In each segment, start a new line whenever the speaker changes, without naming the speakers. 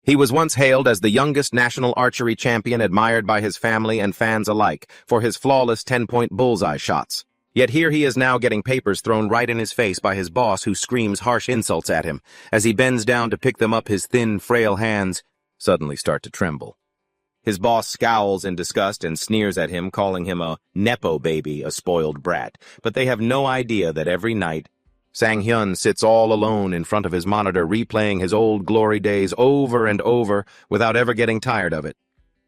He was once hailed as the youngest national archery champion, admired by his family and fans alike for his flawless 10-point bullseye shots. Yet here he is now getting papers thrown right in his face by his boss, who screams harsh insults at him. As he bends down to pick them up, his thin, frail hands suddenly start to tremble. His boss scowls in disgust and sneers at him, calling him a nepo baby, a spoiled brat. But they have no idea that every night, Sang-hyun sits all alone in front of his monitor, replaying his old glory days over and over without ever getting tired of it.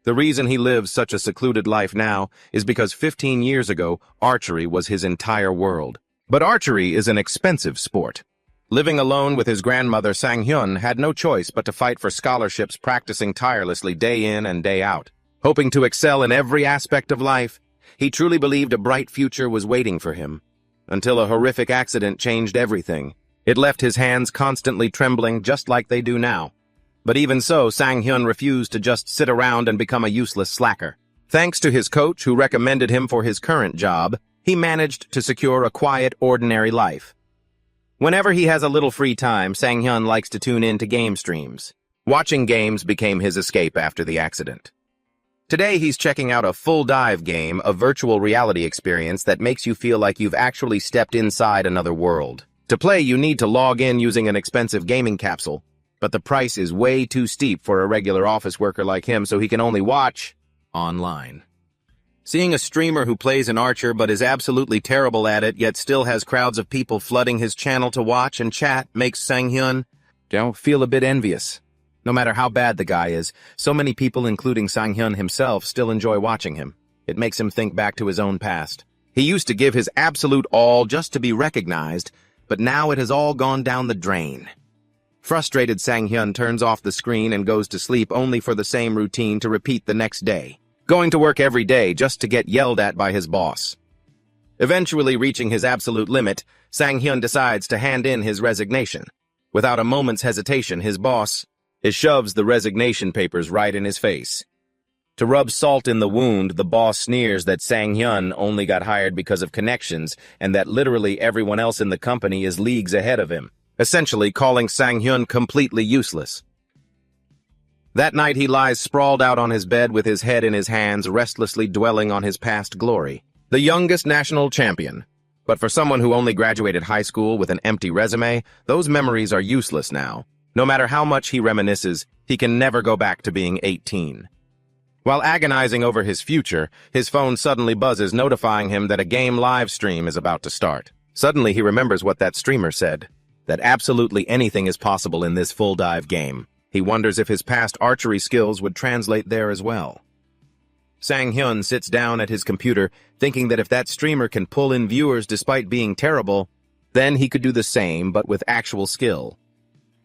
The reason he lives such a secluded life now is because 15 years ago, archery was his entire world. But archery is an expensive sport. Living alone with his grandmother, Sang-hyun had no choice but to fight for scholarships, practicing tirelessly day in and day out. Hoping to excel in every aspect of life, he truly believed a bright future was waiting for him. Until a horrific accident changed everything. It left his hands constantly trembling, just like they do now. But even so, Sang-hyun refused to just sit around and become a useless slacker. Thanks to his coach, who recommended him for his current job, he managed to secure a quiet, ordinary life. Whenever he has a little free time, Sang-hyun likes to tune in to game streams. Watching games became his escape after the accident. Today he's checking out a full dive game, a virtual reality experience that makes you feel like you've actually stepped inside another world. To play, you need to log in using an expensive gaming capsule, but the price is way too steep for a regular office worker like him, so he can only watch online. Seeing a streamer who plays an archer but is absolutely terrible at it, yet still has crowds of people flooding his channel to watch and chat, makes Sang-hyun feel a bit envious. No matter how bad the guy is, so many people, including Sang-hyun himself, still enjoy watching him. It makes him think back to his own past. He used to give his absolute all just to be recognized, but now it has all gone down the drain. Frustrated, Sang-hyun turns off the screen and goes to sleep, only for the same routine to repeat the next day. Going to work every day just to get yelled at by his boss. Eventually reaching his absolute limit, Sang-hyun decides to hand in his resignation. Without a moment's hesitation, his boss shoves the resignation papers right in his face. To rub salt in the wound, the boss sneers that Sang-hyun only got hired because of connections and that literally everyone else in the company is leagues ahead of him, essentially calling Sang-hyun completely useless. That night he lies sprawled out on his bed with his head in his hands, restlessly dwelling on his past glory. The youngest national champion. But for someone who only graduated high school with an empty resume, those memories are useless now. No matter how much he reminisces, he can never go back to being 18. While agonizing over his future, his phone suddenly buzzes, notifying him that a game live stream is about to start. Suddenly he remembers what that streamer said, that absolutely anything is possible in this full dive game. He wonders if his past archery skills would translate there as well. Sang-hyun sits down at his computer, thinking that if that streamer can pull in viewers despite being terrible, then he could do the same, but with actual skill.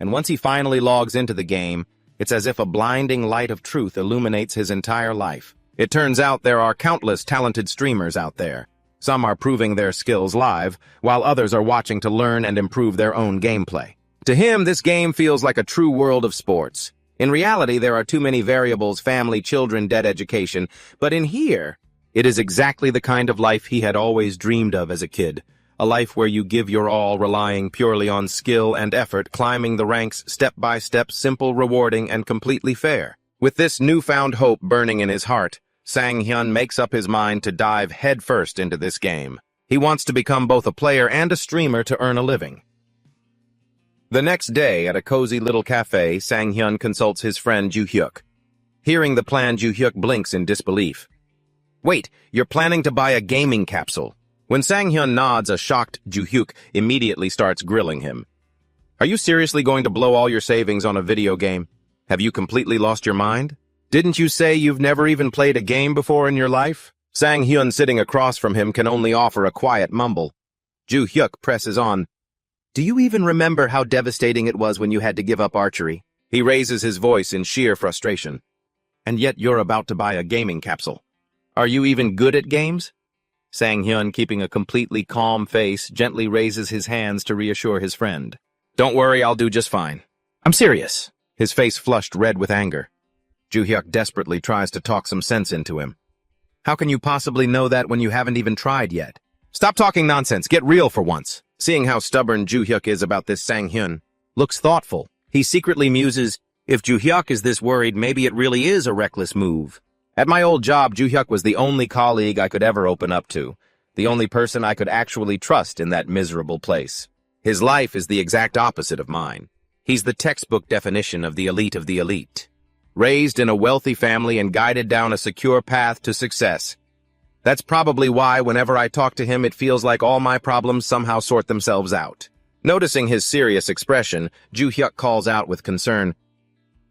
And once he finally logs into the game, it's as if a blinding light of truth illuminates his entire life. It turns out there are countless talented streamers out there. Some are proving their skills live, while others are watching to learn and improve their own gameplay. To him, this game feels like a true world of sports. In reality, there are too many variables: family, children, debt, education. But in here, it is exactly the kind of life he had always dreamed of as a kid. A life where you give your all, relying purely on skill and effort, climbing the ranks step by step, simple, rewarding, and completely fair. With this newfound hope burning in his heart, Sang-hyun makes up his mind to dive headfirst into this game. He wants to become both a player and a streamer to earn a living. The next day, at a cozy little cafe, Sang-hyun consults his friend Ju-hyuk. Hearing the plan, Ju-hyuk blinks in disbelief. Wait, you're planning to buy a gaming capsule? When Sang-hyun nods, a shocked Ju-hyuk immediately starts grilling him. Are you seriously going to blow all your savings on a video game? Have you completely lost your mind? Didn't you say you've never even played a game before in your life? Sang-hyun, sitting across from him, can only offer a quiet mumble. Ju-hyuk presses on. Do you even remember how devastating it was when you had to give up archery? He raises his voice in sheer frustration. And yet you're about to buy a gaming capsule. Are you even good at games? Sang-hyun, keeping a completely calm face, gently raises his hands to reassure his friend. Don't worry, I'll do just fine. I'm serious. His face flushed red with anger. Ju-hyuk desperately tries to talk some sense into him. How can you possibly know that when you haven't even tried yet? Stop talking nonsense, get real for once. Seeing how stubborn Ju-hyuk is about this, Sang-hyun looks thoughtful. He secretly muses, If Joo-hyuk is this worried, maybe it really is a reckless move. At my old job, Joo-hyuk was the only colleague I could ever open up to, the only person I could actually trust in that miserable place. His life is the exact opposite of mine. He's the textbook definition of the elite of the elite. Raised in a wealthy family and guided down a secure path to success. That's probably why whenever I talk to him, it feels like all my problems somehow sort themselves out. Noticing his serious expression, Joo-hyuk calls out with concern,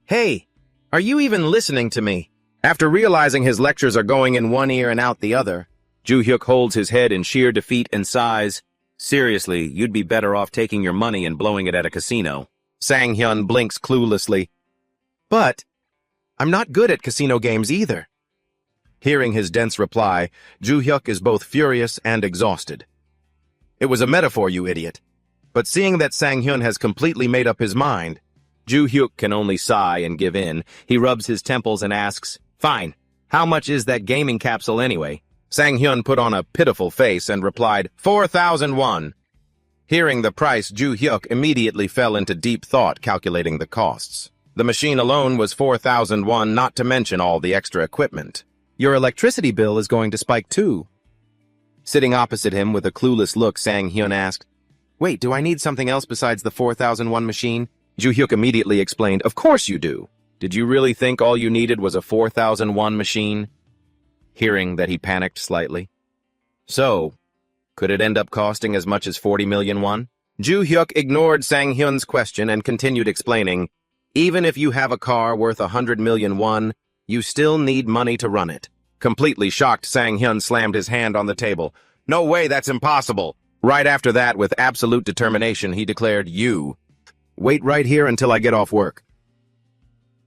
"Hey, are you even listening to me?" After realizing his lectures are going in one ear and out the other, Joo-hyuk holds his head in sheer defeat and sighs, "Seriously, you'd be better off taking your money and blowing it at a casino." Sang-hyun blinks cluelessly. "But I'm not good at casino games either." Hearing his dense reply, Joo-hyuk is both furious and exhausted. "It was a metaphor, you idiot." But seeing that Sang-hyun has completely made up his mind, Joo-hyuk can only sigh and give in. He rubs his temples and asks, "Fine, how much is that gaming capsule anyway?" Sang-hyun put on a pitiful face and replied, 4,000 won. Hearing the price, Joo-hyuk immediately fell into deep thought calculating the costs. The machine alone was 4,000 won, not to mention all the extra equipment. "Your electricity bill is going to spike too." Sitting opposite him with a clueless look, Sang-hyun asked, "Wait, do I need something else besides the 4,001 machine?" Joo-hyuk immediately explained, "Of course you do. Did you really think all you needed was a 4,001 machine?" Hearing that, he panicked slightly. "So, could it end up costing as much as 40 million won?" Joo-hyuk ignored Sang-hyun's question and continued explaining, "Even if you have a car worth 100 million won, you still need money to run it." Completely shocked, Sang-hyun slammed his hand on the table. "No way, that's impossible." Right after that, with absolute determination, he declared, "You wait right here until I get off work."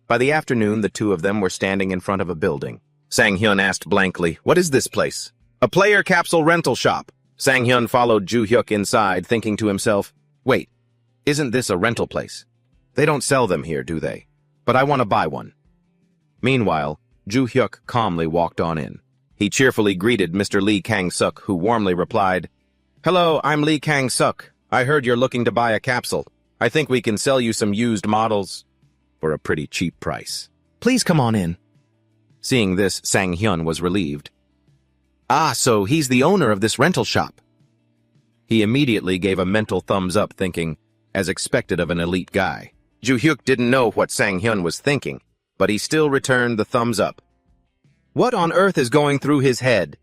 By the afternoon, the two of them were standing in front of a building. Sang-hyun asked blankly, "What is this place?" "A player capsule rental shop." Sang-hyun followed Joo-hyuk inside, thinking to himself, "Wait, isn't this a rental place? They don't sell them here, do they? But I want to buy one." Meanwhile, Joo-hyuk calmly walked on in. He cheerfully greeted Mr. Lee Kang-suk, who warmly replied, "Hello, I'm Lee Kang-suk. I heard you're looking to buy a capsule. I think we can sell you some used models for a pretty cheap price. Please come on in." Seeing this, Sang-hyun was relieved. "Ah, so he's the owner of this rental shop." He immediately gave a mental thumbs up, thinking, as expected of an elite guy. Joo-hyuk didn't know what Sang-hyun was thinking, but he still returned the thumbs up. What on earth is going through his head?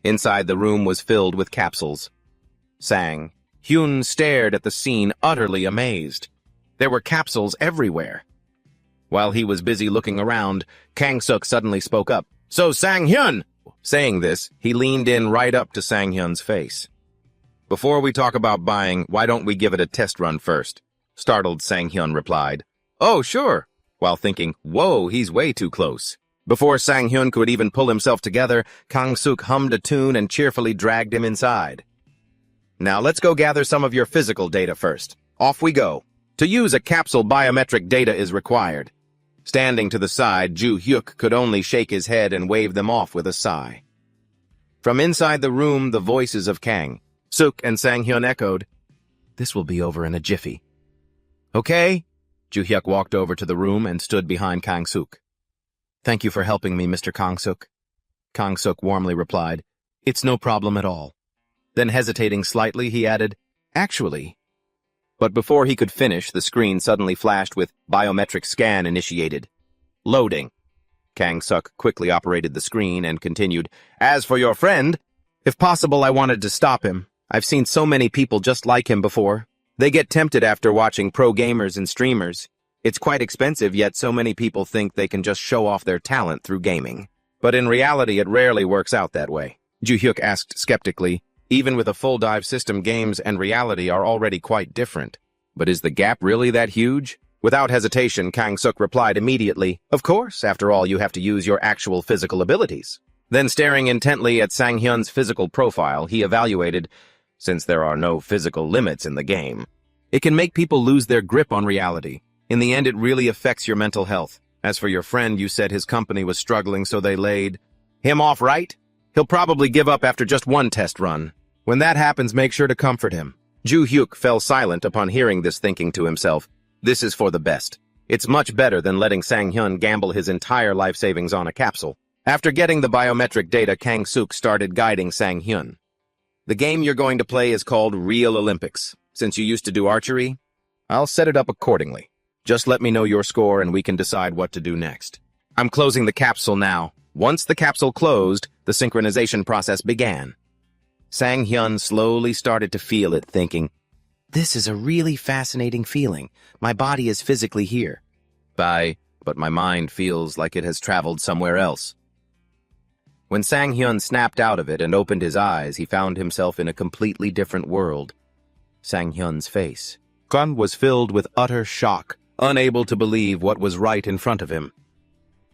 Inside, the room was filled with capsules. Sang-hyun stared at the scene, utterly amazed. There were capsules everywhere. While he was busy looking around, Kang-suk suddenly spoke up. "So, Sang-hyun!" Saying this, he leaned in right up to Sang-hyun's face. "Before we talk about buying, why don't we give it a test run first?" Startled, Sang-hyun replied. "Oh, sure," while thinking, "Whoa, he's way too close." Before Sang-hyun could even pull himself together, Kang-suk hummed a tune and cheerfully dragged him inside. "Now let's go gather some of your physical data first. Off we go. To use a capsule, biometric data is required." Standing to the side, Joo-hyuk could only shake his head and wave them off with a sigh. From inside the room, the voices of Kang-suk and Sang-hyun echoed, "This will be over in a jiffy." "Okay." Joo-hyuk walked over to the room and stood behind Kang-suk. "Thank you for helping me, Mr. Kang-suk." Kang-suk warmly replied, "It's no problem at all." Then hesitating slightly, he added, "Actually." But before he could finish, the screen suddenly flashed with biometric scan initiated. Loading. Kang-suk quickly operated the screen and continued, "As for your friend, if possible, I wanted to stop him. I've seen so many people just like him before. They get tempted after watching pro gamers and streamers. It's quite expensive, yet so many people think they can just show off their talent through gaming. But in reality, it rarely works out that way." Joo-hyuk asked skeptically, "Even with a full dive system, games and reality are already quite different. But is the gap really that huge?" Without hesitation, Kang-suk replied immediately, "Of course, after all, you have to use your actual physical abilities." Then staring intently at Sang-hyun's physical profile, he evaluated, since there are no physical limits in the game. It can make people lose their grip on reality. In the end, it really affects your mental health. As for your friend, you said his company was struggling, so they laid him off, right? He'll probably give up after just one test run. When that happens, make sure to comfort him." Joo-hyuk fell silent upon hearing this, thinking to himself, "This is for the best. It's much better than letting Sang-hyun gamble his entire life savings on a capsule. After getting the biometric data, Kang-suk started guiding Sang-hyun. The game you're going to play is called Real Olympics. Since you used to do archery, I'll set it up accordingly. Just let me know your score and we can decide what to do next. I'm closing the capsule now. Once the capsule closed, the synchronization process began. Sang-hyun slowly started to feel it, thinking, "This is a really fascinating feeling. My body is physically here. But my mind feels like it has traveled somewhere else." When Sang-hyun snapped out of it and opened his eyes, he found himself in a completely different world. Sang-hyun's face was filled with utter shock, unable to believe what was right in front of him.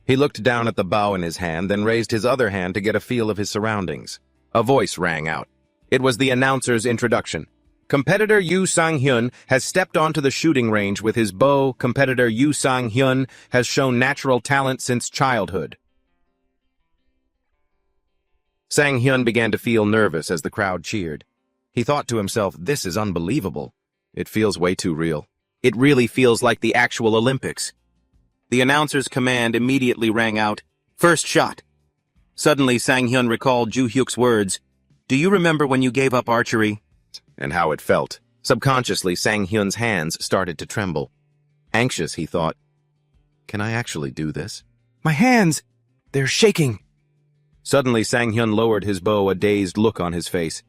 He looked down at the bow in his hand, then raised his other hand to get a feel of his surroundings. A voice rang out. It was the announcer's introduction. Competitor Yoo Sang-hyun has stepped onto the shooting range with his bow. Competitor Yoo Sang-hyun has shown natural talent since childhood. Sang-hyun began to feel nervous as the crowd cheered. He thought to himself, "This is unbelievable. It feels way too real. It really feels like the actual Olympics." The announcer's command immediately rang out, "First shot." Suddenly, Sang-hyun recalled Joo-hyuk's words, "Do you remember when you gave up archery?" And how it felt. Subconsciously, Sang-hyun's hands started to tremble. Anxious, he thought, "Can I actually do this? My hands! They're shaking!" Suddenly, Sang-hyun lowered his bow, a dazed look on his face.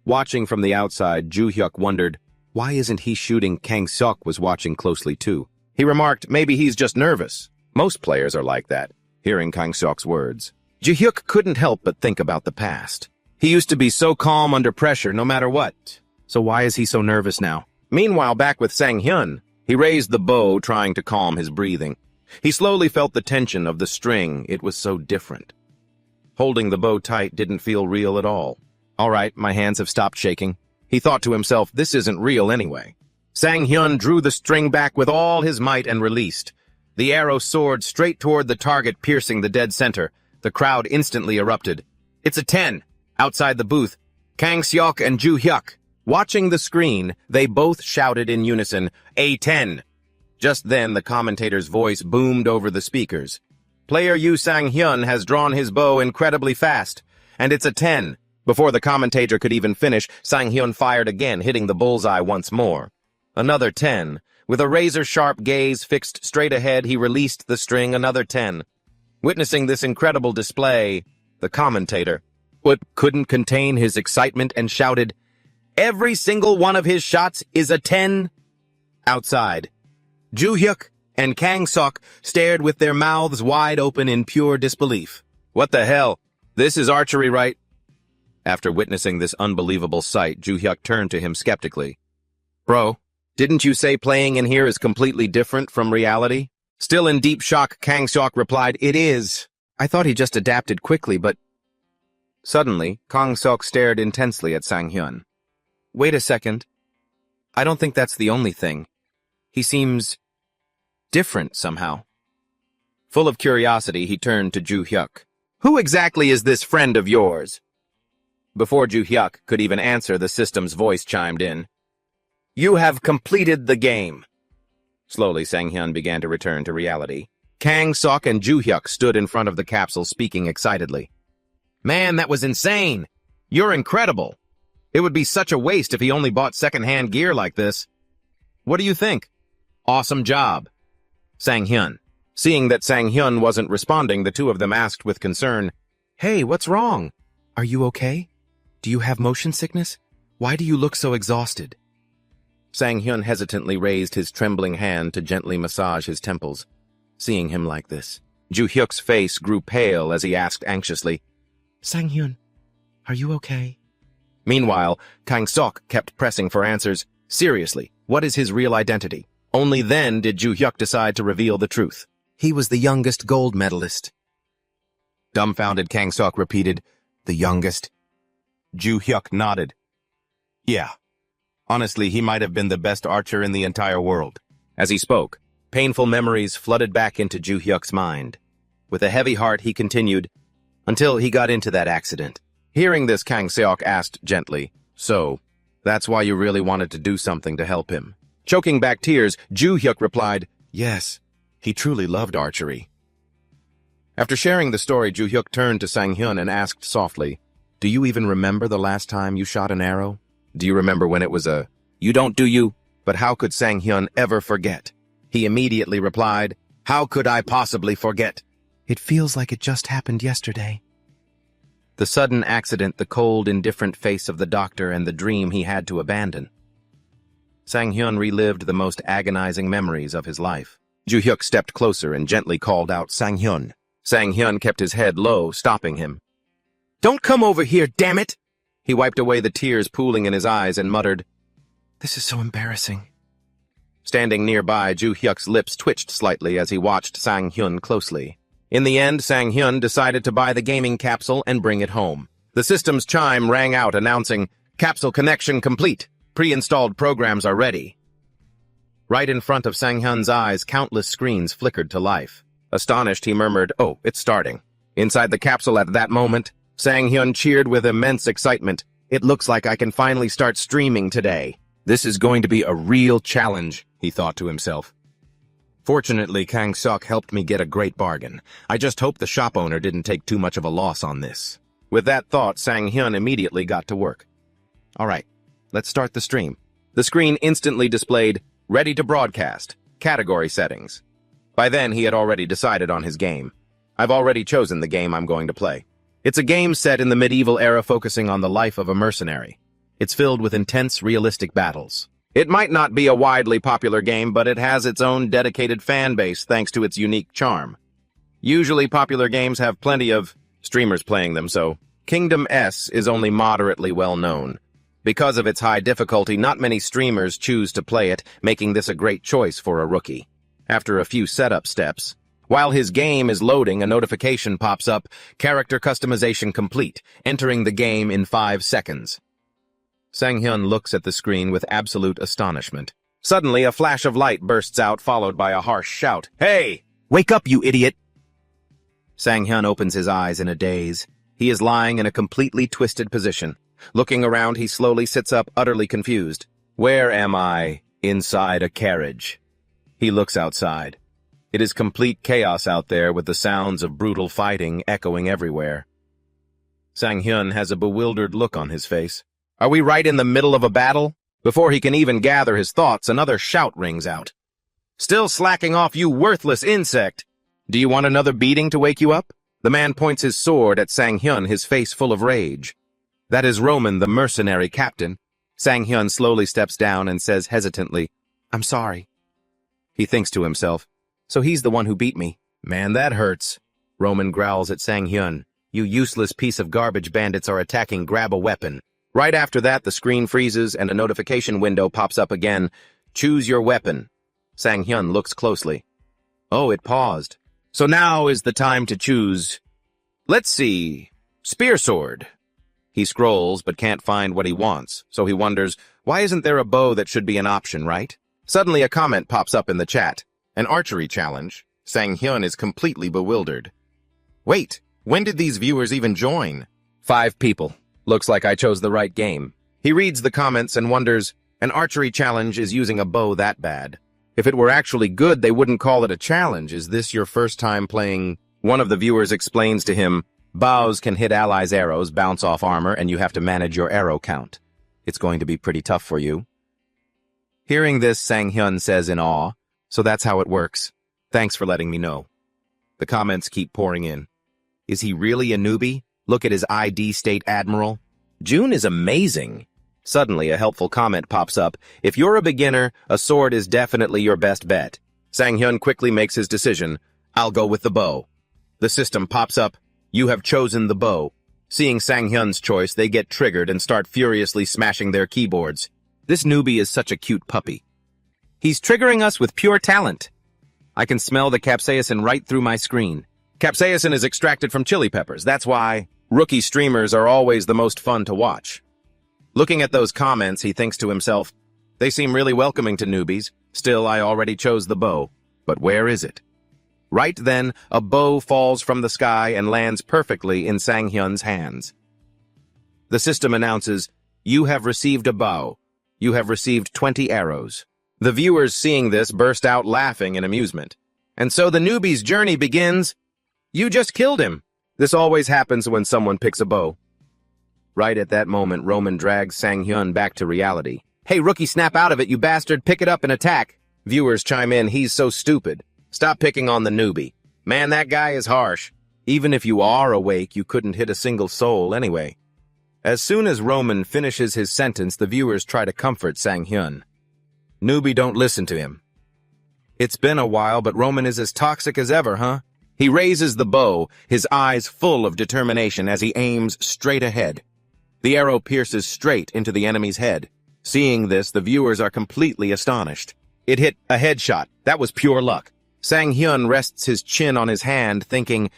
Watching from the outside, Joo-hyuk wondered, why isn't he shooting? Kang-suk was watching closely too. He remarked, maybe he's just nervous. Most players are like that, hearing Kang-suk's words. Joo-hyuk couldn't help but think about the past. He used to be so calm under pressure, no matter what. So why is he so nervous now? Meanwhile, back with Sang-hyun, he raised the bow, trying to calm his breathing. He slowly felt the tension of the string. It was so different. Holding the bow tight didn't feel real at all. All right, my hands have stopped shaking. He thought to himself, this isn't real anyway. Sang-hyun drew the string back with all his might and released. The arrow soared straight toward the target, piercing the dead center. The crowd instantly erupted. It's a 10. Outside the booth, Kang-suk and Joo-hyuk. Watching the screen, they both shouted in unison, a 10. Just then, the commentator's voice boomed over the speakers. Player Yoo Sang-hyun has drawn his bow incredibly fast, and it's a 10. Before the commentator could even finish, Sang-hyun fired again, hitting the bullseye once more. Another 10. With a razor-sharp gaze fixed straight ahead, he released the string, another 10. Witnessing this incredible display, the commentator couldn't contain his excitement and shouted, every single one of his shots is a 10. Outside, Joo-hyuk and Kang-suk stared with their mouths wide open in pure disbelief. What the hell? This is archery, right? After witnessing this unbelievable sight, Joo-hyuk turned to him skeptically. Bro, didn't you say playing in here is completely different from reality? Still in deep shock, Kang-suk replied, it is. I thought he just adapted quickly, but... Suddenly, Kang-suk stared intensely at Sang-hyun. Wait a second. I don't think that's the only thing. He seems... different somehow. Full of curiosity, he turned to Joo-hyuk. Who exactly is this friend of yours? Before Joo-hyuk could even answer, the system's voice chimed in. You have completed the game. Slowly, Sang-hyun began to return to reality. Kang-suk and Joo-hyuk stood in front of the capsule, speaking excitedly. Man, that was insane! You're incredible! It would be such a waste if he only bought second-hand gear like this. What do you think? Awesome job. Sang-hyun. Seeing that Sang-hyun wasn't responding, the two of them asked with concern, Hey, what's wrong? Are you okay? Do you have motion sickness? Why do you look so exhausted? Sang-hyun hesitantly raised his trembling hand to gently massage his temples. Seeing him like this, Joo-hyuk's face grew pale as he asked anxiously, Sang-hyun, are you okay? Meanwhile, Kang-suk kept pressing for answers. Seriously, what is his real identity? Only then did Joo-hyuk decide to reveal the truth. He was the youngest gold medalist. Dumbfounded, Kang-suk repeated, the youngest. Joo-hyuk nodded. Yeah. Honestly, he might have been the best archer in the entire world. As he spoke, painful memories flooded back into Joo-hyuk's mind. With a heavy heart, he continued, until he got into that accident. Hearing this, Kang-suk asked gently, So, that's why you really wanted to do something to help him? Choking back tears, Joo-hyuk replied, Yes, He truly loved archery. After sharing the story, Ju-hyuk turned to Sang-hyun and asked softly, "Do you even remember the last time you shot an arrow? Do you remember when it was a, 'You don't do you'?" But how could Sang-hyun ever forget? He immediately replied, "How could I possibly forget? It feels like it just happened yesterday." The sudden accident, the cold, indifferent face of the doctor, and the dream he had to abandon. Sang-hyun relived the most agonizing memories of his life. Ju-hyuk stepped closer and gently called out, "Sang-hyun." Sang-hyun kept his head low, stopping him. "Don't come over here, damn it!" He wiped away the tears pooling in his eyes and muttered, "This is so embarrassing." Standing nearby, Ju-hyuk's lips twitched slightly as he watched Sang-hyun closely. In the end, Sang-hyun decided to buy the gaming capsule and bring it home. The system's chime rang out announcing, "Capsule connection complete. Pre-installed programs are ready." Right in front of Sang-hyun's eyes, countless screens flickered to life. Astonished, he murmured, "Oh, it's starting." Inside the capsule at that moment, Sang-hyun cheered with immense excitement. "It looks like I can finally start streaming today. This is going to be a real challenge," he thought to himself. Fortunately, Kang-suk helped me get a great bargain. I just hope the shop owner didn't take too much of a loss on this. With that thought, Sang-hyun immediately got to work. All right, let's start the stream. The screen instantly displayed, "Ready to broadcast. Category settings." By then, he had already decided on his game. I've already chosen the game I'm going to play. It's a game set in the medieval era focusing on the life of a mercenary. It's filled with intense, realistic battles. It might not be a widely popular game, but it has its own dedicated fan base thanks to its unique charm. Usually, popular games have plenty of streamers playing them, so Kingdom S is only moderately well known. Because of its high difficulty, not many streamers choose to play it, making this a great choice for a rookie. After a few setup steps, while his game is loading, a notification pops up, "Character customization complete, entering the game in 5 seconds." Sang-hyun looks at the screen with absolute astonishment. Suddenly, a flash of light bursts out, followed by a harsh shout. "Hey! Wake up, you idiot!" Sang-hyun opens his eyes in a daze. He is lying in a completely twisted position. Looking around, he slowly sits up, utterly confused. "Where am I?" "Inside a carriage." He looks outside. It is complete chaos out there with the sounds of brutal fighting echoing everywhere. Sang-hyun has a bewildered look on his face. Are we right in the middle of a battle? Before he can even gather his thoughts, another shout rings out. "Still slacking off, you worthless insect! Do you want another beating to wake you up?" The man points his sword at Sang-hyun, his face full of rage. "That is Roman, the mercenary captain." Sang-hyun slowly steps down and says hesitantly, "I'm sorry." He thinks to himself, "So he's the one who beat me. Man, that hurts." Roman growls at Sang-hyun, "You useless piece of garbage, bandits are attacking, grab a weapon." Right after that, the screen freezes and a notification window pops up again. "Choose your weapon." Sang-hyun looks closely. Oh, it paused. So now is the time to choose. Let's see. Spear sword. He scrolls but can't find what he wants, so he wonders, why isn't there a bow that should be an option, right? Suddenly a comment pops up in the chat. An archery challenge. Sang-hyun is completely bewildered. Wait, when did these viewers even join? 5 people. Looks like I chose the right game. He reads the comments and wonders, an archery challenge is using a bow that bad. If it were actually good, they wouldn't call it a challenge. Is this your first time playing? One of the viewers explains to him, bows can hit allies' arrows, bounce off armor, and you have to manage your arrow count. It's going to be pretty tough for you. Hearing this, Sang-hyun says in awe, so that's how it works. Thanks for letting me know. The comments keep pouring in. Is he really a newbie? Look at his ID state Admiral. June is amazing. Suddenly, a helpful comment pops up. If you're a beginner, a sword is definitely your best bet. Sang-hyun quickly makes his decision. I'll go with the bow. The system pops up. You have chosen the bow. Seeing Sang-hyun's choice, they get triggered and start furiously smashing their keyboards. This newbie is such a cute puppy. He's triggering us with pure talent. I can smell the capsaicin right through my screen. Capsaicin is extracted from chili peppers. That's why rookie streamers are always the most fun to watch. Looking at those comments, he thinks to himself, they seem really welcoming to newbies. Still, I already chose the bow. But where is it? Right then, a bow falls from the sky and lands perfectly in Sang-hyun's hands. The system announces, you have received a bow. You have received 20 arrows. The viewers seeing this burst out laughing in amusement. And so the newbie's journey begins. You just killed him. This always happens when someone picks a bow. Right at that moment, Roman drags Sang-hyun back to reality. Hey, rookie, snap out of it, you bastard. Pick it up and attack. Viewers chime in, he's so stupid. Stop picking on the newbie. Man, that guy is harsh. Even if you are awake, you couldn't hit a single soul anyway. As soon as Roman finishes his sentence, the viewers try to comfort Sang-hyun. Newbie, don't listen to him. It's been a while, but Roman is as toxic as ever, huh? He raises the bow, his eyes full of determination as he aims straight ahead. The arrow pierces straight into the enemy's head. Seeing this, the viewers are completely astonished. It hit a headshot. That was pure luck. Sang-hyun rests his chin on his hand, thinking,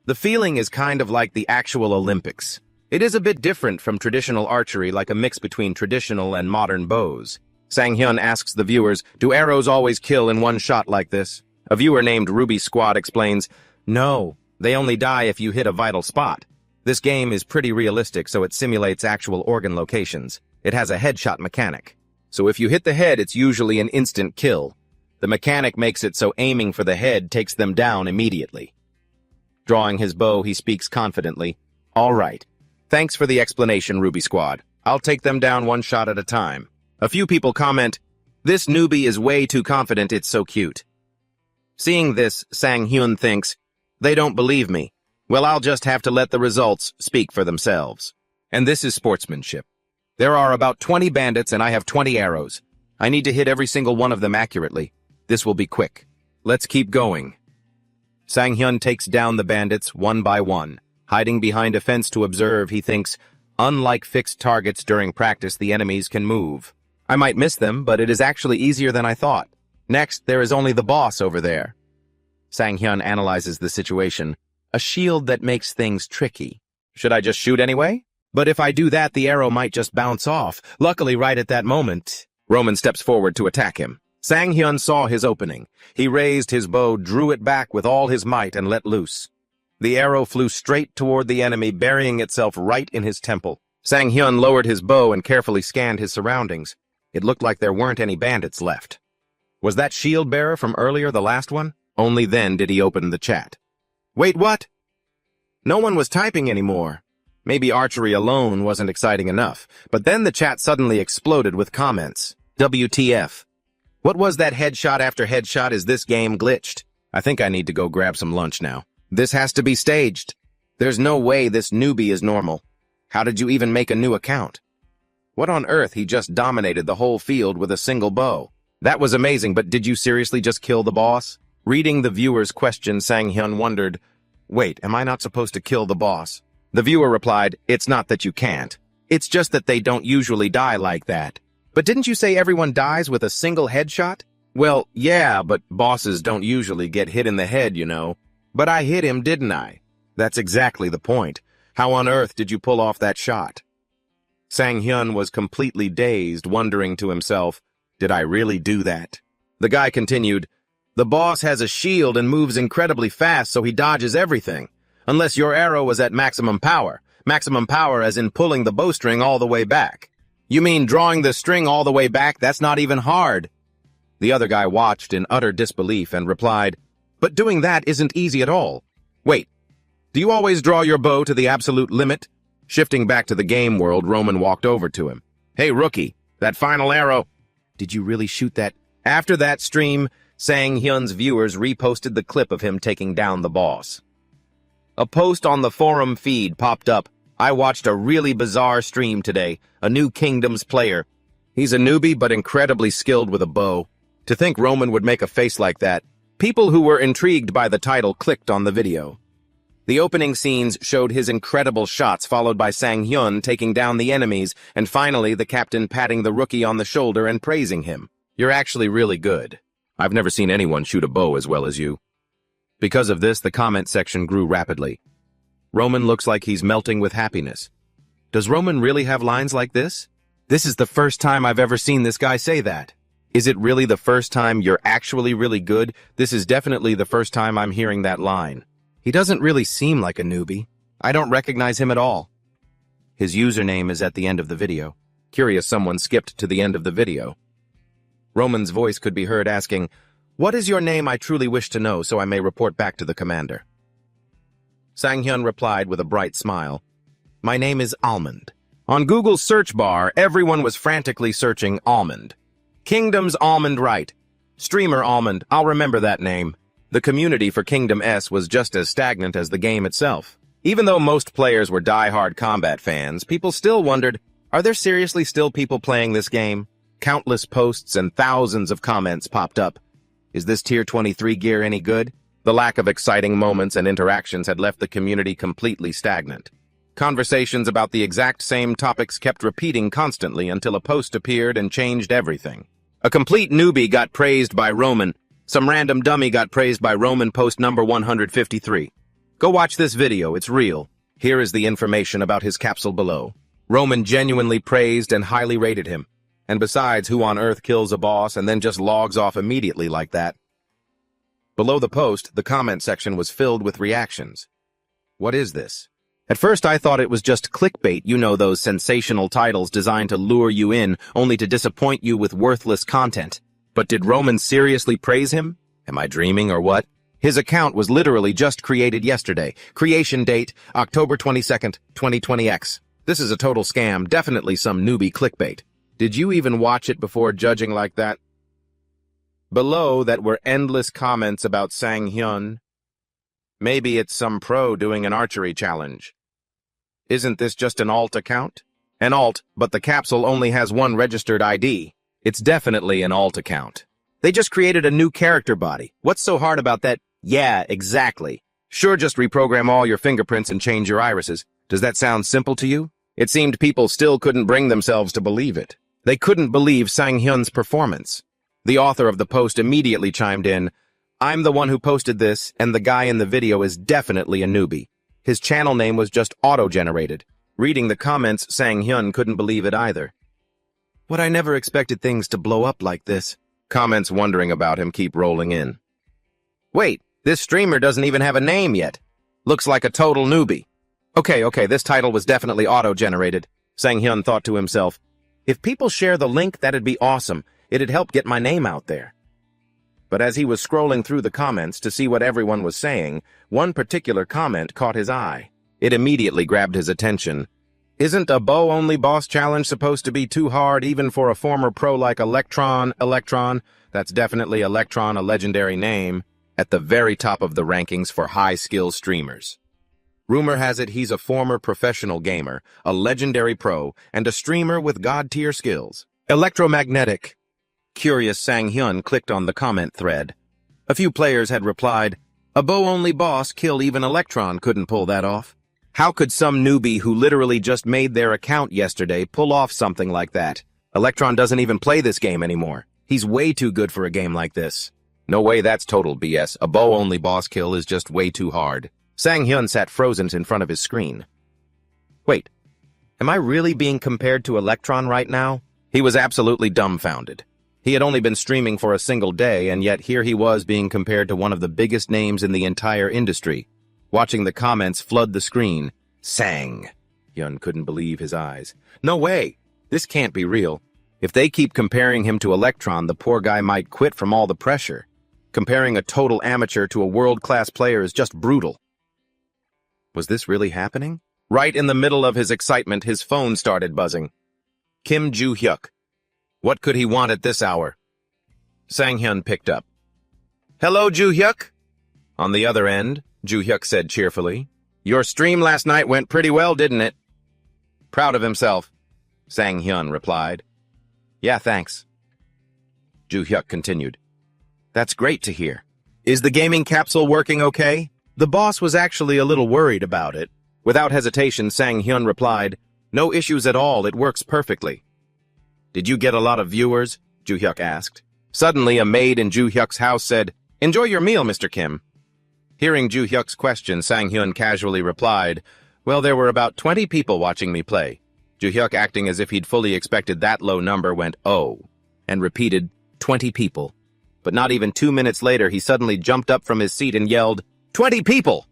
the feeling is kind of like the actual Olympics. It is a bit different from traditional archery, like a mix between traditional and modern bows. Sang-hyun asks the viewers, do arrows always kill in one shot like this? A viewer named Ruby Squad explains, no, they only die if you hit a vital spot. This game is pretty realistic, so it simulates actual organ locations. It has a headshot mechanic. So if you hit the head, it's usually an instant kill. The mechanic makes it so aiming for the head takes them down immediately. Drawing his bow, he speaks confidently. All right. Thanks for the explanation, Ruby Squad. I'll take them down one shot at a time. A few people comment, this newbie is way too confident, it's so cute. Seeing this, Sang-hyun thinks, they don't believe me. Well, I'll just have to let the results speak for themselves. And this is sportsmanship. There are about 20 bandits and I have 20 arrows. I need to hit every single one of them accurately. This will be quick. Let's keep going. Sang-hyun takes down the bandits one by one. Hiding behind a fence to observe, he thinks, unlike fixed targets during practice, the enemies can move. I might miss them, but it is actually easier than I thought. Next, there is only the boss over there. Sang-hyun analyzes the situation. A shield that makes things tricky. Should I just shoot anyway? But if I do that, the arrow might just bounce off. Luckily, right at that moment, Roman steps forward to attack him. Sang-hyun saw his opening. He raised his bow, drew it back with all his might, and let loose. The arrow flew straight toward the enemy, burying itself right in his temple. Sang-hyun lowered his bow and carefully scanned his surroundings. It looked like there weren't any bandits left. Was that shield bearer from earlier the last one? Only then did he open the chat. Wait, what? No one was typing anymore. Maybe archery alone wasn't exciting enough, but then the chat suddenly exploded with comments. WTF. What was that headshot after headshot? Is this game glitched? I think I need to go grab some lunch now. This has to be staged. There's no way this newbie is normal. How did you even make a new account? What on earth? He just dominated the whole field with a single bow. That was amazing, but did you seriously just kill the boss? Reading the viewer's question, Sang-hyun wondered, wait, am I not supposed to kill the boss? The viewer replied, it's not that you can't. It's just that they don't usually die like that. But didn't you say everyone dies with a single headshot? Well, yeah, but bosses don't usually get hit in the head, you know. But I hit him, didn't I? That's exactly the point. How on earth did you pull off that shot? Sang-hyun was completely dazed, wondering to himself, did I really do that? The guy continued, the boss has a shield and moves incredibly fast, so he dodges everything. Unless your arrow was at maximum power. Maximum power as in pulling the bowstring all the way back. You mean drawing the string all the way back? That's not even hard. The other guy watched in utter disbelief and replied, but doing that isn't easy at all. Wait, do you always draw your bow to the absolute limit? Shifting back to the game world, Roman walked over to him. Hey, rookie, that final arrow. Did you really shoot that? After that stream, Sang-hyun's viewers reposted the clip of him taking down the boss. A post on the forum feed popped up. I watched a really bizarre stream today, a new Kingdoms player. He's a newbie but incredibly skilled with a bow. To think Roman would make a face like that. People who were intrigued by the title clicked on the video. The opening scenes showed his incredible shots, followed by Sang-hyun taking down the enemies, and finally the captain patting the rookie on the shoulder and praising him. You're actually really good. I've never seen anyone shoot a bow as well as you. Because of this, the comment section grew rapidly. Roman looks like he's melting with happiness. Does Roman really have lines like this? This is the first time I've ever seen this guy say that. Is it really the first time you're actually really good? This is definitely the first time I'm hearing that line. He doesn't really seem like a newbie. I don't recognize him at all. His username is at the end of the video. Curious someone skipped to the end of the video. Roman's voice could be heard asking, What is your name? I truly wish to know so I may report back to the commander. Sang-hyun replied with a bright smile. My name is Almond. On Google's search bar, everyone was frantically searching Almond. Kingdom's Almond Right. Streamer Almond, I'll remember that name. The community for Kingdom S was just as stagnant as the game itself. Even though most players were die-hard combat fans, people still wondered, are there seriously still people playing this game? Countless posts and thousands of comments popped up. Is this Tier 23 gear any good? The lack of exciting moments and interactions had left the community completely stagnant. Conversations about the exact same topics kept repeating constantly until a post appeared and changed everything. A complete newbie got praised by Roman. Some random dummy got praised by Roman post number 153. Go watch this video, it's real. Here is the information about his capsule below. Roman genuinely praised and highly rated him. And besides, who on earth kills a boss and then just logs off immediately like that? Below the post, the comment section was filled with reactions. What is this? At first I thought it was just clickbait, you know, those sensational titles designed to lure you in, only to disappoint you with worthless content. But did Roman seriously praise him? Am I dreaming or what? His account was literally just created yesterday. Creation date, October 22nd, 2020X. This is a total scam, definitely some newbie clickbait. Did you even watch it before judging like that? Below that were endless comments about Sang-hyun. Maybe it's some pro doing an archery challenge. Isn't this just an alt account? An alt, but the capsule only has one registered ID. It's definitely an alt account. They just created a new character body. What's so hard about that? Yeah, exactly. Sure, just reprogram all your fingerprints and change your irises. Does that sound simple to you? It seemed people still couldn't bring themselves to believe it. They couldn't believe Sang-hyun's performance. The author of the post immediately chimed in, I'm the one who posted this, and the guy in the video is definitely a newbie. His channel name was just auto-generated. Reading the comments, Sang-hyun couldn't believe it either. What, I never expected things to blow up like this. Comments wondering about him keep rolling in. Wait, this streamer doesn't even have a name yet. Looks like a total newbie. Okay, this title was definitely auto-generated. Sang-hyun thought to himself, if people share the link, that'd be awesome. It'd help get my name out there. But as he was scrolling through the comments to see what everyone was saying, one particular comment caught his eye. It immediately grabbed his attention. Isn't a bow-only boss challenge supposed to be too hard even for a former pro like Electron? That's definitely Electron, a legendary name, at the very top of the rankings for high-skill streamers. Rumor has it he's a former professional gamer, a legendary pro, and a streamer with god-tier skills. Electromagnetic. Curious Sang-hyun clicked on the comment thread. A few players had replied, a bow-only boss killed even Electron couldn't pull that off. How could some newbie who literally just made their account yesterday pull off something like that? Electron doesn't even play this game anymore. He's way too good for a game like this. No way, that's total BS. A bow-only boss kill is just way too hard. Sang-hyun sat frozen in front of his screen. Wait, am I really being compared to Electron right now? He was absolutely dumbfounded. He had only been streaming for a single day, and yet here he was being compared to one of the biggest names in the entire industry. Watching the comments flood the screen, Sang-hyun couldn't believe his eyes. No way! This can't be real. If they keep comparing him to Electron, the poor guy might quit from all the pressure. Comparing a total amateur to a world-class player is just brutal. Was this really happening? Right in the middle of his excitement, his phone started buzzing. Kim Joo-hyuk. What could he want at this hour? Sang-hyun picked up. Hello, Joo-hyuk? On the other end, Joo-hyuk said cheerfully. Your stream last night went pretty well, didn't it? Proud of himself, Sang-hyun replied. Yeah, thanks. Joo-hyuk continued. That's great to hear. Is the gaming capsule working okay? The boss was actually a little worried about it. Without hesitation, Sang-hyun replied, no issues at all, it works perfectly. Did you get a lot of viewers? Joo-hyuk asked. Suddenly, a maid in Joo-hyuk's house said, enjoy your meal, Mr. Kim. Hearing Joo-hyuk's question, Sang-hyun casually replied, well, there were about 20 people watching me play. Joo-hyuk, acting as if he'd fully expected that low number, went, oh, and repeated, 20 people. But not even 2 minutes later, he suddenly jumped up from his seat and yelled, 20 people!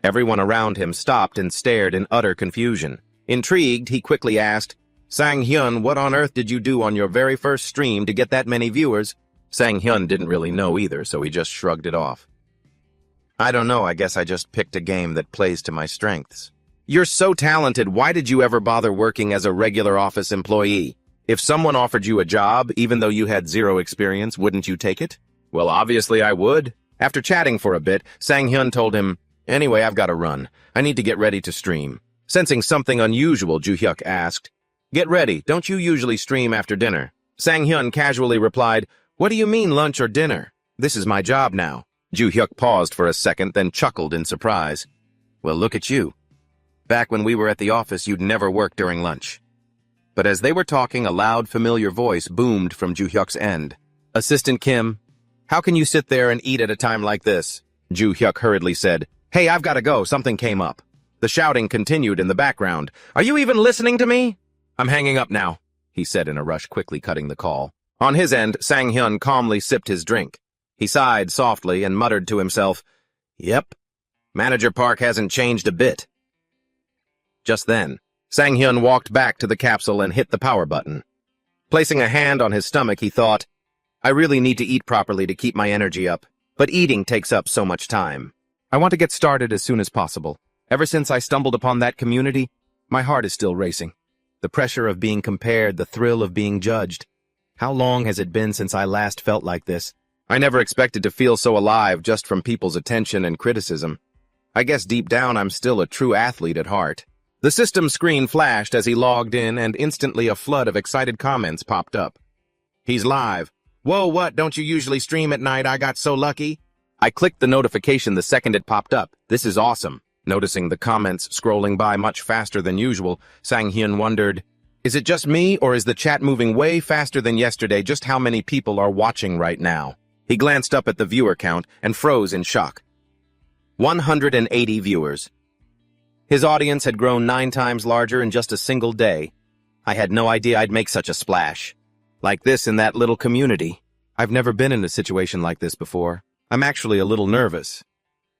Everyone around him stopped and stared in utter confusion. Intrigued, he quickly asked, Sang-hyun, what on earth did you do on your very first stream to get that many viewers? Sang-hyun didn't really know either, so he just shrugged it off. I don't know, I guess I just picked a game that plays to my strengths. You're so talented, why did you ever bother working as a regular office employee? If someone offered you a job, even though you had zero experience, wouldn't you take it? Well, obviously I would. After chatting for a bit, Sang-hyun told him, Anyway, I've got to run. I need to get ready to stream. Sensing something unusual, Ju-hyuk asked, Get ready, don't you usually stream after dinner? Sang-hyun casually replied, What do you mean lunch or dinner? This is my job now. Ju-hyuk paused for a second, then chuckled in surprise. Well, look at you. Back when we were at the office, you'd never work during lunch. But as they were talking, a loud, familiar voice boomed from Ju-hyuk's end. Assistant Kim, how can you sit there and eat at a time like this? Ju-hyuk hurriedly said, Hey, I've got to go, something came up. The shouting continued in the background. Are you even listening to me? I'm hanging up now, he said in a rush, quickly cutting the call. On his end, Sang-hyun calmly sipped his drink. He sighed softly and muttered to himself, Yep, Manager Park hasn't changed a bit. Just then, Sang-hyun walked back to the capsule and hit the power button. Placing a hand on his stomach, he thought, I really need to eat properly to keep my energy up, but eating takes up so much time. I want to get started as soon as possible. Ever since I stumbled upon that community, my heart is still racing. The pressure of being compared, the thrill of being judged. How long has it been since I last felt like this? I never expected to feel so alive just from people's attention and criticism. I guess deep down I'm still a true athlete at heart. The system screen flashed as he logged in, and instantly a flood of excited comments popped up. He's live. Whoa, what, don't you usually stream at night? I got so lucky. I clicked the notification the second it popped up. This is awesome. Noticing the comments scrolling by much faster than usual, Sang-hyun wondered, is it just me, or is the chat moving way faster than yesterday? Just how many people are watching right now? He glanced up at the viewer count and froze in shock. 180 viewers. His audience had grown 9 times larger in just a single day. I had no idea I'd make such a splash. Like this in that little community. I've never been in a situation like this before. I'm actually a little nervous.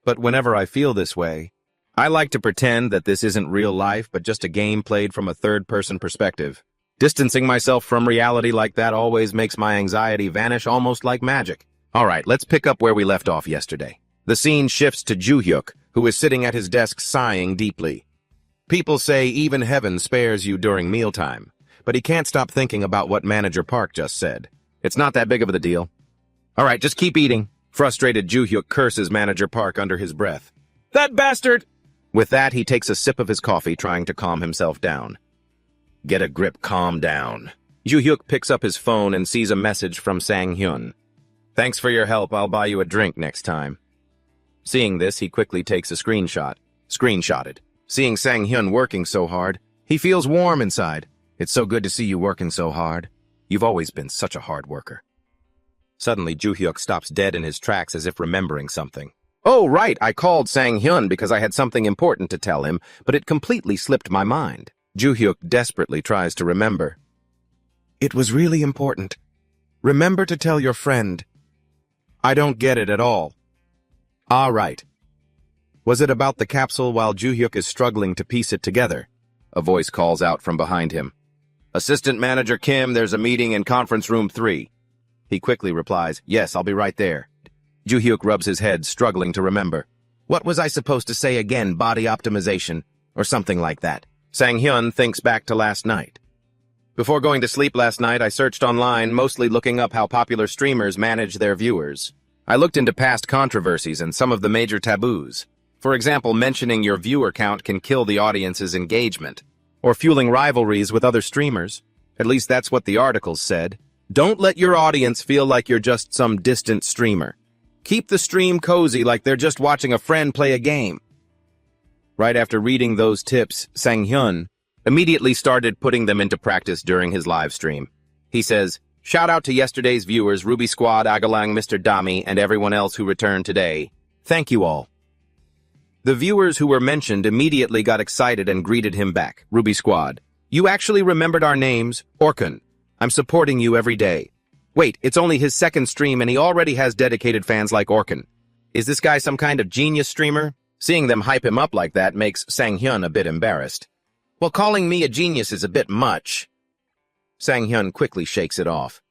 But whenever I feel this way, I like to pretend that this isn't real life, but just a game played from a third-person perspective. Distancing myself from reality like that always makes my anxiety vanish almost like magic. All right, let's pick up where we left off yesterday. The scene shifts to Ju-hyuk, who is sitting at his desk sighing deeply. People say even heaven spares you during mealtime, but he can't stop thinking about what Manager Park just said. It's not that big of a deal. All right, just keep eating. Frustrated, Ju-hyuk curses Manager Park under his breath. That bastard! With that, he takes a sip of his coffee, trying to calm himself down. Get a grip, calm down. Ju-hyuk picks up his phone and sees a message from Sang-hyun. Thanks for your help, I'll buy you a drink next time. Seeing this, he quickly takes a screenshot. Screenshotted. Seeing Sang-hyun working so hard, he feels warm inside. It's so good to see you working so hard. You've always been such a hard worker. Suddenly, Ju-hyuk stops dead in his tracks as if remembering something. Oh, right, I called Sang-hyun because I had something important to tell him, but it completely slipped my mind. Ju-hyuk desperately tries to remember. It was really important. Remember to tell your friend. I don't get it at all. Ah, right. Was it about the capsule while Ju-hyuk is struggling to piece it together? A voice calls out from behind him. Assistant Manager Kim, there's a meeting in conference room 3. He quickly replies, Yes, I'll be right there. Ju-hyuk rubs his head, struggling to remember. What was I supposed to say again, body optimization, or something like that? Sang-hyun thinks back to last night. Before going to sleep last night, I searched online, mostly looking up how popular streamers manage their viewers. I looked into past controversies and some of the major taboos. For example, mentioning your viewer count can kill the audience's engagement, or fueling rivalries with other streamers. At least that's what the articles said. Don't let your audience feel like you're just some distant streamer. Keep the stream cozy like they're just watching a friend play a game. Right after reading those tips, Sang-hyun immediately started putting them into practice during his live stream. He says, Shout out to yesterday's viewers, Ruby Squad, Agalang, Mr. Dami, and everyone else who returned today. Thank you all. The viewers who were mentioned immediately got excited and greeted him back. Ruby Squad, you actually remembered our names? Orkun, I'm supporting you every day. Wait, it's only his second stream and he already has dedicated fans like Orkun. Is this guy some kind of genius streamer? Seeing them hype him up like that makes Sang-hyun a bit embarrassed. Well, calling me a genius is a bit much. Sang-hyun quickly shakes it off.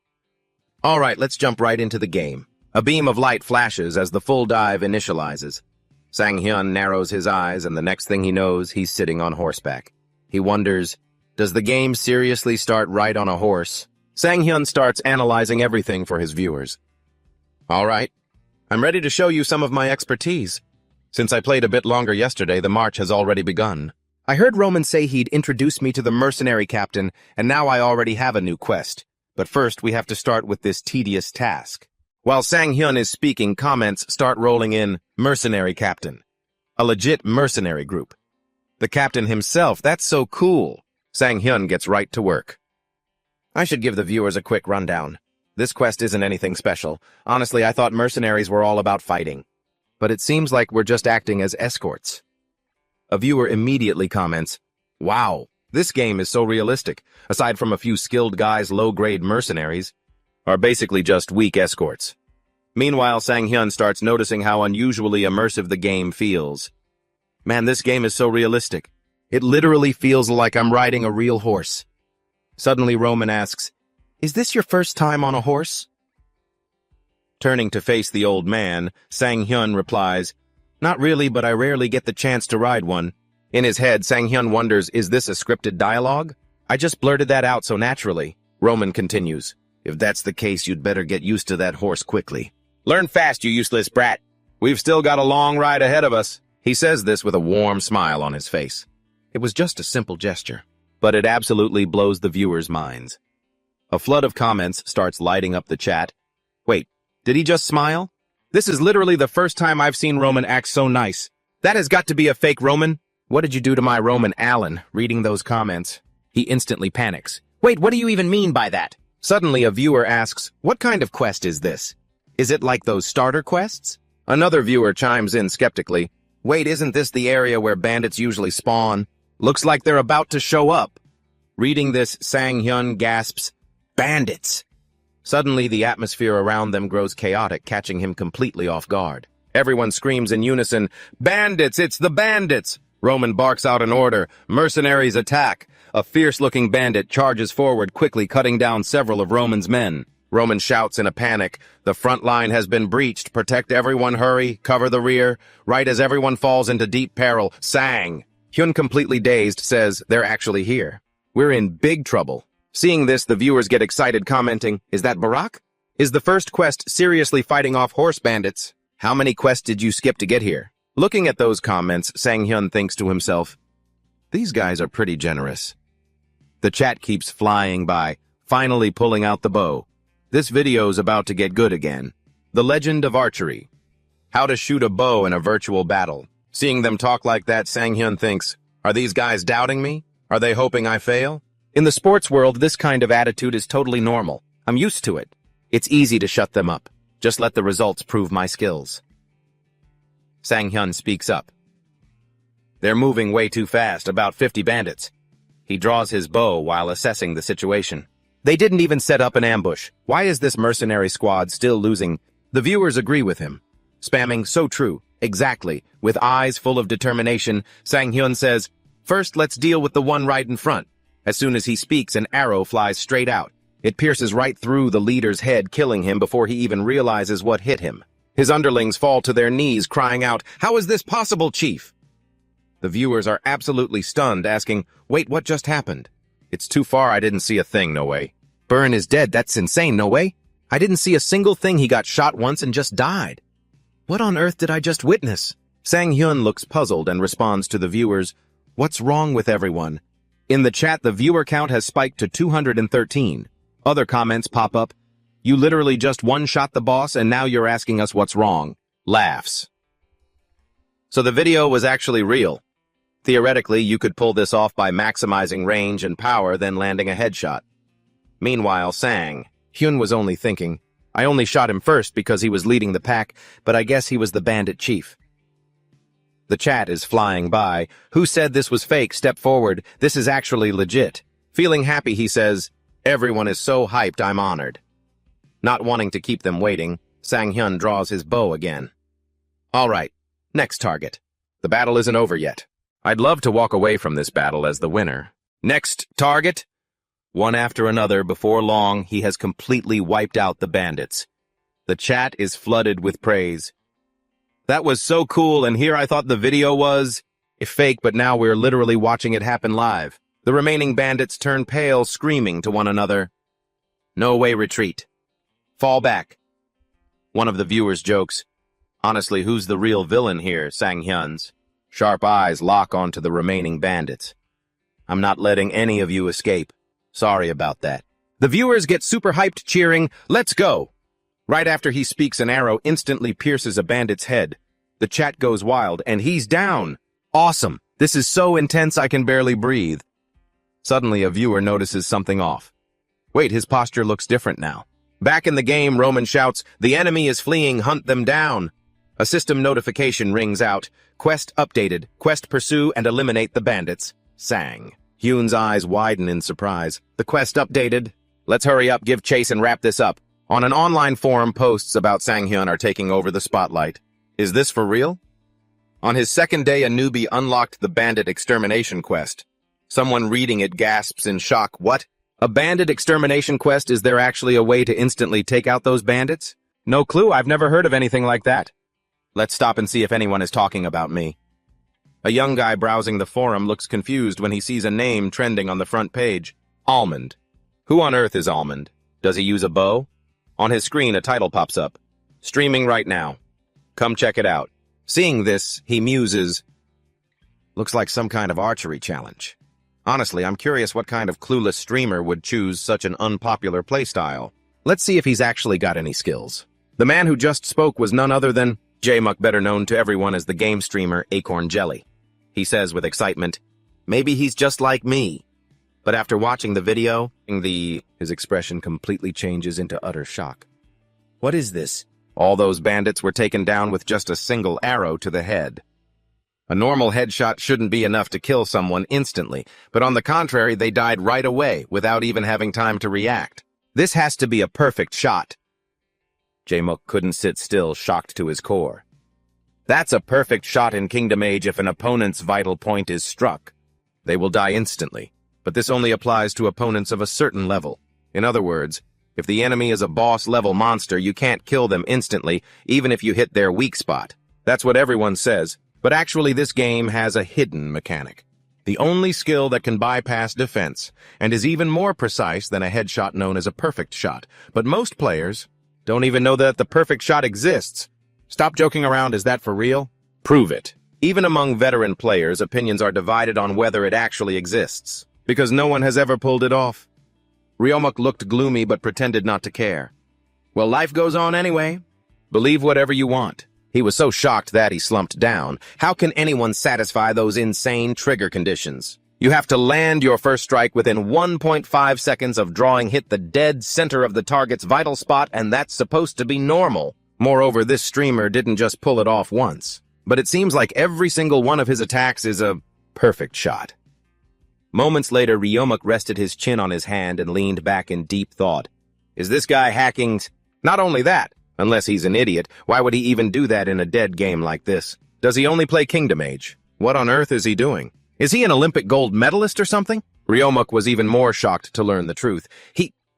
All right, let's jump right into the game. A beam of light flashes as the full dive initializes. Sang-hyun narrows his eyes, and the next thing he knows, he's sitting on horseback. He wonders, does the game seriously start right on a horse? Sang-hyun starts analyzing everything for his viewers. All right, I'm ready to show you some of my expertise. Since I played a bit longer yesterday, the march has already begun. I heard Roman say he'd introduce me to the mercenary captain, and now I already have a new quest. But first, we have to start with this tedious task. While Sang-hyun is speaking, comments start rolling in, mercenary captain. A legit mercenary group. The captain himself, that's so cool. Sang-hyun gets right to work. I should give the viewers a quick rundown. This quest isn't anything special. Honestly, I thought mercenaries were all about fighting. But it seems like we're just acting as escorts. A viewer immediately comments, wow, this game is so realistic. Aside from a few skilled guys, low-grade mercenaries are basically just weak escorts. Meanwhile, Sang-hyun starts noticing how unusually immersive the game feels. Man, this game is so realistic. It literally feels like I'm riding a real horse. Suddenly, Roman asks, is this your first time on a horse? Turning to face the old man, Sang-hyun replies, not really, but I rarely get the chance to ride one. In his head, Sang-hyun wonders, is this a scripted dialogue? I just blurted that out so naturally. Roman continues, if that's the case, you'd better get used to that horse quickly. Learn fast, you useless brat. We've still got a long ride ahead of us. He says this with a warm smile on his face. It was just a simple gesture, but it absolutely blows the viewers' minds. A flood of comments starts lighting up the chat. Wait, did he just smile? This is literally the first time I've seen Roman act so nice. That has got to be a fake Roman. What did you do to my Roman Allen? Reading those comments, he instantly panics. Wait, what do you even mean by that? Suddenly, a viewer asks, what kind of quest is this? Is it like those starter quests? Another viewer chimes in skeptically. Wait, isn't this the area where bandits usually spawn? Looks like they're about to show up. Reading this, Sang-hyun gasps, bandits. Suddenly, the atmosphere around them grows chaotic, catching him completely off guard. Everyone screams in unison, bandits, it's the bandits! Roman barks out an order, mercenaries attack. A fierce-looking bandit charges forward, quickly cutting down several of Roman's men. Roman shouts in a panic, the front line has been breached, protect everyone, hurry, cover the rear. Right as everyone falls into deep peril, Sang! Hyun, completely dazed, says, they're actually here. We're in big trouble. Seeing this, the viewers get excited, commenting, is that Barack? Is the first quest seriously fighting off horse bandits? How many quests did you skip to get here? Looking at those comments, Sang-hyun thinks to himself, these guys are pretty generous. The chat keeps flying by, finally pulling out the bow. This video's about to get good again. The Legend of Archery. How to shoot a bow in a virtual battle. Seeing them talk like that, Sang-hyun thinks, are these guys doubting me? Are they hoping I fail? In the sports world, this kind of attitude is totally normal. I'm used to it. It's easy to shut them up. Just let the results prove my skills. Sang-hyun speaks up. They're moving way too fast, about 50 bandits. He draws his bow while assessing the situation. They didn't even set up an ambush. Why is this mercenary squad still losing? The viewers agree with him. Spamming, so true, exactly. With eyes full of determination, Sang-hyun says, first let's deal with the one right in front. As soon as he speaks, an arrow flies straight out. It pierces right through the leader's head, killing him before he even realizes what hit him. His underlings fall to their knees, crying out, how is this possible, Chief? The viewers are absolutely stunned, asking, wait, what just happened? It's too far, I didn't see a thing, no way. Burn is dead, that's insane, no way. I didn't see a single thing, he got shot once and just died. What on earth did I just witness? Sang-hyun looks puzzled and responds to the viewers, what's wrong with everyone? In the chat, the viewer count has spiked to 213. Other comments pop up, you literally just one-shot the boss and now you're asking us what's wrong. Laughs. So the video was actually real. Theoretically, you could pull this off by maximizing range and power, then landing a headshot. Meanwhile, Hyun was only thinking, I only shot him first because he was leading the pack, but I guess he was the bandit chief. The chat is flying by. Who said this was fake? Step forward. This is actually legit. Feeling happy, he says, everyone is so hyped, I'm honored. Not wanting to keep them waiting, Sang-hyun draws his bow again. All right, next target. The battle isn't over yet. I'd love to walk away from this battle as the winner. Next target? One after another, before long, he has completely wiped out the bandits. The chat is flooded with praise. That was so cool, and here I thought the video was fake, but now we're literally watching it happen live. The remaining bandits turn pale, screaming to one another. No way, retreat. Fall back. One of the viewers jokes, honestly, who's the real villain here, Sang-hyun's sharp eyes lock onto the remaining bandits. I'm not letting any of you escape. Sorry about that. The viewers get super hyped, cheering, let's go. Right after he speaks, an arrow instantly pierces a bandit's head. The chat goes wild, and he's down. Awesome. This is so intense I can barely breathe. Suddenly, a viewer notices something off. Wait, his posture looks different now. Back in the game, Roman shouts, the enemy is fleeing, hunt them down. A system notification rings out. Quest updated. Quest pursue and eliminate the bandits. Sang. Hyun's eyes widen in surprise. The quest updated. Let's hurry up, give chase, and wrap this up. On an online forum, posts about Sang-hyun are taking over the spotlight. Is this for real? On his second day, a newbie unlocked the bandit extermination quest. Someone reading it gasps in shock. What? A bandit extermination quest? Is there actually a way to instantly take out those bandits? No clue. I've never heard of anything like that. Let's stop and see if anyone is talking about me. A young guy browsing the forum looks confused when he sees a name trending on the front page. Almond. Who on earth is Almond? Does he use a bow? On his screen, a title pops up. Streaming right now. Come check it out. Seeing this, he muses. Looks like some kind of archery challenge. Honestly, I'm curious what kind of clueless streamer would choose such an unpopular playstyle. Let's see if he's actually got any skills. The man who just spoke was none other than J-Muck, better known to everyone as the game streamer Acorn Jelly. He says with excitement, maybe he's just like me. But after watching the video, his expression completely changes into utter shock. What is this? All those bandits were taken down with just a single arrow to the head. A normal headshot shouldn't be enough to kill someone instantly, but on the contrary, they died right away without even having time to react. This has to be a perfect shot. J-Muck couldn't sit still, shocked to his core. That's a perfect shot in Kingdom Age if an opponent's vital point is struck. They will die instantly, but this only applies to opponents of a certain level. In other words, if the enemy is a boss-level monster, you can't kill them instantly, even if you hit their weak spot. That's what everyone says, but actually this game has a hidden mechanic. The only skill that can bypass defense, and is even more precise than a headshot known as a perfect shot. But most players don't even know that the perfect shot exists. Stop joking around, is that for real? Prove it. Even among veteran players, opinions are divided on whether it actually exists, because no one has ever pulled it off. Ryomuk looked gloomy but pretended not to care. Well, life goes on anyway. Believe whatever you want. He was so shocked that he slumped down. How can anyone satisfy those insane trigger conditions? You have to land your first strike within 1.5 seconds of drawing, hit the dead center of the target's vital spot, and that's supposed to be normal. Moreover, this streamer didn't just pull it off once, but it seems like every single one of his attacks is a perfect shot. Moments later, Ryomuk rested his chin on his hand and leaned back in deep thought. Is this guy hacking? Not only that, unless he's an idiot, why would he even do that in a dead game like this? Does he only play Kingdom Age? What on earth is he doing? Is he an Olympic gold medalist or something? Ryomuk was even more shocked to learn the truth.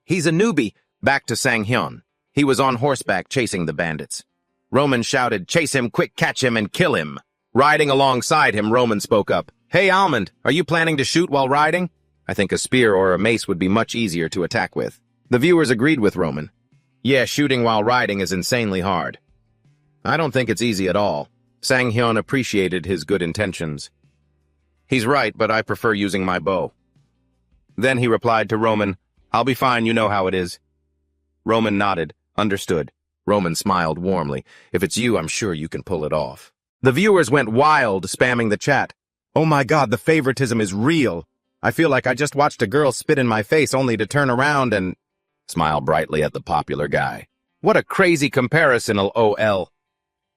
He's a newbie. Back to Sang-hyun. He was on horseback chasing the bandits. Roman shouted, chase him, quick, catch him, and kill him. Riding alongside him, Roman spoke up. Hey, Almond, are you planning to shoot while riding? I think a spear or a mace would be much easier to attack with. The viewers agreed with Roman. Yeah, shooting while riding is insanely hard. I don't think it's easy at all. Sang-hyun appreciated his good intentions. He's right, but I prefer using my bow. Then he replied to Roman, I'll be fine, you know how it is. Roman nodded. Understood. Roman smiled warmly. If it's you, I'm sure you can pull it off. The viewers went wild, spamming the chat. Oh my god, the favoritism is real. I feel like I just watched a girl spit in my face only to turn around and smile brightly at the popular guy. What a crazy comparison, lol.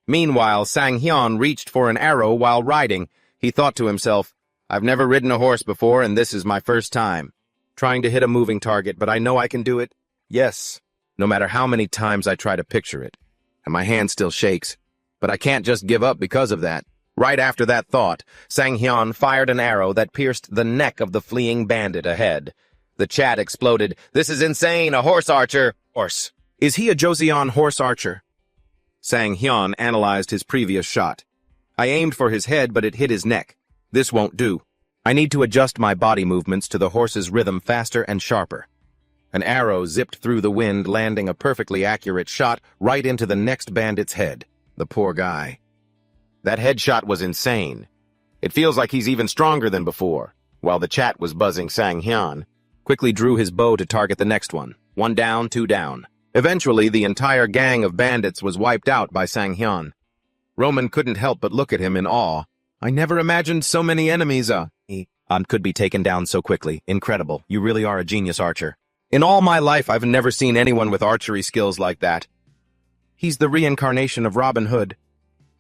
Meanwhile, Sang-hyun reached for an arrow while riding. He thought to himself, I've never ridden a horse before and this is my first time. Trying to hit a moving target, but I know I can do it. Yes, no matter how many times I try to picture it. And my hand still shakes. But I can't just give up because of that. Right after that thought, Sang-hyun fired an arrow that pierced the neck of the fleeing bandit ahead. The chat exploded. "This is insane, a horse archer." Horse. Is he a Joseon horse archer? Sang Hyun analyzed his previous shot. I aimed for his head, but it hit his neck. This won't do. I need to adjust my body movements to the horse's rhythm faster and sharper. An arrow zipped through the wind, landing a perfectly accurate shot right into the next bandit's head. The poor guy. That headshot was insane. It feels like he's even stronger than before. While the chat was buzzing, Sang Hyun quickly drew his bow to target the next one. 1 down, 2 down. Eventually, the entire gang of bandits was wiped out by Sang Hyun. Roman couldn't help but look at him in awe. I never imagined so many enemies, could be taken down so quickly. Incredible. You really are a genius archer. In all my life, I've never seen anyone with archery skills like that. He's the reincarnation of Robin Hood.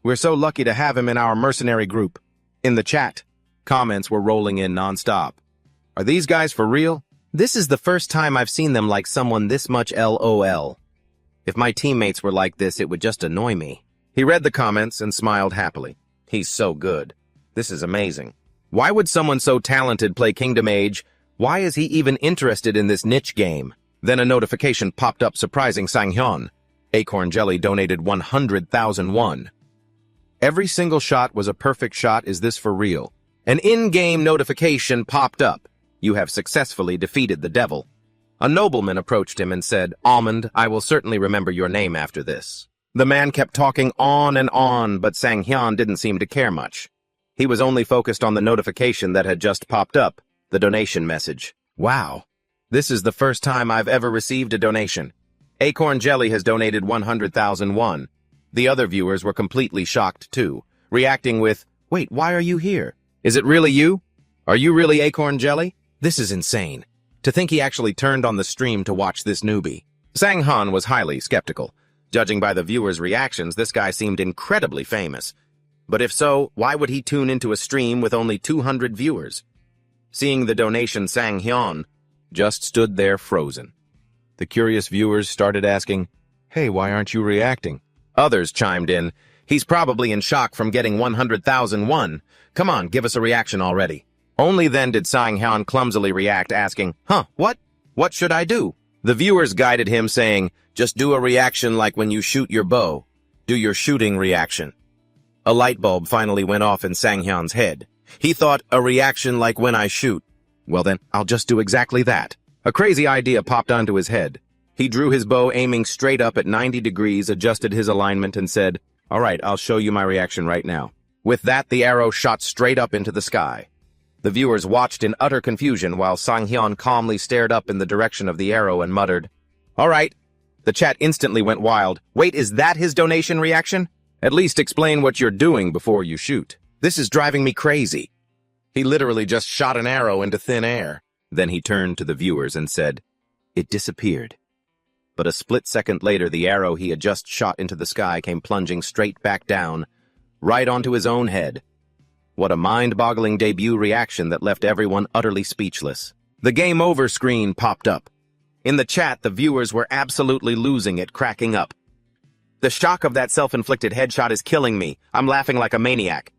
We're so lucky to have him in our mercenary group. In the chat, comments were rolling in nonstop. Are these guys for real? This is the first time I've seen them like someone this much LOL. If my teammates were like this, it would just annoy me. He read the comments and smiled happily. He's so good. This is amazing. Why would someone so talented play Kingdom Age? Why is he even interested in this niche game? Then a notification popped up surprising Sang Hyun. Acorn Jelly donated 100,000 won. Every single shot was a perfect shot. Is this for real? An in-game notification popped up. You have successfully defeated the devil. A nobleman approached him and said, Almond, I will certainly remember your name after this. The man kept talking on and on, but Sang Hyun didn't seem to care much. He was only focused on the notification that had just popped up, the donation message. Wow. This is the first time I've ever received a donation. Acorn Jelly has donated 100,000 won. The other viewers were completely shocked too, reacting with, wait, why are you here? Is it really you? Are you really Acorn Jelly? This is insane. To think he actually turned on the stream to watch this newbie. Sang Hyun was highly skeptical. Judging by the viewers' reactions, this guy seemed incredibly famous. But if so, why would he tune into a stream with only 200 viewers? Seeing the donation, Sang Hyun just stood there frozen. The curious viewers started asking, hey, why aren't you reacting? Others chimed in, he's probably in shock from getting 100,000 won. Come on, give us a reaction already. Only then did Sang Hyun clumsily react, asking, what? What should I do? The viewers guided him, saying, just do a reaction like when you shoot your bow. Do your shooting reaction. A light bulb finally went off in Sang Hyun's head. He thought, a reaction like when I shoot. Well then, I'll just do exactly that. A crazy idea popped onto his head. He drew his bow aiming straight up at 90 degrees, adjusted his alignment, and said, all right, I'll show you my reaction right now. With that, the arrow shot straight up into the sky. The viewers watched in utter confusion while Sang Hyun calmly stared up in the direction of the arrow and muttered, all right. The chat instantly went wild. Wait, is that his donation reaction? At least explain what you're doing before you shoot. This is driving me crazy. He literally just shot an arrow into thin air. Then he turned to the viewers and said, it disappeared. But a split second later, the arrow he had just shot into the sky came plunging straight back down, right onto his own head. What a mind-boggling debut reaction that left everyone utterly speechless. The game over screen popped up. In the chat, the viewers were absolutely losing it, cracking up. The shock of that self-inflicted headshot is killing me. I'm laughing like a maniac.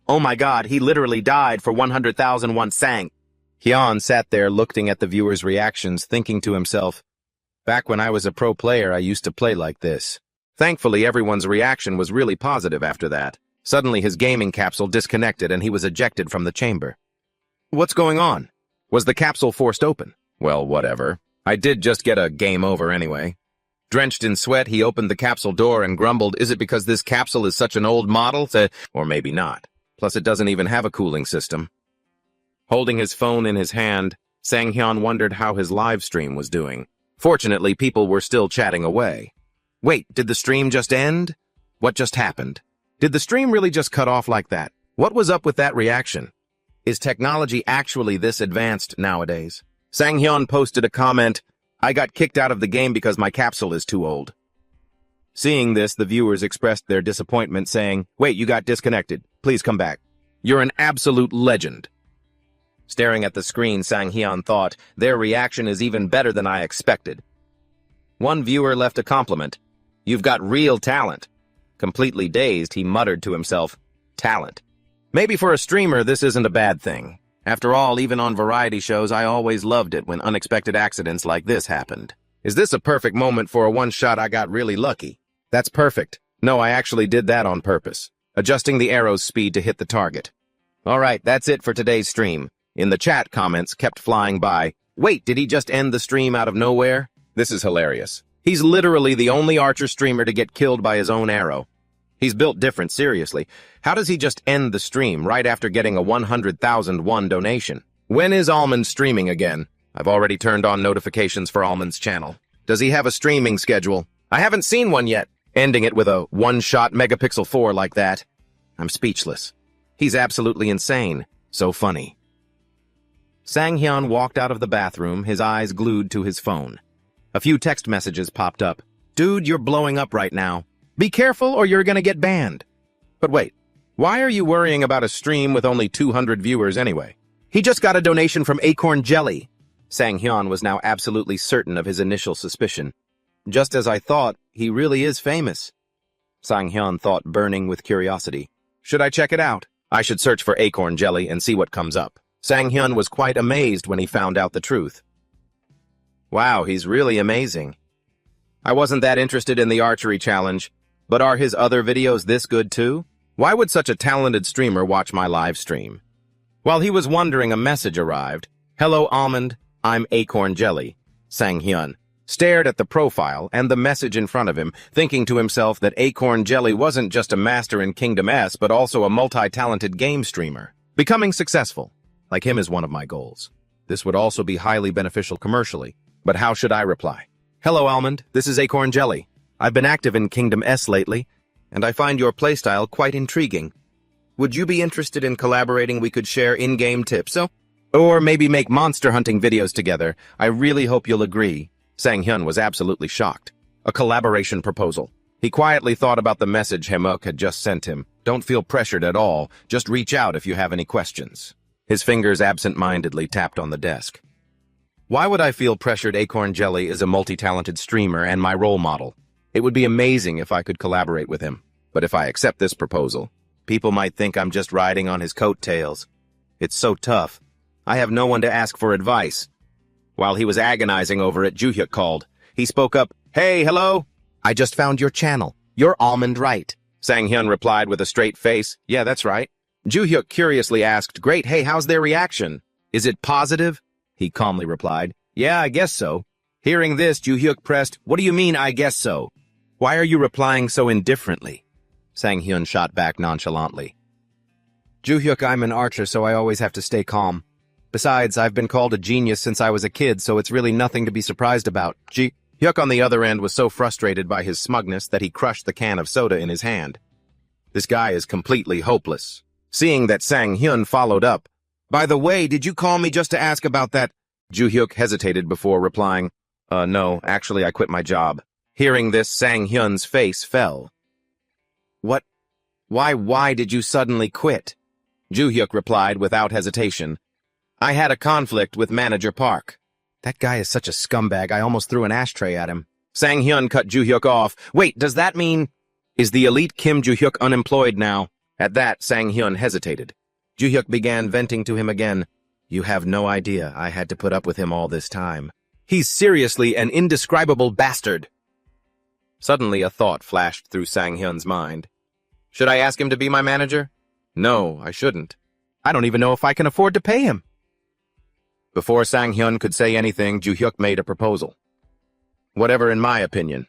Oh my god, he literally died for 100,000 won. Sang. Hyun sat there looking at the viewers' reactions, thinking to himself, back when I was a pro player, I used to play like this. Thankfully, everyone's reaction was really positive after that. Suddenly, his gaming capsule disconnected and he was ejected from the chamber. What's going on? Was the capsule forced open? Well, whatever. I did just get a game over anyway. Drenched in sweat, he opened the capsule door and grumbled, is it because this capsule is such an old model? Or maybe not. Plus, it doesn't even have a cooling system. Holding his phone in his hand, Sang Hyun wondered how his live stream was doing. Fortunately, people were still chatting away. Wait, did the stream just end? What just happened? Did the stream really just cut off like that? What was up with that reaction? Is technology actually this advanced nowadays? Sang Hyun posted a comment, I got kicked out of the game because my capsule is too old. Seeing this, the viewers expressed their disappointment, saying, wait, you got disconnected. Please come back. You're an absolute legend. Staring at the screen, Sang Hyun thought, their reaction is even better than I expected. One viewer left a compliment. You've got real talent. Completely dazed, he muttered to himself, talent. Maybe for a streamer, this isn't a bad thing. After all, even on variety shows, I always loved it when unexpected accidents like this happened. Is this a perfect moment for a one-shot? I got really lucky. That's perfect. No, I actually did that on purpose, adjusting the arrow's speed to hit the target. Alright, that's it for today's stream. In the chat, comments kept flying by. Wait, did he just end the stream out of nowhere? This is hilarious. He's literally the only Archer streamer to get killed by his own arrow. He's built different, seriously. How does he just end the stream right after getting a 100,001 donation? When is Almond streaming again? I've already turned on notifications for Almond's channel. Does he have a streaming schedule? I haven't seen one yet. Ending it with a one-shot megapixel 4 like that. I'm speechless. He's absolutely insane. So funny. Sang-hyun walked out of the bathroom, his eyes glued to his phone. A few text messages popped up. Dude, you're blowing up right now. Be careful or you're gonna get banned. But wait, why are you worrying about a stream with only 200 viewers anyway? He just got a donation from Acorn Jelly. Sang-hyun was now absolutely certain of his initial suspicion. Just as I thought, he really is famous. Sang-hyun thought, burning with curiosity. Should I check it out? I should search for Acorn Jelly and see what comes up. Sang-hyun was quite amazed when he found out the truth. Wow, he's really amazing. I wasn't that interested in the archery challenge, but are his other videos this good too? Why would such a talented streamer watch my live stream? While he was wondering, a message arrived. Hello, Almond. I'm Acorn Jelly. Sang-hyun stared at the profile and the message in front of him, thinking to himself that Acorn Jelly wasn't just a master in Kingdom S, but also a multi-talented game streamer. Becoming successful, like him, is one of my goals. This would also be highly beneficial commercially. But how should I reply? Hello, Almond. This is Acorn Jelly. I've been active in Kingdom S lately, and I find your playstyle quite intriguing. Would you be interested in collaborating? We could share in-game tips, or maybe make monster hunting videos together. I really hope you'll agree. Sang-hyun was absolutely shocked. A collaboration proposal. He quietly thought about the message Hemuk had just sent him. Don't feel pressured at all. Just reach out if you have any questions. His fingers absent-mindedly tapped on the desk. Why would I feel pressured? Acorn Jelly is a multi-talented streamer and my role model. It would be amazing if I could collaborate with him. But if I accept this proposal, people might think I'm just riding on his coattails. It's so tough. I have no one to ask for advice. While he was agonizing over it, Joo-hyuk called. He spoke up. Hey, hello? I just found your channel. You're Almond, right? Sang-hyun replied with a straight face. Yeah, that's right. Joo-hyuk curiously asked, Great, hey, how's their reaction? Is it positive? He calmly replied, Yeah, I guess so. Hearing this, Joo-hyuk pressed, What do you mean, I guess so? Why are you replying so indifferently? Sang-hyun shot back nonchalantly. Joo-hyuk, I'm an archer, so I always have to stay calm. Besides, I've been called a genius since I was a kid, so it's really nothing to be surprised about. Joo-hyuk on the other end was so frustrated by his smugness that he crushed the can of soda in his hand. This guy is completely hopeless. Seeing that, Sang-hyun followed up. By the way, did you call me just to ask about that? Joo-hyuk hesitated before replying, No, actually I quit my job. Hearing this, Sang-hyun's face fell. What? Why did you suddenly quit? Joo-hyuk replied without hesitation. I had a conflict with Manager Park. That guy is such a scumbag, I almost threw an ashtray at him. Sang-hyun cut Joo-hyuk off. Wait, does that mean... Is the elite Kim Joo-hyuk unemployed now? At that, Sang-hyun hesitated. Joo-hyuk began venting to him again. You have no idea I had to put up with him all this time. He's seriously an indescribable bastard. Suddenly a thought flashed through Sang-hyun's mind. Should I ask him to be my manager? No, I shouldn't. I don't even know if I can afford to pay him. Before Sang-hyun could say anything, Joo-hyuk made a proposal. Whatever, in my opinion.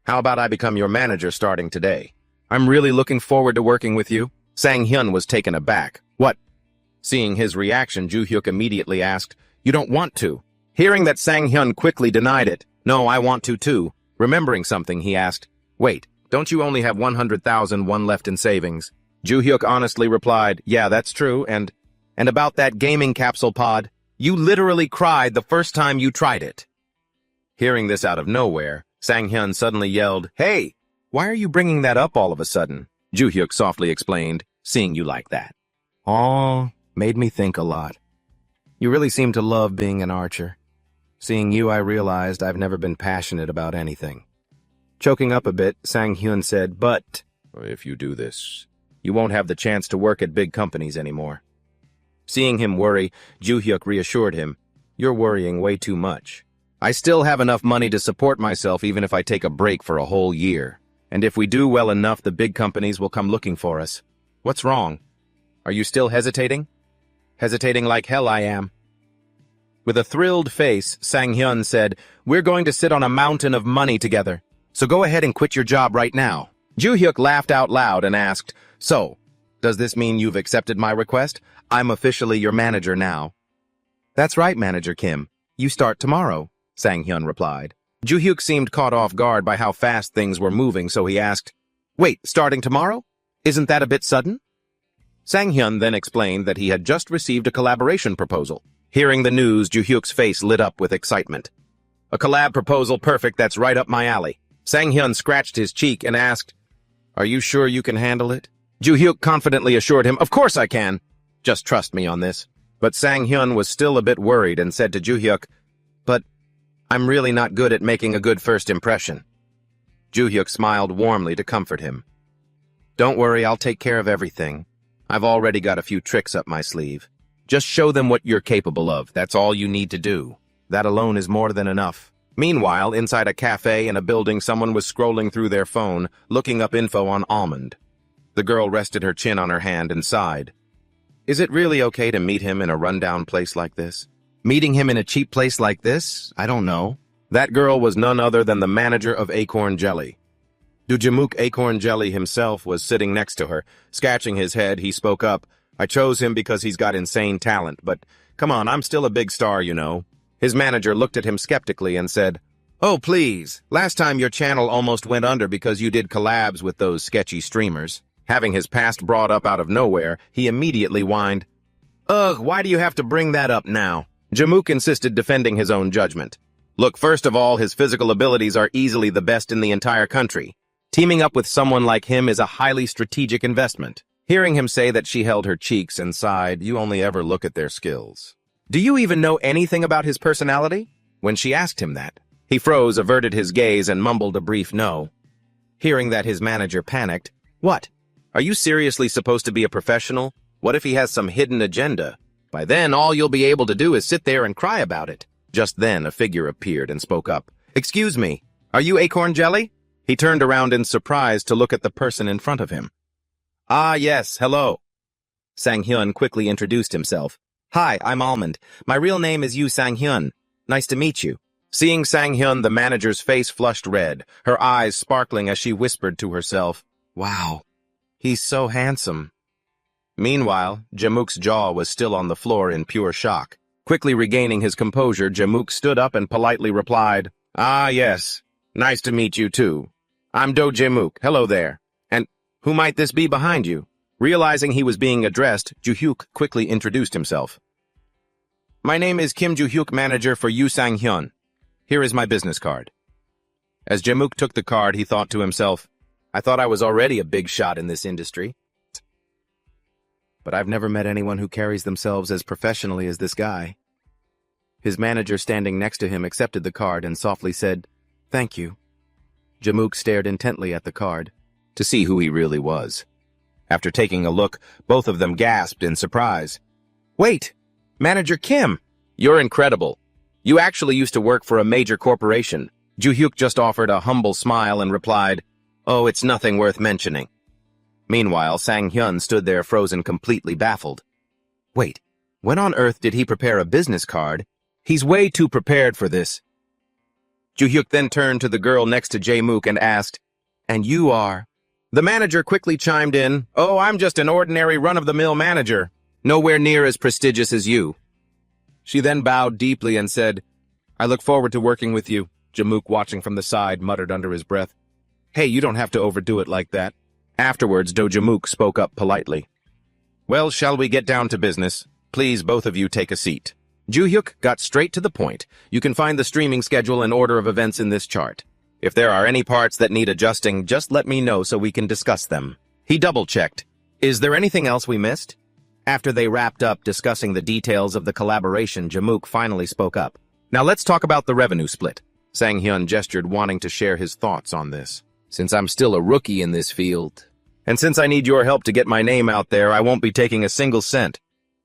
How about I become your manager starting today? I'm really looking forward to working with you. Sang-hyun was taken aback. What? Seeing his reaction, Joo-hyuk immediately asked, You don't want to? Hearing that, Sang-hyun quickly denied it. No, I want to too. Remembering something, he asked, Wait, don't you only have 100,001 left in savings? Joo-hyuk honestly replied, Yeah, that's true, and about that gaming capsule pod, you literally cried the first time you tried it. Hearing this out of nowhere, Sang-hyun suddenly yelled, Hey, why are you bringing that up all of a sudden? Joo-hyuk softly explained, Seeing you like that. Aw, made me think a lot. You really seem to love being an archer. Seeing you, I realized I've never been passionate about anything. Choking up a bit, Sang-hyun said, But if you do this, you won't have the chance to work at big companies anymore. Seeing him worry, Ju-hyuk reassured him, "You're worrying way too much. I still have enough money to support myself even if I take a break for a whole year. And if we do well enough, the big companies will come looking for us. What's wrong? Are you still hesitating?" "Hesitating like hell I am." With a thrilled face, Sang-hyun said, "We're going to sit on a mountain of money together. So go ahead and quit your job right now." Ju-hyuk laughed out loud and asked, "So, does this mean you've accepted my request? I'm officially your manager now." "That's right, Manager Kim. You start tomorrow," Sang-hyun replied. Ju-hyuk seemed caught off guard by how fast things were moving, so he asked, "Wait, starting tomorrow? Isn't that a bit sudden?" Sang-hyun then explained that he had just received a collaboration proposal. Hearing the news, Ju-hyuk's face lit up with excitement. "A collab proposal, perfect, that's right up my alley." Sang-hyun scratched his cheek and asked, "Are you sure you can handle it?" Ju-hyuk confidently assured him, "Of course I can. Just trust me on this." But Sang-hyun was still a bit worried and said to Ju-hyuk, "But I'm really not good at making a good first impression." Ju-hyuk smiled warmly to comfort him. "Don't worry, I'll take care of everything. I've already got a few tricks up my sleeve. Just show them what you're capable of. That's all you need to do. That alone is more than enough." Meanwhile, inside a cafe in a building, someone was scrolling through their phone, looking up info on Almond. The girl rested her chin on her hand and sighed. "Is it really okay to meet him in a rundown place like this? Meeting him in a cheap place like this? I don't know." That girl was none other than the manager of Acorn Jelly. Dujamuk Acorn Jelly himself was sitting next to her. Scratching his head, he spoke up. "I chose him because he's got insane talent, but come on, I'm still a big star, you know." His manager looked at him skeptically and said, "Oh, please, last time your channel almost went under because you did collabs with those sketchy streamers." Having his past brought up out of nowhere, he immediately whined, "Ugh, why do you have to bring that up now?" Jamuk insisted, defending his own judgment. "Look, first of all, his physical abilities are easily the best in the entire country. Teaming up with someone like him is a highly strategic investment." Hearing him say that, she held her cheeks and sighed, "You only ever look at their skills. Do you even know anything about his personality?" When she asked him that, he froze, averted his gaze, and mumbled a brief no. Hearing that, his manager panicked. "What? Are you seriously supposed to be a professional? What if he has some hidden agenda? By then, all you'll be able to do is sit there and cry about it." Just then, a figure appeared and spoke up. "Excuse me, are you Acorn Jelly?" He turned around in surprise to look at the person in front of him. "Ah, yes, hello." Sang-hyun quickly introduced himself. "Hi, I'm Almond. My real name is Yu Sang-hyun. Nice to meet you." Seeing Sang-hyun, the manager's face flushed red, her eyes sparkling as she whispered to herself, "Wow, he's so handsome." Meanwhile, Jamuk's jaw was still on the floor in pure shock. Quickly regaining his composure, Jamuk stood up and politely replied, "Ah, yes. Nice to meet you, too. I'm Do Jamuk. Hello there. And who might this be behind you?" Realizing he was being addressed, Ju-hyuk quickly introduced himself. "My name is Kim Ju-hyuk, manager for Yu Sang-hyun. Here is my business card." As Jamuk took the card, he thought to himself, "I thought I was already a big shot in this industry. But I've never met anyone who carries themselves as professionally as this guy." His manager, standing next to him, accepted the card and softly said, "Thank you." Jamuk stared intently at the card to see who he really was. After taking a look, both of them gasped in surprise. "Wait, Manager Kim, you're incredible. You actually used to work for a major corporation." Ju-hyuk just offered a humble smile and replied, "Oh, it's nothing worth mentioning." Meanwhile, Sang-hyun stood there frozen, completely baffled. Wait, when on earth did he prepare a business card? He's way too prepared for this. Ju-hyuk then turned to the girl next to Jae-mook and asked, "And you are?" The manager quickly chimed in, "Oh, I'm just an ordinary run-of-the-mill manager, nowhere near as prestigious as you." She then bowed deeply and said, "I look forward to working with you." Jae-mook, watching from the side, muttered under his breath, "Hey, you don't have to overdo it like that." Afterwards, Do Jae-mook spoke up politely. "Well, shall we get down to business? Please, both of you take a seat." Ju-hyuk got straight to the point. You can find the streaming schedule and order of events in this chart. If there are any parts that need adjusting, just let me know so we can discuss them. He double-checked. Is there anything else we missed? After they wrapped up discussing the details of the collaboration, Jae-mook finally spoke up. "Now let's talk about the revenue split." Sang-hyun gestured, wanting to share his thoughts on this. "Since I'm still a rookie in this field, and since I need your help to get my name out there, I won't be taking a single cent.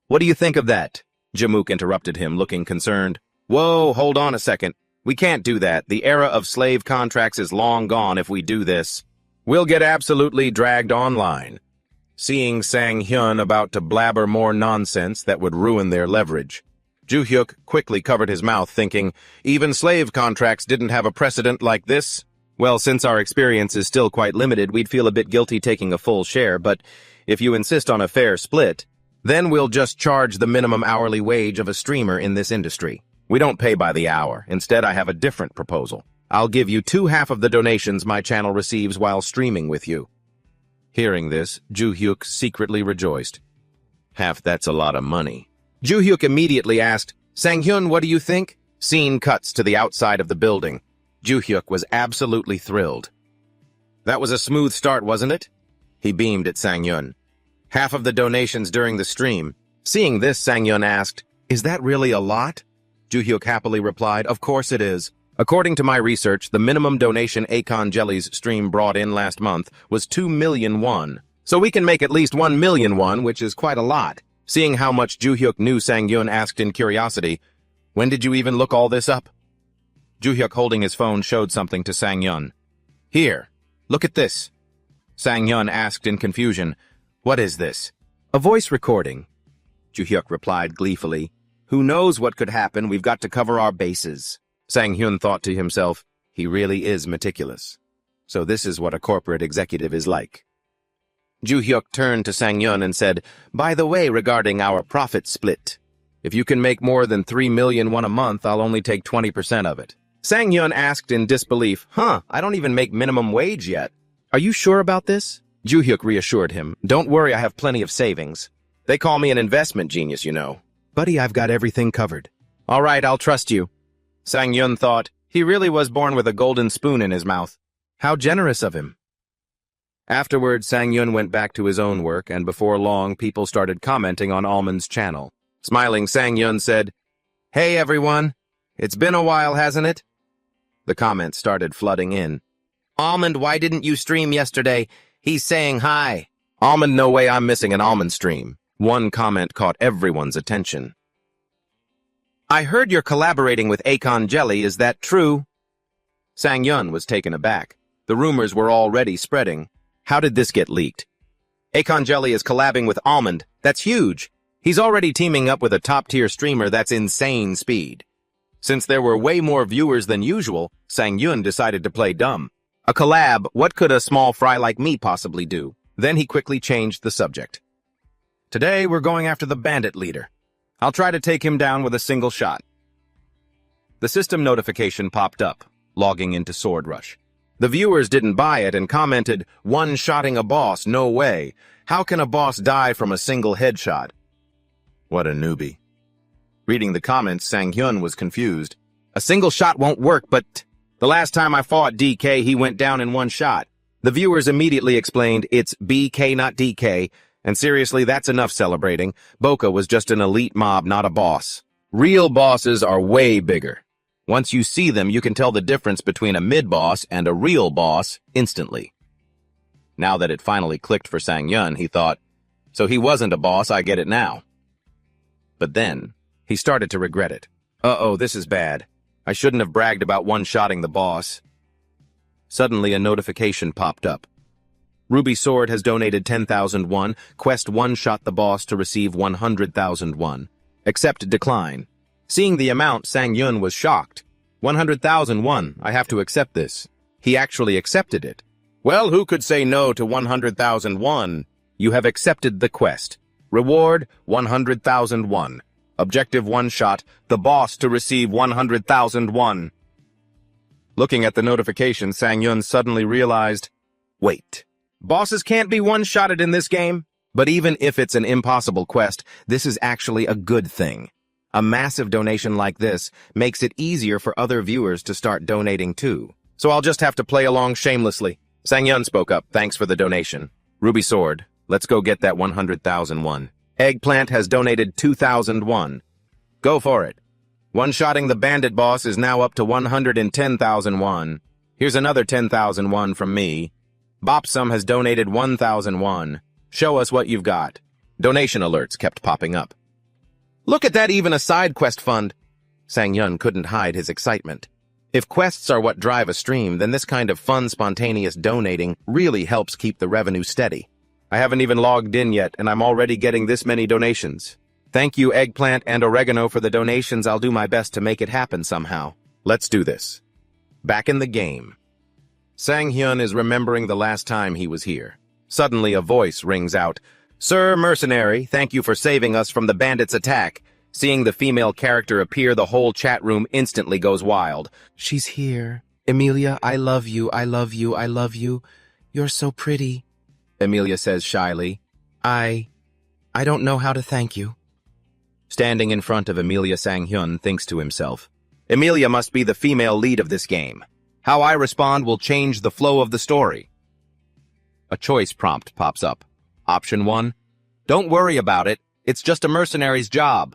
What do you think of that? Jamook interrupted him, looking concerned. Whoa, hold on a second. We can't do that. The era of slave contracts is long gone if we do this. We'll get absolutely dragged online. Seeing Sang-hyun about to blabber more nonsense that would ruin their leverage, Ju-hyuk quickly covered his mouth, thinking, even slave contracts didn't have a precedent like this. Well, since our experience is still quite limited, we'd feel a bit guilty taking a full share, but if you insist on a fair split, then we'll just charge the minimum hourly wage of a streamer in this industry. We don't pay by the hour. Instead, I have a different proposal. I'll give you 2/2 of the donations my channel receives while streaming with you. Hearing this, Ju-hyuk secretly rejoiced. Half, that's a lot of money. Ju-hyuk immediately asked, Sang-hyun, what do you think? Scene cuts to the outside of the building. Ju-hyuk was absolutely thrilled. That was a smooth start, wasn't it? He beamed at Sang-hyun. Half of the donations during the stream. Seeing this, Sang-hyun asked, is that really a lot? Ju-hyuk happily replied, of course it is. According to my research, the minimum donation Akon Jelly's stream brought in last month was 2 million won. So we can make at least 1 million won, which is quite a lot. Seeing how much Ju-hyuk knew, Sang-hyun asked in curiosity, when did you even look all this up? Ju-hyuk, holding his phone, showed something to Sang-hyun. Here, look at this. Sang-hyun asked in confusion, what is this? A voice recording. Ju-hyuk replied gleefully, who knows what could happen, we've got to cover our bases. Sang-hyun thought to himself, he really is meticulous. So this is what a corporate executive is like. Ju-hyuk turned to Sang-hyun and said, by the way, regarding our profit split, if you can make more than 3 million won a month, I'll only take 20% of it. Sang-hyun asked in disbelief, I don't even make minimum wage yet. Are you sure about this? Ju-hyuk reassured him, don't worry, I have plenty of savings. They call me an investment genius, you know. Buddy, I've got everything covered. All right, I'll trust you. Sang-hyun thought, he really was born with a golden spoon in his mouth. How generous of him. Afterwards, Sang-hyun went back to his own work, and before long, people started commenting on Almond's channel. Smiling, Sang-hyun said, hey everyone, it's been a while, hasn't it? The comments started flooding in. Almond, why didn't you stream yesterday? He's saying hi. Almond, no way I'm missing an Almond stream. One comment caught everyone's attention. I heard you're collaborating with Akon Jelly, is that true? Sang-hyun was taken aback. The rumors were already spreading. How did this get leaked? Akon Jelly is collabing with Almond. That's huge. He's already teaming up with a top-tier streamer that's insane speed. Since there were way more viewers than usual, Sang-hyun decided to play dumb. A collab, what could a small fry like me possibly do? Then he quickly changed the subject. Today, we're going after the bandit leader. I'll try to take him down with a single shot. The system notification popped up, logging into Sword Rush. The viewers didn't buy it and commented, one-shotting a boss, no way. How can a boss die from a single headshot? What a newbie. Reading the comments, Sang-hyun was confused. A single shot won't work, but the last time I fought DK, he went down in one shot. The viewers immediately explained, it's BK, not DK, and seriously, that's enough celebrating. Boca was just an elite mob, not a boss. Real bosses are way bigger. Once you see them, you can tell the difference between a mid-boss and a real boss instantly. Now that it finally clicked for Sang-hyun, he thought, so he wasn't a boss, I get it now. But then, he started to regret it. Uh-oh, this is bad. I shouldn't have bragged about one-shotting the boss. Suddenly, a notification popped up. Ruby Sword has donated 10,000 won. Quest one-shot the boss to receive 100,000 won. Accept decline. Seeing the amount, Sang-hyun was shocked. 100,000 won. I have to accept this. He actually accepted it. Well, who could say no to 100,000 won? You have accepted the quest. Reward, 100,000 won. Objective one-shot, the boss to receive 100,000 won. Looking at the notification, Sang-hyun suddenly realized, wait. Bosses can't be one-shotted in this game? But even if it's an impossible quest, this is actually a good thing. A massive donation like this makes it easier for other viewers to start donating too. So I'll just have to play along shamelessly. Sang-hyun spoke up, thanks for the donation. Ruby Sword, let's go get that 100,000 won. Eggplant has donated 2,000 won. Go for it. One-shotting the bandit boss is now up to 110,000 won. Here's another 10,000 won from me. Bopsum has donated 1,000 won. Show us what you've got. Donation alerts kept popping up. Look at that, even a side quest fund. Sang-hyun couldn't hide his excitement. If quests are what drive a stream, then this kind of fun, spontaneous donating really helps keep the revenue steady. I haven't even logged in yet, and I'm already getting this many donations. Thank you, Eggplant and Oregano, for the donations. I'll do my best to make it happen somehow. Let's do this. Back in the game. Sang-hyun is remembering the last time he was here. Suddenly a voice rings out. Sir Mercenary, thank you for saving us from the bandits' attack. Seeing the female character appear, the whole chat room instantly goes wild. She's here. Emilia, I love you, I love you, I love you. You're so pretty. Emilia says shyly. I don't know how to thank you. Standing in front of Emilia, Sang-hyun thinks to himself, Emilia must be the female lead of this game. How I respond will change the flow of the story. A choice prompt pops up. Option 1, don't worry about it. It's just a mercenary's job.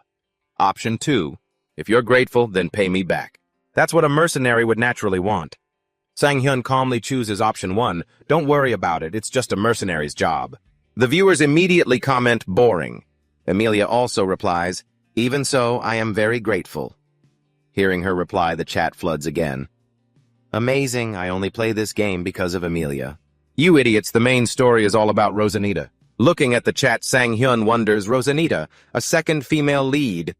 Option 2, if you're grateful, then pay me back. That's what a mercenary would naturally want. Sang-hyun calmly chooses option 1, don't worry about it. It's just a mercenary's job. The viewers immediately comment boring. Emilia also replies, even so, I am very grateful. Hearing her reply, the chat floods again. Amazing, I only play this game because of Emilia. You idiots, the main story is all about Rosanita. Looking at the chat, Sang-hyun wonders, Rosanita, a second female lead.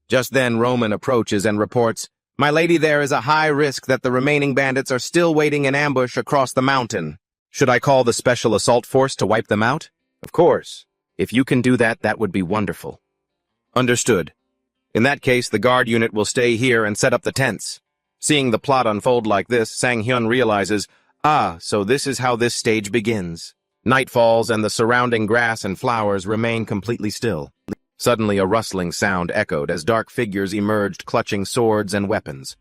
Just then, Roman approaches and reports, my lady, there is a high risk that the remaining bandits are still waiting in ambush across the mountain. Should I call the special assault force to wipe them out? Of course. If you can do that, that would be wonderful. Understood. In that case, the guard unit will stay here and set up the tents. Seeing the plot unfold like this, Sang-hyun realizes, so this is how this stage begins. Night falls and the surrounding grass and flowers remain completely still. Suddenly a rustling sound echoed as dark figures emerged clutching swords and weapons.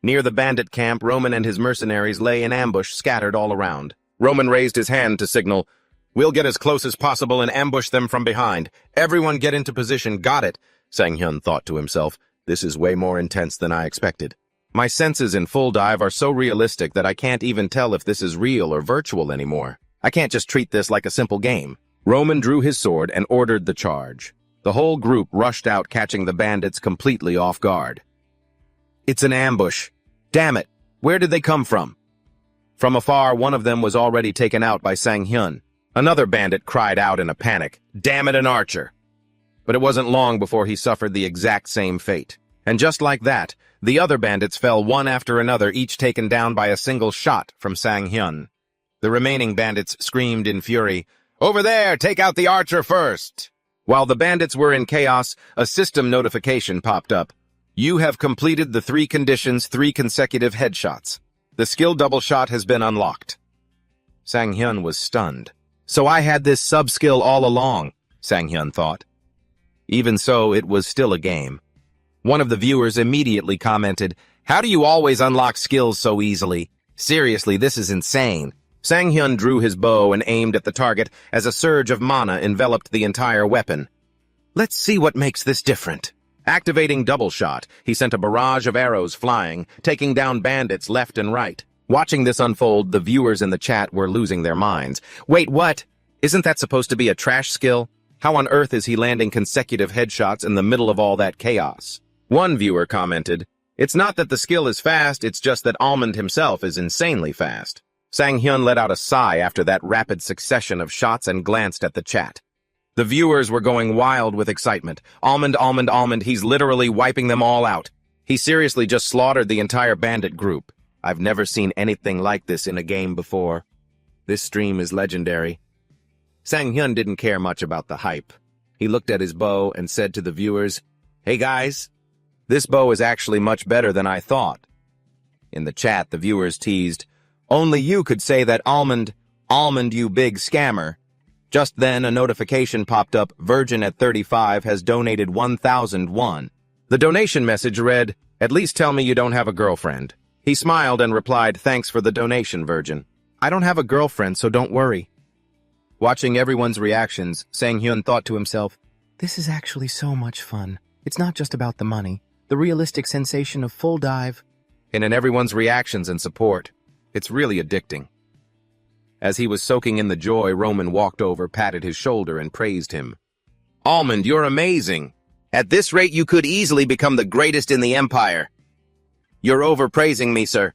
Near the bandit camp, Roman and his mercenaries lay in ambush scattered all around. Roman raised his hand to signal, we'll get as close as possible and ambush them from behind. Everyone get into position, got it. Sang-hyun thought to himself, this is way more intense than I expected. My senses in full dive are so realistic that I can't even tell if this is real or virtual anymore. I can't just treat this like a simple game. Roman drew his sword and ordered the charge. The whole group rushed out, catching the bandits completely off guard. It's an ambush. Damn it, where did they come from? From afar, one of them was already taken out by Sang-hyun. Another bandit cried out in a panic, damn it, an archer! But it wasn't long before he suffered the exact same fate. And just like that, the other bandits fell one after another, each taken down by a single shot from Sang-hyun. The remaining bandits screamed in fury, over there, take out the archer first! While the bandits were in chaos, a system notification popped up. You have completed the 3 conditions, 3 consecutive headshots. The skill double shot has been unlocked. Sang-hyun was stunned. So I had this sub-skill all along, Sang-hyun thought. Even so, it was still a game. One of the viewers immediately commented, how do you always unlock skills so easily? Seriously, this is insane. Sang-hyun drew his bow and aimed at the target as a surge of mana enveloped the entire weapon. Let's see what makes this different. Activating double shot, he sent a barrage of arrows flying, taking down bandits left and right. Watching this unfold, the viewers in the chat were losing their minds. Wait, what? Isn't that supposed to be a trash skill? How on earth is he landing consecutive headshots in the middle of all that chaos? One viewer commented, it's not that the skill is fast, it's just that Almond himself is insanely fast. Sang-hyun let out a sigh after that rapid succession of shots and glanced at the chat. The viewers were going wild with excitement. Almond, Almond, Almond, he's literally wiping them all out. He seriously just slaughtered the entire bandit group. I've never seen anything like this in a game before. This stream is legendary. Sang-hyun didn't care much about the hype. He looked at his bow and said to the viewers, hey guys, this bow is actually much better than I thought. In the chat, the viewers teased, only you could say that, Almond, you big scammer. Just then, a notification popped up, Virgin at 35 has donated 1,001. The donation message read, at least tell me you don't have a girlfriend. He smiled and replied, thanks for the donation, Virgin. I don't have a girlfriend, so don't worry. Watching everyone's reactions, Sang-hyun thought to himself, this is actually so much fun. It's not just about the money, the realistic sensation of full dive, and in everyone's reactions and support. It's really addicting. As he was soaking in the joy, Roman walked over, patted his shoulder, and praised him. Almond, you're amazing. At this rate, you could easily become the greatest in the empire. You're overpraising me, sir.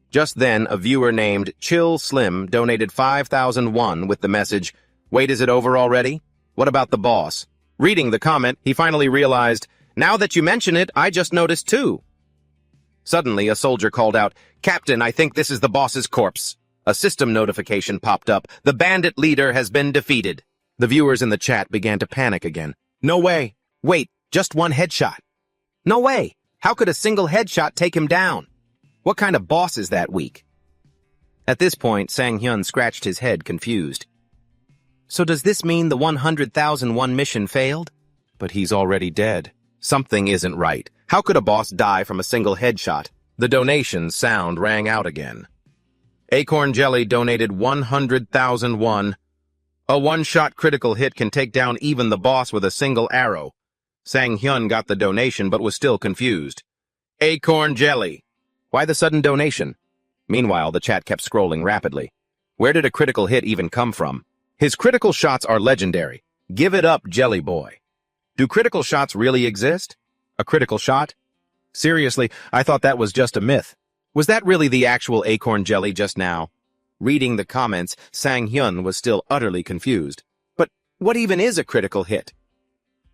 Just then, a viewer named Chill Slim donated 5,001 with the message, "Wait, is it over already? What about the boss?" Reading the comment, he finally realized, "Now that you mention it, I just noticed too." Suddenly, a soldier called out, "Captain, I think this is the boss's corpse." A system notification popped up. The bandit leader has been defeated. The viewers in the chat began to panic again. No way. Wait, just one headshot. No way. How could a single headshot take him down? What kind of boss is that weak? At this point, Sang-hyun scratched his head, confused. So does this mean the 100,001 mission failed? But he's already dead. Something isn't right. How could a boss die from a single headshot? The donation sound rang out again. Acorn Jelly donated 100,001. A one-shot critical hit can take down even the boss with a single arrow. Sang-hyun got the donation but was still confused. Acorn Jelly. Why the sudden donation? Meanwhile, the chat kept scrolling rapidly. Where did a critical hit even come from? His critical shots are legendary. Give it up, Jelly Boy. Do critical shots really exist? A critical shot? Seriously, I thought that was just a myth. Was that really the actual Acorn Jelly just now? Reading the comments, Sang-hyun was still utterly confused. But what even is a critical hit?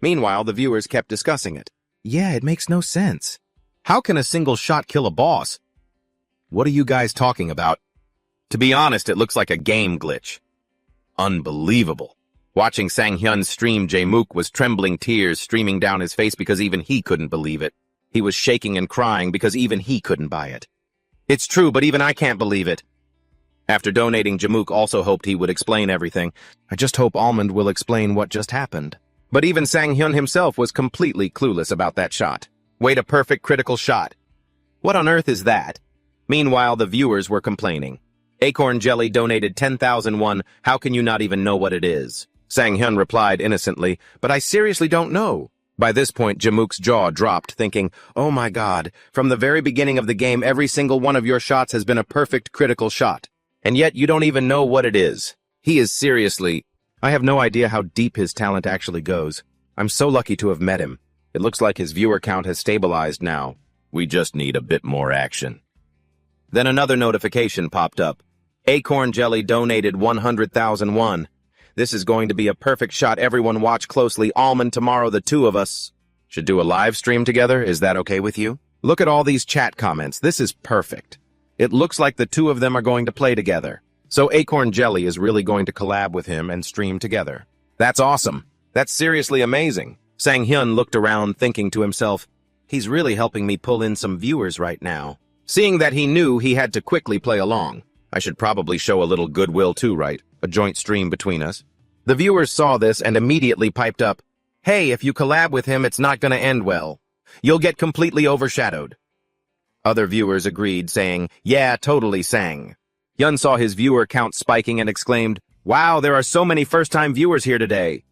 Meanwhile, the viewers kept discussing it. Yeah, it makes no sense. How can a single shot kill a boss? What are you guys talking about? To be honest, it looks like a game glitch. Unbelievable. Watching Sang-hyun's stream, Jae-mook was trembling, tears streaming down his face because even he couldn't believe it. He was shaking and crying because even he couldn't buy it. It's true, but even I can't believe it. After donating, Jae-mook also hoped he would explain everything. I just hope Almond will explain what just happened. But even Sang-hyun himself was completely clueless about that shot. Wait, a perfect critical shot. What on earth is that? Meanwhile, the viewers were complaining. Acorn Jelly donated 10,001. How can you not even know what it is? Sang-hyun replied innocently, but I seriously don't know. By this point, Jae-mook's jaw dropped, thinking, oh my god, from the very beginning of the game, every single one of your shots has been a perfect critical shot. And yet you don't even know what it is. He is seriously... I have no idea how deep his talent actually goes. I'm so lucky to have met him. It looks like his viewer count has stabilized now. We just need a bit more action. Then another notification popped up. Acorn Jelly donated 100,001. This is going to be a perfect shot. Everyone watch closely. Almond, tomorrow the two of us should do a live stream together. Is that okay with you? Look at all these chat comments. This is perfect. It looks like the two of them are going to play together. So Acorn Jelly is really going to collab with him and stream together. That's awesome. That's seriously amazing. Sang-hyun looked around thinking to himself, he's really helping me pull in some viewers right now. Seeing that he knew he had to quickly play along. I should probably show a little goodwill too, right? A joint stream between us. The viewers saw this and immediately piped up, hey, if you collab with him, it's not going to end well. You'll get completely overshadowed. Other viewers agreed, saying, yeah, totally Sang. Hyun saw his viewer count spiking and exclaimed, wow, there are so many first-time viewers here today.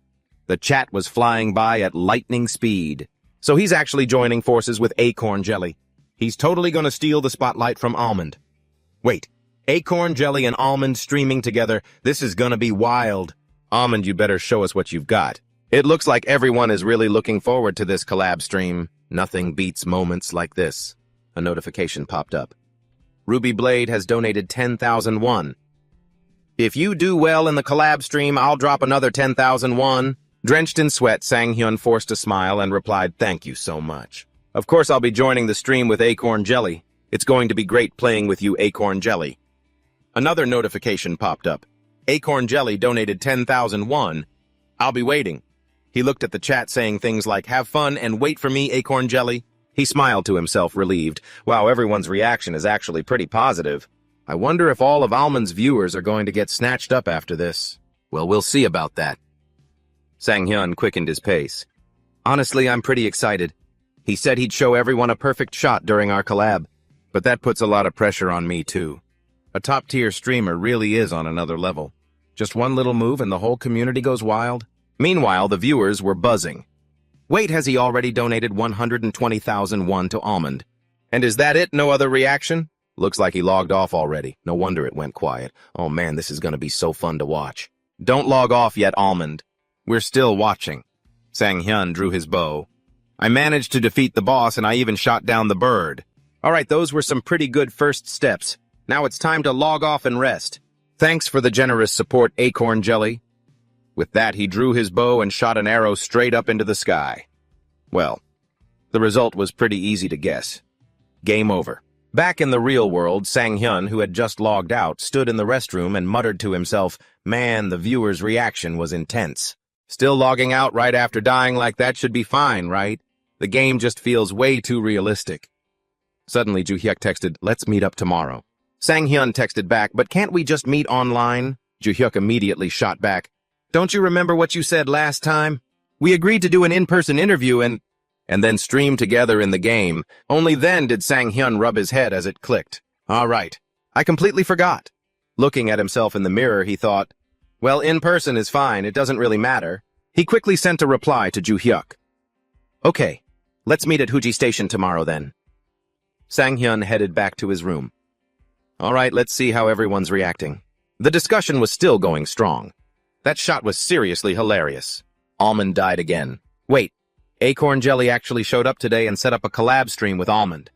The chat was flying by at lightning speed. So he's actually joining forces with Acorn Jelly. He's totally going to steal the spotlight from Almond. Wait, Acorn Jelly and Almond streaming together, this is going to be wild. Almond, you better show us what you've got. It looks like everyone is really looking forward to this collab stream. Nothing beats moments like this. A notification popped up. Ruby Blade has donated 10,001. If you do well in the collab stream, I'll drop another 10,001. Drenched in sweat, Sang-hyun forced a smile and replied, thank you so much. Of course, I'll be joining the stream with Acorn Jelly. It's going to be great playing with you, Acorn Jelly. Another notification popped up. Acorn Jelly donated 10,001. I'll be waiting. He looked at the chat saying things like, have fun and wait for me, Acorn Jelly. He smiled to himself, relieved. Wow, everyone's reaction is actually pretty positive. I wonder if all of Almond's viewers are going to get snatched up after this. Well, we'll see about that. Sang-hyun quickened his pace. Honestly, I'm pretty excited. He said he'd show everyone a perfect shot during our collab. But that puts a lot of pressure on me, too. A top-tier streamer really is on another level. Just one little move and the whole community goes wild. Meanwhile, the viewers were buzzing. Wait, has he already donated 120,001 to Almond? And is that it? No other reaction? Looks like he logged off already. No wonder it went quiet. Oh man, this is going to be so fun to watch. Don't log off yet, Almond. We're still watching. Sang-hyun drew his bow. I managed to defeat the boss and I even shot down the bird. Alright, those were some pretty good first steps. Now it's time to log off and rest. Thanks for the generous support, Acorn Jelly. With that, he drew his bow and shot an arrow straight up into the sky. Well, the result was pretty easy to guess. Game over. Back in the real world, Sang-hyun, who had just logged out, stood in the restroom and muttered to himself, "Man, the viewer's reaction was intense. Still logging out right after dying like that should be fine, right? The game just feels way too realistic." Suddenly, Joo-hyuk texted, "Let's meet up tomorrow." Sang-hyun texted back, "But can't we just meet online?" Joo-hyuk immediately shot back, "Don't you remember what you said last time? We agreed to do an in-person interview and then stream together in the game. Only then did Sang-hyun rub his head as it clicked. All right, I completely forgot. Looking at himself in the mirror, he thought, well, in person is fine, it doesn't really matter. He quickly sent a reply to Joo-hyuk. Okay, let's meet at Huji Station tomorrow then. Sang-hyun headed back to his room. All right, let's see how everyone's reacting. The discussion was still going strong. That shot was seriously hilarious. Almond died again. Wait. Acorn Jelly actually showed up today and set up a collab stream with Almond.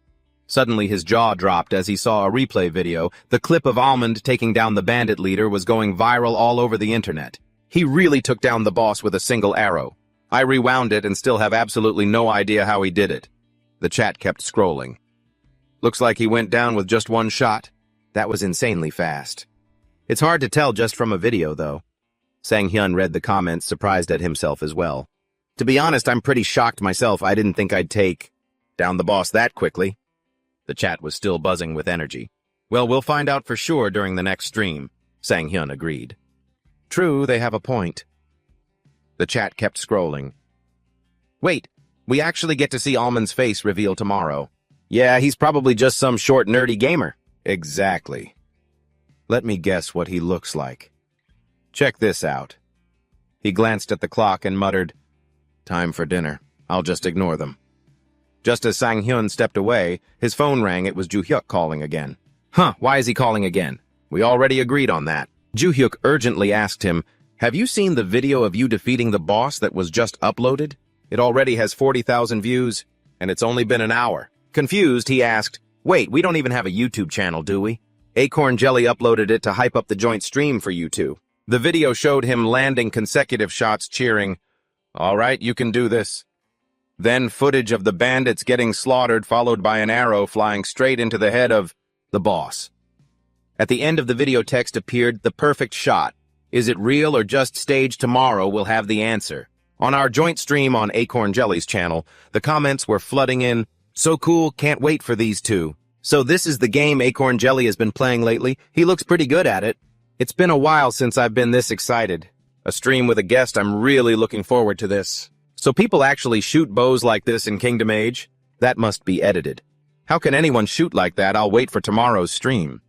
Suddenly his jaw dropped as he saw a replay video. The clip of Almond taking down the bandit leader was going viral all over the internet. He really took down the boss with a single arrow. I rewound it and still have absolutely no idea how he did it. The chat kept scrolling. Looks like he went down with just one shot. That was insanely fast. It's hard to tell just from a video, though. Sang-hyun read the comments, surprised at himself as well. To be honest, I'm pretty shocked myself. I didn't think I'd take down the boss that quickly. The chat was still buzzing with energy. Well, we'll find out for sure during the next stream, Sang-hyun agreed. True, they have a point. The chat kept scrolling. Wait, we actually get to see Almond's face reveal tomorrow. Yeah, he's probably just some short, nerdy gamer. Exactly. Let me guess what he looks like. Check this out. He glanced at the clock and muttered, "Time for dinner. I'll just ignore them." Just as Sang-hyun stepped away, his phone rang. It was Joo-hyuk calling again. Huh, why is he calling again? We already agreed on that. Joo-hyuk urgently asked him, "Have you seen the video of you defeating the boss that was just uploaded? It already has 40,000 views, and it's only been an hour." Confused, he asked, "Wait, we don't even have a YouTube channel, do we?" Acorn Jelly uploaded it to hype up the joint stream for you two. The video showed him landing consecutive shots, cheering, "All right, you can do this." Then footage of the bandits getting slaughtered, followed by an arrow flying straight into the head of the boss. At the end of the video, text appeared, "The perfect shot. Is it real or just staged? Tomorrow we'll have the answer." On our joint stream on Acorn Jelly's channel, the comments were flooding in, "So cool, can't wait for these two." So this is the game Acorn Jelly has been playing lately. He looks pretty good at it. It's been a while since I've been this excited. A stream with a guest, I'm really looking forward to this. So people actually shoot bows like this in Kingdom Age? That must be edited. How can anyone shoot like that? I'll wait for tomorrow's stream.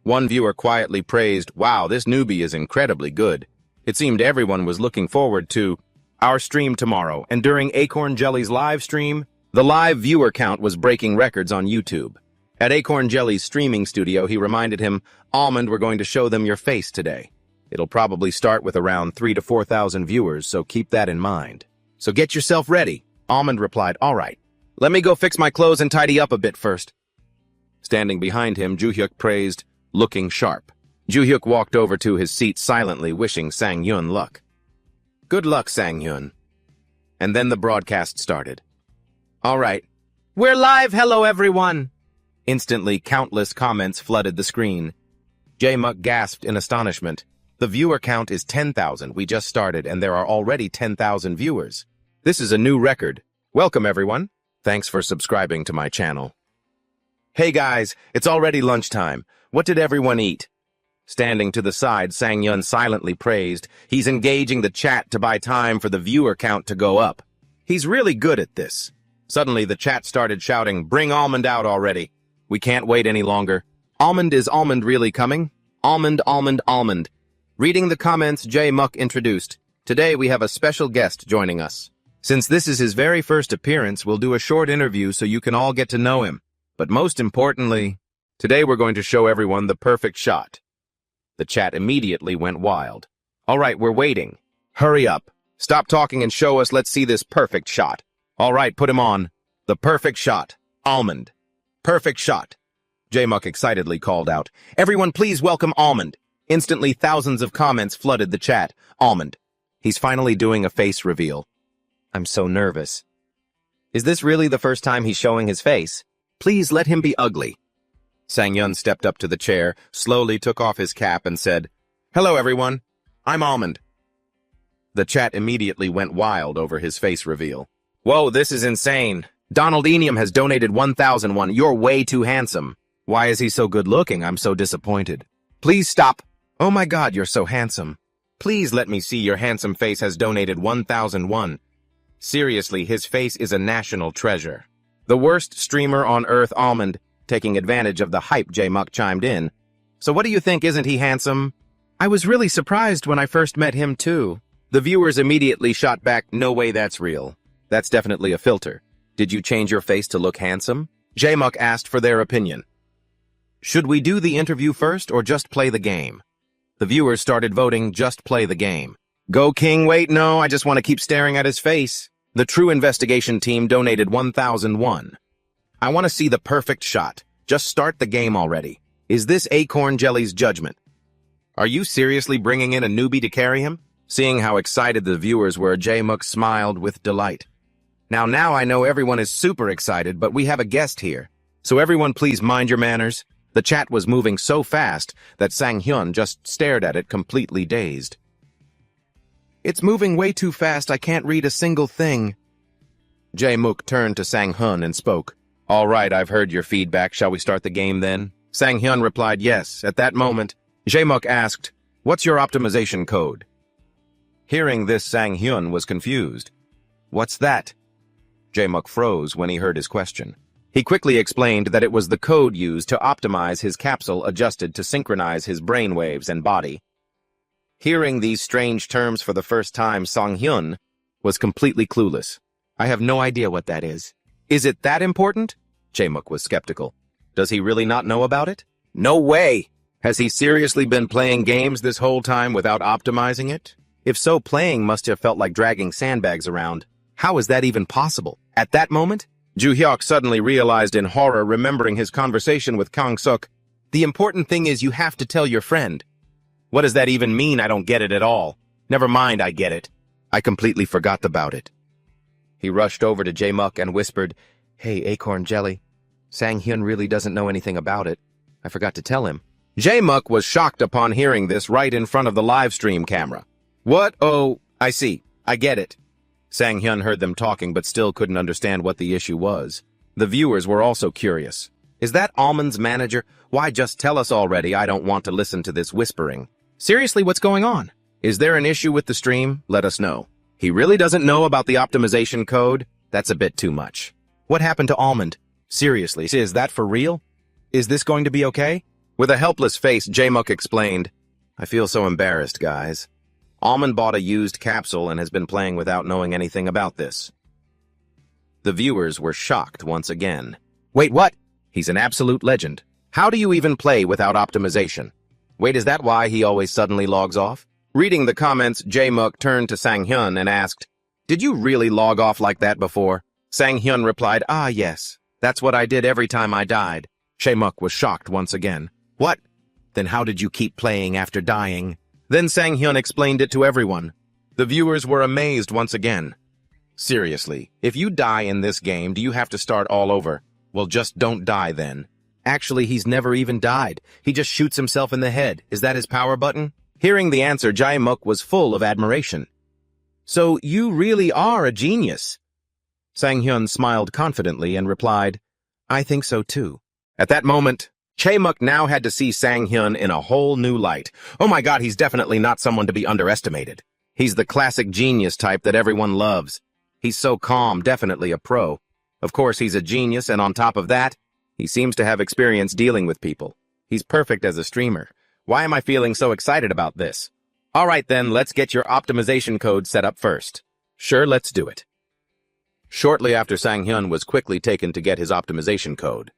One viewer quietly praised, "Wow, this newbie is incredibly good." It seemed everyone was looking forward to our stream tomorrow, and during Acorn Jelly's live stream, the live viewer count was breaking records on YouTube. At Acorn Jelly's streaming studio, he reminded him, "Almond, we're going to show them your face today. It'll probably start with around 3,000 to 4,000 viewers, so keep that in mind. So get yourself ready." Almond replied, "All right. Let me go fix my clothes and tidy up a bit first." Standing behind him, Joo-hyuk praised, "Looking sharp." Joo-hyuk walked over to his seat silently, wishing Sang-hyun luck. "Good luck, Sang-hyun." And then the broadcast started. "All right. We're live! Hello, everyone!" Instantly, countless comments flooded the screen. J-Muck gasped in astonishment. "The viewer count is 10,000. We just started, and there are already 10,000 viewers. This is a new record. Welcome, everyone. Thanks for subscribing to my channel." "Hey, guys, it's already lunchtime. What did everyone eat?" Standing to the side, Sang-hyun silently praised, "He's engaging the chat to buy time for the viewer count to go up. He's really good at this." Suddenly, the chat started shouting, "Bring Almond out already. We can't wait any longer. Almond, is Almond really coming? Almond, Almond, Almond." Reading the comments, J-Muck introduced, "Today we have a special guest joining us. Since this is his very first appearance, we'll do a short interview so you can all get to know him. But most importantly, today we're going to show everyone the perfect shot." The chat immediately went wild. "All right, we're waiting. Hurry up. Stop talking and show us. Let's see this perfect shot. All right, put him on. The perfect shot. Almond. Perfect shot. J-Muck excitedly called out. Everyone please welcome Almond. Instantly, thousands of comments flooded the chat. Almond. He's finally doing a face reveal. I'm so nervous. Is this really the first time he's showing his face? Please let him be ugly. Sang-hyun stepped up to the chair, slowly took off his cap and said, Hello everyone, I'm Almond. The chat immediately went wild over his face reveal. Whoa, this is insane. Donald Enium has donated 1,001. You're way too handsome. Why is he so good looking? I'm so disappointed. Please stop. Oh my god, you're so handsome. Please let me see your handsome face has donated 1,001. Seriously, his face is a national treasure. The worst streamer on earth, Almond, taking advantage of the hype. J-Muck chimed in. So what do you think, isn't he handsome? I was really surprised when I first met him too. The viewers immediately shot back, no way that's real. That's definitely a filter. Did you change your face to look handsome? J-Muck asked for their opinion. Should we do the interview first or just play the game? The viewers started voting, just play the game. Go King, wait, no, I just want to keep staring at his face. The True Investigation team donated 1,001. I want to see the perfect shot. Just start the game already. Is this Acorn Jelly's judgment? Are you seriously bringing in a newbie to carry him? Seeing how excited the viewers were, J-Muck smiled with delight. Now I know everyone is super excited, but we have a guest here. So everyone please mind your manners. The chat was moving so fast that Sang-hyun just stared at it completely dazed. It's moving way too fast, I can't read a single thing. J-Muck turned to Sang-hyun and spoke. All right, I've heard your feedback. Shall we start the game then? Sang-hyun replied yes. At that moment, J-Muck asked, What's your optimization code? Hearing this, Sang-hyun was confused. What's that? J-Muck froze when he heard his question. He quickly explained that it was the code used to optimize his capsule adjusted to synchronize his brainwaves and body. Hearing these strange terms for the first time, Sang-hyun was completely clueless. I have no idea what that is. Is it that important? J-Muck was skeptical. Does he really not know about it? No way! Has he seriously been playing games this whole time without optimizing it? If so, playing must have felt like dragging sandbags around. How is that even possible? At that moment, Ju-hyuk suddenly realized in horror, remembering his conversation with Kang-suk. The important thing is you have to tell your friend. What does that even mean? I don't get it at all. Never mind, I get it. I completely forgot about it. He rushed over to J-Muck and whispered, Hey, Acorn Jelly. Sang-hyun really doesn't know anything about it. I forgot to tell him. J-Muck was shocked upon hearing this right in front of the live stream camera. What? Oh, I see. I get it. Sang-hyun heard them talking but still couldn't understand what the issue was. The viewers were also curious. Is that Almond's manager? Why, just tell us already. I don't want to listen to this whispering. Seriously, what's going on? Is there an issue with the stream? Let us know. He really doesn't know about the optimization code? That's a bit too much. What happened to Almond? Seriously, is that for real? Is this going to be okay? With a helpless face, J-Muck explained, I feel so embarrassed, guys. Almond bought a used capsule and has been playing without knowing anything about this. The viewers were shocked once again. Wait, what? He's an absolute legend. How do you even play without optimization? Wait, is that why he always suddenly logs off? Reading the comments, J-Muck turned to Sang-hyun and asked, Did you really log off like that before? Sang-hyun replied, Ah, yes. That's what I did every time I died. J-Muck was shocked once again. What? Then how did you keep playing after dying? Then Sang-hyun explained it to everyone. The viewers were amazed once again. Seriously, if you die in this game, do you have to start all over? Well, just don't die then. Actually, he's never even died. He just shoots himself in the head. Is that his power button? Hearing the answer, J-Muck was full of admiration. So you really are a genius. Sang-hyun smiled confidently and replied, I think so too. At that moment, J-Muck now had to see Sang-hyun in a whole new light. Oh my god, he's definitely not someone to be underestimated. He's the classic genius type that everyone loves. He's so calm, definitely a pro. Of course, he's a genius, and on top of that, he seems to have experience dealing with people. He's perfect as a streamer. Why am I feeling so excited about this? All right then, let's get your optimization code set up first. Sure, let's do it. Shortly after, Sang-hyun was quickly taken to get his optimization code.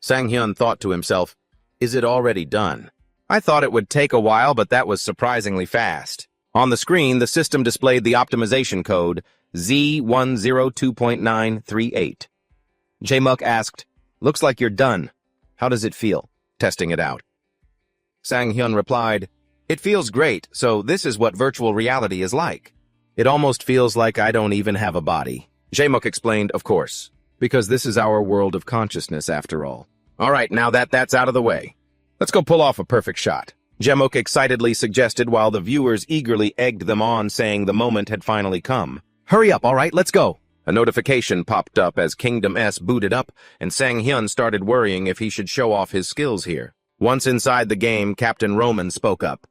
Sang-hyun thought to himself, Is it already done? I thought it would take a while, but that was surprisingly fast. On the screen, the system displayed the optimization code Z102.938. Jae-muk asked, "Looks like you're done. How does it feel?" Testing it out. Sang-hyun replied, "It feels great, so this is what virtual reality is like. It almost feels like I don't even have a body." Jae-muk explained, "Of course, because this is our world of consciousness after all. All right, now that that's out of the way, let's go pull off a perfect shot." Jae-muk excitedly suggested while the viewers eagerly egged them on, saying the moment had finally come. "Hurry up, all right, let's go." A notification popped up as Kingdom S booted up, and Sang-hyun started worrying if he should show off his skills here. Once inside the game, Captain Roman spoke up.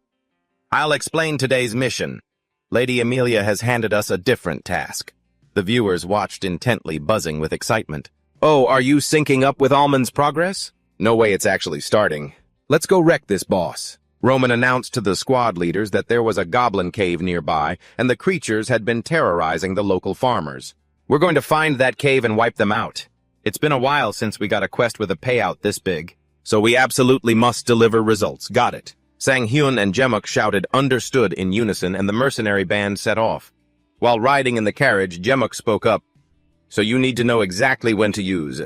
"I'll explain today's mission. Lady Amelia has handed us a different task." The viewers watched intently, buzzing with excitement. "Oh, are you syncing up with Almond's progress? No way it's actually starting. Let's go wreck this boss." Roman announced to the squad leaders that there was a goblin cave nearby, and the creatures had been terrorizing the local farmers. "We're going to find that cave and wipe them out. It's been a while since we got a quest with a payout this big, so we absolutely must deliver results. Got it?" Sang-hyun and Jae-muk shouted "understood" in unison, and the mercenary band set off. While riding in the carriage, Jae-muk spoke up. "So you need to know exactly when to use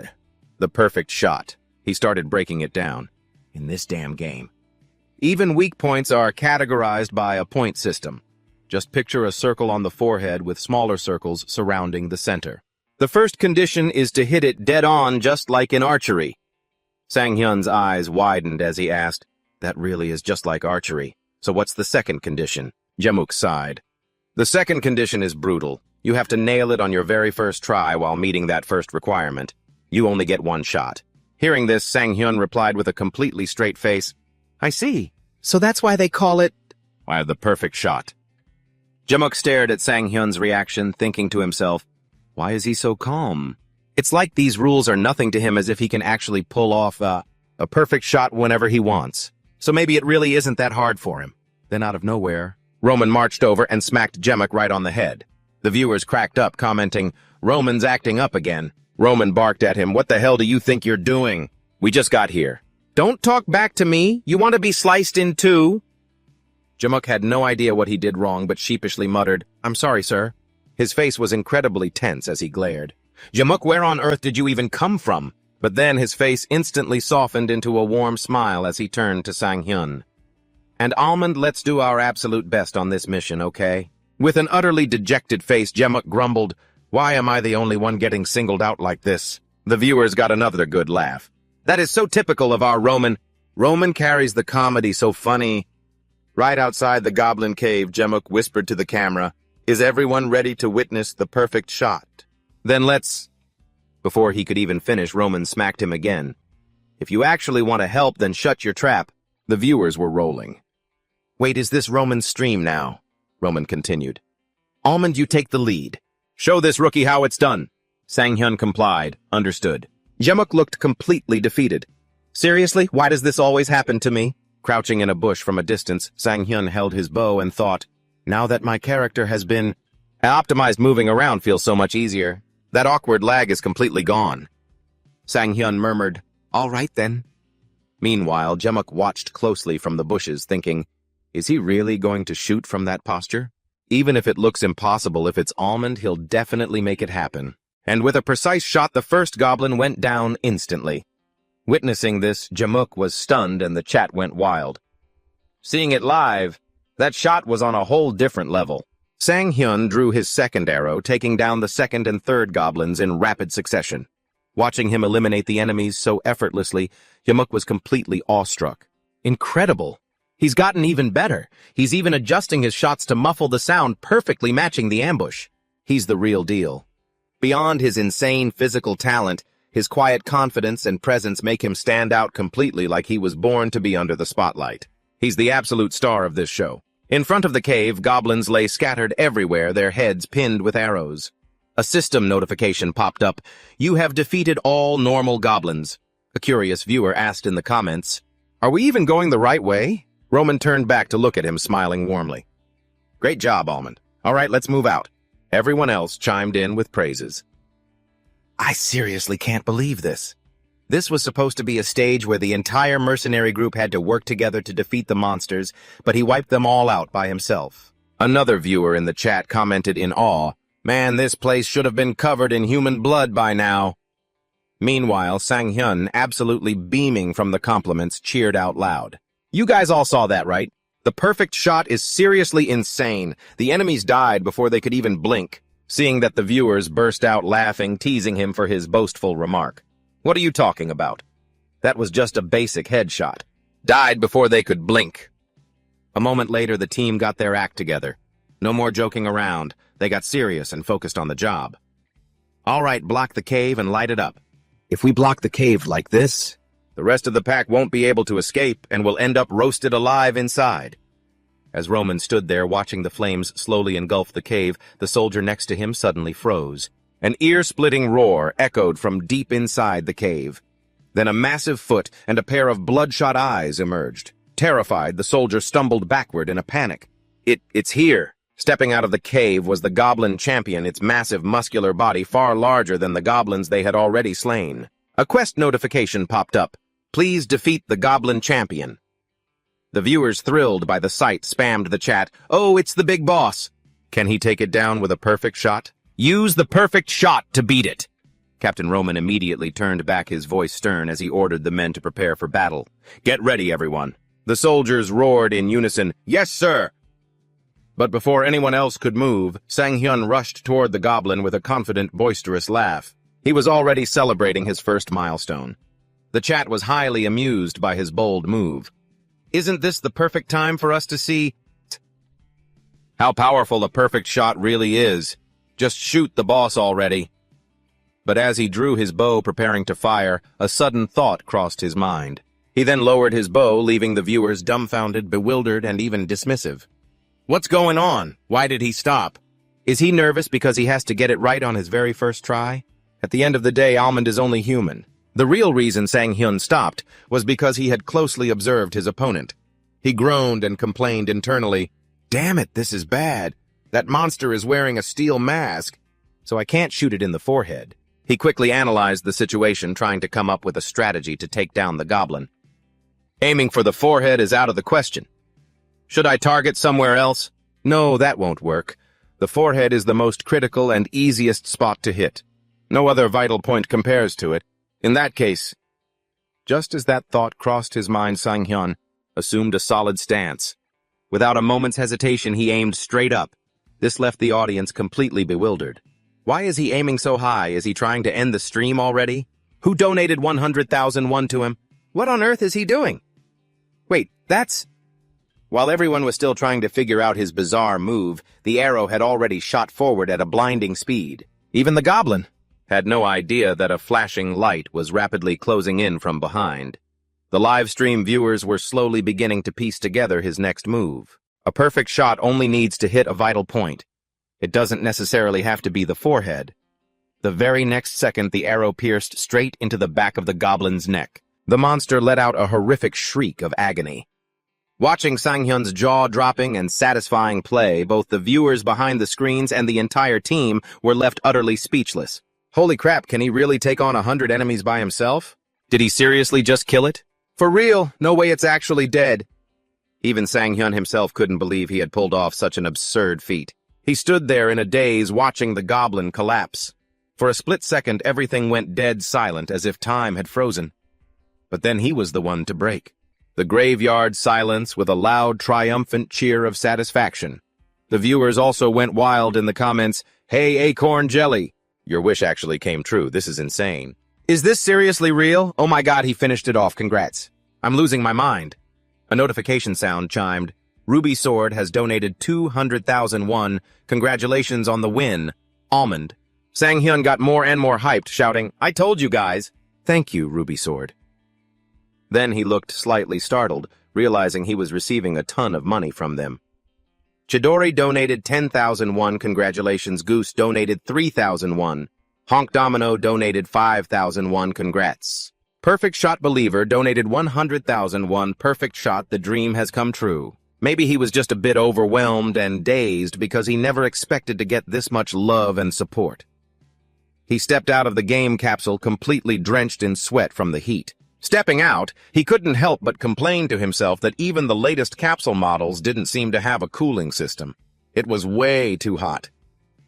the perfect shot." He started breaking it down. "In this damn game, even weak points are categorized by a point system. Just picture a circle on the forehead with smaller circles surrounding the center. The first condition is to hit it dead on, just like in archery." Sang-hyun's eyes widened as he asked, "That really is just like archery. So what's the second condition?" Jae-muk sighed. "The second condition is brutal. You have to nail it on your very first try while meeting that first requirement. You only get one shot." Hearing this, Sang-hyun replied with a completely straight face, "I see. So that's why they call it..." "Why, the perfect shot." Jae-muk stared at Sang-hyun's reaction, thinking to himself, why is he so calm? It's like these rules are nothing to him, as if he can actually pull off a perfect shot whenever he wants. So maybe it really isn't that hard for him. Then out of nowhere, Roman marched over and smacked Jae-muk right on the head. The viewers cracked up, commenting, "Roman's acting up again." Roman barked at him, "What the hell do you think you're doing? We just got here. Don't talk back to me. You want to be sliced in two?" Jae-muk had no idea what he did wrong, but sheepishly muttered, "I'm sorry, sir." His face was incredibly tense as he glared. "Jae-muk, where on earth did you even come from?" But then his face instantly softened into a warm smile as he turned to Sang-hyun. "And Almond, let's do our absolute best on this mission, okay?" With an utterly dejected face, Jae-muk grumbled, "Why am I the only one getting singled out like this?" The viewers got another good laugh. "That is so typical of our Roman. Roman carries the comedy so funny." Right outside the goblin cave, Jae-muk whispered to the camera, "Is everyone ready to witness the perfect shot? Then let's..." Before he could even finish, Roman smacked him again. "If you actually want to help, then shut your trap." The viewers were rolling. "Wait, is this Roman's stream now?" Roman continued. "Almond, you take the lead. Show this rookie how it's done." Sang-hyun complied. "Understood." Jae-muk looked completely defeated. "Seriously? Why does this always happen to me?" Crouching in a bush from a distance, Sang-hyun held his bow and thought, "Now that my character has been optimized, moving around feels so much easier. That awkward lag is completely gone." Sang-hyun murmured, "All right then." Meanwhile, Jae-muk watched closely from the bushes, thinking, is he really going to shoot from that posture? Even if it looks impossible, if it's Almond, he'll definitely make it happen. And with a precise shot, the first goblin went down instantly. Witnessing this, Jae-muk was stunned and the chat went wild. Seeing it live, that shot was on a whole different level. Sang-hyun drew his second arrow, taking down the second and third goblins in rapid succession. Watching him eliminate the enemies so effortlessly, Jae-muk was completely awestruck. Incredible! He's gotten even better. He's even adjusting his shots to muffle the sound, perfectly matching the ambush. He's the real deal. Beyond his insane physical talent, his quiet confidence and presence make him stand out completely, like he was born to be under the spotlight. He's the absolute star of this show. In front of the cave, goblins lay scattered everywhere, their heads pinned with arrows. A system notification popped up. "You have defeated all normal goblins." A curious viewer asked in the comments, "Are we even going the right way?" Roman turned back to look at him, smiling warmly. "Great job, Almond. All right, let's move out." Everyone else chimed in with praises. "I seriously can't believe this. This was supposed to be a stage where the entire mercenary group had to work together to defeat the monsters, but he wiped them all out by himself." Another viewer in the chat commented in awe, "Man, this place should have been covered in human blood by now." Meanwhile, Sang-hyun, absolutely beaming from the compliments, cheered out loud. "You guys all saw that, right? The perfect shot is seriously insane. The enemies died before they could even blink." Seeing that the viewers burst out laughing, teasing him for his boastful remark. "What are you talking about? That was just a basic headshot. Died before they could blink." A moment later, the team got their act together. No more joking around. They got serious and focused on the job. "All right, block the cave and light it up. If we block the cave like this, the rest of the pack won't be able to escape and will end up roasted alive inside." As Roman stood there watching the flames slowly engulf the cave, the soldier next to him suddenly froze. An ear-splitting roar echoed from deep inside the cave. Then a massive foot and a pair of bloodshot eyes emerged. Terrified, the soldier stumbled backward in a panic. It's here." Stepping out of the cave was the goblin champion, its massive muscular body far larger than the goblins they had already slain. A quest notification popped up. "Please defeat the goblin champion." The viewers, thrilled by the sight, spammed the chat. "Oh, it's the big boss. Can he take it down with a perfect shot? Use the perfect shot to beat it." Captain Roman immediately turned back, his voice stern as he ordered the men to prepare for battle. "Get ready, everyone." The soldiers roared in unison, "Yes, sir." But before anyone else could move, Sang-hyun rushed toward the goblin with a confident, boisterous laugh. He was already celebrating his first milestone. The chat was highly amused by his bold move. "Isn't this the perfect time for us to see how powerful a perfect shot really is? Just shoot the boss already." But as he drew his bow preparing to fire, a sudden thought crossed his mind. He then lowered his bow, leaving the viewers dumbfounded, bewildered, and even dismissive. What's going on? Why did he stop? Is he nervous because he has to get it right on his very first try? At the end of the day, Almond is only human. The real reason Sang-hyun stopped was because he had closely observed his opponent. He groaned and complained internally, "Damn it, this is bad. That monster is wearing a steel mask, so I can't shoot it in the forehead." He quickly analyzed the situation, trying to come up with a strategy to take down the goblin. "Aiming for the forehead is out of the question. Should I target somewhere else? No, that won't work. The forehead is the most critical and easiest spot to hit. No other vital point compares to it. In that case..." Just as that thought crossed his mind, Sang-hyun assumed a solid stance. Without a moment's hesitation, he aimed straight up. This left the audience completely bewildered. Why is he aiming so high? Is he trying to end the stream already? Who donated 100,000 won to him? What on earth is he doing? Wait, that's... While everyone was still trying to figure out his bizarre move, the arrow had already shot forward at a blinding speed. Even the goblin had no idea that a flashing light was rapidly closing in from behind. The live stream viewers were slowly beginning to piece together his next move. A perfect shot only needs to hit a vital point. It doesn't necessarily have to be the forehead. The very next second, the arrow pierced straight into the back of the goblin's neck. The monster let out a horrific shriek of agony. Watching Sang-hyun's jaw-dropping and satisfying play, both the viewers behind the screens and the entire team were left utterly speechless. Holy crap, can he really take on 100 enemies by himself? Did he seriously just kill it? For real? No way it's actually dead. Even Sang-hyun himself couldn't believe he had pulled off such an absurd feat. He stood there in a daze watching the goblin collapse. For a split second, everything went dead silent as if time had frozen. But then he was the one to break. The graveyard silence with a loud, triumphant cheer of satisfaction. The viewers also went wild in the comments, "Hey, Acorn Jelly! Your wish actually came true. This is insane. Is this seriously real? Oh my god, he finished it off. Congrats. I'm losing my mind." A notification sound chimed. Ruby Sword has donated 200,000 won. Congratulations on the win. Almond. Sang-hyun got more and more hyped, shouting, "I told you guys." Thank you, Ruby Sword. Then he looked slightly startled, realizing he was receiving a ton of money from them. Chidori donated 10,000 won. Congratulations. Goose donated 3,000 won. Honk Domino donated 5,000 won. Congrats. Perfect Shot Believer donated 100,000 won. Perfect shot. The dream has come true. Maybe he was just a bit overwhelmed and dazed because he never expected to get this much love and support. He stepped out of the game capsule completely drenched in sweat from the heat. Stepping out, he couldn't help but complain to himself that even the latest capsule models didn't seem to have a cooling system. It was way too hot.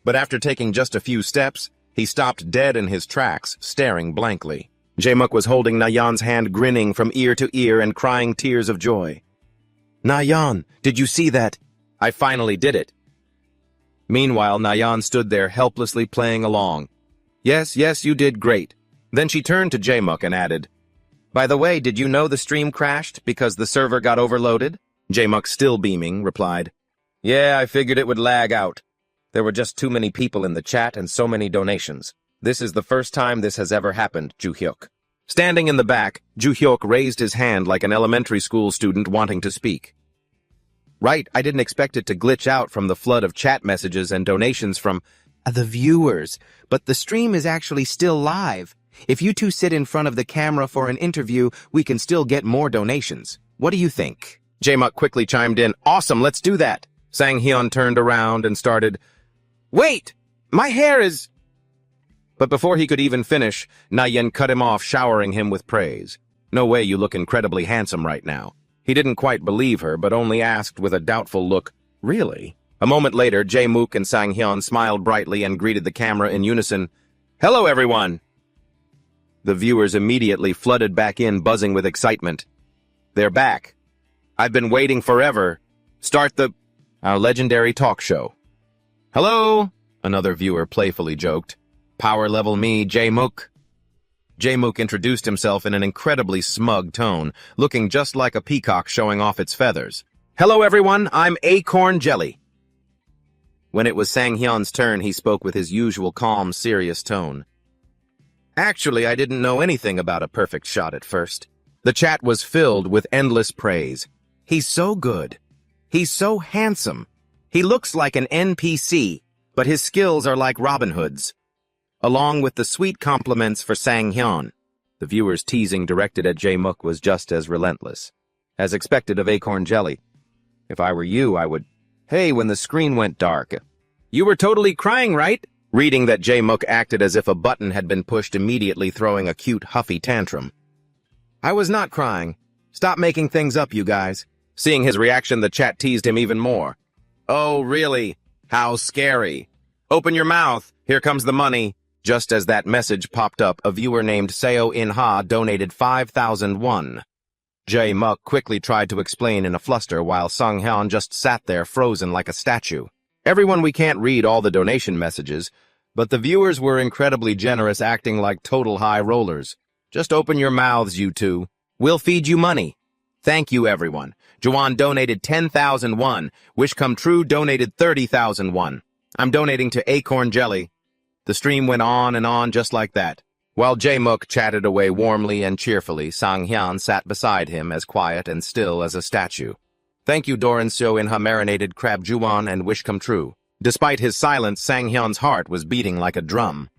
But after taking just a few steps, he stopped dead in his tracks, staring blankly. Jae-muk was holding Na-yeon's hand, grinning from ear to ear and crying tears of joy. "Na-yeon, did you see that? I finally did it." Meanwhile, Na-yeon stood there helplessly playing along. Yes, you did great." Then she turned to Jae-muk and added, "By the way, did you know the stream crashed because the server got overloaded?" Jae-muk, still beaming, replied, "Yeah, I figured it would lag out. There were just too many people in the chat and so many donations. This is the first time this has ever happened, Ju-hyuk." Standing in the back, Ju-hyuk raised his hand like an elementary school student wanting to speak. "Right, I didn't expect it to glitch out from the flood of chat messages and donations from the viewers, but the stream is actually still live. If you two sit in front of the camera for an interview, we can still get more donations. What do you think?" Jae-muk quickly chimed in, "Awesome, let's do that." Sang-hyun turned around and started, "Wait! My hair is—" But before he could even finish, Na-yeon cut him off, showering him with praise. "No way, you look incredibly handsome right now." He didn't quite believe her, but only asked with a doubtful look, "Really?" A moment later, Jae-muk and Sang-hyun smiled brightly and greeted the camera in unison. "Hello, everyone!" The viewers immediately flooded back in, buzzing with excitement. "They're back. I've been waiting forever. Start our legendary talk show." "Hello," another viewer playfully joked. "Power level me, Jae-muk." Jae-muk introduced himself in an incredibly smug tone, looking just like a peacock showing off its feathers. "Hello, everyone. I'm Acorn Jelly." When it was Sang-hyun's turn, he spoke with his usual calm, serious tone. "Actually, I didn't know anything about a perfect shot at first." The chat was filled with endless praise. "He's so good. He's so handsome. He looks like an NPC, but his skills are like Robin Hood's." Along with the sweet compliments for Sang-hyun, the viewers' teasing directed at Jae-muk was just as relentless. As expected of Acorn Jelly. "If I were you, I would—" "Hey," when the screen went dark. "You were totally crying, right?" Reading that, Jae-muk acted as if a button had been pushed, immediately throwing a cute, huffy tantrum. "I was not crying. Stop making things up, you guys." Seeing his reaction, the chat teased him even more. "Oh, really? How scary. Open your mouth. Here comes the money." Just as that message popped up, a viewer named Seo In-ha donated 5,000 won. Jae-muk quickly tried to explain in a fluster while Sang-hyun just sat there frozen like a statue. "Everyone, we can't read all the donation messages, but the viewers were incredibly generous, acting like total high rollers. Just open your mouths, you two. We'll feed you money." "Thank you, everyone." Jawan donated 10,000 won. Wish Come True donated 30,000 won. "I'm donating to Acorn Jelly." The stream went on and on just like that. While Jae-muk chatted away warmly and cheerfully, Sang-hyun sat beside him as quiet and still as a statue. "Thank you, Doran Seo In-ha marinated crab Juwon and Wish Come True." Despite his silence, Sang-hyun's heart was beating like a drum.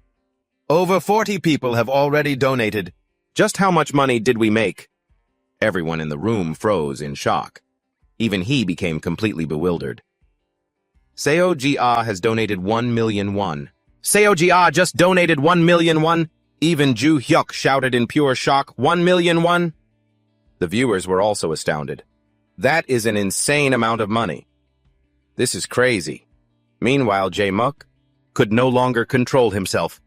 "Over 40 people have already donated. Just how much money did we make?" Everyone in the room froze in shock. Even he became completely bewildered. Seo Ji-ah has donated 1 million won. Seo Ji-ah just donated 1 million won? Even Ju-hyuk shouted in pure shock, 1 million won? The viewers were also astounded. That is an insane amount of money. This is crazy. Meanwhile, Jae-muk could no longer control himself.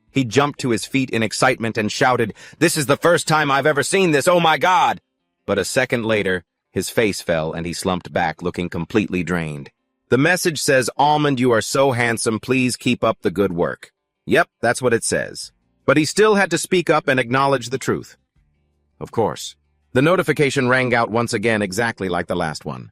He jumped to his feet in excitement and shouted, "This is the first time I've ever seen this, oh my God!" But a second later, his face fell and he slumped back, looking completely drained. The message says, "Almond, you are so handsome, please keep up the good work." Yep, that's what it says. But he still had to speak up and acknowledge the truth. Of course. The notification rang out once again, exactly like the last one.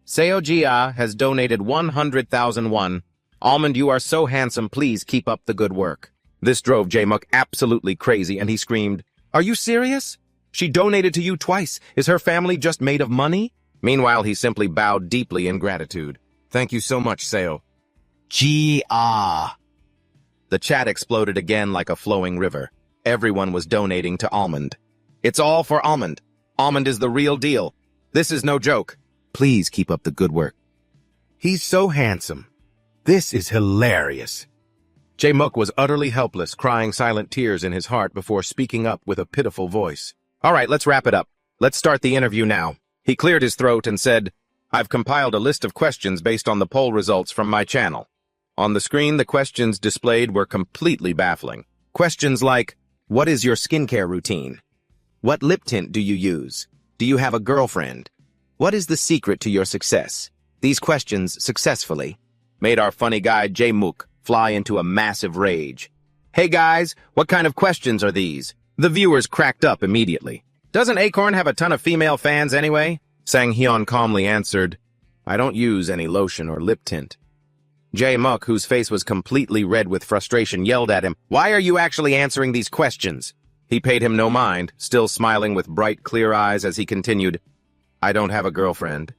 Seo Ji-ah has donated 100,000 won. Almond, you are so handsome, please keep up the good work. This drove Jae-muk absolutely crazy, and he screamed, "Are you serious? She donated to you twice. Is her family just made of money?" Meanwhile, he simply bowed deeply in gratitude. "Thank you so much, Seo." Ji-ah. The chat exploded again like a flowing river. Everyone was donating to Almond. It's all for Almond. Almond is the real deal. This is no joke. Please keep up the good work. He's so handsome. This is hilarious. Jae-muk was utterly helpless, crying silent tears in his heart before speaking up with a pitiful voice. "All right, let's wrap it up. Let's start the interview now." He cleared his throat and said, I've compiled a list of questions based on the poll results from my channel. On the screen, the questions displayed were completely baffling. Questions like, what is your skincare routine? What lip tint do you use? Do you have a girlfriend? What is the secret to your success? These questions successfully made our funny guy J-Mook fly into a massive rage. Hey guys, what kind of questions are these? The viewers cracked up immediately. Doesn't Acorn have a ton of female fans anyway? Sang-hyun calmly answered, I don't use any lotion or lip tint. J-Mook, whose face was completely red with frustration, yelled at him, Why are you actually answering these questions? He paid him no mind, still smiling with bright, clear eyes as he continued, I don't have a girlfriend.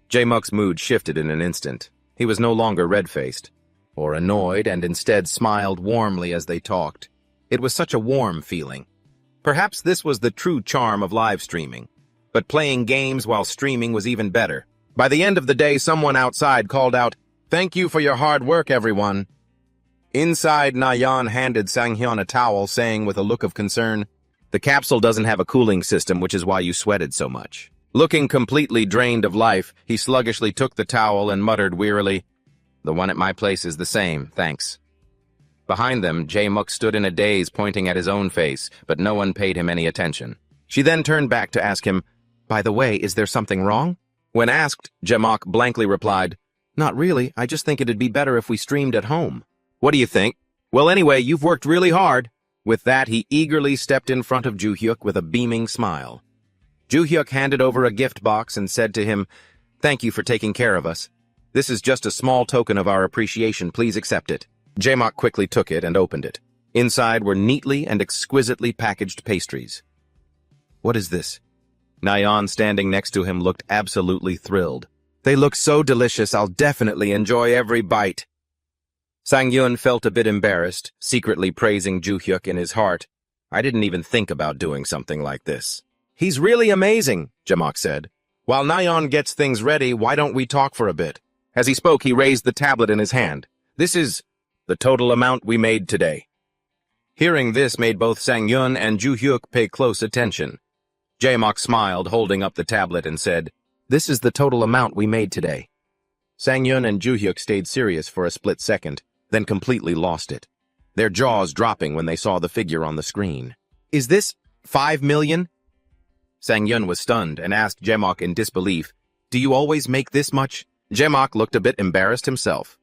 J-Mook's mood shifted in an instant. He was no longer red-faced or annoyed and instead smiled warmly as they talked. It was such a warm feeling. Perhaps this was the true charm of live streaming. But playing games while streaming was even better. By the end of the day, someone outside called out, Thank you for your hard work, everyone. Inside, Nayeon handed Sang-hyun a towel, saying with a look of concern, The capsule doesn't have a cooling system, which is why you sweated so much. Looking completely drained of life, he sluggishly took the towel and muttered wearily, The one at my place is the same, thanks. Behind them, J-Mook stood in a daze, pointing at his own face, but no one paid him any attention. She then turned back to ask him, By the way, is there something wrong? When asked, J-Mook blankly replied, Not really, I just think it'd be better if we streamed at home. What do you think? Well, anyway, you've worked really hard. With that, he eagerly stepped in front of Joo-hyuk with a beaming smile. Joo-hyuk handed over a gift box and said to him, Thank you for taking care of us. This is just a small token of our appreciation. Please accept it. J-Mook quickly took it and opened it. Inside were neatly and exquisitely packaged pastries. What is this? Nayeon, standing next to him, looked absolutely thrilled. They look so delicious, I'll definitely enjoy every bite. Sang-hyun felt a bit embarrassed, secretly praising Joo-hyuk in his heart. I didn't even think about doing something like this. He's really amazing, J-Mook said. While Nayeon gets things ready, why don't we talk for a bit? As he spoke, he raised the tablet in his hand. This is the total amount we made today. Hearing this made both Sang-hyun and Joo-hyuk pay close attention. J-Mook smiled, holding up the tablet, and said, This is the total amount we made today. Sang-hyun and Joo-hyuk stayed serious for a split second, then completely lost it, their jaws dropping when they saw the figure on the screen. Is this 5 million? Sang-hyun was stunned and asked J-Mook in disbelief, Do you always make this much? J-Mook looked a bit embarrassed himself.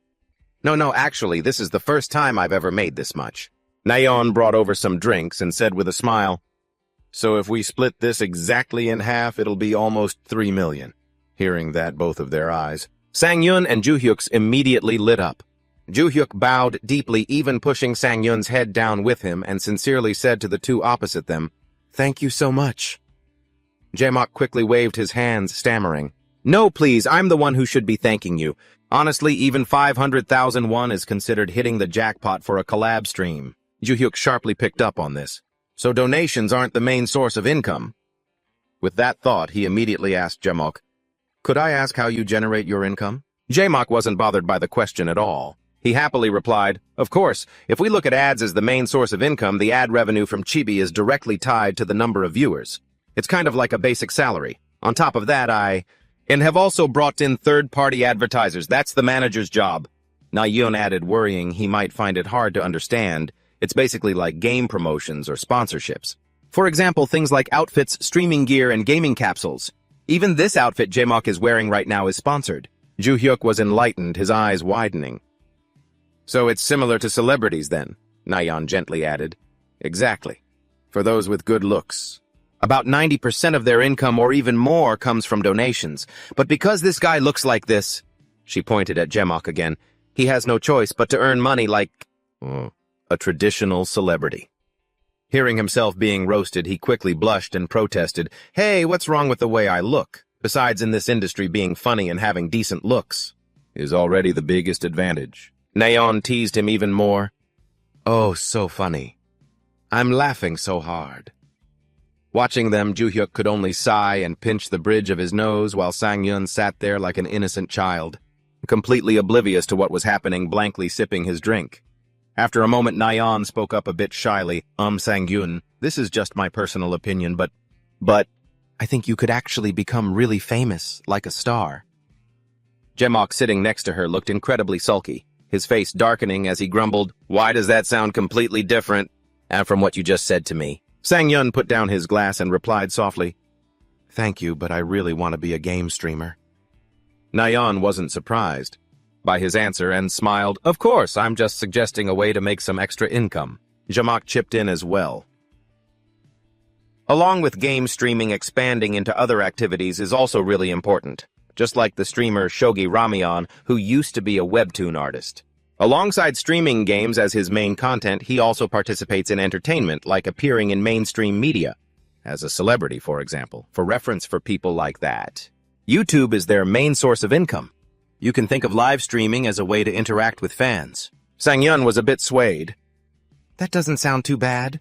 No, actually, this is the first time I've ever made this much. Nayeon brought over some drinks and said with a smile, So if we split this exactly in half, it'll be almost 3 million. Hearing that, both of their eyes, Sang-hyun and Joo-hyuk's immediately lit up. Joo-hyuk bowed deeply, even pushing Sang-hyun's head down with him, and sincerely said to the two opposite them, Thank you so much. J-Mook quickly waved his hands, stammering, No, please, I'm the one who should be thanking you. Honestly, even 500,000 won is considered hitting the jackpot for a collab stream. Joo-hyuk sharply picked up on this. So donations aren't the main source of income. With that thought, he immediately asked J-Mook, Could I ask how you generate your income? J-Mook wasn't bothered by the question at all. He happily replied, Of course, if we look at ads as the main source of income, the ad revenue from Chibi is directly tied to the number of viewers. It's kind of like a basic salary. On top of that, and have also brought in third-party advertisers. That's the manager's job. Nayeon added, worrying he might find it hard to understand. It's basically like game promotions or sponsorships. For example, things like outfits, streaming gear, and gaming capsules. Even this outfit J-Mook is wearing right now is sponsored. Joo-hyuk was enlightened, his eyes widening. So it's similar to celebrities then, Nayeon gently added. Exactly. For those with good looks. About 90% of their income or even more comes from donations. But because this guy looks like this, she pointed at J-Mook again, he has no choice but to earn money like a traditional celebrity. Hearing himself being roasted, he quickly blushed and protested, Hey, what's wrong with the way I look? Besides, in this industry, being funny and having decent looks is already the biggest advantage. Nayeon teased him even more. Oh, so funny. I'm laughing so hard. Watching them, Joo-hyuk could only sigh and pinch the bridge of his nose while Sang-hyun sat there like an innocent child, completely oblivious to what was happening, blankly sipping his drink. After a moment, Nayeon spoke up a bit shyly. Sang-hyun, this is just my personal opinion, but I think you could actually become really famous, like a star. Jamak, sitting next to her, looked incredibly sulky, his face darkening as he grumbled, "Why does that sound completely different from what you just said to me?" Sang-yun put down his glass and replied softly, "Thank you, but I really want to be a game streamer." Nayeon wasn't surprised by his answer and smiled. "Of course, I'm just suggesting a way to make some extra income." Jamak chipped in as well. Along with game streaming, expanding into other activities is also really important, just like the streamer Shogi Ramion, who used to be a webtoon artist. Alongside streaming games as his main content, he also participates in entertainment, like appearing in mainstream media, as a celebrity, for example. For reference for people like that, YouTube is their main source of income. You can think of live streaming as a way to interact with fans. Sang-yun was a bit swayed. "That doesn't sound too bad."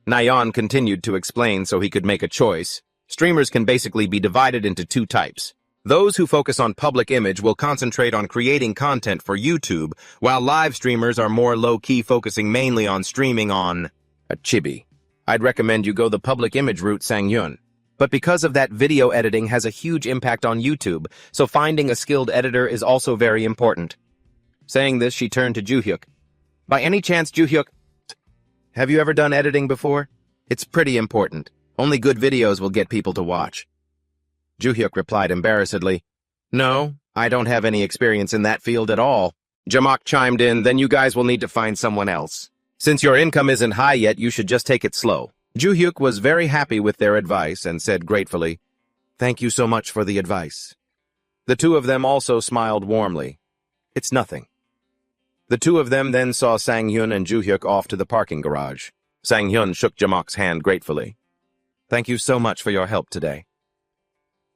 Nayeon continued to explain so he could make a choice. Streamers can basically be divided into two types. Those who focus on public image will concentrate on creating content for YouTube, while live streamers are more low-key, focusing mainly on streaming on a chibi. I'd recommend you go the public image route, Sang-yun. But because of that, video editing has a huge impact on YouTube, so finding a skilled editor is also very important. Saying this, she turned to Joo-hyuk. "By any chance, Joo-hyuk, have you ever done editing before? It's pretty important. Only good videos will get people to watch." Joo-hyuk replied embarrassedly, "No, I don't have any experience in that field at all." Jamak chimed in, "Then you guys will need to find someone else. Since your income isn't high yet, you should just take it slow." Joo-hyuk was very happy with their advice and said gratefully, "Thank you so much for the advice." The two of them also smiled warmly. "It's nothing." The two of them then saw Sang-hyun and Joo-hyuk off to the parking garage. Sang-hyun shook Jamak's hand gratefully. "Thank you so much for your help today."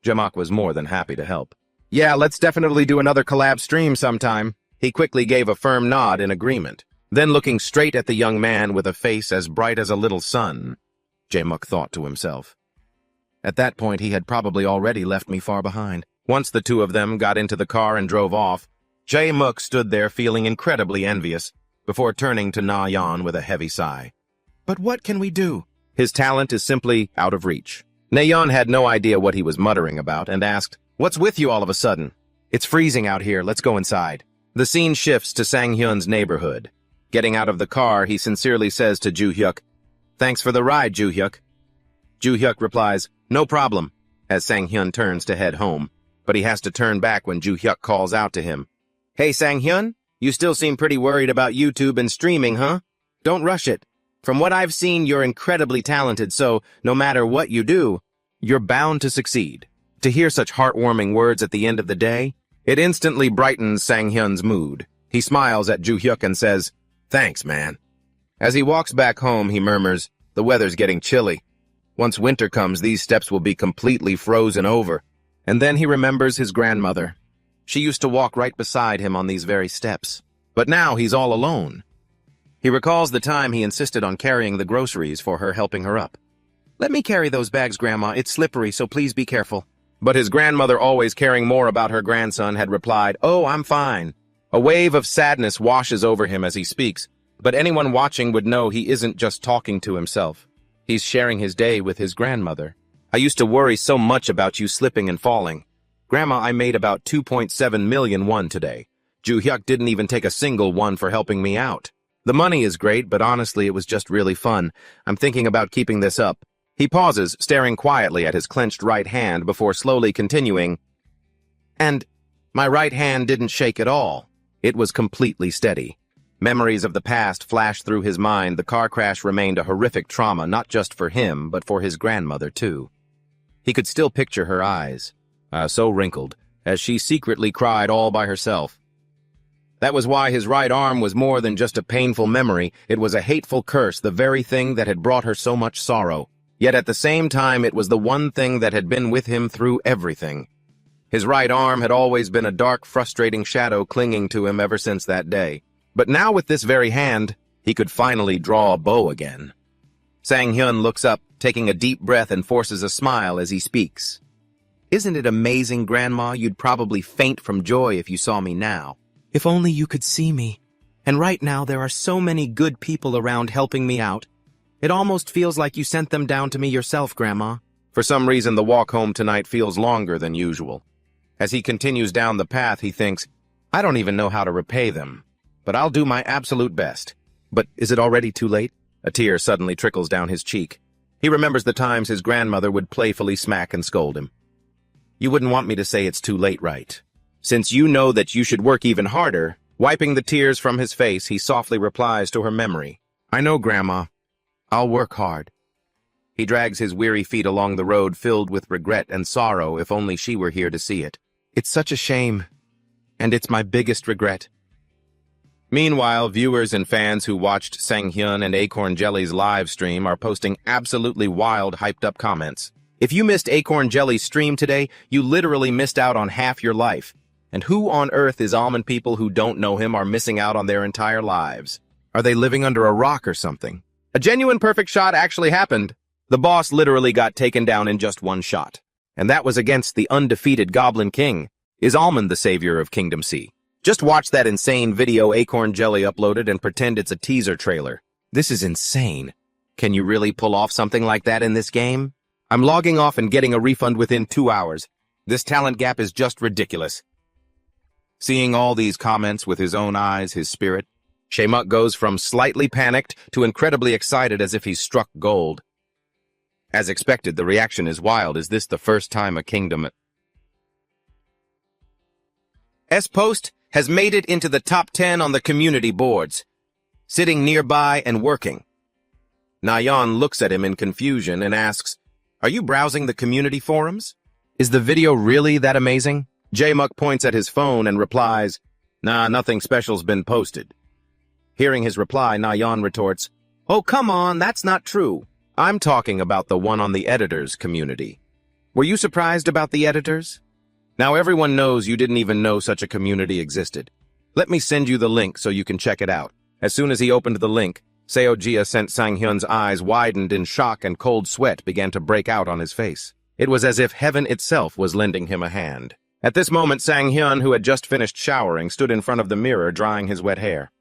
Jamak was more than happy to help. "Yeah, let's definitely do another collab stream sometime." He quickly gave a firm nod in agreement. Then, looking straight at the young man with a face as bright as a little sun, Jamak thought to himself, "At that point, he had probably already left me far behind." Once the two of them got into the car and drove off, Jae-muk stood there feeling incredibly envious, before turning to Na-yeon with a heavy sigh. "But what can we do? His talent is simply out of reach." Na-yeon had no idea what he was muttering about and asked, "What's with you all of a sudden? It's freezing out here, let's go inside." The scene shifts to Sang-hyun's neighborhood. Getting out of the car, he sincerely says to Joo-hyuk, "Thanks for the ride, Joo-hyuk." Joo-hyuk replies, "No problem," as Sang-hyun turns to head home, but he has to turn back when Joo-hyuk calls out to him. "Hey, Sang-hyun, you still seem pretty worried about YouTube and streaming, huh? Don't rush it. From what I've seen, you're incredibly talented, so no matter what you do, you're bound to succeed." To hear such heartwarming words at the end of the day, it instantly brightens Sang-hyun's mood. He smiles at Joo-hyuk and says, "Thanks, man." As he walks back home, he murmurs, "The weather's getting chilly. Once winter comes, these steps will be completely frozen over." And then he remembers his grandmother. She used to walk right beside him on these very steps. But now he's all alone. He recalls the time he insisted on carrying the groceries for her, helping her up. "Let me carry those bags, Grandma. It's slippery, so please be careful." But his grandmother, always caring more about her grandson, had replied, "Oh, I'm fine." A wave of sadness washes over him as he speaks, but anyone watching would know he isn't just talking to himself. He's sharing his day with his grandmother. "I used to worry so much about you slipping and falling. Grandma, I made about 2.7 million won today. Joo-hyuk didn't even take a single one for helping me out. The money is great, but honestly, it was just really fun. I'm thinking about keeping this up." He pauses, staring quietly at his clenched right hand before slowly continuing, "And my right hand didn't shake at all. It was completely steady." Memories of the past flashed through his mind. The car crash remained a horrific trauma, not just for him, but for his grandmother, too. He could still picture her eyes, so wrinkled, as she secretly cried all by herself. That was why his right arm was more than just a painful memory. It was a hateful curse, the very thing that had brought her so much sorrow. Yet at the same time, it was the one thing that had been with him through everything. His right arm had always been a dark, frustrating shadow clinging to him ever since that day. But now with this very hand, he could finally draw a bow again. Sang-hyun looks up, taking a deep breath, and forces a smile as he speaks. "Isn't it amazing, Grandma? You'd probably faint from joy if you saw me now. If only you could see me. And right now there are so many good people around helping me out. It almost feels like you sent them down to me yourself, Grandma." For some reason, the walk home tonight feels longer than usual. As he continues down the path, he thinks, I don't even know how to repay them, but I'll do my absolute best. But is it already too late? A tear suddenly trickles down his cheek. He remembers the times his grandmother would playfully smack and scold him. You wouldn't want me to say it's too late, right? Since you know that you should work even harder, wiping the tears from his face, he softly replies to her memory. I know, Grandma. I'll work hard. He drags his weary feet along the road filled with regret and sorrow. If only she were here to see it. It's such a shame, and it's my biggest regret. Meanwhile, viewers and fans who watched Sang-hyun and Acorn Jelly's live stream are posting absolutely wild, hyped-up comments. If you missed Acorn Jelly's stream today, you literally missed out on half your life. And who on earth is almond people who don't know him are missing out on their entire lives? Are they living under a rock or something? A genuine perfect shot actually happened. The boss literally got taken down in just one shot. And that was against the undefeated Goblin King. Is Almond the savior of Kingdom C? Just watch that insane video Acorn Jelly uploaded and pretend it's a teaser trailer. This is insane. Can you really pull off something like that in this game? I'm logging off and getting a refund within 2 hours. This talent gap is just ridiculous. Seeing all these comments with his own eyes, his spirit, Shaemuk goes from slightly panicked to incredibly excited as if he's struck gold. As expected, the reaction is wild. Is this the first time a Kingdom S post has made it into the top 10 on the community boards, sitting nearby and working? Nayeon looks at him in confusion and asks, Are you browsing the community forums? Is the video really that amazing? Jaemuk points at his phone and replies, Nah, nothing special's been posted. Hearing his reply, Nayeon retorts, Oh, come on, that's not true. I'm talking about the one on the editors community. Were you surprised about the editors? Now everyone knows you didn't even know such a community existed. Let me send you the link so you can check it out. As soon as he opened the link, Seojia sent Sang-hyun's eyes widened in shock and cold sweat began to break out on his face. It was as if heaven itself was lending him a hand. At this moment, Sang-hyun, who had just finished showering, stood in front of the mirror drying his wet hair.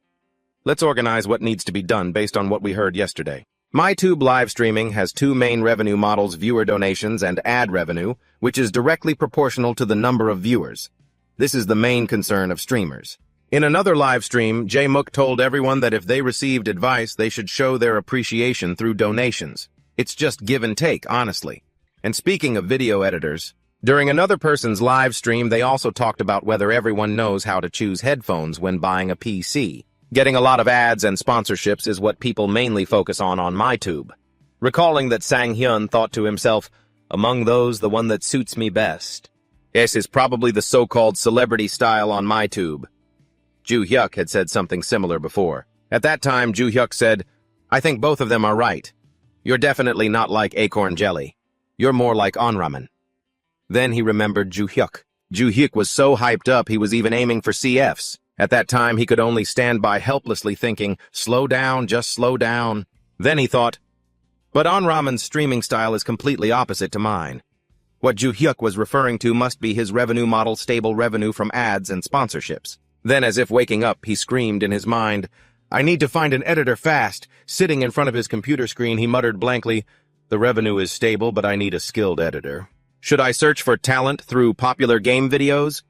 Let's organize what needs to be done based on what we heard yesterday. MyTube live streaming has two main revenue models, viewer donations and ad revenue, which is directly proportional to the number of viewers. This is the main concern of streamers. In another live stream, Jaemuk told everyone that if they received advice, they should show their appreciation through donations. It's just give and take, honestly. And speaking of video editors, during another person's live stream, they also talked about whether everyone knows how to choose headphones when buying a PC. Getting a lot of ads and sponsorships is what people mainly focus on MyTube. Recalling that Sang-hyun thought to himself, among those, the one that suits me best. This is probably the so-called celebrity style on MyTube. Joo-hyuk had said something similar before. At that time, Joo-hyuk said, I think both of them are right. You're definitely not like Acorn Jelly. You're more like Onramen. Then he remembered Joo-hyuk. Joo-hyuk was so hyped up he was even aiming for CFs. At that time, he could only stand by helplessly thinking, slow down, just slow down. Then he thought, but Onramen's streaming style is completely opposite to mine. What Joo-hyuk was referring to must be his revenue model, stable revenue from ads and sponsorships. Then, as if waking up, he screamed in his mind, I need to find an editor fast. Sitting in front of his computer screen, he muttered blankly, the revenue is stable, but I need a skilled editor. Should I search for talent through popular game videos?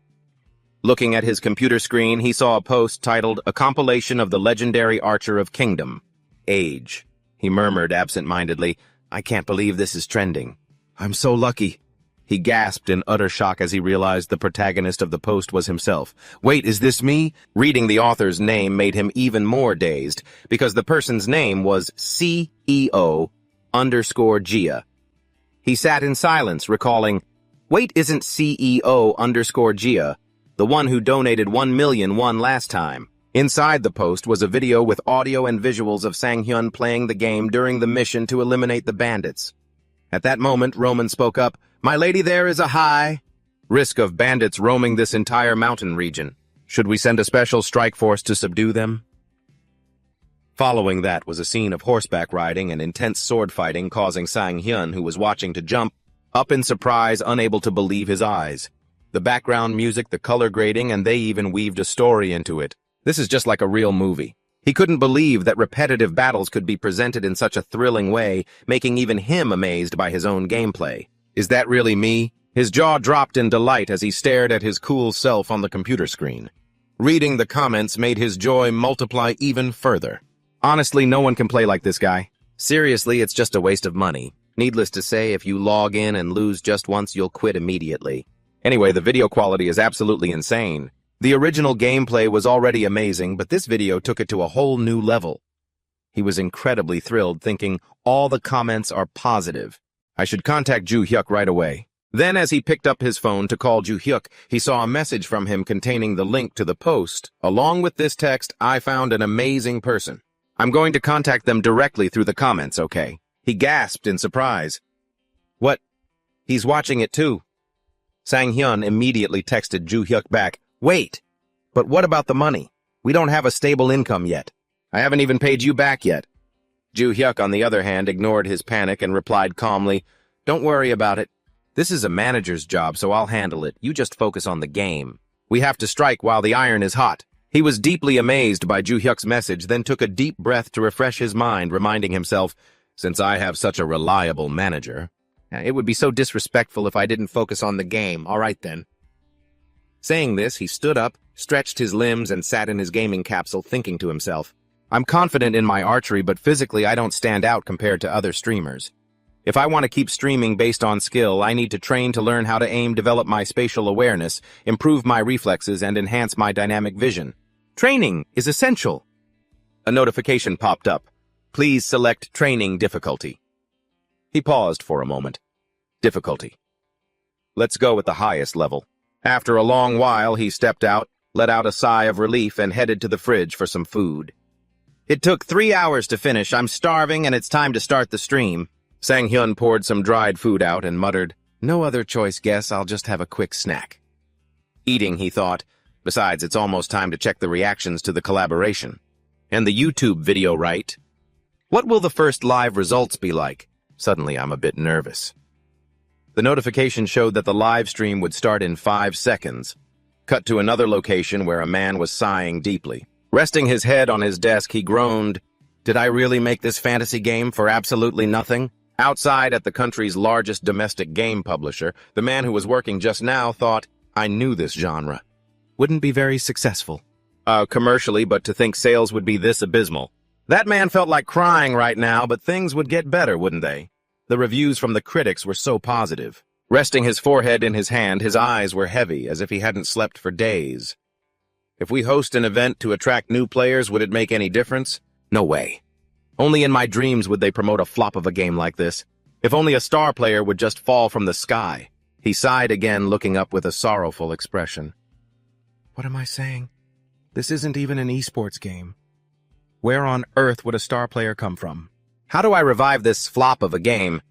Looking at his computer screen, he saw a post titled, A Compilation of the Legendary Archer of Kingdom. Age. He murmured absent-mindedly, I can't believe this is trending. I'm so lucky. He gasped in utter shock as he realized the protagonist of the post was himself. Wait, is this me? Reading the author's name made him even more dazed, because the person's name was CEO_Gia. He sat in silence, recalling, Wait, isn't CEO_Gia the one who donated 1 million won last time? Inside the post was a video with audio and visuals of Sang-hyun playing the game during the mission to eliminate the bandits. At that moment, Roman spoke up, My lady, there is a high risk of bandits roaming this entire mountain region. Should we send a special strike force to subdue them? Following that was a scene of horseback riding and intense sword fighting, causing Sang-hyun, who was watching, to jump up in surprise, unable to believe his eyes. The background music, the color grading, and they even weaved a story into it. This is just like a real movie. He couldn't believe that repetitive battles could be presented in such a thrilling way, making even him amazed by his own gameplay. Is that really me? His jaw dropped in delight as he stared at his cool self on the computer screen. Reading the comments made his joy multiply even further. Honestly, no one can play like this guy. Seriously, it's just a waste of money. Needless to say, if you log in and lose just once, you'll quit immediately. Anyway, the video quality is absolutely insane. The original gameplay was already amazing, but this video took it to a whole new level. He was incredibly thrilled, thinking, all the comments are positive. I should contact Ju Hyuk right away. Then, as he picked up his phone to call Ju Hyuk, he saw a message from him containing the link to the post. Along with this text, I found an amazing person. I'm going to contact them directly through the comments, okay? He gasped in surprise. What? He's watching it too. Sang-hyun immediately texted Ju Hyuk back, wait, but what about the money? We don't have a stable income yet. I haven't even paid you back yet. Ju Hyuk, on the other hand, ignored his panic and replied calmly, don't worry about it. This is a manager's job, so I'll handle it. You just focus on the game. We have to strike while the iron is hot. He was deeply amazed by Ju Hyuk's message, then took a deep breath to refresh his mind, reminding himself, since I have such a reliable manager, it would be so disrespectful if I didn't focus on the game. All right, then. Saying this, he stood up, stretched his limbs, and sat in his gaming capsule, thinking to himself, I'm confident in my archery, but physically I don't stand out compared to other streamers. If I want to keep streaming based on skill, I need to train to learn how to aim, develop my spatial awareness, improve my reflexes, and enhance my dynamic vision. Training is essential. A notification popped up. Please select training difficulty. He paused for a moment. Difficulty. Let's go with the highest level. After a long while, he stepped out, let out a sigh of relief, and headed to the fridge for some food. It took 3 hours to finish. I'm starving, and it's time to start the stream. Sang-hyun poured some dried food out and muttered, no other choice, guess I'll just have a quick snack. Eating, he thought. Besides, it's almost time to check the reactions to the collaboration. And the YouTube video, right? What will the first live results be like? Suddenly, I'm a bit nervous. The notification showed that the live stream would start in 5 seconds. Cut to another location where a man was sighing deeply. Resting his head on his desk, he groaned, did I really make this fantasy game for absolutely nothing? Outside at the country's largest domestic game publisher, the man who was working just now thought, I knew this genre wouldn't be very successful. Commercially, but to think sales would be this abysmal. That man felt like crying right now, but things would get better, wouldn't they? The reviews from the critics were so positive. Resting his forehead in his hand, his eyes were heavy, as if he hadn't slept for days. If we host an event to attract new players, would it make any difference? No way. Only in my dreams would they promote a flop of a game like this. If only a star player would just fall from the sky. He sighed again, looking up with a sorrowful expression. What am I saying? This isn't even an esports game. Where on earth would a star player come from? How do I revive this flop of a game?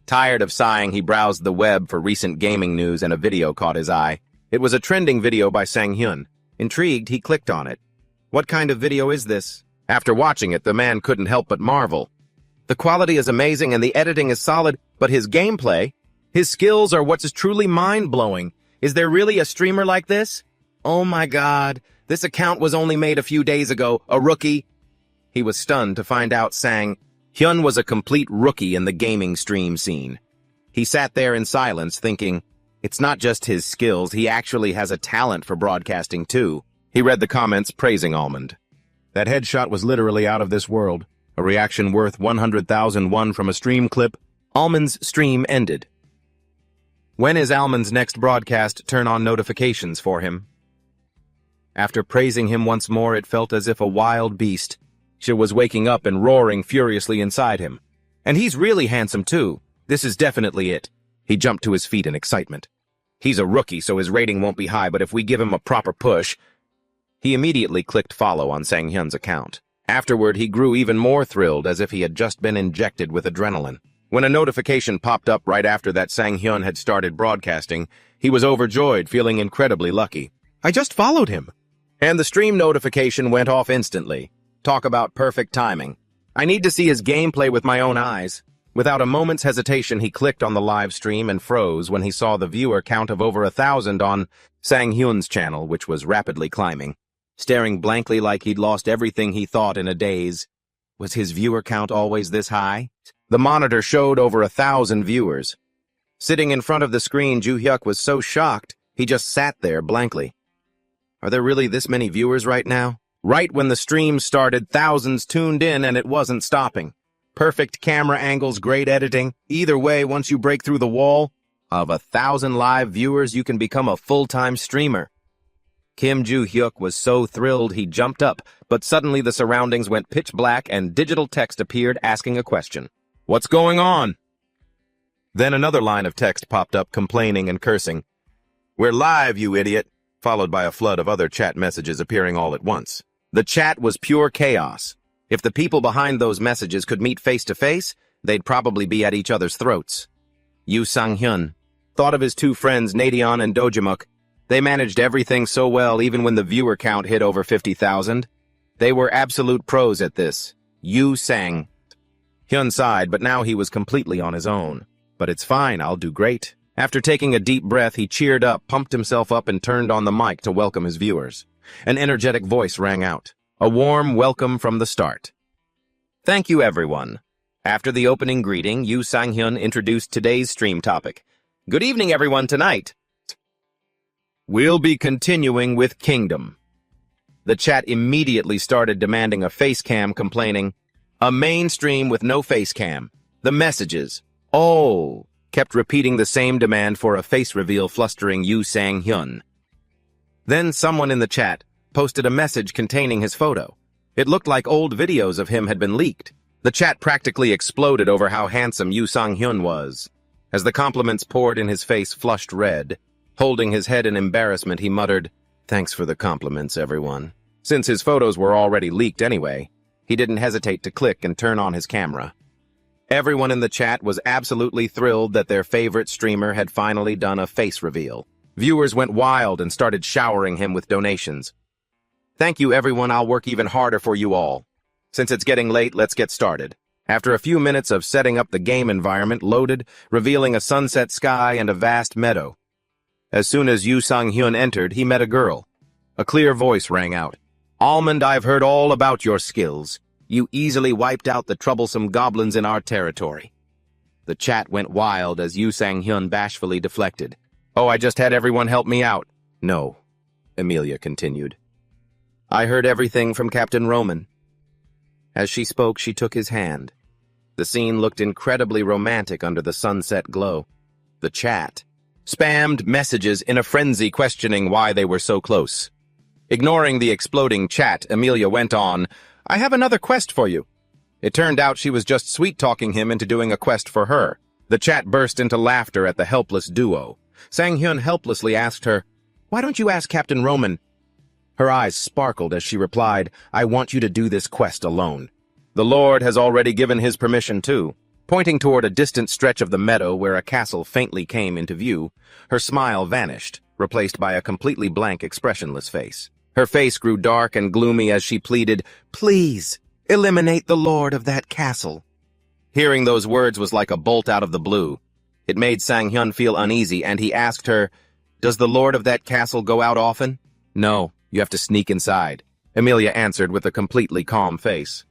Tired of sighing, he browsed the web for recent gaming news and a video caught his eye. It was a trending video by Sang-hyun. Intrigued, he clicked on it. What kind of video is this? After watching it, the man couldn't help but marvel. The quality is amazing and the editing is solid, but his gameplay, his skills are what's truly mind-blowing. Is there really a streamer like this? Oh my god, this account was only made a few days ago, a rookie. He was stunned to find out Sang-hyun was a complete rookie in the gaming stream scene. He sat there in silence thinking, it's not just his skills, he actually has a talent for broadcasting too. He read the comments praising Almond. That headshot was literally out of this world. A reaction worth 100,000 won from a stream clip. Almond's stream ended. When is Almond's next broadcast? Turn on notifications for him. After praising him once more, it felt as if a wild beast was waking up and roaring furiously inside him. And he's really handsome too. This is definitely it. He jumped to his feet in excitement. He's a rookie, so his rating won't be high, but if we give him a proper push... He immediately clicked follow on Sang-hyun's account. Afterward, he grew even more thrilled, as if he had just been injected with adrenaline. When a notification popped up right after that Sang-hyun had started broadcasting, he was overjoyed, feeling incredibly lucky. I just followed him. And the stream notification went off instantly. Talk about perfect timing. I need to see his gameplay with my own eyes. Without a moment's hesitation, he clicked on the live stream and froze when he saw the viewer count of over 1,000 on Sang-hyun's channel, which was rapidly climbing. staring blankly like he'd lost everything he thought in a daze. Was his viewer count always this high? The monitor showed over 1,000 viewers. Sitting in front of the screen, Joo-hyuk was so shocked, he just sat there blankly. Are there really this many viewers right now? Right when the stream started, thousands tuned in and it wasn't stopping. Perfect camera angles, great editing. Either way, once you break through the wall of 1,000 live viewers, you can become a full-time streamer. Kim Joo-hyuk was so thrilled he jumped up, but suddenly the surroundings went pitch black and digital text appeared asking a question. What's going on? Then another line of text popped up complaining and cursing. We're live, you idiot, followed by a flood of other chat messages appearing all at once. The chat was pure chaos. If the people behind those messages could meet face to face, they'd probably be at each other's throats. Yoo Sang-hyun thought of his two friends, Nadeon and Dojimuk. They managed everything so well even when the viewer count hit over 50,000. They were absolute pros at this. Yoo Sang-hyun sighed, but now he was completely on his own. But it's fine, I'll do great. After taking a deep breath, he cheered up, pumped himself up, and turned on the mic to welcome his viewers. An energetic voice rang out. A warm welcome from the start. Thank you, everyone. After the opening greeting, Yoo Sang-hyun introduced today's stream topic. Good evening, everyone. Tonight we'll be continuing with Kingdom. The chat immediately started demanding a face cam, complaining, a main stream with no face cam. The messages, kept repeating the same demand for a face reveal, flustering Yoo Sang-hyun. Then someone in the chat posted a message containing his photo. It looked like old videos of him had been leaked. The chat practically exploded over how handsome Yoo Sang-hyun was. As the compliments poured in, his face flushed red. Holding his head in embarrassment, he muttered, "Thanks for the compliments, everyone." Since his photos were already leaked anyway, he didn't hesitate to click and turn on his camera. Everyone in the chat was absolutely thrilled that their favorite streamer had finally done a face reveal. Viewers went wild and started showering him with donations. Thank you, everyone. I'll work even harder for you all. Since it's getting late, let's get started. After a few minutes of setting up, the game environment loaded, revealing a sunset sky and a vast meadow. As soon as Yoo Sang-hyun entered, he met a girl. A clear voice rang out. Almond, I've heard all about your skills. You easily wiped out the troublesome goblins in our territory. The chat went wild as Yoo Sang-hyun bashfully deflected. Oh, I just had everyone help me out. No, Emilia continued. I heard everything from Captain Roman. As she spoke, she took his hand. The scene looked incredibly romantic under the sunset glow. The chat spammed messages in a frenzy questioning why they were so close. Ignoring the exploding chat, Emilia went on, I have another quest for you. It turned out she was just sweet-talking him into doing a quest for her. The chat burst into laughter at the helpless duo. Sang-hyun helplessly asked her, Why don't you ask Captain Roman? Her eyes sparkled as she replied, I want you to do this quest alone. The Lord has already given his permission too. Pointing toward a distant stretch of the meadow where a castle faintly came into view, her smile vanished, replaced by a completely blank, expressionless face. Her face grew dark and gloomy as she pleaded, Please, eliminate the Lord of that castle. Hearing those words was like a bolt out of the blue. It made Sang-hyun feel uneasy, and he asked her, Does the Lord of that castle go out often? No, you have to sneak inside, Emilia answered with a completely calm face.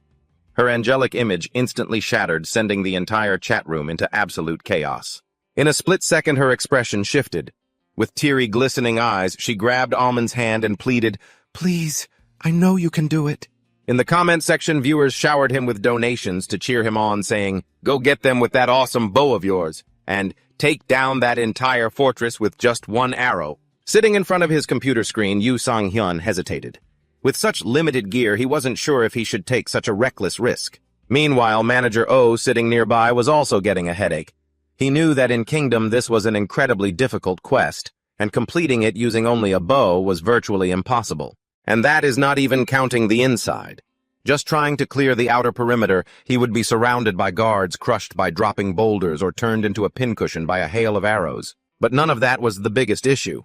Her angelic image instantly shattered, sending the entire chat room into absolute chaos. In a split second, her expression shifted. With teary, glistening eyes, she grabbed Almond's hand and pleaded, Please, I know you can do it. In the comment section, viewers showered him with donations to cheer him on, saying, Go get them with that awesome bow of yours, and take down that entire fortress with just one arrow. Sitting in front of his computer screen, Yoo Sang-hyun hesitated. With such limited gear, he wasn't sure if he should take such a reckless risk. Meanwhile, Manager Oh, sitting nearby, was also getting a headache. He knew that in Kingdom this was an incredibly difficult quest, and completing it using only a bow was virtually impossible. And that is not even counting the inside. Just trying to clear the outer perimeter, he would be surrounded by guards, crushed by dropping boulders, or turned into a pincushion by a hail of arrows. But none of that was the biggest issue.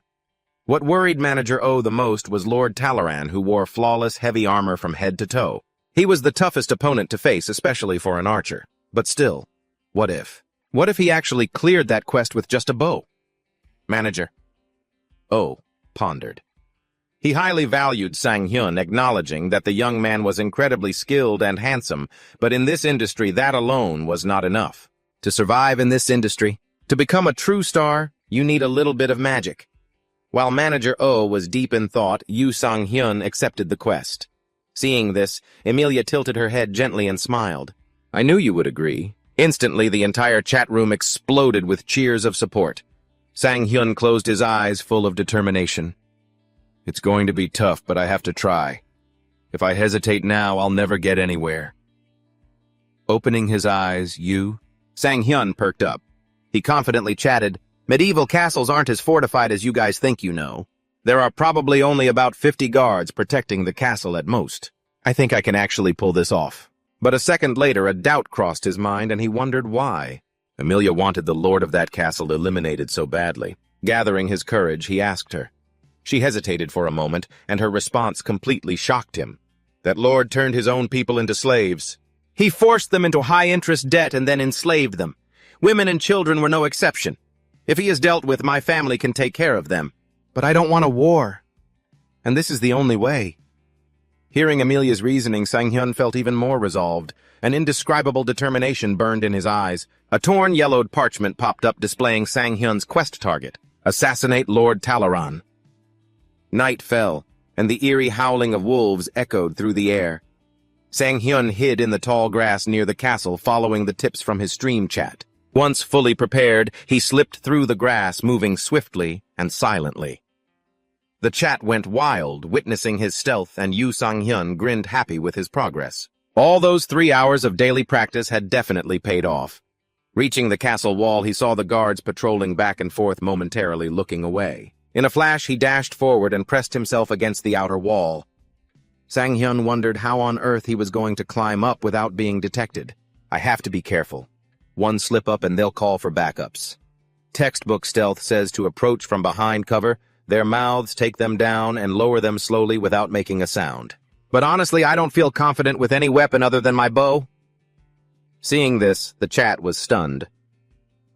What worried Manager O the most was Lord Talaran, who wore flawless, heavy armor from head to toe. He was the toughest opponent to face, especially for an archer. But still, what if? What if he actually cleared that quest with just a bow? Manager O pondered. He highly valued Sang-hyun, acknowledging that the young man was incredibly skilled and handsome, but in this industry that alone was not enough. To survive in this industry, to become a true star, you need a little bit of magic. While Manager Oh was deep in thought, Yoo Sang-hyun accepted the quest. Seeing this, Emilia tilted her head gently and smiled. I knew you would agree. Instantly, the entire chat room exploded with cheers of support. Sang-hyun closed his eyes, full of determination. It's going to be tough, but I have to try. If I hesitate now, I'll never get anywhere. Opening his eyes, Sang-hyun perked up. He confidently chatted, Medieval castles aren't as fortified as you guys think you know. There are probably only about 50 guards protecting the castle at most. I think I can actually pull this off. But a second later, a doubt crossed his mind, and he wondered why. Emilia wanted the lord of that castle eliminated so badly. Gathering his courage, he asked her. She hesitated for a moment, and her response completely shocked him. That lord turned his own people into slaves. He forced them into high-interest debt and then enslaved them. Women and children were no exception. If he is dealt with, my family can take care of them. But I don't want a war. And this is the only way. Hearing Emilia's reasoning, Sang-hyun felt even more resolved. An indescribable determination burned in his eyes. A torn, yellowed parchment popped up displaying Sang-hyun's quest target. Assassinate Lord Talaran. Night fell, and the eerie howling of wolves echoed through the air. Sang-hyun hid in the tall grass near the castle, following the tips from his stream chat. Once fully prepared, he slipped through the grass, moving swiftly and silently. The chat went wild, witnessing his stealth, and Yoo Sang-hyun grinned happy with his progress. All those 3 hours of daily practice had definitely paid off. Reaching the castle wall, he saw the guards patrolling back and forth, momentarily looking away. In a flash, he dashed forward and pressed himself against the outer wall. Sang-hyun wondered how on earth he was going to climb up without being detected. I have to be careful. One slip up and they'll call for backups. Textbook stealth says to approach from behind cover, their mouths, take them down, and lower them slowly without making a sound. But honestly, I don't feel confident with any weapon other than my bow. Seeing this, the chat was stunned.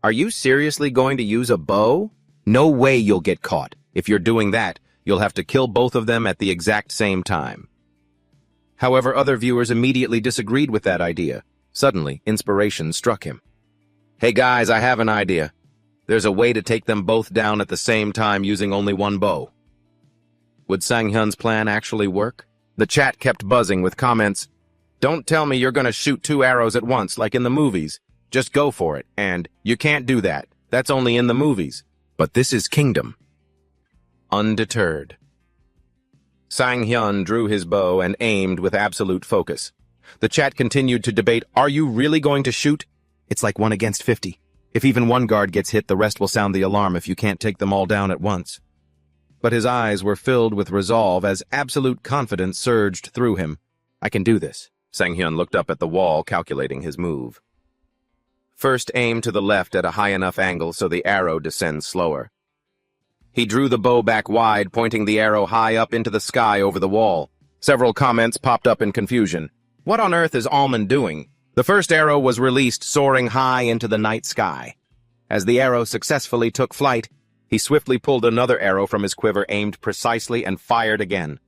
Are you seriously going to use a bow? No way you'll get caught. If you're doing that, you'll have to kill both of them at the exact same time. However, other viewers immediately disagreed with that idea. Suddenly, inspiration struck him. Hey guys, I have an idea. There's a way to take them both down at the same time using only one bow. Would Sang-hyun's plan actually work? The chat kept buzzing with comments. Don't tell me you're gonna shoot 2 arrows at once like in the movies. Just go for it, and you can't do that. That's only in the movies. But this is Kingdom. Undeterred, Sang-hyun drew his bow and aimed with absolute focus. The chat continued to debate, are you really going to shoot? It's like 1 against 50. If even one guard gets hit, the rest will sound the alarm if you can't take them all down at once. But his eyes were filled with resolve as absolute confidence surged through him. I can do this. Sang-hyun looked up at the wall, calculating his move. First, aim to the left at a high enough angle so the arrow descends slower. He drew the bow back wide, pointing the arrow high up into the sky over the wall. Several comments popped up in confusion. What on earth is Almond doing? The first arrow was released, soaring high into the night sky. As the arrow successfully took flight, he swiftly pulled another arrow from his quiver, aimed precisely, and fired again.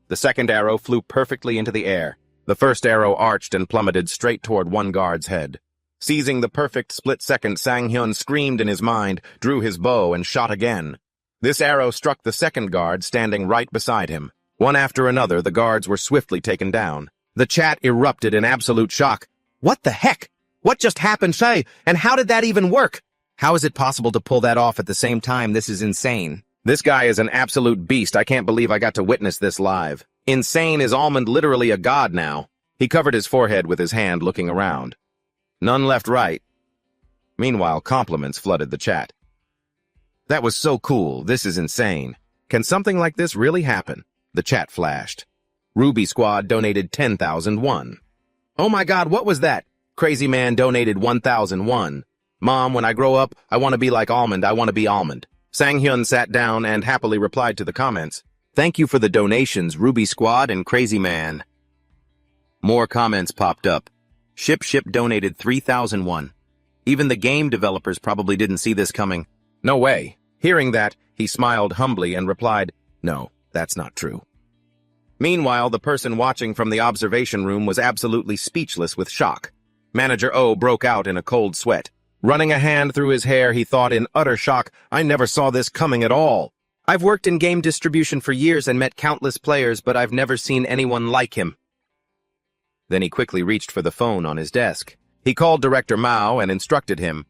The second arrow flew perfectly into the air. The first arrow arched and plummeted straight toward one guard's head. Seizing the perfect split second, Sang-hyun screamed in his mind, drew his bow, and shot again. This arrow struck the second guard standing right beside him. One after another, the guards were swiftly taken down. The chat erupted in absolute shock. What the heck? What just happened, Shay? And how did that even work? How is it possible to pull that off at the same time? This is insane. This guy is an absolute beast. I can't believe I got to witness this live. Insane is Almond literally a god now. He covered his forehead with his hand, looking around. None left right. Meanwhile, compliments flooded the chat. That was so cool. This is insane. Can something like this really happen? The chat flashed. Ruby Squad donated 10,001. Oh my god, what was that? Crazy Man donated 1,001. Mom, when I grow up, I want to be like Almond. I want to be Almond. Sang-hyun sat down and happily replied to the comments. Thank you for the donations, Ruby Squad and Crazy Man. More comments popped up. Ship donated 3,001. Even the game developers probably didn't see this coming. No way. Hearing that, he smiled humbly and replied, No, That's not true. Meanwhile, the person watching from the observation room was absolutely speechless with shock. Manager O broke out in a cold sweat. Running a hand through his hair, he thought in utter shock, I never saw this coming at all. I've worked in game distribution for years and met countless players, but I've never seen anyone like him. Then he quickly reached for the phone on his desk. He called Director Mao and instructed him.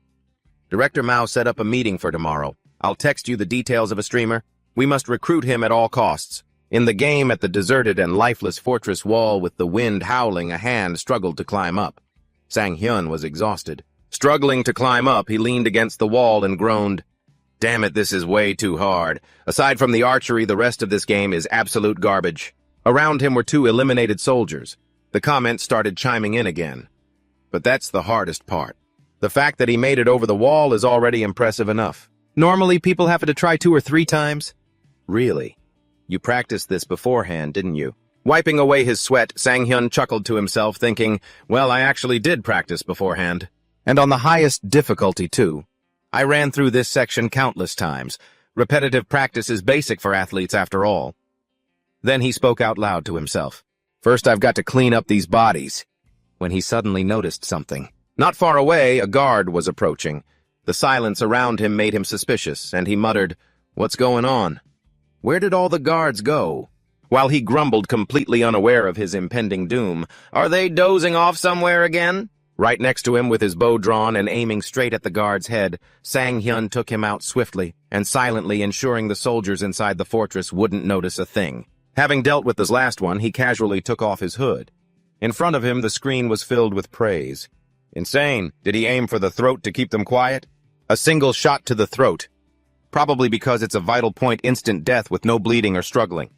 Director Mao set up a meeting for tomorrow. I'll text you the details of a streamer. We must recruit him at all costs. In the game at the deserted and lifeless fortress wall with the wind howling, a hand struggled to climb up. Sang-hyun was exhausted. Struggling to climb up, he leaned against the wall and groaned, Damn it, this is way too hard. Aside from the archery, the rest of this game is absolute garbage. Around him were 2 eliminated soldiers. The comments started chiming in again. But that's the hardest part. The fact that he made it over the wall is already impressive enough. Normally, people have to try 2 or 3 times. Really? You practiced this beforehand, didn't you? Wiping away his sweat, Sang-hyun chuckled to himself, thinking, well, I actually did practice beforehand. And on the highest difficulty, too. I ran through this section countless times. Repetitive practice is basic for athletes after all. Then he spoke out loud to himself. First, I've got to clean up these bodies. When he suddenly noticed something. Not far away, a guard was approaching. The silence around him made him suspicious, and he muttered, What's going on? Where did all the guards go? While he grumbled, completely unaware of his impending doom, Are they dozing off somewhere again? Right next to him, with his bow drawn and aiming straight at the guard's head, Sang-hyun took him out swiftly and silently, ensuring the soldiers inside the fortress wouldn't notice a thing. Having dealt with this last one, he casually took off his hood. In front of him, the screen was filled with praise. Insane. Did he aim for the throat to keep them quiet? A single shot to the throat. Probably because it's a vital point, instant death with no bleeding or struggling.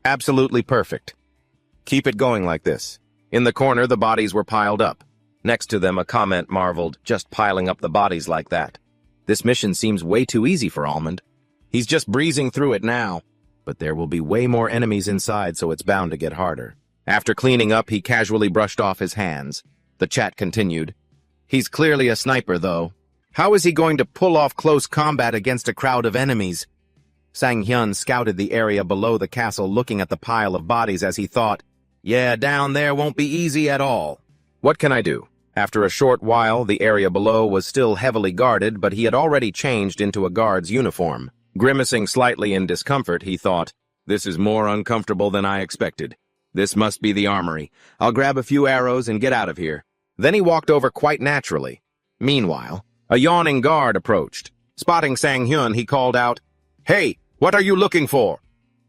Absolutely perfect. Keep it going like this. In the corner, the bodies were piled up. Next to them, a comment marveled, just piling up the bodies like that. This mission seems way too easy for Almond. He's just breezing through it now. But there will be way more enemies inside, so it's bound to get harder. After cleaning up, he casually brushed off his hands. The chat continued. He's clearly a sniper, though. How is he going to pull off close combat against a crowd of enemies? Sang-hyun scouted the area below the castle, looking at the pile of bodies as he thought, Yeah, down there won't be easy at all. What can I do? After a short while, the area below was still heavily guarded, but he had already changed into a guard's uniform. Grimacing slightly in discomfort, he thought, This is more uncomfortable than I expected. This must be the armory. I'll grab a few arrows and get out of here. Then he walked over quite naturally. Meanwhile, a yawning guard approached. Spotting Sang-hyun, he called out, Hey, what are you looking for?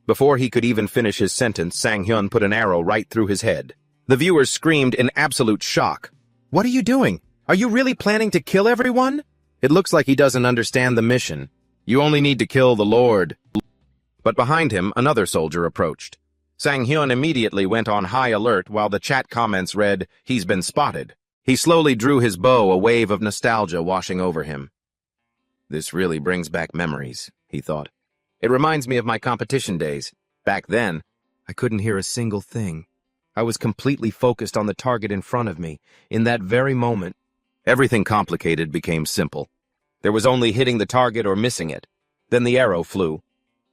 Before he could even finish his sentence, Sang-hyun put an arrow right through his head. The viewers screamed in absolute shock. What are you doing? Are you really planning to kill everyone? It looks like he doesn't understand the mission. You only need to kill the Lord. But behind him, another soldier approached. Sang-hyun immediately went on high alert while the chat comments read, He's been spotted. He slowly drew his bow, a wave of nostalgia washing over him. This really brings back memories, he thought. It reminds me of my competition days. Back then, I couldn't hear a single thing. I was completely focused on the target in front of me. In that very moment, everything complicated became simple. There was only hitting the target or missing it. Then the arrow flew.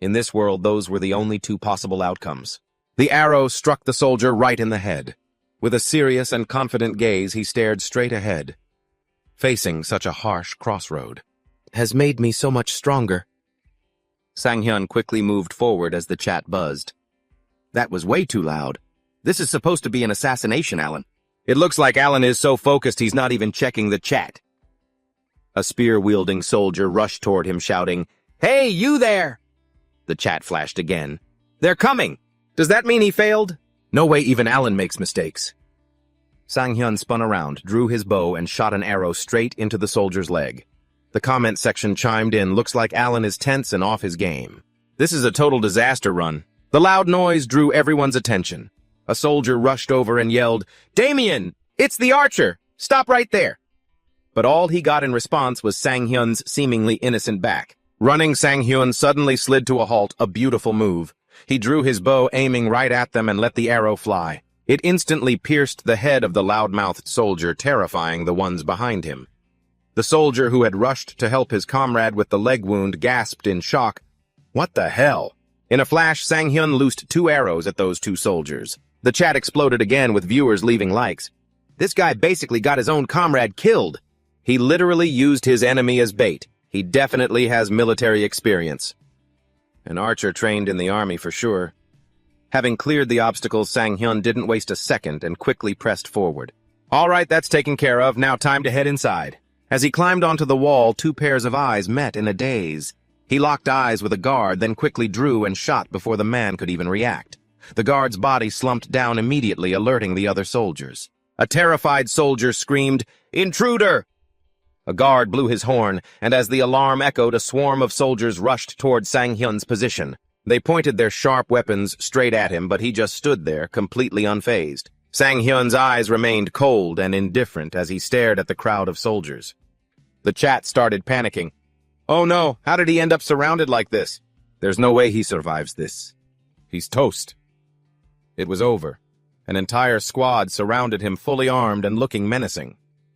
In this world, those were the only 2 possible outcomes. The arrow struck the soldier right in the head. With a serious and confident gaze, he stared straight ahead. Facing such a harsh crossroad has made me so much stronger. Sang-hyun quickly moved forward as the chat buzzed. That was way too loud. This is supposed to be an assassination, Alan. It looks like Alan is so focused he's not even checking the chat. A spear-wielding soldier rushed toward him, shouting, Hey, you there! The chat flashed again. They're coming! Does that mean he failed? No way even Alan makes mistakes. Sang-hyun spun around, drew his bow, and shot an arrow straight into the soldier's leg. The comment section chimed in, Looks like Alan is tense and off his game. This is a total disaster run. The loud noise drew everyone's attention. A soldier rushed over and yelled, Damien! It's the archer! Stop right there! But all he got in response was Sang-hyun's seemingly innocent back. Running, Sang-hyun suddenly slid to a halt, a beautiful move. He drew his bow, aiming right at them, and let the arrow fly. It instantly pierced the head of the loud-mouthed soldier, terrifying the ones behind him. The soldier who had rushed to help his comrade with the leg wound gasped in shock. What the hell? In a flash, Sang-hyun loosed 2 arrows at those 2 soldiers. The chat exploded again with viewers leaving likes. This guy basically got his own comrade killed. He literally used his enemy as bait. He definitely has military experience. An archer trained in the army for sure. Having cleared the obstacles, Sang-hyun didn't waste a second and quickly pressed forward. All right, that's taken care of. Now time to head inside. As he climbed onto the wall, 2 pairs of eyes met in a daze. He locked eyes with a guard, then quickly drew and shot before the man could even react. The guard's body slumped down immediately, alerting the other soldiers. A terrified soldier screamed, "Intruder!" A guard blew his horn, and as the alarm echoed, a swarm of soldiers rushed toward Sang-hyun's position. They pointed their sharp weapons straight at him, but he just stood there, completely unfazed. Sang-hyun's eyes remained cold and indifferent as he stared at the crowd of soldiers. The chat started panicking. Oh no, how did he end up surrounded like this? There's no way he survives this. He's toast. It was over. An entire squad surrounded him, fully armed and looking menacing.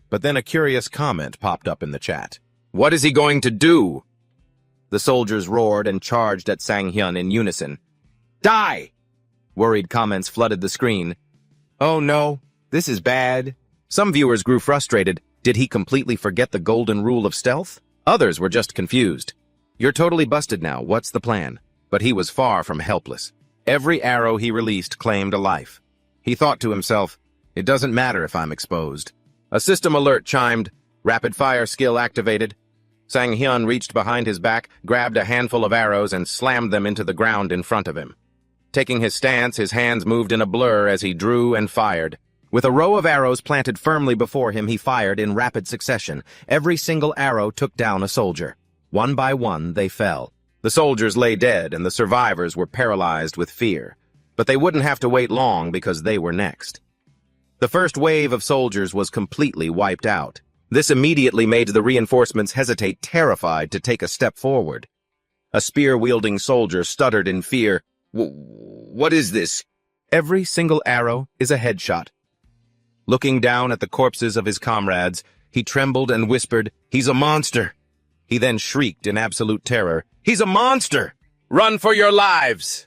But then a curious comment popped up in the chat. What is he going to do? The soldiers roared and charged at Sang-hyun in unison. Die! Worried comments flooded the screen. Oh no, this is bad. Some viewers grew frustrated. Did he completely forget the golden rule of stealth? Others were just confused. You're totally busted now, what's the plan? But he was far from helpless. Every arrow he released claimed a life. He thought to himself, it doesn't matter if I'm exposed. A system alert chimed, rapid-fire skill activated. Sang-hyun reached behind his back, grabbed a handful of arrows, and slammed them into the ground in front of him. Taking his stance, his hands moved in a blur as he drew and fired. With a row of arrows planted firmly before him, he fired in rapid succession. Every single arrow took down a soldier. One by one, they fell. The soldiers lay dead, and the survivors were paralyzed with fear. But they wouldn't have to wait long because they were next. The first wave of soldiers was completely wiped out. This immediately made the reinforcements hesitate, terrified to take a step forward. A spear-wielding soldier stuttered in fear. What is this? Every single arrow is a headshot. Looking down at the corpses of his comrades, he trembled and whispered, "He's a monster." He then shrieked in absolute terror, "He's a monster! Run for your lives!"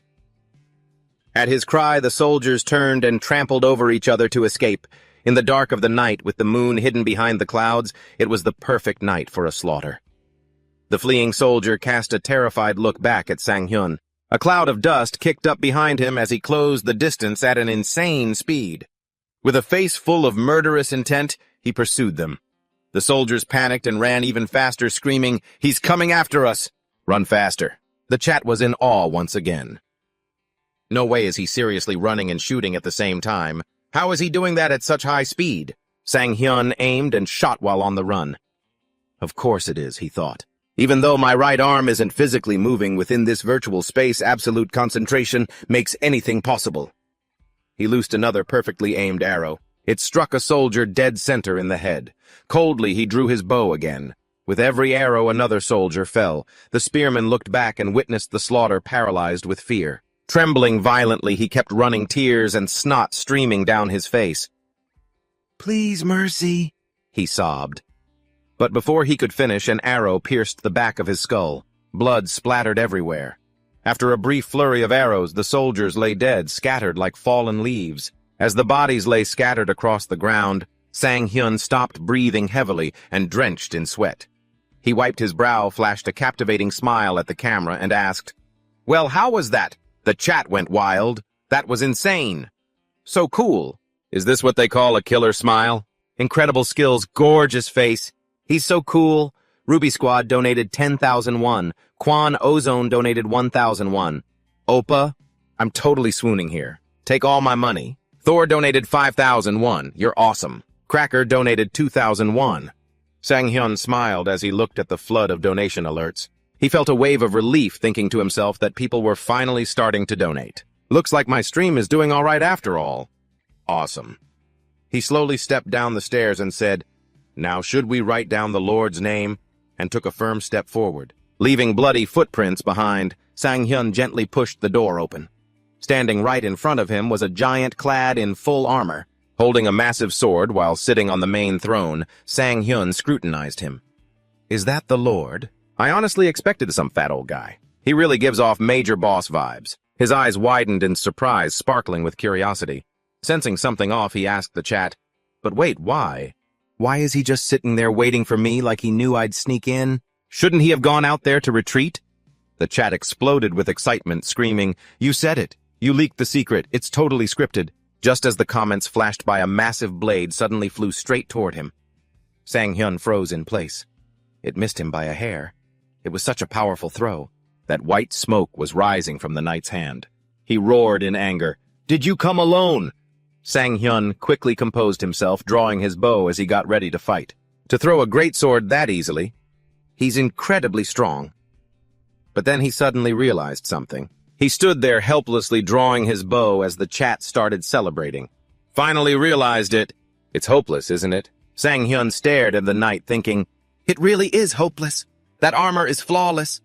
At his cry, the soldiers turned and trampled over each other to escape. In the dark of the night, with the moon hidden behind the clouds, it was the perfect night for a slaughter. The fleeing soldier cast a terrified look back at Sang-hyun. A cloud of dust kicked up behind him as he closed the distance at an insane speed. With a face full of murderous intent, he pursued them. The soldiers panicked and ran even faster, screaming, "He's coming after us!" Run faster. The chat was in awe once again. No way is he seriously running and shooting at the same time. How is he doing that at such high speed? Sang-hyun aimed and shot while on the run. Of course it is, he thought. Even though my right arm isn't physically moving within this virtual space, absolute concentration makes anything possible. He loosed another perfectly aimed arrow. It struck a soldier dead center in the head. Coldly, he drew his bow again. With every arrow, another soldier fell. The spearman looked back and witnessed the slaughter, paralyzed with fear. Trembling violently, he kept running, tears and snot streaming down his face. "Please, mercy," he sobbed. But before he could finish, an arrow pierced the back of his skull. Blood splattered everywhere. After a brief flurry of arrows, the soldiers lay dead, scattered like fallen leaves. As the bodies lay scattered across the ground, Sang-hyun stopped breathing heavily and drenched in sweat. He wiped his brow, flashed a captivating smile at the camera, and asked, "Well, how was that?" The chat went wild. That was insane. So cool. Is this what they call a killer smile? Incredible skills, gorgeous face. He's so cool. Ruby Squad donated 10,000 won. Quan Ozone donated 1,000 won. Oppa, I'm totally swooning here. Take all my money. Thor donated 5,000 won. You're awesome. Cracker donated 2,000 won. Sang-hyun smiled as he looked at the flood of donation alerts. He felt a wave of relief, thinking to himself that people were finally starting to donate. Looks like my stream is doing all right after all. Awesome. He slowly stepped down the stairs and said, "Now should we write down the Lord's name?" and took a firm step forward. Leaving bloody footprints behind, Sang-hyun gently pushed the door open. Standing right in front of him was a giant clad in full armor. Holding a massive sword while sitting on the main throne, Sang-hyun scrutinized him. "Is that the Lord? I honestly expected some fat old guy." He really gives off major boss vibes. His eyes widened in surprise, sparkling with curiosity. Sensing something off, he asked the chat, "But wait, why? Why is he just sitting there waiting for me like he knew I'd sneak in? Shouldn't he have gone out there to retreat?" The chat exploded with excitement, screaming, "You said it! You leaked the secret! It's totally scripted!" Just as the comments flashed by, a massive blade suddenly flew straight toward him. Sang-hyun froze in place. It missed him by a hair. It was such a powerful throw. That white smoke was rising from the knight's hand. He roared in anger, "Did you come alone?" Sang-hyun quickly composed himself, drawing his bow as he got ready to fight. To throw a greatsword that easily, he's incredibly strong. But then he suddenly realized something. He stood there helplessly drawing his bow as the chat started celebrating. Finally realized it. It's hopeless, isn't it? Sang-hyun stared at the knight, thinking, "It really is hopeless. That armor is flawless."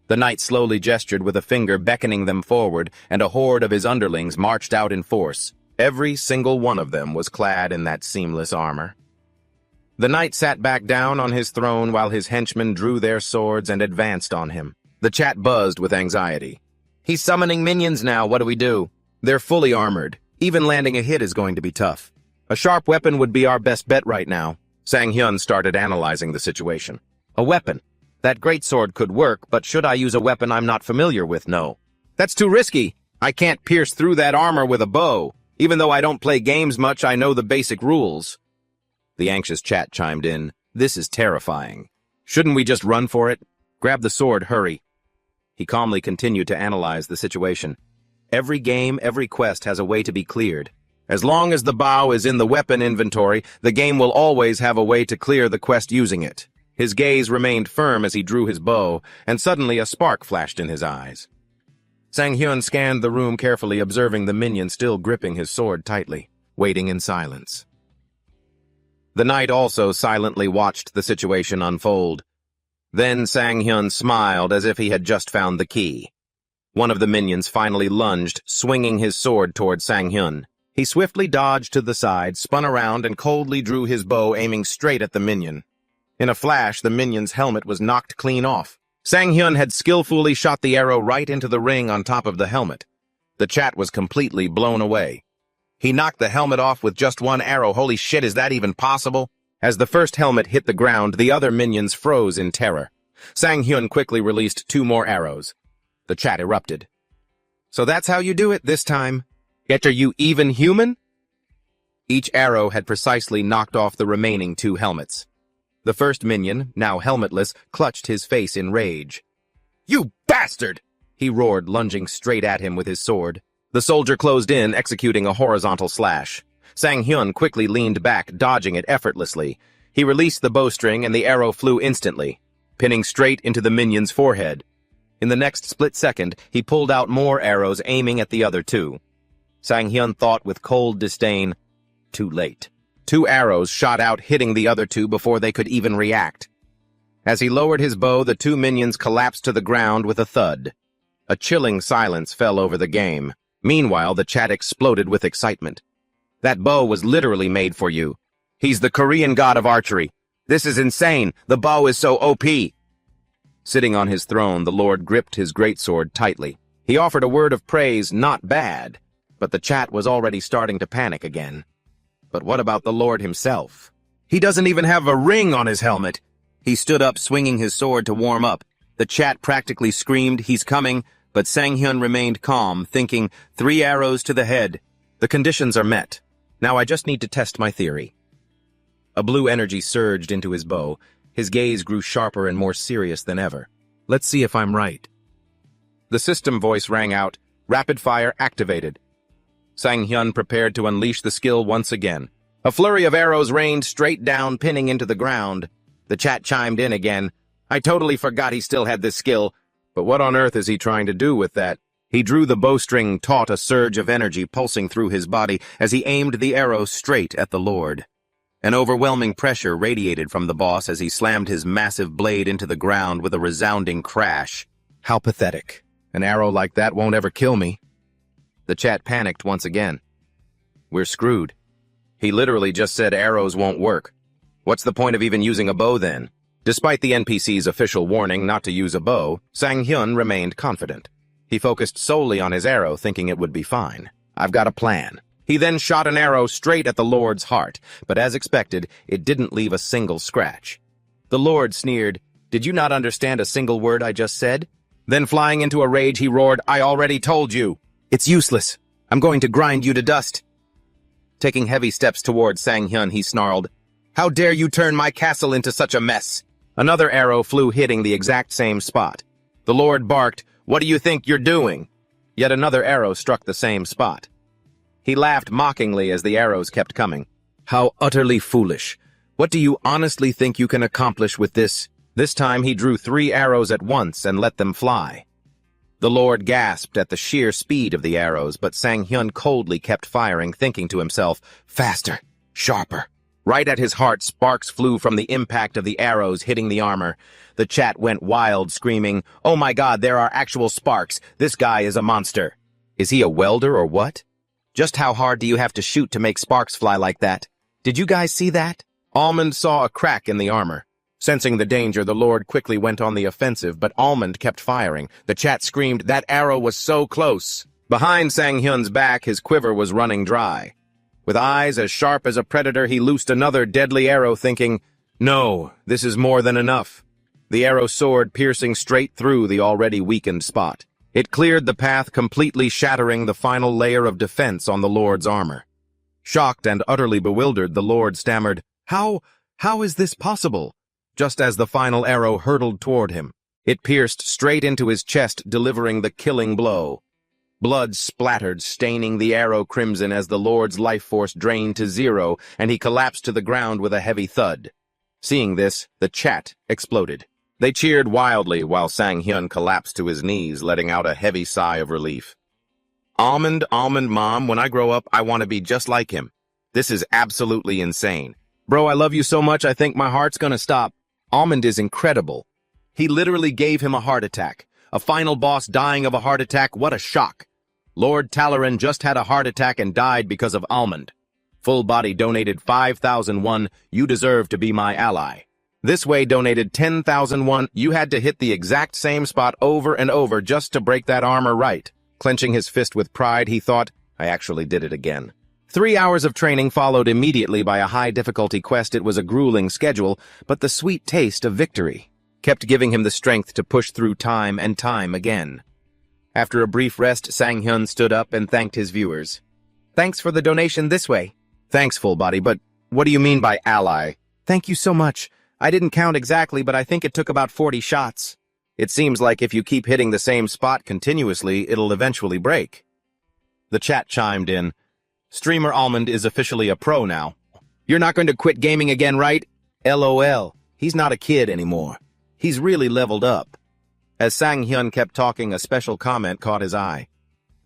The knight slowly gestured with a finger, beckoning them forward, and a horde of his underlings marched out in force. Every single one of them was clad in that seamless armor. The knight sat back down on his throne while his henchmen drew their swords and advanced on him. The chat buzzed with anxiety. "He's summoning minions now, what do we do? They're fully armored. Even landing a hit is going to be tough. A sharp weapon would be our best bet right now." Sang-hyun started analyzing the situation. "A weapon? That greatsword could work, but should I use a weapon I'm not familiar with? No. That's too risky. I can't pierce through that armor with a bow. Even though I don't play games much, I know the basic rules." The anxious chat chimed in, "This is terrifying. Shouldn't we just run for it? Grab the sword, hurry." He calmly continued to analyze the situation. Every game, every quest has a way to be cleared. As long as the bow is in the weapon inventory, the game will always have a way to clear the quest using it. His gaze remained firm as he drew his bow, and suddenly a spark flashed in his eyes. Sang-hyun scanned the room carefully, observing the minion still gripping his sword tightly, waiting in silence. The knight also silently watched the situation unfold. Then Sang-hyun smiled as if he had just found the key. One of the minions finally lunged, swinging his sword toward Sang-hyun. He swiftly dodged to the side, spun around, and coldly drew his bow, aiming straight at the minion. In a flash, the minion's helmet was knocked clean off. Sang-hyun had skillfully shot the arrow right into the ring on top of the helmet. The chat was completely blown away. He knocked the helmet off with just one arrow. Holy shit, is that even possible? As the first helmet hit the ground, the other minions froze in terror. Sang-hyun quickly released 2 more arrows. The chat erupted. "So that's how you do it this time? Yet are you even human?" Each arrow had precisely knocked off the remaining 2 helmets. The first minion, now helmetless, clutched his face in rage. "You bastard!" he roared, lunging straight at him with his sword. The soldier closed in, executing a horizontal slash. Sang-hyun quickly leaned back, dodging it effortlessly. He released the bowstring, and the arrow flew instantly, pinning straight into the minion's forehead. In the next split second, he pulled out more arrows, aiming at the other 2. Sang-hyun thought with cold disdain, too late. 2 arrows shot out, hitting the other 2 before they could even react. As he lowered his bow, the 2 minions collapsed to the ground with a thud. A chilling silence fell over the game. Meanwhile, the chat exploded with excitement. "That bow was literally made for you. He's the Korean god of archery. This is insane. The bow is so OP." Sitting on his throne, the lord gripped his greatsword tightly. He offered a word of praise, not bad, but the chat was already starting to panic again. But what about the lord himself? He doesn't even have a ring on his helmet. He stood up, swinging his sword to warm up. The chat practically screamed, "He's coming," but Sang-hyun remained calm, thinking, 3 arrows to the head. The conditions are met. Now I just need to test my theory. A blue energy surged into his bow. His gaze grew sharper and more serious than ever. "Let's see if I'm right." The system voice rang out, "Rapid fire activated." Sang-hyun prepared to unleash the skill once again. A flurry of arrows rained straight down, pinning into the ground. The chat chimed in again. "I totally forgot he still had this skill. But what on earth is he trying to do with that?" He drew the bowstring taut, a surge of energy pulsing through his body as he aimed the arrow straight at the lord. An overwhelming pressure radiated from the boss as he slammed his massive blade into the ground with a resounding crash. How pathetic. An arrow like that won't ever kill me. The chat panicked once again. We're screwed. He literally just said arrows won't work. What's the point of even using a bow then? Despite the NPC's official warning not to use a bow, Sang-hyun remained confident. He focused solely on his arrow, thinking it would be fine. I've got a plan. He then shot an arrow straight at the Lord's heart, but as expected, it didn't leave a single scratch. The Lord sneered, "Did you not understand a single word I just said?" Then flying into a rage, he roared, "I already told you! It's useless! I'm going to grind you to dust!" Taking heavy steps toward Sang-hyun, he snarled, "How dare you turn my castle into such a mess!" Another arrow flew, hitting the exact same spot. The Lord barked, "What do you think you're doing?" Yet another arrow struck the same spot. He laughed mockingly as the arrows kept coming. "How utterly foolish! What do you honestly think you can accomplish with this?" This time he drew 3 arrows at once and let them fly. The Lord gasped at the sheer speed of the arrows, but Sang-hyun coldly kept firing, thinking to himself, "Faster, sharper." Right at his heart, sparks flew from the impact of the arrows hitting the armor. The chat went wild, screaming, "Oh my God, there are actual sparks! This guy is a monster! Is he a welder or what? Just how hard do you have to shoot to make sparks fly like that? Did you guys see that?" Almond saw a crack in the armor. Sensing the danger, the Lord quickly went on the offensive, but Almond kept firing. The chat screamed, "That arrow was so close!" Behind Sang-hyun's back, his quiver was running dry. With eyes as sharp as a predator, he loosed another deadly arrow, thinking, "No, this is more than enough." The arrow soared, piercing straight through the already weakened spot. It cleared the path, completely shattering the final layer of defense on the Lord's armor. Shocked and utterly bewildered, the Lord stammered, How is this possible?" Just as the final arrow hurtled toward him. It pierced straight into his chest, delivering the killing blow. Blood splattered, staining the arrow crimson as the Lord's life force drained to 0, and he collapsed to the ground with a heavy thud. Seeing this, the chat exploded. They cheered wildly while Sang-hyun collapsed to his knees, letting out a heavy sigh of relief. Almond, Mom, when I grow up, I want to be just like him. This is absolutely insane. Bro, I love you so much I think my heart's gonna stop. Almond is incredible. He literally gave him a heart attack. A final boss dying of a heart attack, what a shock. Lord Talaran just had a heart attack and died because of Almond. Full Body donated 5,000 won. You deserve to be my ally. This Way donated 10,000 won. You had to hit the exact same spot over and over just to break that armor right. Clenching his fist with pride, he thought, I actually did it again. 3 hours of training followed immediately by a high-difficulty quest. It was a grueling schedule, but the sweet taste of victory kept giving him the strength to push through time and time again. After a brief rest, Sang-hyun stood up and thanked his viewers. Thanks for the donation This Way. Thanks, Full Body, but what do you mean by ally? Thank you so much. I didn't count exactly, but I think it took about 40 shots. It seems like if you keep hitting the same spot continuously, it'll eventually break. The chat chimed in. Streamer Almond is officially a pro now. You're not going to quit gaming again, right? LOL. He's not a kid anymore. He's really leveled up. As Sang-hyun kept talking, a special comment caught his eye.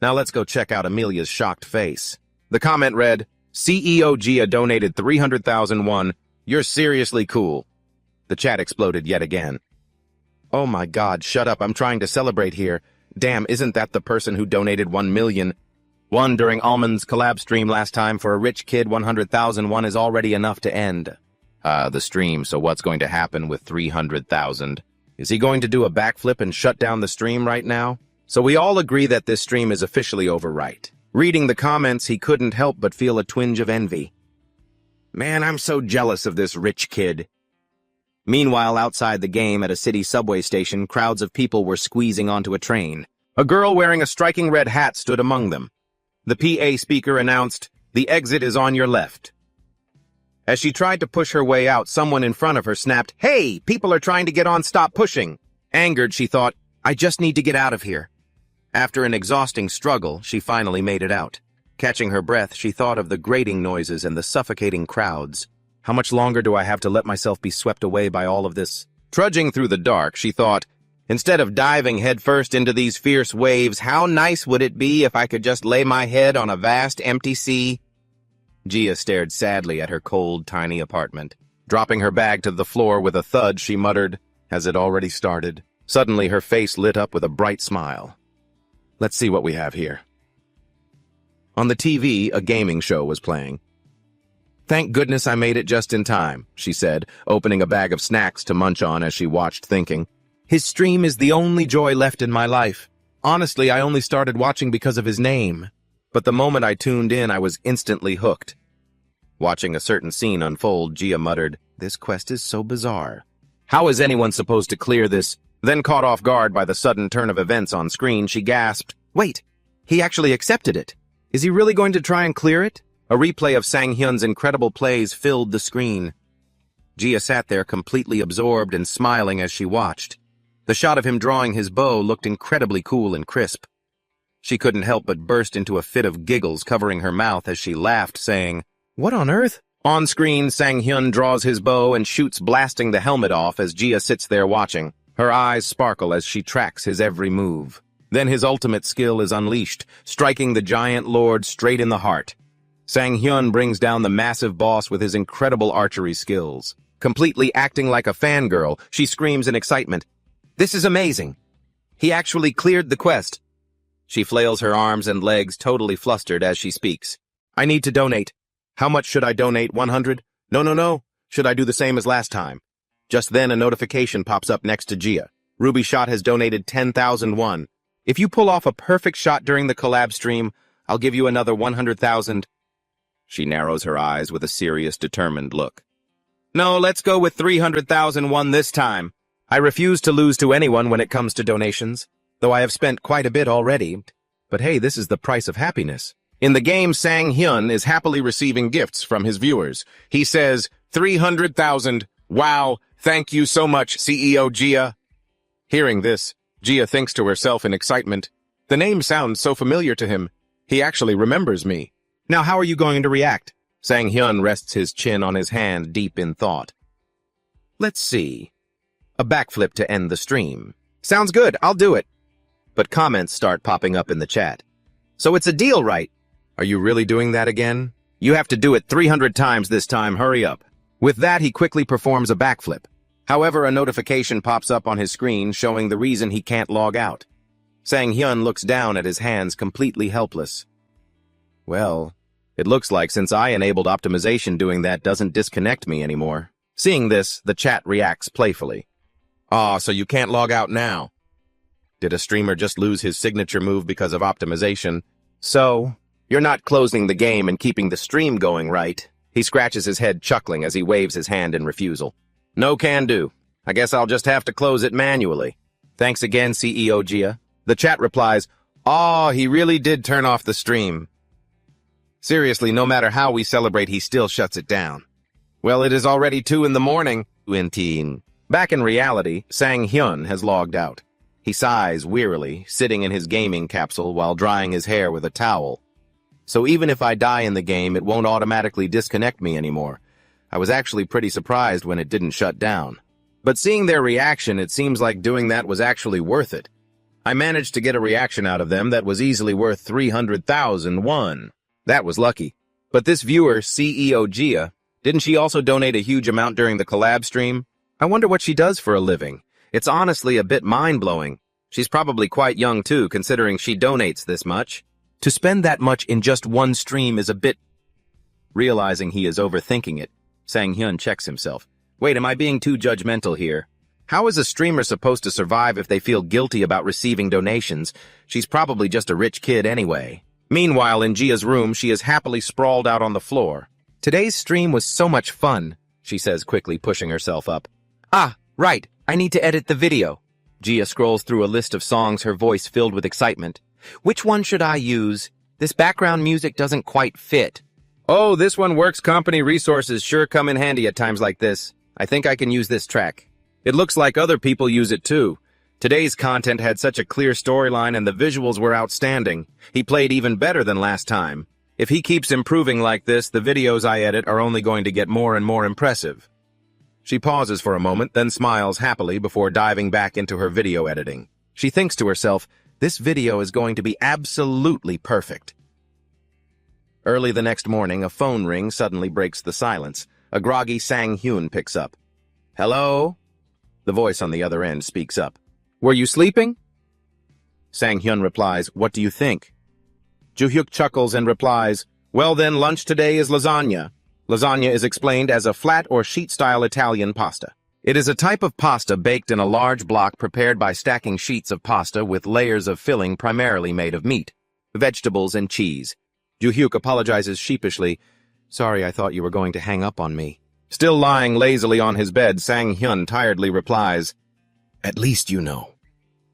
Now let's go check out Amelia's shocked face. The comment read, CEO Gia donated 300,000 won. You're seriously cool. The chat exploded yet again. Oh my God, shut up. I'm trying to celebrate here. Damn, isn't that the person who donated 1 million? One during Almond's collab stream last time. For a rich kid, 100,000 won is already enough to end the stream, so what's going to happen with 300,000? Is he going to do a backflip and shut down the stream right now? So we all agree that this stream is officially over, right? Reading the comments, he couldn't help but feel a twinge of envy. Man, I'm so jealous of this rich kid. Meanwhile, outside the game at a city subway station, crowds of people were squeezing onto a train. A girl wearing a striking red hat stood among them. The PA speaker announced, "The exit is on your left." As she tried to push her way out, someone in front of her snapped, "Hey, people are trying to get on, stop pushing." Angered, she thought, I just need to get out of here. After an exhausting struggle, she finally made it out. Catching her breath, she thought of the grating noises and the suffocating crowds. How much longer do I have to let myself be swept away by all of this? Trudging through the dark, she thought, instead of diving headfirst into these fierce waves, how nice would it be if I could just lay my head on a vast, empty sea? Gia stared sadly at her cold, tiny apartment. Dropping her bag to the floor with a thud, she muttered, "Has it already started?" Suddenly, her face lit up with a bright smile. Let's see what we have here. On the TV, a gaming show was playing. Thank goodness I made it just in time, she said, opening a bag of snacks to munch on as she watched, thinking. His stream is the only joy left in my life. Honestly, I only started watching because of his name. But the moment I tuned in, I was instantly hooked. Watching a certain scene unfold, Gia muttered, "This quest is so bizarre. How is anyone supposed to clear this?" Then, caught off guard by the sudden turn of events on screen, she gasped, "Wait, he actually accepted it. Is he really going to try and clear it?" A replay of Sang-hyun's incredible plays filled the screen. Gia sat there completely absorbed and smiling as she watched. The shot of him drawing his bow looked incredibly cool and crisp. She couldn't help but burst into a fit of giggles covering her mouth as she laughed, saying, "What on earth?" On screen, Sang-hyun draws his bow and shoots, blasting the helmet off as Gia sits there watching. Her eyes sparkle as she tracks his every move. Then his ultimate skill is unleashed, striking the giant lord straight in the heart. Sang-hyun brings down the massive boss with his incredible archery skills. Completely acting like a fangirl, she screams in excitement, "This is amazing! He actually cleared the quest!" She flails her arms and legs, totally flustered as she speaks. "I need to donate. How much should I donate? 100? No. Should I do the same as last time?" Just then a notification pops up next to Gia. "Ruby Shot has donated 10,000 won. If you pull off a perfect shot during the collab stream, I'll give you another 100,000. She narrows her eyes with a serious, determined look. "No, let's go with 300,000 won this time. I refuse to lose to anyone when it comes to donations, though I have spent quite a bit already. But hey, this is the price of happiness." In the game, Sang-hyun is happily receiving gifts from his viewers. He says, 300,000. Wow, thank you so much, CEO Gia. Hearing this, Gia thinks to herself in excitement, the name sounds so familiar to him. He actually remembers me. Now how are you going to react? Sang-hyun rests his chin on his hand, deep in thought. Let's see. A backflip to end the stream. Sounds good, I'll do it. But comments start popping up in the chat. So it's a deal, right? Are you really doing that again? You have to do it 300 times this time, hurry up. With that, he quickly performs a backflip. However, a notification pops up on his screen showing the reason he can't log out. Sang-hyun looks down at his hands, completely helpless. Well, it looks like since I enabled optimization, doing that doesn't disconnect me anymore. Seeing this, the chat reacts playfully. "Aw, so you can't log out now." Did a streamer just lose his signature move because of optimization? So, you're not closing the game and keeping the stream going, right? He scratches his head, chuckling as he waves his hand in refusal. No can do. I guess I'll just have to close it manually. Thanks again, CEO Gia. The chat replies, "Aw, he really did turn off the stream." Seriously, no matter how we celebrate, he still shuts it down. Well, it is already 2 in the morning. Back in reality, Sang-hyun has logged out. He sighs wearily, sitting in his gaming capsule while drying his hair with a towel. So even if I die in the game, it won't automatically disconnect me anymore. I was actually pretty surprised when it didn't shut down. But seeing their reaction, it seems like doing that was actually worth it. I managed to get a reaction out of them that was easily worth 300,000 won. That was lucky. But this viewer, CEO Gia, didn't she also donate a huge amount during the collab stream? I wonder what she does for a living. It's honestly a bit mind-blowing. She's probably quite young too, considering she donates this much. To spend that much in just one stream is a bit... Realizing he is overthinking it, Sang-hyun checks himself. Wait, am I being too judgmental here? How is a streamer supposed to survive if they feel guilty about receiving donations? She's probably just a rich kid anyway. Meanwhile, in Gia's room, she is happily sprawled out on the floor. Today's stream was so much fun, she says quickly, pushing herself up. Ah, right, I need to edit the video. Gia scrolls through a list of songs, her voice filled with excitement. Which one should I use? This background music doesn't quite fit. Oh, this one works. Company resources sure come in handy at times like this. I think I can use this track. It looks like other people use it too. Today's content had such a clear storyline and the visuals were outstanding. He played even better than last time. If he keeps improving like this, the videos I edit are only going to get more and more impressive. She pauses for a moment, then smiles happily before diving back into her video editing. She thinks to herself, this video is going to be absolutely perfect. Early the next morning, a phone ring suddenly breaks the silence. A groggy Sang-hyun picks up. Hello? The voice on the other end speaks up. Were you sleeping? Sang-hyun replies, what do you think? Joo-hyuk chuckles and replies, well then, lunch today is lasagna. Lasagna is explained as a flat or sheet-style Italian pasta. It is a type of pasta baked in a large block prepared by stacking sheets of pasta with layers of filling primarily made of meat, vegetables, and cheese. Joo-hyuk apologizes sheepishly. Sorry, I thought you were going to hang up on me. Still lying lazily on his bed, Sang-hyun tiredly replies, At least you know.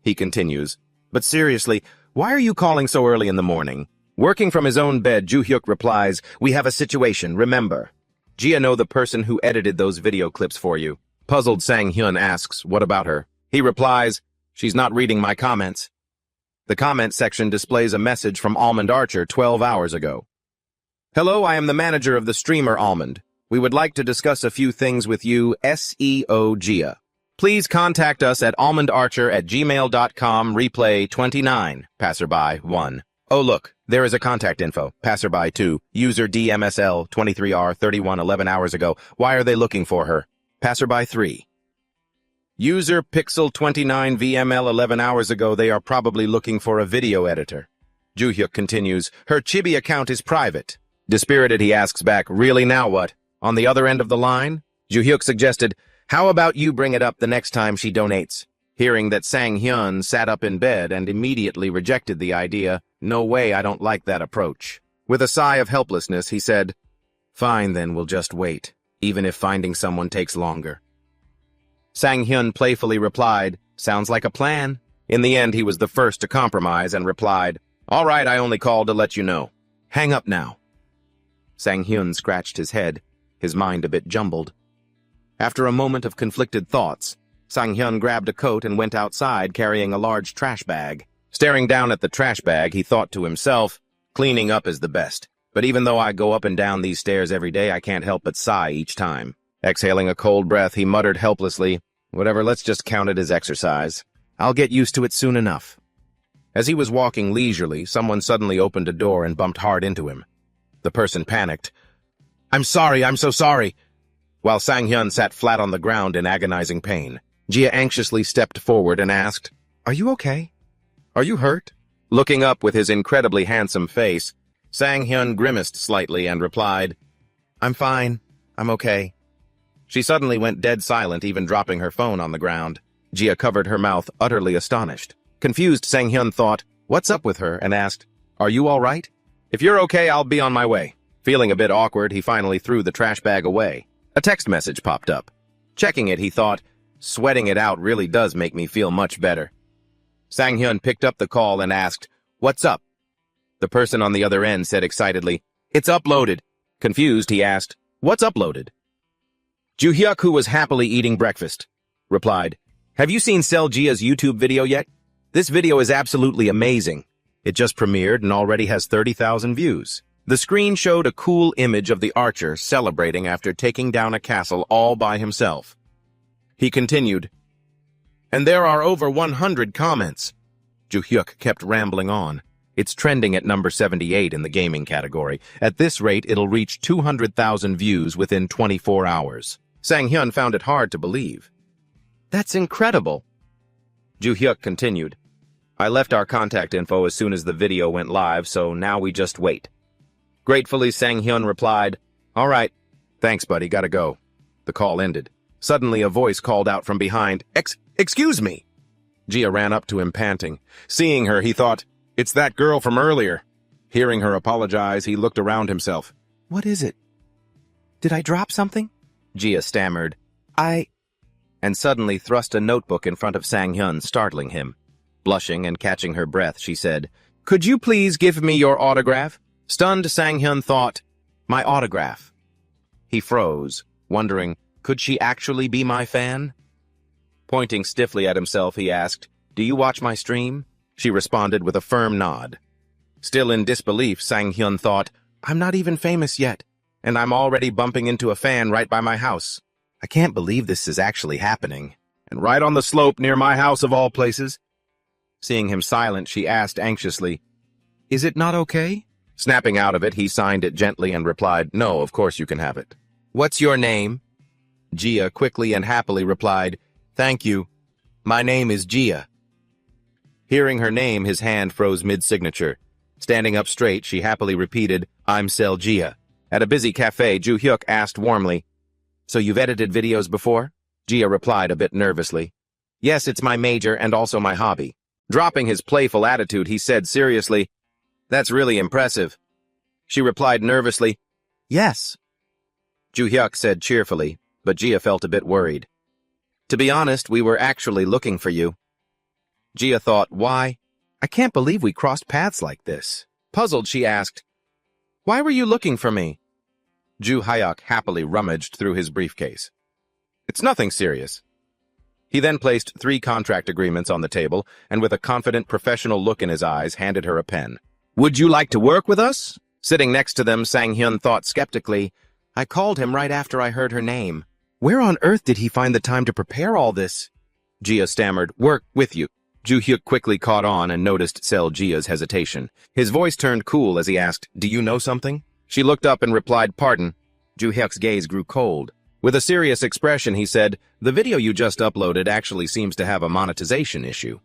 He continues, But seriously, why are you calling so early in the morning? Working from his own bed, Joo-hyuk replies, We have a situation, remember. Gia know the person who edited those video clips for you. Puzzled, Sang-hyun asks, What about her? He replies, She's not reading my comments. The comment section displays a message from Almond Archer 12 hours ago. Hello, I am the manager of the streamer Almond. We would like to discuss a few things with you, SEO Gia. Please contact us at almondarcher@gmail.com, replay 29, passerby 1. Oh look, there is a contact info, passerby 2, user DMSL 23R31 11 hours ago. Why are they looking for her? Passerby 3. User Pixel 29 VML 11 hours ago. They are probably looking for a video editor. Joo-hyuk continues, Her Chibi account is private. Dispirited, he asks back, Really, now what? On the other end of the line? Joo-hyuk suggested, How about you bring it up the next time she donates? Hearing that, Sang-hyun sat up in bed and immediately rejected the idea. No way, I don't like that approach. With a sigh of helplessness, he said, Fine, then we'll just wait, even if finding someone takes longer. Sang-hyun playfully replied, Sounds like a plan. In the end, he was the first to compromise and replied, All right, I only called to let you know. Hang up now. Sang-hyun scratched his head, his mind a bit jumbled. After a moment of conflicted thoughts, Sang-hyun grabbed a coat and went outside carrying a large trash bag. Staring down at the trash bag, he thought to himself, Cleaning up is the best. But even though I go up and down these stairs every day, I can't help but sigh each time. Exhaling a cold breath, he muttered helplessly, Whatever, let's just count it as exercise. I'll get used to it soon enough. As he was walking leisurely, someone suddenly opened a door and bumped hard into him. The person panicked. I'm sorry, I'm so sorry. While Sang-hyun sat flat on the ground in agonizing pain, Gia anxiously stepped forward and asked, Are you okay? Are you hurt? Looking up with his incredibly handsome face, Sang-hyun grimaced slightly and replied, I'm fine. I'm okay. She suddenly went dead silent, even dropping her phone on the ground. Gia covered her mouth, utterly astonished. Confused, Sang-hyun thought, What's up with her? And asked, Are you all right? If you're okay, I'll be on my way. Feeling a bit awkward, he finally threw the trash bag away. A text message popped up. Checking it, he thought, Sweating it out really does make me feel much better. Sang-hyun picked up the call and asked, What's up? The person on the other end said excitedly, It's uploaded. Confused, he asked, What's uploaded? Joo-hyuk, who was happily eating breakfast, replied, Have you seen Sel Gia's YouTube video yet? This video is absolutely amazing. It just premiered and already has 30,000 views. The screen showed a cool image of the archer celebrating after taking down a castle all by himself. He continued, And there are over 100 comments. Joo-hyuk kept rambling on. It's trending at number 78 in the gaming category. At this rate, it'll reach 200,000 views within 24 hours. Sang-hyun found it hard to believe. That's incredible. Joo-hyuk continued, I left our contact info as soon as the video went live, so now we just wait. Gratefully, Sang-hyun replied, All right. Thanks, buddy. Gotta go. The call ended. Suddenly, a voice called out from behind, Excuse me. Gia ran up to him, panting. Seeing her, he thought, It's that girl from earlier. Hearing her apologize, he looked around himself. What is it? Did I drop something? Gia stammered. And suddenly thrust a notebook in front of Sang-hyun, startling him. Blushing and catching her breath, she said, Could you please give me your autograph? Stunned, Sang-hyun thought, My autograph. He froze, wondering, could she actually be my fan? Pointing stiffly at himself, he asked, Do you watch my stream? She responded with a firm nod. Still in disbelief, Sang-hyun thought, I'm not even famous yet, and I'm already bumping into a fan right by my house. I can't believe this is actually happening. And right on the slope near my house of all places. Seeing him silent, she asked anxiously, Is it not okay? Snapping out of it, he signed it gently and replied, No, of course you can have it. What's your name? Gia quickly and happily replied, Thank you. My name is Gia. Hearing her name, his hand froze mid-signature. Standing up straight, she happily repeated, I'm Sel Gia. At a busy cafe, Joo-hyuk asked warmly, "So you've edited videos before?" Gia replied a bit nervously, "Yes, it's my major and also my hobby." Dropping his playful attitude, he said seriously, "That's really impressive." She replied nervously, "Yes." Joo-hyuk said cheerfully, but Gia felt a bit worried. "To be honest, we were actually looking for you." Gia thought, "Why? I can't believe we crossed paths like this." Puzzled, she asked, "Why were you looking for me?" Joo-hyuk happily rummaged through his briefcase. "It's nothing serious." He then placed 3 contract agreements on the table and with a confident professional look in his eyes handed her a pen. "Would you like to work with us?" Sitting next to them, Sang-hyun thought skeptically, "I called him right after I heard her name. Where on earth did he find the time to prepare all this?" Gia stammered, "Work with you." Joo-hyuk quickly caught on and noticed Gia's hesitation. His voice turned cool as he asked, "Do you know something?" She looked up and replied, "Pardon." Joo-hyuk's gaze grew cold. With a serious expression, he said, "The video you just uploaded actually seems to have a monetization issue."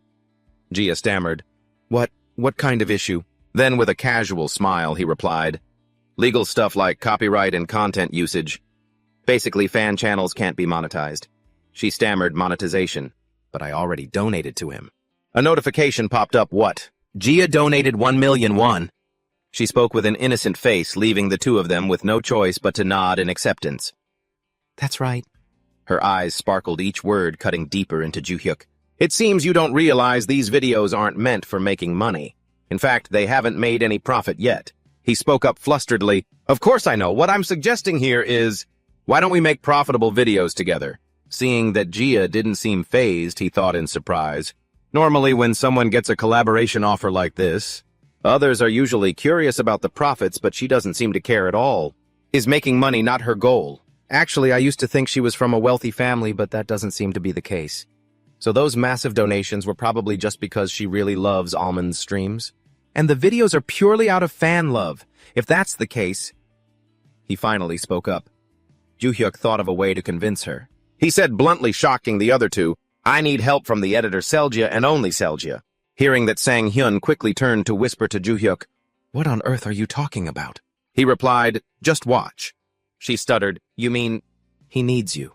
Gia stammered, What kind of issue?" Then with a casual smile, he replied, "Legal stuff like copyright and content usage. Basically, fan channels can't be monetized." She stammered, "Monetization, but I already donated to him." A notification popped up. What? Gia donated 1 million won. She spoke with an innocent face, leaving the two of them with no choice but to nod in acceptance. "That's right." Her eyes sparkled, each word cutting deeper into Joo-hyuk. "It seems you don't realize these videos aren't meant for making money. In fact, they haven't made any profit yet." He spoke up flusteredly. "Of course I know. What I'm suggesting here is, why don't we make profitable videos together?" Seeing that Gia didn't seem fazed, he thought in surprise. Normally, when someone gets a collaboration offer like this, others are usually curious about the profits, but she doesn't seem to care at all. Is making money not her goal? Actually, I used to think she was from a wealthy family, but that doesn't seem to be the case. So those massive donations were probably just because she really loves Almond's streams. And the videos are purely out of fan love. If that's the case... He finally spoke up. Joo-hyuk thought of a way to convince her. He said bluntly, shocking the other two, "I need help from the editor Selja and only Selja." Hearing that, Sang-hyun quickly turned to whisper to Joo-hyuk, "What on earth are you talking about?" He replied, "Just watch." She stuttered, "You mean, he needs you?"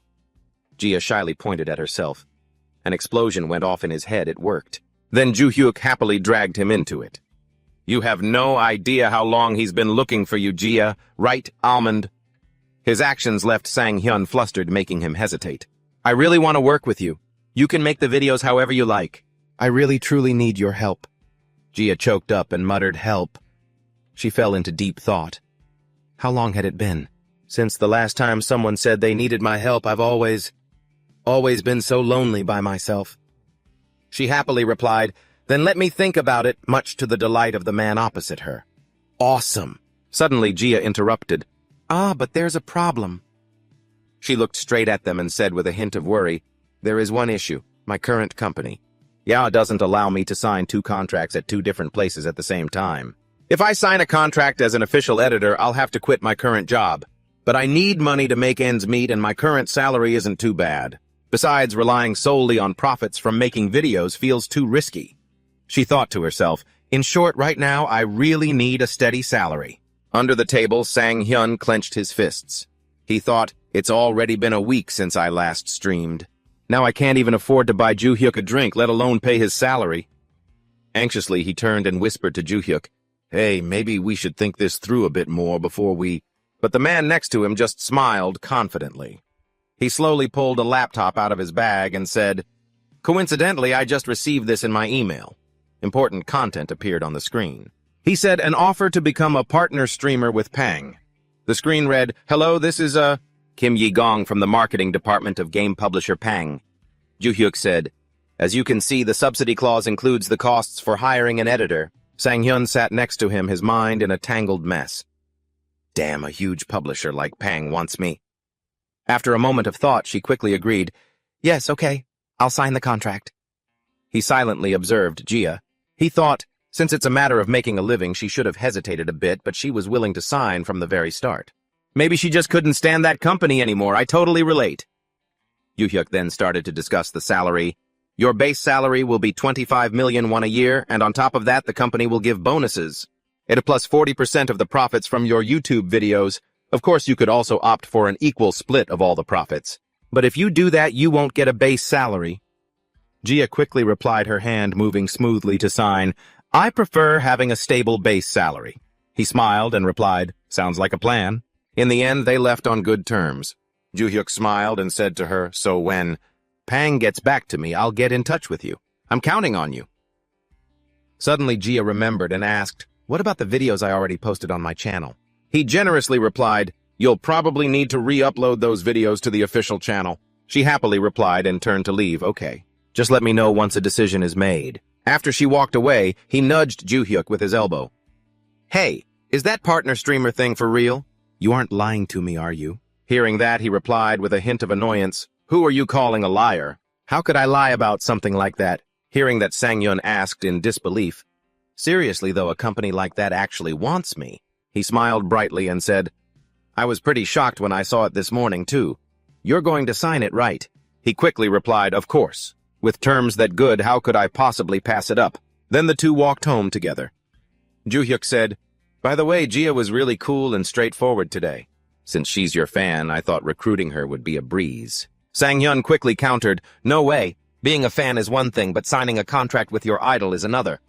Gia shyly pointed at herself. An explosion went off in his head. It worked. Then Joo-hyuk happily dragged him into it. "You have no idea how long he's been looking for you, Gia. Right, Almond?" His actions left Sang-hyun flustered, making him hesitate. "I really want to work with you. You can make the videos however you like. I really truly need your help." Gia choked up and muttered, "Help." She fell into deep thought. How long had it been? Since the last time someone said they needed my help, I've always been so lonely by myself. She happily replied, "Then let me think about it," much to the delight of the man opposite her. "Awesome." Suddenly, Gia interrupted. But there's a problem." She looked straight at them and said with a hint of worry, "There is one issue. My current company. It doesn't allow me to sign 2 contracts at 2 different places at the same time. If I sign a contract as an official editor, I'll have to quit my current job. But I need money to make ends meet, and my current salary isn't too bad. Besides, relying solely on profits from making videos feels too risky." She thought to herself, "In short, right now, I really need a steady salary." Under the table, Sang-hyun clenched his fists. He thought, "It's already been a week since I last streamed. Now I can't even afford to buy Joo-hyuk a drink, let alone pay his salary." Anxiously, he turned and whispered to Joo-hyuk, "Hey, maybe we should think this through a bit more before we—" But the man next to him just smiled confidently. He slowly pulled a laptop out of his bag and said, "Coincidentally, I just received this in my email." Important content appeared on the screen. He said, "An offer to become a partner streamer with Pang." The screen read, "Hello, this is Kim Yi-gong from the marketing department of game publisher Pang." Joo-hyuk said, "As you can see, the subsidy clause includes the costs for hiring an editor." Sang-hyun sat next to him, his mind in a tangled mess. Damn, a huge publisher like Pang wants me. After a moment of thought, she quickly agreed, "Yes, okay, I'll sign the contract." He silently observed Gia. He thought, since it's a matter of making a living, she should have hesitated a bit, but she was willing to sign from the very start. Maybe she just couldn't stand that company anymore. I totally relate. Yoo-hyuk then started to discuss the salary. "Your base salary will be 25 million won a year, and on top of that, the company will give bonuses. It plus 40% of the profits from your YouTube videos. Of course, you could also opt for an equal split of all the profits. But if you do that, you won't get a base salary. Gia quickly replied, her hand moving smoothly to sign, I prefer having a stable base salary. He smiled and replied, sounds like a plan. In the end, they left on good terms. Joo-hyuk smiled and said to her, so when Pang gets back to me, I'll get in touch with you. I'm counting on you. Suddenly, Gia remembered and asked, what about the videos I already posted on my channel? He generously replied, you'll probably need to re-upload those videos to the official channel. She happily replied and turned to leave. Okay, just let me know once a decision is made. After she walked away, he nudged Joo-hyuk with his elbow. Hey, is that partner streamer thing for real? You aren't lying to me, are you? Hearing that, he replied with a hint of annoyance, who are you calling a liar? How could I lie about something like that? Hearing that, Sang-hyun asked in disbelief, seriously though, a company like that actually wants me? He smiled brightly and said, I was pretty shocked when I saw it this morning, too. You're going to sign it, right? He quickly replied, of course. With terms that good, how could I possibly pass it up? Then the two walked home together. Joo-hyuk said, by the way, Gia was really cool and straightforward today. Since she's your fan, I thought recruiting her would be a breeze. Sang-hyun quickly countered, no way. Being a fan is one thing, but signing a contract with your idol is another.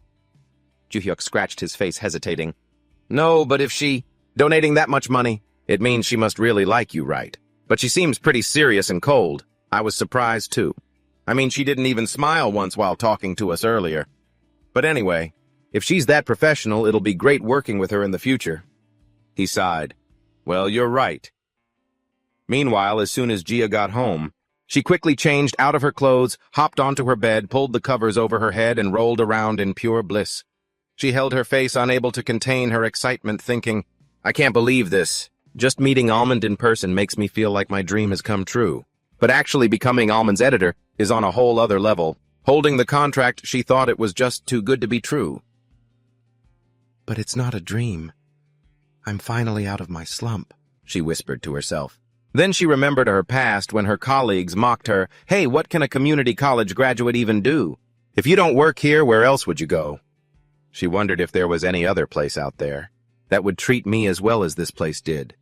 Joo-hyuk scratched his face, hesitating. No, but if she donating that much money, it means she must really like you, right? But she seems pretty serious and cold. I was surprised, too. I mean, she didn't even smile once while talking to us earlier. But anyway, if she's that professional, it'll be great working with her in the future. He sighed. Well, you're right. Meanwhile, as soon as Gia got home, she quickly changed out of her clothes, hopped onto her bed, pulled the covers over her head, and rolled around in pure bliss. She held her face, unable to contain her excitement, thinking, I can't believe this. Just meeting Almond in person makes me feel like my dream has come true. But actually becoming Almond's editor is on a whole other level. Holding the contract, she thought it was just too good to be true. But it's not a dream. I'm finally out of my slump, she whispered to herself. Then she remembered her past when her colleagues mocked her, hey, what can a community college graduate even do? If you don't work here, where else would you go? She wondered if there was any other place out there that would treat me as well as this place did.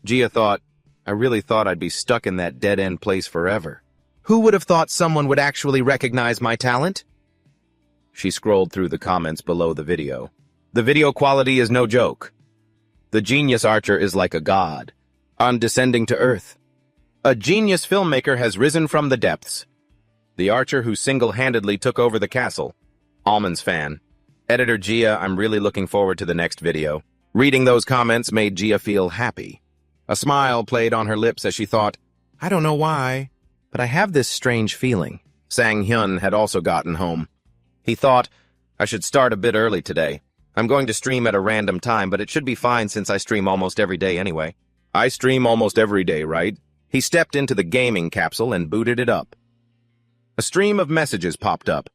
Gia thought, I really thought I'd be stuck in that dead-end place forever. Who would have thought someone would actually recognize my talent? She scrolled through the comments below the video. The video quality is no joke. The genius archer is like a god, on descending to earth. A genius filmmaker has risen from the depths. The archer who single-handedly took over the castle. Almond's fan. Editor Gia, I'm really looking forward to the next video. Reading those comments made Gia feel happy. A smile played on her lips as she thought, I don't know why, but I have this strange feeling. Sang-hyun had also gotten home. He thought, I should start a bit early today. I'm going to stream at a random time, but it should be fine since I stream almost every day anyway. I stream almost every day, right? He stepped into the gaming capsule and booted it up. A stream of messages popped up.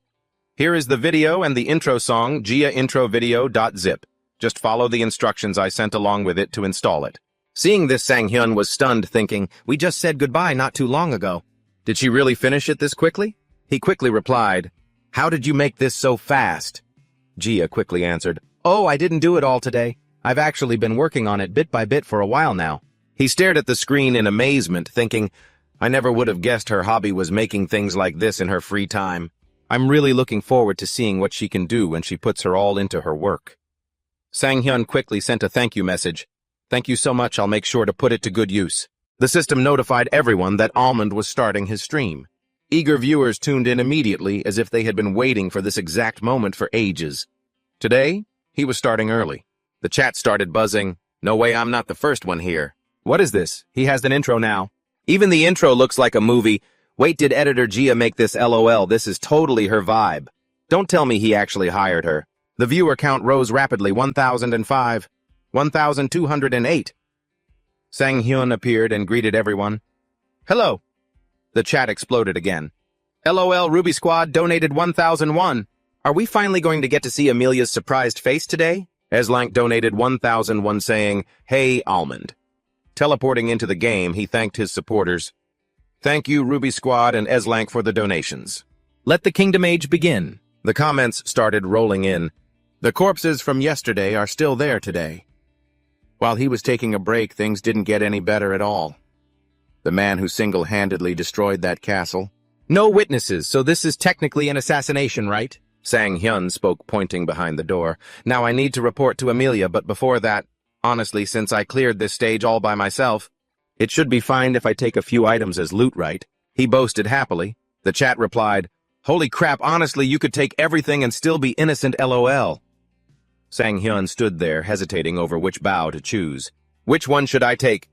Here is the video and the intro song, Gia intro video.zip. Just follow the instructions I sent along with it to install it. Seeing this, Sang-hyun was stunned, thinking, we just said goodbye not too long ago. Did she really finish it this quickly? He quickly replied, how did you make this so fast? Gia quickly answered, oh, I didn't do it all today. I've actually been working on it bit by bit for a while now. He stared at the screen in amazement, thinking, I never would have guessed her hobby was making things like this in her free time. I'm really looking forward to seeing what she can do when she puts her all into her work. Sang-hyun quickly sent a thank you message. Thank you so much, I'll make sure to put it to good use. The system notified everyone that Almond was starting his stream. Eager viewers tuned in immediately as if they had been waiting for this exact moment for ages. Today, he was starting early. The chat started buzzing. No way, I'm not the first one here. What is this? He has an intro now. Even the intro looks like a movie. Wait, did editor Gia make this LOL? This is totally her vibe. Don't tell me he actually hired her. The viewer count rose rapidly, 1,005, 1,208. Sang-hyun appeared and greeted everyone. Hello. The chat exploded again. LOL, Ruby Squad donated 1,001. Are we finally going to get to see Amelia's surprised face today? Eslank donated 1,001 saying, hey, Almond. Teleporting into the game, he thanked his supporters. Thank you, Ruby Squad and Eslank, for the donations. Let the Kingdom Age begin. The comments started rolling in. The corpses from yesterday are still there today. While he was taking a break, things didn't get any better at all. The man who single-handedly destroyed that castle. No witnesses, so this is technically an assassination, right? Sang-hyun spoke, pointing behind the door. Now I need to report to Amelia, but before that, honestly, since I cleared this stage all by myself, it should be fine if I take a few items as loot, right? He boasted happily. The chat replied, Holy crap, honestly, you could take everything and still be innocent, LOL. Sang-hyun stood there, hesitating over which bow to choose. Which one should I take?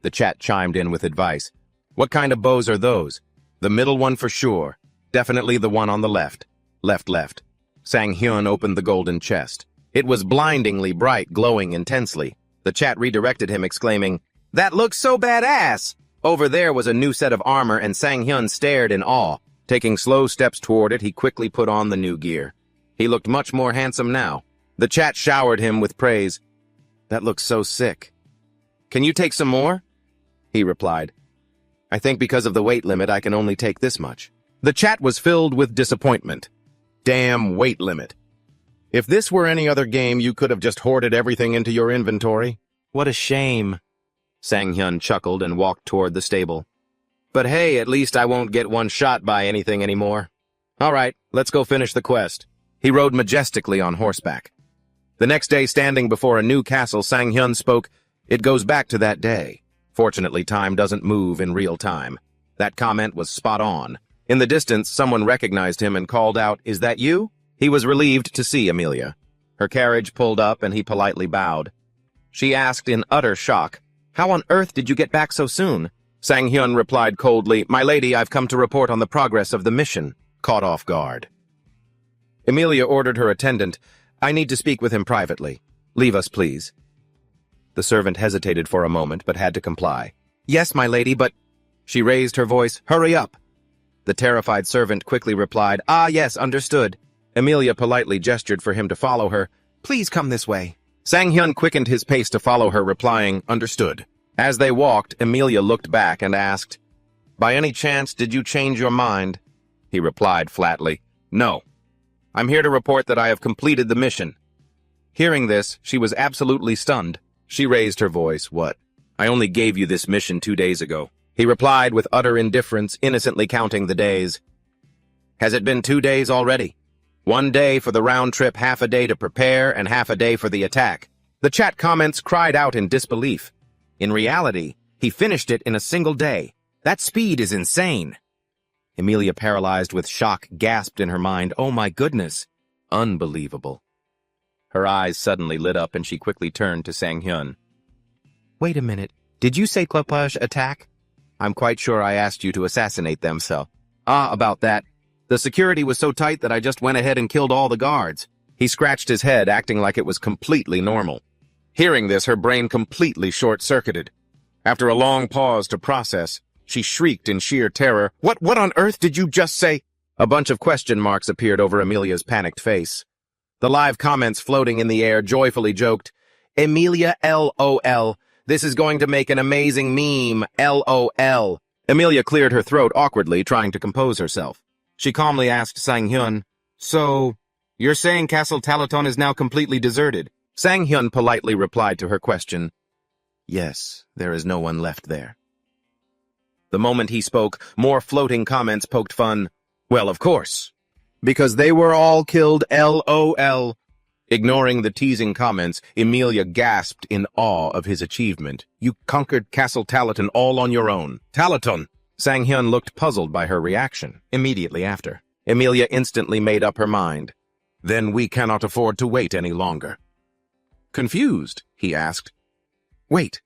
The chat chimed in with advice. What kind of bows are those? The middle one for sure. Definitely the one on the left. Left. Sang-hyun opened the golden chest. It was blindingly bright, glowing intensely. The chat redirected him, exclaiming, That looks so badass! Over there was a new set of armor, and Sang-hyun stared in awe. Taking slow steps toward it, he quickly put on the new gear. He looked much more handsome now. The chat showered him with praise. That looks so sick. Can you take some more? He replied. I think because of the weight limit, I can only take this much. The chat was filled with disappointment. Damn weight limit. If this were any other game, you could have just hoarded everything into your inventory. What a shame. Sang-hyun chuckled and walked toward the stable. But hey, at least I won't get one shot by anything anymore. All right, let's go finish the quest. He rode majestically on horseback. The next day, standing before a new castle, Sang-hyun spoke, It goes back to that day. Fortunately, time doesn't move in real time. That comment was spot on. In the distance, someone recognized him and called out, Is that you? He was relieved to see Amelia. Her carriage pulled up and he politely bowed. She asked in utter shock, How on earth did you get back so soon? Sang-hyun replied coldly, My lady, I've come to report on the progress of the mission. Caught off guard. Amelia ordered her attendant, I need to speak with him privately. Leave us, please. The servant hesitated for a moment, but had to comply. Yes, my lady, but... She raised her voice, Hurry up! The terrified servant quickly replied, Ah, yes, understood. Amelia politely gestured for him to follow her. Please come this way. Sang-hyun quickened his pace to follow her, replying, Understood. As they walked, Amelia looked back and asked, By any chance, did you change your mind? He replied flatly, No. I'm here to report that I have completed the mission. Hearing this, she was absolutely stunned. She raised her voice, What? I only gave you this mission 2 days ago. He replied with utter indifference, innocently counting the days. Has it been 2 days already? 1 day for the round trip, half a day to prepare, and half a day for the attack. The chat comments cried out in disbelief. In reality, he finished it in a single day. That speed is insane. Amelia, paralyzed with shock, gasped in her mind, Oh my goodness! Unbelievable. Her eyes suddenly lit up and she quickly turned to Sang-hyun. Wait a minute, did you say Clubhush attack? I'm quite sure I asked you to assassinate them, so... about that. The security was so tight that I just went ahead and killed all the guards. He scratched his head, acting like it was completely normal. Hearing this, her brain completely short-circuited. After a long pause to process, she shrieked in sheer terror, What on earth did you just say? A bunch of question marks appeared over Amelia's panicked face. The live comments floating in the air joyfully joked, Amelia LOL. This is going to make an amazing meme, LOL. Amelia cleared her throat awkwardly, trying to compose herself. She calmly asked Sang-hyun, So, you're saying Castle Talaton is now completely deserted? Sang-hyun politely replied to her question, Yes, there is no one left there. The moment he spoke, more floating comments poked fun. Well, of course. Because they were all killed, LOL. Ignoring the teasing comments, Amelia gasped in awe of his achievement. You conquered Castle Talaton all on your own. Talaton! Sang-hyun looked puzzled by her reaction. Immediately after, Amelia instantly made up her mind. Then we cannot afford to wait any longer. Confused, he asked. Wait,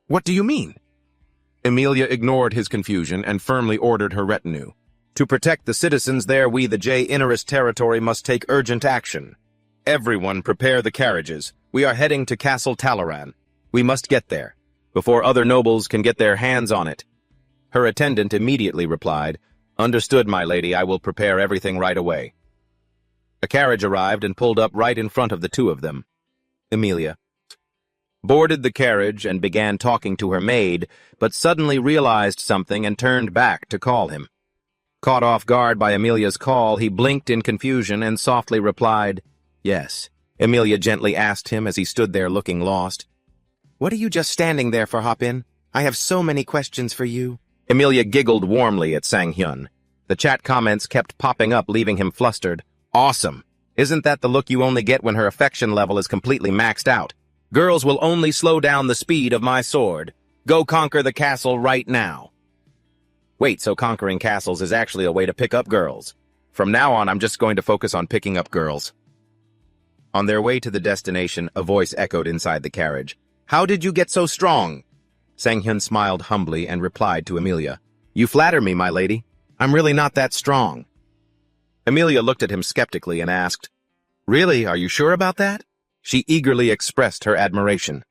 what do you mean? Amelia ignored his confusion and firmly ordered her retinue. To protect the citizens there, we, the J-Inerus territory, must take urgent action. Everyone prepare the carriages. We are heading to Castle Talaran. We must get there, before other nobles can get their hands on it. Her attendant immediately replied, Understood, my lady, I will prepare everything right away. A carriage arrived and pulled up right in front of the two of them. Amelia boarded the carriage and began talking to her maid, but suddenly realized something and turned back to call him. Caught off guard by Amelia's call, he blinked in confusion and softly replied, Yes. Amelia gently asked him as he stood there looking lost. What are you just standing there for, Hop-In? I have so many questions for you. Emilia giggled warmly at Sang-hyun. The chat comments kept popping up, leaving him flustered. Awesome. Isn't that the look you only get when her affection level is completely maxed out? Girls will only slow down the speed of my sword. Go conquer the castle right now. Wait, so conquering castles is actually a way to pick up girls. From now on, I'm just going to focus on picking up girls. On their way to the destination, a voice echoed inside the carriage. How did you get so strong? Sang-hyun smiled humbly and replied to Emilia. You flatter me, my lady. I'm really not that strong. Emilia looked at him skeptically and asked, Really, are you sure about that? She eagerly expressed her admiration.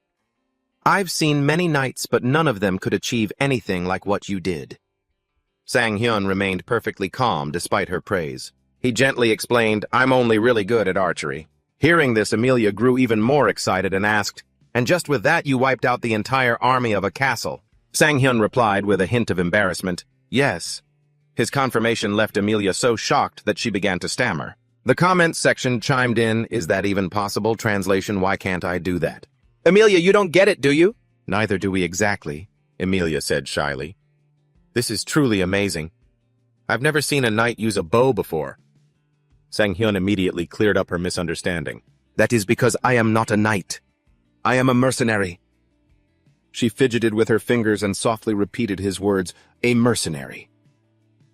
I've seen many knights, but none of them could achieve anything like what you did. Sang-hyun remained perfectly calm despite her praise. He gently explained, I'm only really good at archery. Hearing this, Emilia grew even more excited and asked, And just with that you wiped out the entire army of a castle? Sang-hyun replied with a hint of embarrassment, Yes. His confirmation left Emilia so shocked that she began to stammer. The comments section chimed in, Is that even possible? Translation, why can't I do that? Emilia, you don't get it, do you? Neither do we exactly, Emilia said shyly. This is truly amazing. I've never seen a knight use a bow before. Sang-hyun immediately cleared up her misunderstanding. That is because I am not a knight. I am a mercenary. She fidgeted with her fingers and softly repeated his words, a mercenary.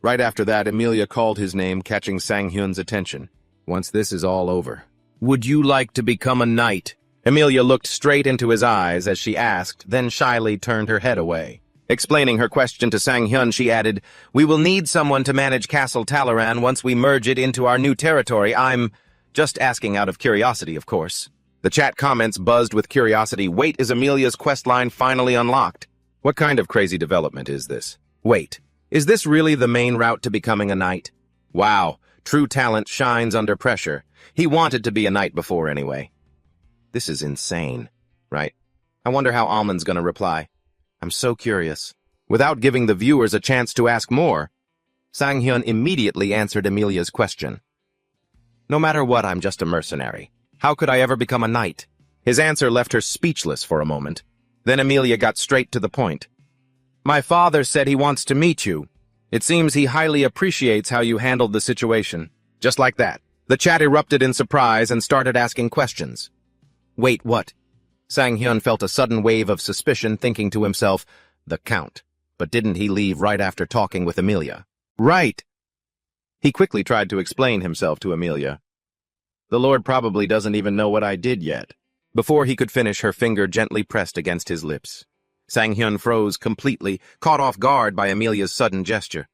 Right after that, Emilia called his name, catching Sang-hyun's attention. Once this is all over, would you like to become a knight? Emilia looked straight into his eyes as she asked, then shyly turned her head away. Explaining her question to Sang-hyun, she added, We will need someone to manage Castle Talaran once we merge it into our new territory. I'm just asking out of curiosity, of course. The chat comments buzzed with curiosity. Wait, is Emilia's questline finally unlocked? What kind of crazy development is this? Wait, is this really the main route to becoming a knight? Wow, true talent shines under pressure. He wanted to be a knight before anyway. This is insane, right? I wonder how Almond's gonna reply. I'm so curious. Without giving the viewers a chance to ask more, Sang-hyun immediately answered Emilia's question. No matter what, I'm just a mercenary. How could I ever become a knight? His answer left her speechless for a moment. Then Emilia got straight to the point. My father said he wants to meet you. It seems he highly appreciates how you handled the situation. Just like that. The chat erupted in surprise and started asking questions. Wait, what? Sang-hyun felt a sudden wave of suspicion, thinking to himself, the Count. But didn't he leave right after talking with Emilia? Right! He quickly tried to explain himself to Emilia. The Lord probably doesn't even know what I did yet. Before he could finish, her finger gently pressed against his lips. Sang-hyun froze completely, caught off guard by Emilia's sudden gesture.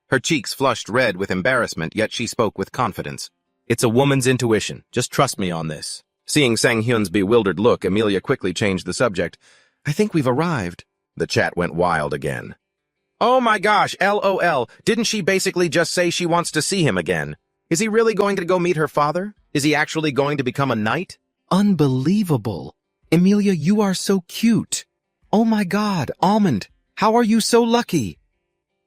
Her cheeks flushed red with embarrassment, yet she spoke with confidence. It's a woman's intuition. Just trust me on this. Seeing Sang-hyun's bewildered look, Emilia quickly changed the subject. I think we've arrived. The chat went wild again. Oh my gosh, LOL. Didn't she basically just say she wants to see him again? Is he really going to go meet her father? Is he actually going to become a knight? Unbelievable. Emilia, you are so cute. Oh my God, Almond, how are you so lucky?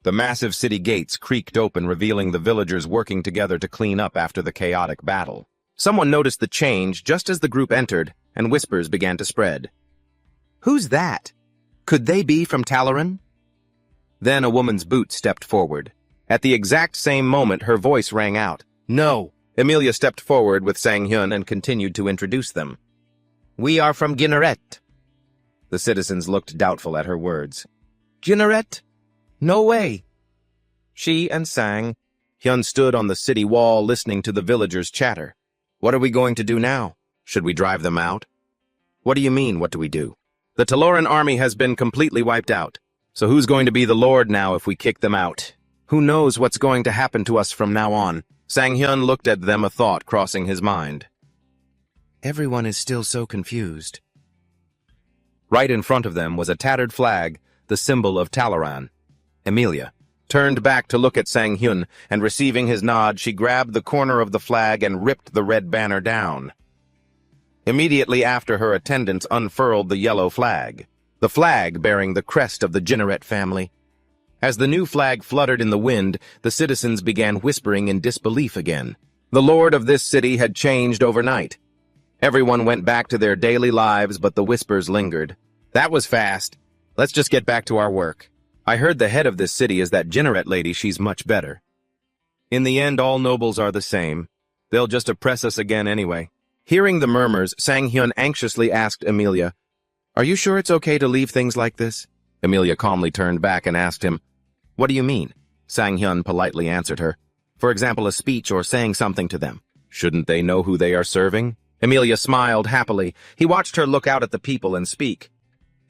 The massive city gates creaked open, revealing the villagers working together to clean up after the chaotic battle. Someone noticed the change just as the group entered, and whispers began to spread. Who's that? Could they be from Talaran? Then a woman's boot stepped forward. At the exact same moment, her voice rang out. No! Emilia stepped forward with Sang-hyun and continued to introduce them. We are from Ginneret. The citizens looked doubtful at her words. Ginneret? No way! She and Sang-hyun stood on the city wall listening to the villagers' chatter. What are we going to do now? Should we drive them out? What do you mean, what do we do? The Talaran army has been completely wiped out. So who's going to be the lord now if we kick them out? Who knows what's going to happen to us from now on? Sang-hyun looked at them, a thought crossing his mind. Everyone is still so confused. Right in front of them was a tattered flag, the symbol of Talaran. Emilia turned back to look at Sang-hyun, and receiving his nod, she grabbed the corner of the flag and ripped the red banner down. Immediately after, her attendants unfurled the yellow flag, the flag bearing the crest of the Ginneret family. As the new flag fluttered in the wind, the citizens began whispering in disbelief again. The lord of this city had changed overnight. Everyone went back to their daily lives, but the whispers lingered. That was fast. Let's just get back to our work. I heard the head of this city is that Jinneret lady. She's much better. In the end, all nobles are the same. They'll just oppress us again anyway. Hearing the murmurs, Sang-hyun anxiously asked Emilia, "Are you sure it's okay to leave things like this?" Emilia calmly turned back and asked him, "What do you mean?" Sang-hyun politely answered her, "For example, a speech or saying something to them. Shouldn't they know who they are serving?" Emilia smiled happily. He watched her look out at the people and speak.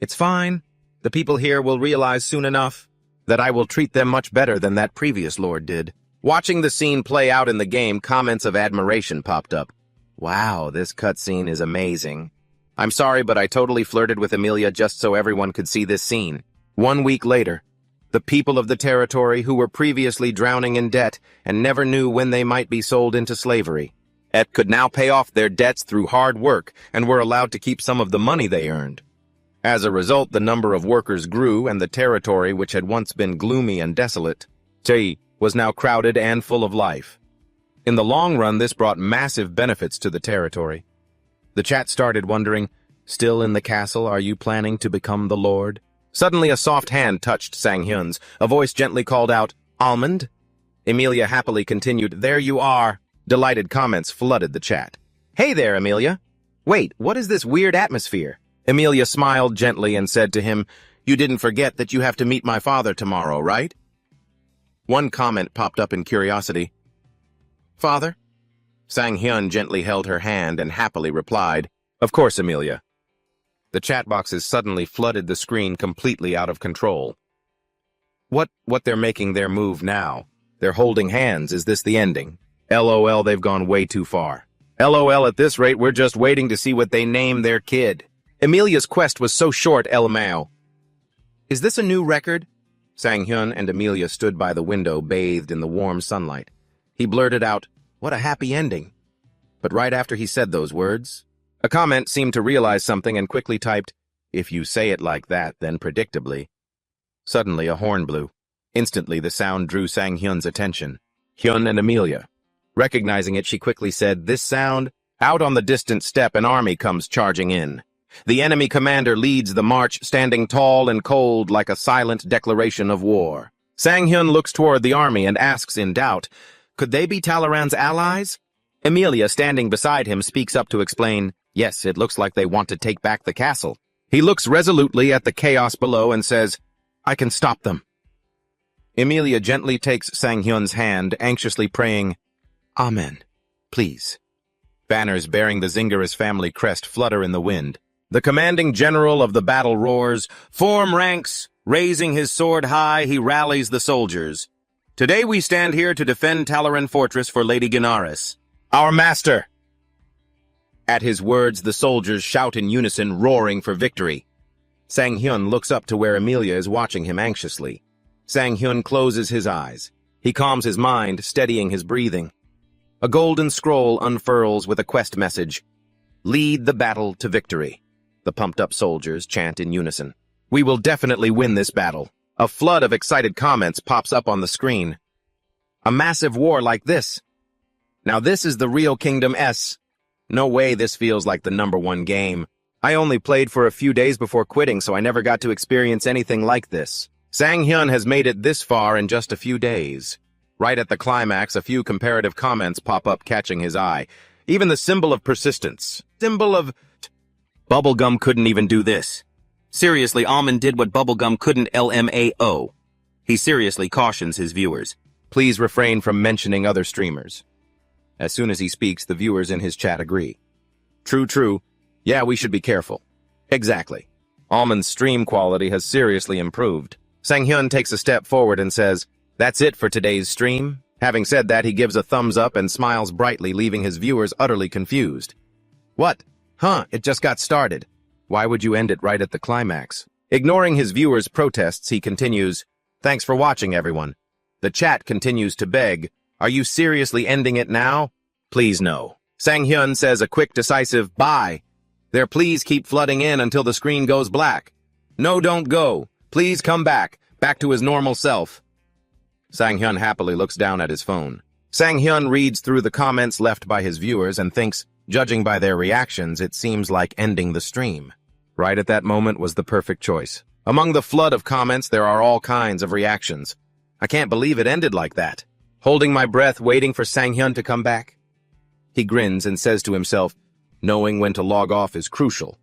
"It's fine. The people here will realize soon enough that I will treat them much better than that previous lord did." Watching the scene play out in the game, comments of admiration popped up. "Wow, this cutscene is amazing. I'm sorry, but I totally flirted with Emilia just so everyone could see this scene." 1 week later, the people of the territory who were previously drowning in debt and never knew when they might be sold into slavery, could now pay off their debts through hard work and were allowed to keep some of the money they earned. As a result, the number of workers grew and the territory, which had once been gloomy and desolate, was now crowded and full of life. In the long run, this brought massive benefits to the territory. The chat started wondering, "Still in the castle, are you planning to become the lord?" Suddenly a soft hand touched Sang-hyun's. A voice gently called out, "Almond?" Emilia happily continued, "There you are." Delighted comments flooded the chat. "Hey there, Emilia. Wait, what is this weird atmosphere?" Emilia smiled gently and said to him, "You didn't forget that you have to meet my father tomorrow, right?" One comment popped up in curiosity. "Father?" Sang-hyun gently held her hand and happily replied, "Of course, Emilia." The chat boxes suddenly flooded the screen completely out of control. What they're making their move now? They're holding hands. Is this the ending? LOL, they've gone way too far. LOL, at this rate, we're just waiting to see what they name their kid. Emilia's quest was so short, LMAO. Is this a new record? Sang-hyun and Emilia stood by the window, bathed in the warm sunlight. He blurted out, "What a happy ending." But right after he said those words, a comment seemed to realize something and quickly typed, "If you say it like that, then predictably." Suddenly, a horn blew. Instantly, the sound drew Sang-hyun's attention. Hyun and Emilia. Recognizing it, she quickly said, "This sound? Out on the distant steppe, an army comes charging in. The enemy commander leads the march, standing tall and cold like a silent declaration of war." Sang-hyun looks toward the army and asks in doubt, "Could they be Talaran's allies?" Emilia, standing beside him, speaks up to explain, "Yes, it looks like they want to take back the castle." He looks resolutely at the chaos below and says, "I can stop them." Emilia gently takes Sang-hyun's hand, anxiously praying, "Amen, please." Banners bearing the Zingaris family crest flutter in the wind. The commanding general of the battle roars, "Form ranks!" Raising his sword high, he rallies the soldiers. "Today we stand here to defend Talaran Fortress for Lady Ginaris, our master." At his words, the soldiers shout in unison, roaring for victory. Sang-hyun looks up to where Emilia is watching him anxiously. Sang-hyun closes his eyes. He calms his mind, steadying his breathing. A golden scroll unfurls with a quest message. "Lead the battle to victory." The pumped-up soldiers chant in unison. "We will definitely win this battle." A flood of excited comments pops up on the screen. "A massive war like this. Now this is the real Kingdom S. No way this feels like the #1 game. I only played for a few days before quitting, so I never got to experience anything like this." Sang-hyun has made it this far in just a few days. Right at the climax, a few comparative comments pop up, catching his eye. Even the symbol of persistence. Symbol of... Bubblegum couldn't even do this. Seriously, Almond did what Bubblegum couldn't, LMAO. He seriously cautions his viewers. Please refrain from mentioning other streamers. As soon as he speaks, the viewers in his chat agree. True. Yeah, we should be careful. Exactly. Almond's stream quality has seriously improved. Sang-hyun takes a step forward and says, "That's it for today's stream." Having said that, he gives a thumbs up and smiles brightly, leaving his viewers utterly confused. What? It just got started. Why would you end it right at the climax? Ignoring his viewers' protests, he continues, "Thanks for watching, everyone." The chat continues to beg, "Are you seriously ending it now?" Please no. Sang-hyun says a quick, decisive bye. Their pleas keep flooding in until the screen goes black. "No, don't go. Please come back to his normal self." Sang-hyun happily looks down at his phone. Sang-hyun reads through the comments left by his viewers and thinks, judging by their reactions, it seems like ending the stream. Right at that moment was the perfect choice. Among the flood of comments, there are all kinds of reactions. I can't believe it ended like that. Holding my breath, waiting for Sang-hyun to come back. He grins and says to himself, knowing when to log off is crucial.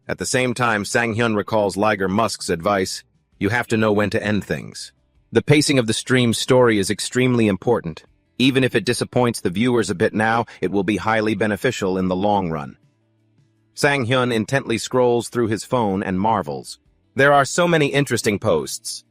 At the same time, Sang-hyun recalls Liger Musk's advice, you have to know when to end things. The pacing of the stream's story is extremely important. Even if it disappoints the viewers a bit now, it will be highly beneficial in the long run. Sang-hyun intently scrolls through his phone and marvels. There are so many interesting posts.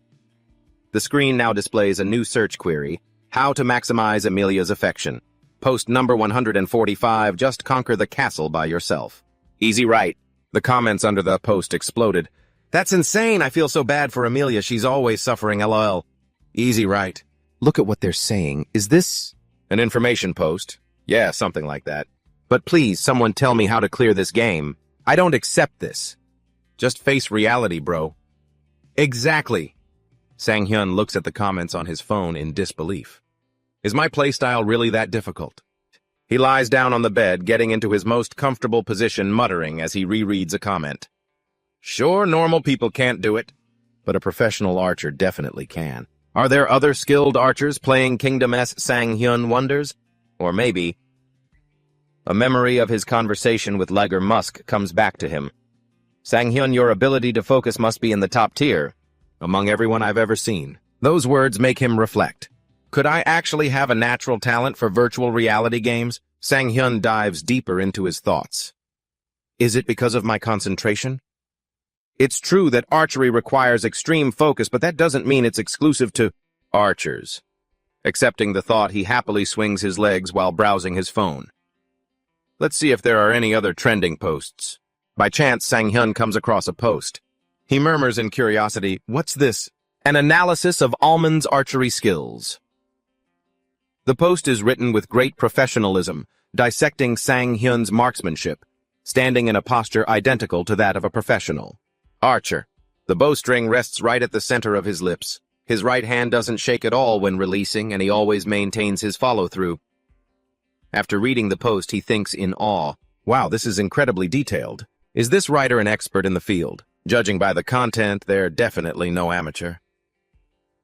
The screen now displays a new search query, how to maximize Amelia's affection. Post number 145, just conquer the castle by yourself. Easy right. The comments under the post exploded. That's insane, I feel so bad for Amelia, she's always suffering, lol. Easy right. Look at what they're saying. Is this an information post? Yeah, something like that. But please, someone tell me how to clear this game. I don't accept this. Just face reality, bro. Exactly. Sang-hyun looks at the comments on his phone in disbelief. Is my playstyle really that difficult? He lies down on the bed, getting into his most comfortable position, muttering as he rereads a comment. Sure, normal people can't do it, but a professional archer definitely can. Are there other skilled archers playing Kingdom S Sang-hyun wonders? Or maybe a memory of his conversation with Liger Musk comes back to him. Sang-hyun, your ability to focus must be in the top tier, among everyone I've ever seen. Those words make him reflect. Could I actually have a natural talent for virtual reality games? Sang-hyun dives deeper into his thoughts. Is it because of my concentration? It's true that archery requires extreme focus, but that doesn't mean it's exclusive to archers. Accepting the thought, he happily swings his legs while browsing his phone. Let's see if there are any other trending posts. By chance, Sang-hyun comes across a post. He murmurs in curiosity, what's this? An analysis of Almond's archery skills. The post is written with great professionalism, dissecting Sang-hyun's marksmanship, standing in a posture identical to that of a professional. Archer. The bowstring rests right at the center of his lips. His right hand doesn't shake at all when releasing, and he always maintains his follow-through. After reading the post, he thinks in awe, wow, this is incredibly detailed. Is this writer an expert in the field? Judging by the content, they're definitely no amateur.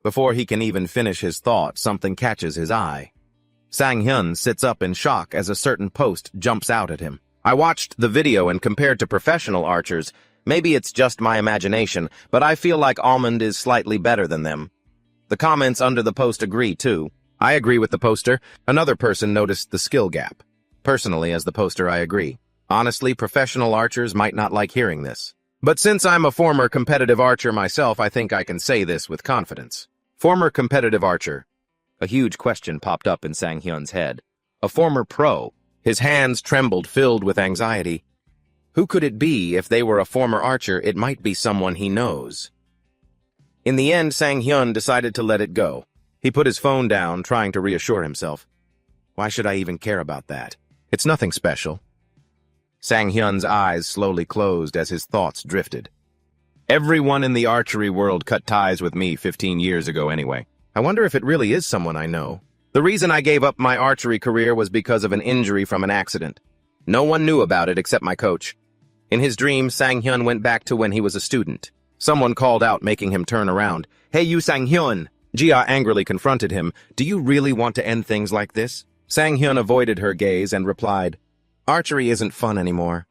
Before he can even finish his thought, something catches his eye. Sang-hyun sits up in shock as a certain post jumps out at him. I watched the video and compared to professional archers, maybe it's just my imagination, but I feel like Almond is slightly better than them. The comments under the post agree, too. I agree with the poster. Another person noticed the skill gap. Personally, as the poster, I agree. Honestly, professional archers might not like hearing this. But since I'm a former competitive archer myself, I think I can say this with confidence. Former competitive archer. A huge question popped up in Sang-hyun's head. A former pro. His hands trembled, filled with anxiety. Who could it be? If they were a former archer, it might be someone he knows. In the end, Sang-hyun decided to let it go. He put his phone down, trying to reassure himself. Why should I even care about that? It's nothing special. Sang-hyun's eyes slowly closed as his thoughts drifted. Everyone in the archery world cut ties with me 15 years ago anyway. I wonder if it really is someone I know. The reason I gave up my archery career was because of an injury from an accident. No one knew about it except my coach. In his dream, Sang-hyun went back to when he was a student. Someone called out, making him turn around. Hey, you Sang-hyun! Jia angrily confronted him. Do you really want to end things like this? Sang-hyun avoided her gaze and replied, archery isn't fun anymore.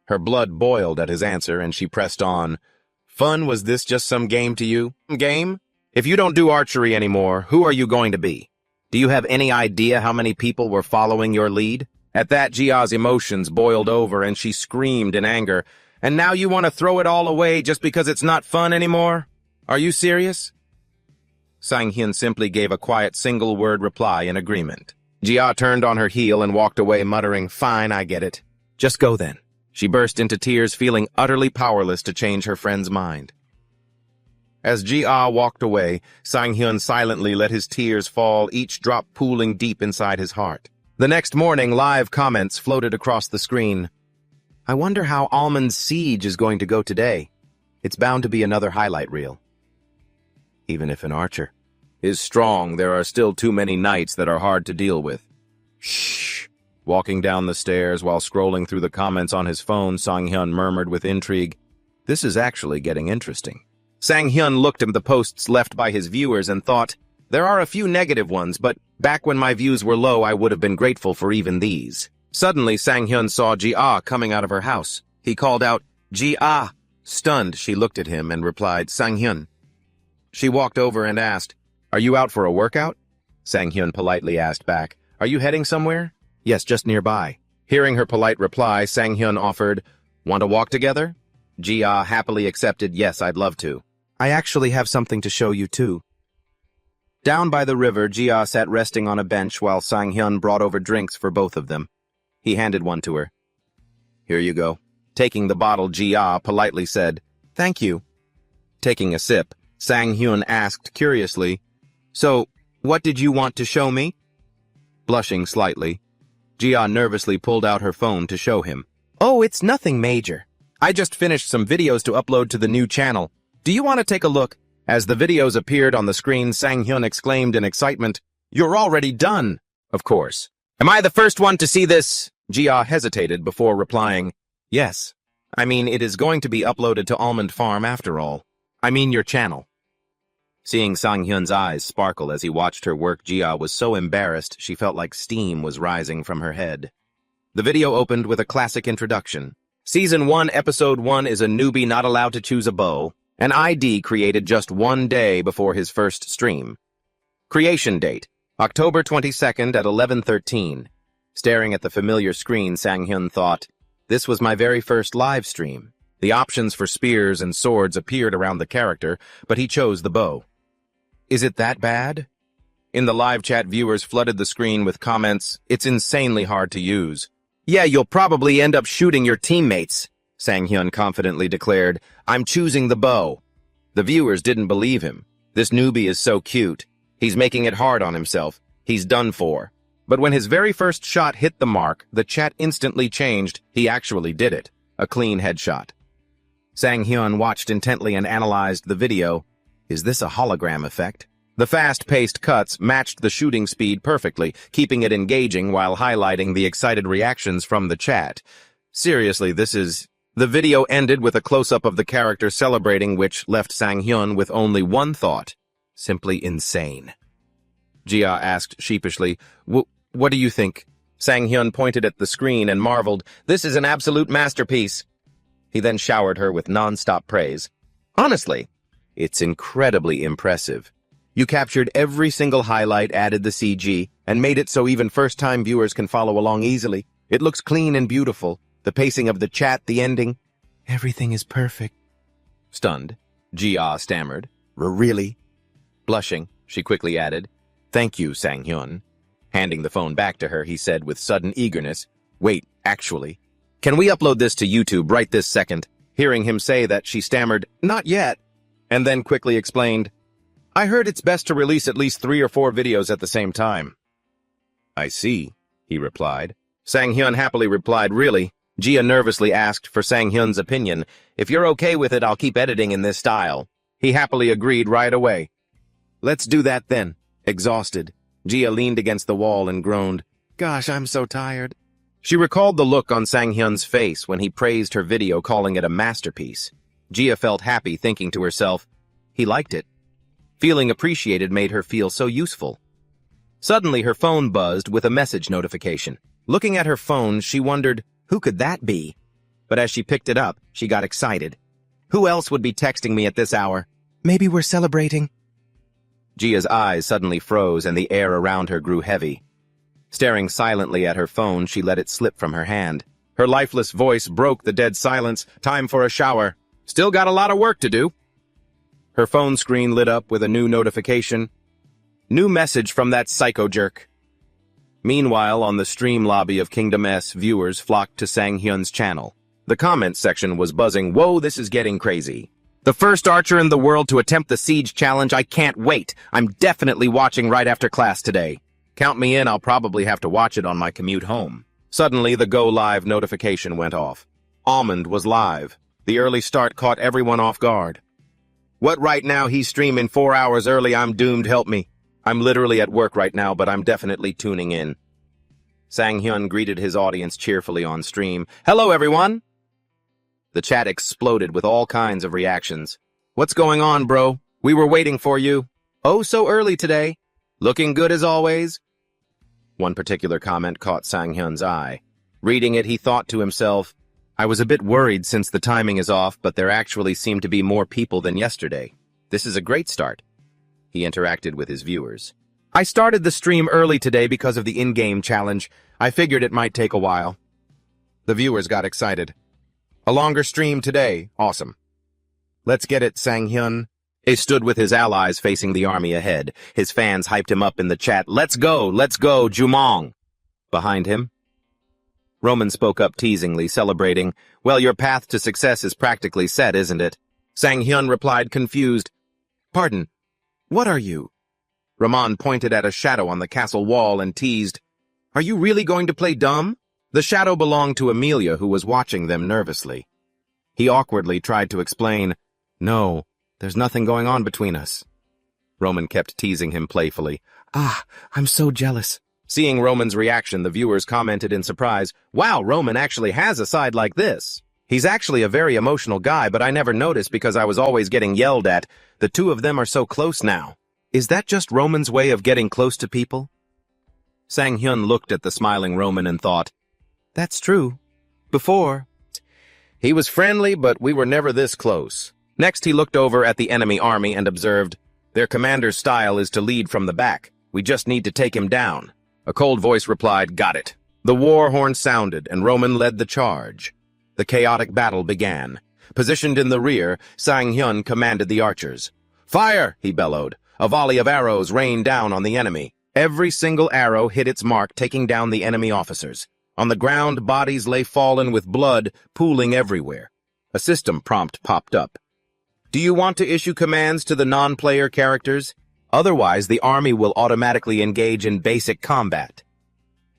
Her blood boiled at his answer, and she pressed on. Fun? Was this just some game to you? Game? If you don't do archery anymore, who are you going to be? Do you have any idea how many people were following your lead? At that, Jia's emotions boiled over, and she screamed in anger. And now you want to throw it all away just because it's not fun anymore? Are you serious? Sang-hyun simply gave a quiet single-word reply in agreement. Jia turned on her heel and walked away, muttering, fine, I get it. Just go then. She burst into tears, feeling utterly powerless to change her friend's mind. As Jia walked away, Sang-hyun silently let his tears fall, each drop pooling deep inside his heart. The next morning, live comments floated across the screen. I wonder how Almond's siege is going to go today. It's bound to be another highlight reel. Even if an archer is strong, there are still too many knights that are hard to deal with. Shh! Walking down the stairs while scrolling through the comments on his phone, Sang-hyun murmured with intrigue, "This is actually getting interesting." Sang-hyun looked at the posts left by his viewers and thought, "There are a few negative ones, but back when my views were low, I would have been grateful for even these." Suddenly, Sang-hyun saw Ji-ah coming out of her house. He called out, "Ji-ah!" Stunned, she looked at him and replied, "Sang-hyun." She walked over and asked, "Are you out for a workout?" Sang-hyun politely asked back, "Are you heading somewhere?" "Yes, just nearby." Hearing her polite reply, Sang-hyun offered, "Want to walk together?" Ji-ah happily accepted, "Yes, I'd love to. I actually have something to show you too." Down by the river, Ji-ah sat resting on a bench while Sang-hyun brought over drinks for both of them. He handed one to her. "Here you go." Taking the bottle, Ji-ah politely said, "Thank you." Taking a sip, Sang-hyun asked curiously, "So, what did you want to show me?" Blushing slightly, Ji-ah nervously pulled out her phone to show him. "Oh, it's nothing major. I just finished some videos to upload to the new channel. Do you want to take a look?" As the videos appeared on the screen, Sang-hyun exclaimed in excitement, "You're already done!" "Of course. Am I the first one to see this?" Ji-ah hesitated before replying, "Yes. I mean, it is going to be uploaded to Almond Farm after all. I mean your channel." Seeing Sang-hyun's eyes sparkle as he watched her work, Ji-ah was so embarrassed she felt like steam was rising from her head. The video opened with a classic introduction. Season 1, Episode 1 is a newbie not allowed to choose a bow, an ID created just one day before his first stream. Creation date, October 22nd at 11:13. Staring at the familiar screen, Sang-hyun thought, "This was my very first live stream." The options for spears and swords appeared around the character, but he chose the bow. "Is it that bad?" In the live chat, viewers flooded the screen with comments, "It's insanely hard to use." "Yeah, you'll probably end up shooting your teammates," Sang-hyun confidently declared, "I'm choosing the bow." The viewers didn't believe him. This newbie is so cute. He's making it hard on himself. He's done for. But when his very first shot hit the mark, the chat instantly changed. He actually did it. A clean headshot. Sang-hyun watched intently and analyzed the video. Is this a hologram effect? The fast-paced cuts matched the shooting speed perfectly, keeping it engaging while highlighting the excited reactions from the chat. Seriously, this is... The video ended with a close-up of the character celebrating, which left Sang-hyun with only one thought. Simply insane. Ji-ah asked sheepishly, What do you think?" Sang-hyun pointed at the screen and marveled, "This is an absolute masterpiece." He then showered her with non-stop praise. "Honestly, it's incredibly impressive. You captured every single highlight, added the CG, and made it so even first-time viewers can follow along easily. It looks clean and beautiful. The pacing of the chat, the ending. Everything is perfect." Stunned, Ji-ah stammered, "Really?" Blushing, she quickly added, "Thank you, Sang-hyun." Handing the phone back to her, he said with sudden eagerness, "Wait, actually, can we upload this to YouTube right this second?" Hearing him say that, she stammered, "Not yet," and then quickly explained, "I heard it's best to release at least 3 or 4 videos at the same time." "I see," he replied. Sang-hyun happily replied, "Really?" Ji-ah nervously asked for Sang-hyun's opinion. "If you're okay with it, I'll keep editing in this style." He happily agreed right away. "Let's do that then." Exhausted, Ji-ah leaned against the wall and groaned, "Gosh, I'm so tired." She recalled the look on Sang-hyun's face when he praised her video, calling it a masterpiece. Ji-ah felt happy, thinking to herself, he liked it. Feeling appreciated made her feel so useful. Suddenly, her phone buzzed with a message notification. Looking at her phone, she wondered, who could that be? But as she picked it up, she got excited. Who else would be texting me at this hour? Maybe we're celebrating. Jia's eyes suddenly froze and the air around her grew heavy. Staring silently at her phone, she let it slip from her hand. Her lifeless voice broke the dead silence. "Time for a shower. Still got a lot of work to do." Her phone screen lit up with a new notification. New message from that psycho jerk. Meanwhile, on the stream lobby of Kingdom S, viewers flocked to Sang-hyun's channel. The comments section was buzzing, "Whoa, this is getting crazy. The first archer in the world to attempt the siege challenge, I can't wait. I'm definitely watching right after class today. Count me in, I'll probably have to watch it on my commute home." Suddenly, the Go Live notification went off. Almond was live. The early start caught everyone off guard. "What, right now? He's streaming 4 hours early. I'm doomed, help me. I'm literally at work right now, but I'm definitely tuning in." Sang-hyun greeted his audience cheerfully on stream. "Hello, everyone!" The chat exploded with all kinds of reactions. "What's going on, bro? We were waiting for you. Oh, so early today. Looking good as always." One particular comment caught Sang-hyun's eye. Reading it, he thought to himself, "I was a bit worried since the timing is off, but there actually seem to be more people than yesterday. This is a great start." He interacted with his viewers. "I started the stream early today because of the in-game challenge. I figured it might take a while." The viewers got excited. "A longer stream today. Awesome. Let's get it, Sang-hyun." He stood with his allies facing the army ahead. His fans hyped him up in the chat. Let's go, Jumong." Behind him, Roman spoke up teasingly, celebrating. "Well, your path to success is practically set, isn't it?" Sang-hyun replied, confused. "Pardon, what are you?" Ramon pointed at a shadow on the castle wall and teased, "Are you really going to play dumb?" The shadow belonged to Amelia, who was watching them nervously. He awkwardly tried to explain, "No, there's nothing going on between us." Roman kept teasing him playfully. "Ah, I'm so jealous." Seeing Roman's reaction, the viewers commented in surprise, "Wow, Roman actually has a side like this. He's actually a very emotional guy, but I never noticed because I was always getting yelled at. The two of them are so close now. Is that just Roman's way of getting close to people?" Sang-hyun looked at the smiling Roman and thought, "That's true. Before, he was friendly, but we were never this close." Next, he looked over at the enemy army and observed, "Their commander's style is to lead from the back. We just need to take him down." A cold voice replied, "Got it." The war horn sounded, and Roman led the charge. The chaotic battle began. Positioned in the rear, Sang-hyun commanded the archers. "Fire!" he bellowed. A volley of arrows rained down on the enemy. Every single arrow hit its mark, taking down the enemy officers. On the ground, bodies lay fallen with blood pooling everywhere. A system prompt popped up. "Do you want to issue commands to the non-player characters? Otherwise, the army will automatically engage in basic combat."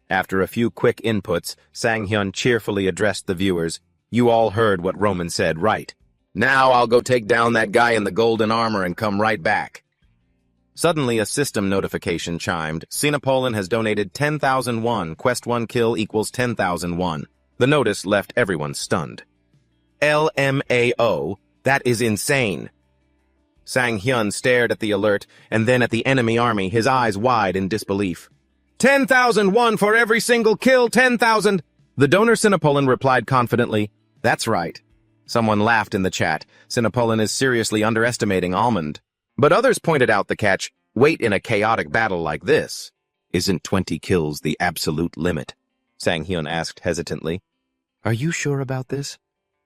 After a few quick inputs, Sang-hyun cheerfully addressed the viewers. "You all heard what Roman said, right? Now I'll go take down that guy in the golden armor and come right back." Suddenly, a system notification chimed. Sinopolan has donated 10,000 won. Quest 1 kill equals 10,000 won. The notice left everyone stunned. LMAO? That is insane. Sang-hyun stared at the alert and then at the enemy army, his eyes wide in disbelief. 10,000 won for every single kill, 10,000! The donor Sinopolan replied confidently, "That's right." Someone laughed in the chat. Sinopolan is seriously underestimating Almond. But others pointed out the catch. Wait, in a chaotic battle like this, isn't 20 kills the absolute limit? Sang-hyun asked hesitantly. "Are you sure about this?"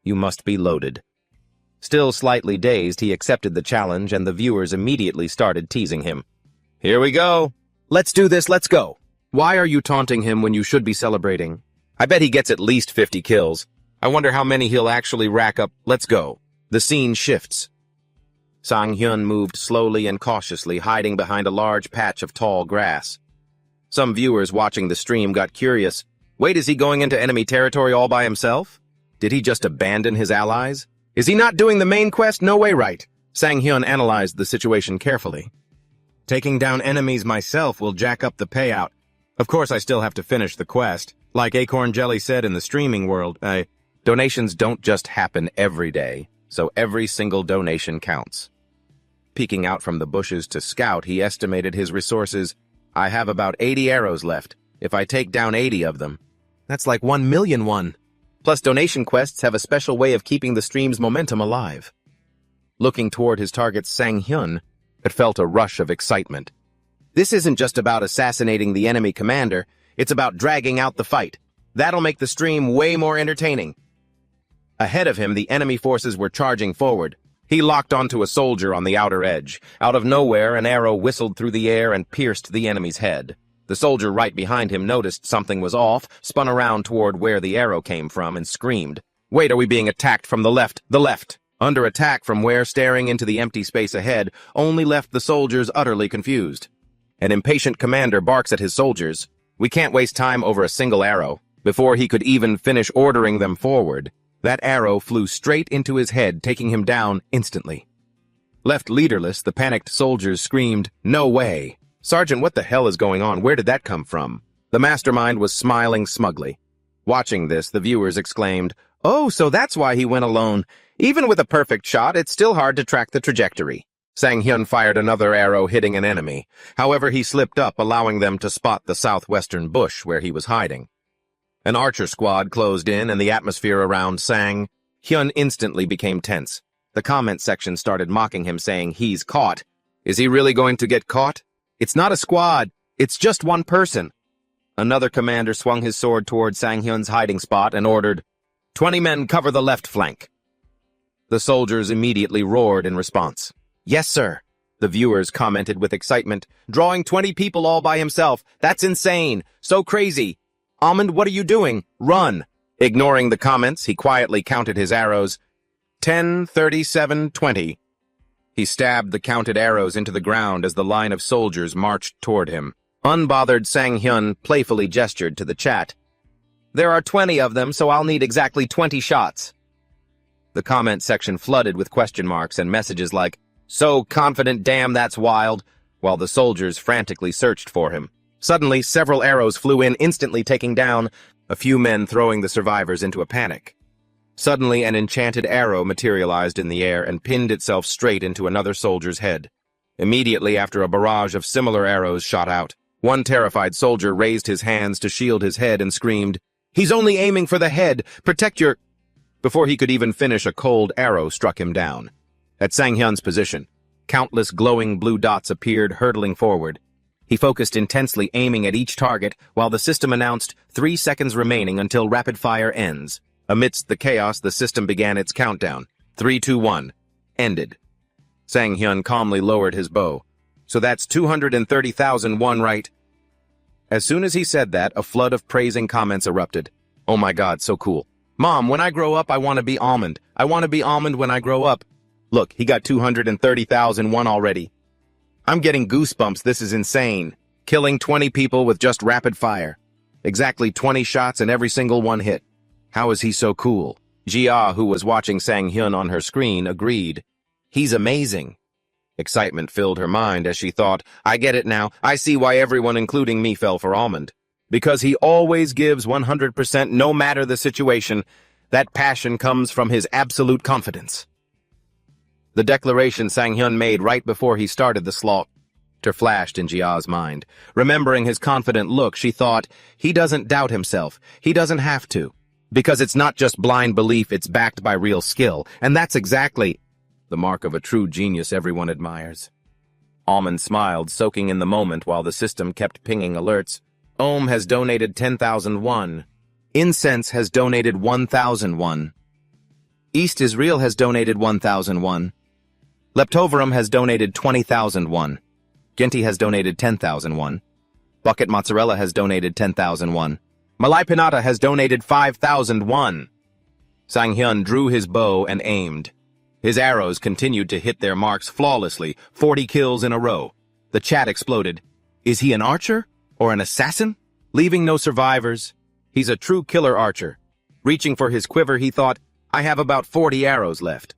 "You must be loaded." Still slightly dazed, he accepted the challenge, and the viewers immediately started teasing him. "Here we go. Let's do this, let's go. Why are you taunting him when you should be celebrating? I bet he gets at least 50 kills. I wonder how many he'll actually rack up. Let's go." The scene shifts. Sang-hyun moved slowly and cautiously, hiding behind a large patch of tall grass. Some viewers watching the stream got curious. Wait, is he going into enemy territory all by himself? Did he just abandon his allies? Is he not doing the main quest? No way, right? Sang-hyun analyzed the situation carefully. Taking down enemies myself will jack up the payout. Of course, I still have to finish the quest. Like Acorn Jelly said in the streaming world, donations don't just happen every day, so every single donation counts. Peeking out from the bushes to scout, he estimated his resources. I have about 80 arrows left. If I take down 80 of them, that's like 1 million won. Plus, donation quests have a special way of keeping the stream's momentum alive. Looking toward his target, Sang-hyun, it felt a rush of excitement. This isn't just about assassinating the enemy commander, it's about dragging out the fight. That'll make the stream way more entertaining. Ahead of him, the enemy forces were charging forward. He locked onto a soldier on the outer edge. Out of nowhere, an arrow whistled through the air and pierced the enemy's head. The soldier right behind him noticed something was off, spun around toward where the arrow came from, and screamed. "Wait, are we being attacked from the left? The left!" Under attack from where, staring into the empty space ahead, only left the soldiers utterly confused. An impatient commander barks at his soldiers. We can't waste time over a single arrow. Before he could even finish ordering them forward, that arrow flew straight into his head, taking him down instantly. Left leaderless, the panicked soldiers screamed, "No way! Sergeant, what the hell is going on? Where did that come from?" The mastermind was smiling smugly. Watching this, the viewers exclaimed, "Oh, so that's why he went alone. Even with a perfect shot, it's still hard to track the trajectory." Sang-hyun fired another arrow hitting an enemy. However, he slipped up, allowing them to spot the southwestern bush where he was hiding. An archer squad closed in, and the atmosphere around Sang-hyun instantly became tense. The comment section started mocking him, saying, "He's caught. Is he really going to get caught? It's not a squad. It's just one person." Another commander swung his sword toward Sang-hyun's hiding spot and ordered, "20 men cover the left flank." The soldiers immediately roared in response. "Yes, sir," the viewers commented with excitement. "Drawing 20 people all by himself. That's insane. So crazy. Almond, what are you doing? Run." Ignoring the comments, he quietly counted his arrows. 10, 37, 20. He stabbed the counted arrows into the ground as the line of soldiers marched toward him. Unbothered, Sang-hyun playfully gestured to the chat. "There are 20 of them, so I'll need exactly 20 shots." The comment section flooded with question marks and messages like, "So confident, damn, that's wild," while the soldiers frantically searched for him. Suddenly, several arrows flew in, instantly taking down a few men, throwing the survivors into a panic. Suddenly, an enchanted arrow materialized in the air and pinned itself straight into another soldier's head. Immediately after, a barrage of similar arrows shot out. One terrified soldier raised his hands to shield his head and screamed, "He's only aiming for the head! Protect your—" Before he could even finish, a cold arrow struck him down. At Sang-hyun's position, countless glowing blue dots appeared, hurtling forward. He focused intensely, aiming at each target, while the system announced 3 seconds remaining until rapid fire ends. Amidst the chaos, the system began its countdown. 3, 2, 1. Ended. Sang-hyun calmly lowered his bow. "So that's 230,001, right?" As soon as he said that, a flood of praising comments erupted. "Oh my god, so cool. Mom, when I grow up, I want to be Almond. I want to be Almond when I grow up. Look, he got 230,001 already. I'm getting goosebumps, this is insane. Killing 20 people with just rapid fire. Exactly 20 shots and every single one hit. How is he so cool?" Jia, who was watching Sang-hyun on her screen, agreed. "He's amazing." Excitement filled her mind as she thought, "I get it now. I see why everyone, including me, fell for Almond. Because he always gives 100% no matter the situation. That passion comes from his absolute confidence." The declaration Sang-hyun made right before he started the slaughter flashed in Jia's mind. Remembering his confident look, she thought, he doesn't doubt himself. He doesn't have to. Because it's not just blind belief, it's backed by real skill. And that's exactly the mark of a true genius everyone admires. Almond smiled, soaking in the moment while the system kept pinging alerts. Ohm has donated 10,001. Incense has donated 1,001. East Israel has donated 1,001. Leptoverum has donated 20,001. Genti has donated 10,001. Bucket Mozzarella has donated 10,001. Malai Pinata has donated 5,001. Sang-hyun drew his bow and aimed. His arrows continued to hit their marks flawlessly, 40 kills in a row. The chat exploded. Is he an archer? Or an assassin? Leaving no survivors. He's a true killer archer. Reaching for his quiver, he thought, I have about 40 arrows left.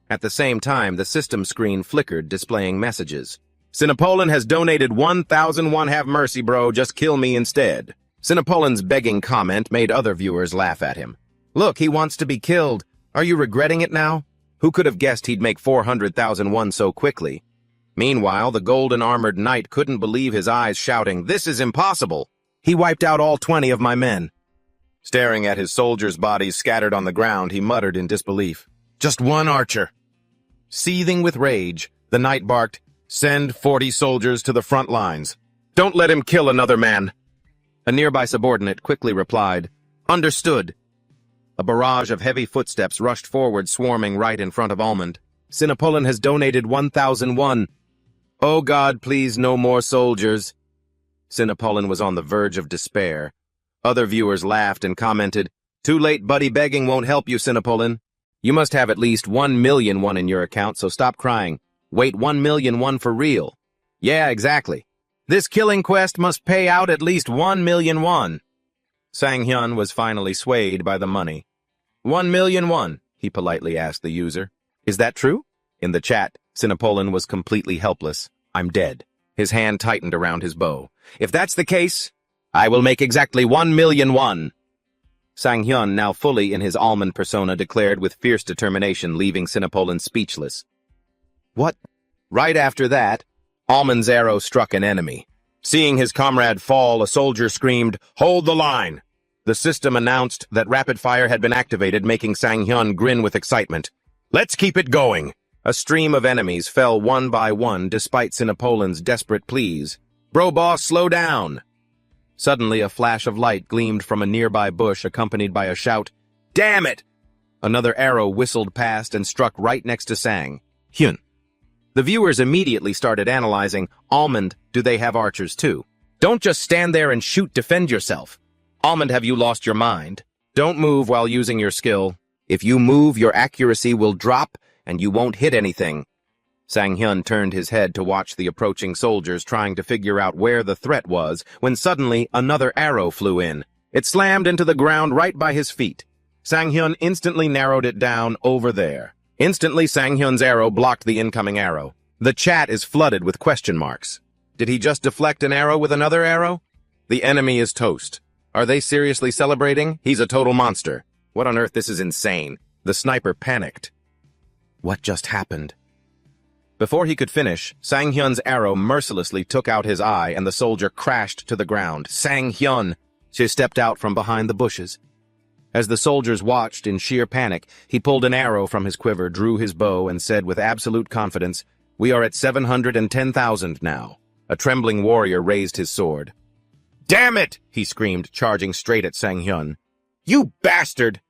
At the same time, the system screen flickered, displaying messages. Sinopolan has donated 1,001. Have mercy, bro. Just kill me instead. Sinopolan's begging comment made other viewers laugh at him. Look, he wants to be killed. Are you regretting it now? Who could have guessed he'd make 400,001 so quickly? Meanwhile, the golden armored knight couldn't believe his eyes, shouting, This is impossible! He wiped out all 20 of my men. Staring at his soldiers' bodies scattered on the ground, he muttered in disbelief. Just one archer. Seething with rage, the knight barked, Send 40 soldiers to the front lines. Don't let him kill another man. A nearby subordinate quickly replied, Understood. A barrage of heavy footsteps rushed forward, swarming right in front of Almond. Sinopolan has donated 1,001. Oh God, please, no more soldiers. Sinopolan was on the verge of despair. Other viewers laughed and commented, Too late, buddy, begging won't help you, Sinopolan. You must have at least 1,000,001 in your account, so stop crying. Wait 1,000,001 for real. Yeah, exactly. This killing quest must pay out at least 1,000,001. Sang-hyun was finally swayed by the money. 1,000,001, he politely asked the user. Is that true? In the chat, Sinopolan was completely helpless. I'm dead. His hand tightened around his bow. If that's the case, I will make exactly 1,000,000 won. Sang-hyun, now fully in his almond persona, declared with fierce determination, leaving Sinopolan speechless. What? Right after that, Almond's arrow struck an enemy. Seeing his comrade fall, a soldier screamed, "Hold the line!" The system announced that rapid fire had been activated, making Sang-hyun grin with excitement. Let's keep it going! A stream of enemies fell one by one despite Sinopolan's desperate pleas. Bro boss, slow down! Suddenly, a flash of light gleamed from a nearby bush, accompanied by a shout, "Damn it!" Another arrow whistled past and struck right next to Sang-hyun. The viewers immediately started analyzing, Almond, do they have archers too? Don't just stand there and shoot, defend yourself. Almond, have you lost your mind? Don't move while using your skill. If you move, your accuracy will drop and you won't hit anything. Sang-hyun turned his head to watch the approaching soldiers, trying to figure out where the threat was, when suddenly another arrow flew in. It slammed into the ground right by his feet. Sang-hyun instantly narrowed it down over there. Instantly, Sang-hyun's arrow blocked the incoming arrow. The chat is flooded with question marks. Did he just deflect an arrow with another arrow? The enemy is toast. Are they seriously celebrating? He's a total monster. What on earth? This is insane. The sniper panicked. What just happened? Before he could finish, Sang-hyun's arrow mercilessly took out his eye and the soldier crashed to the ground. Sang-hyun! She stepped out from behind the bushes. As the soldiers watched in sheer panic, he pulled an arrow from his quiver, drew his bow, and said with absolute confidence, "We are at 710,000 now." A trembling warrior raised his sword. "Damn it!" he screamed, charging straight at Sang-hyun. "You bastard!"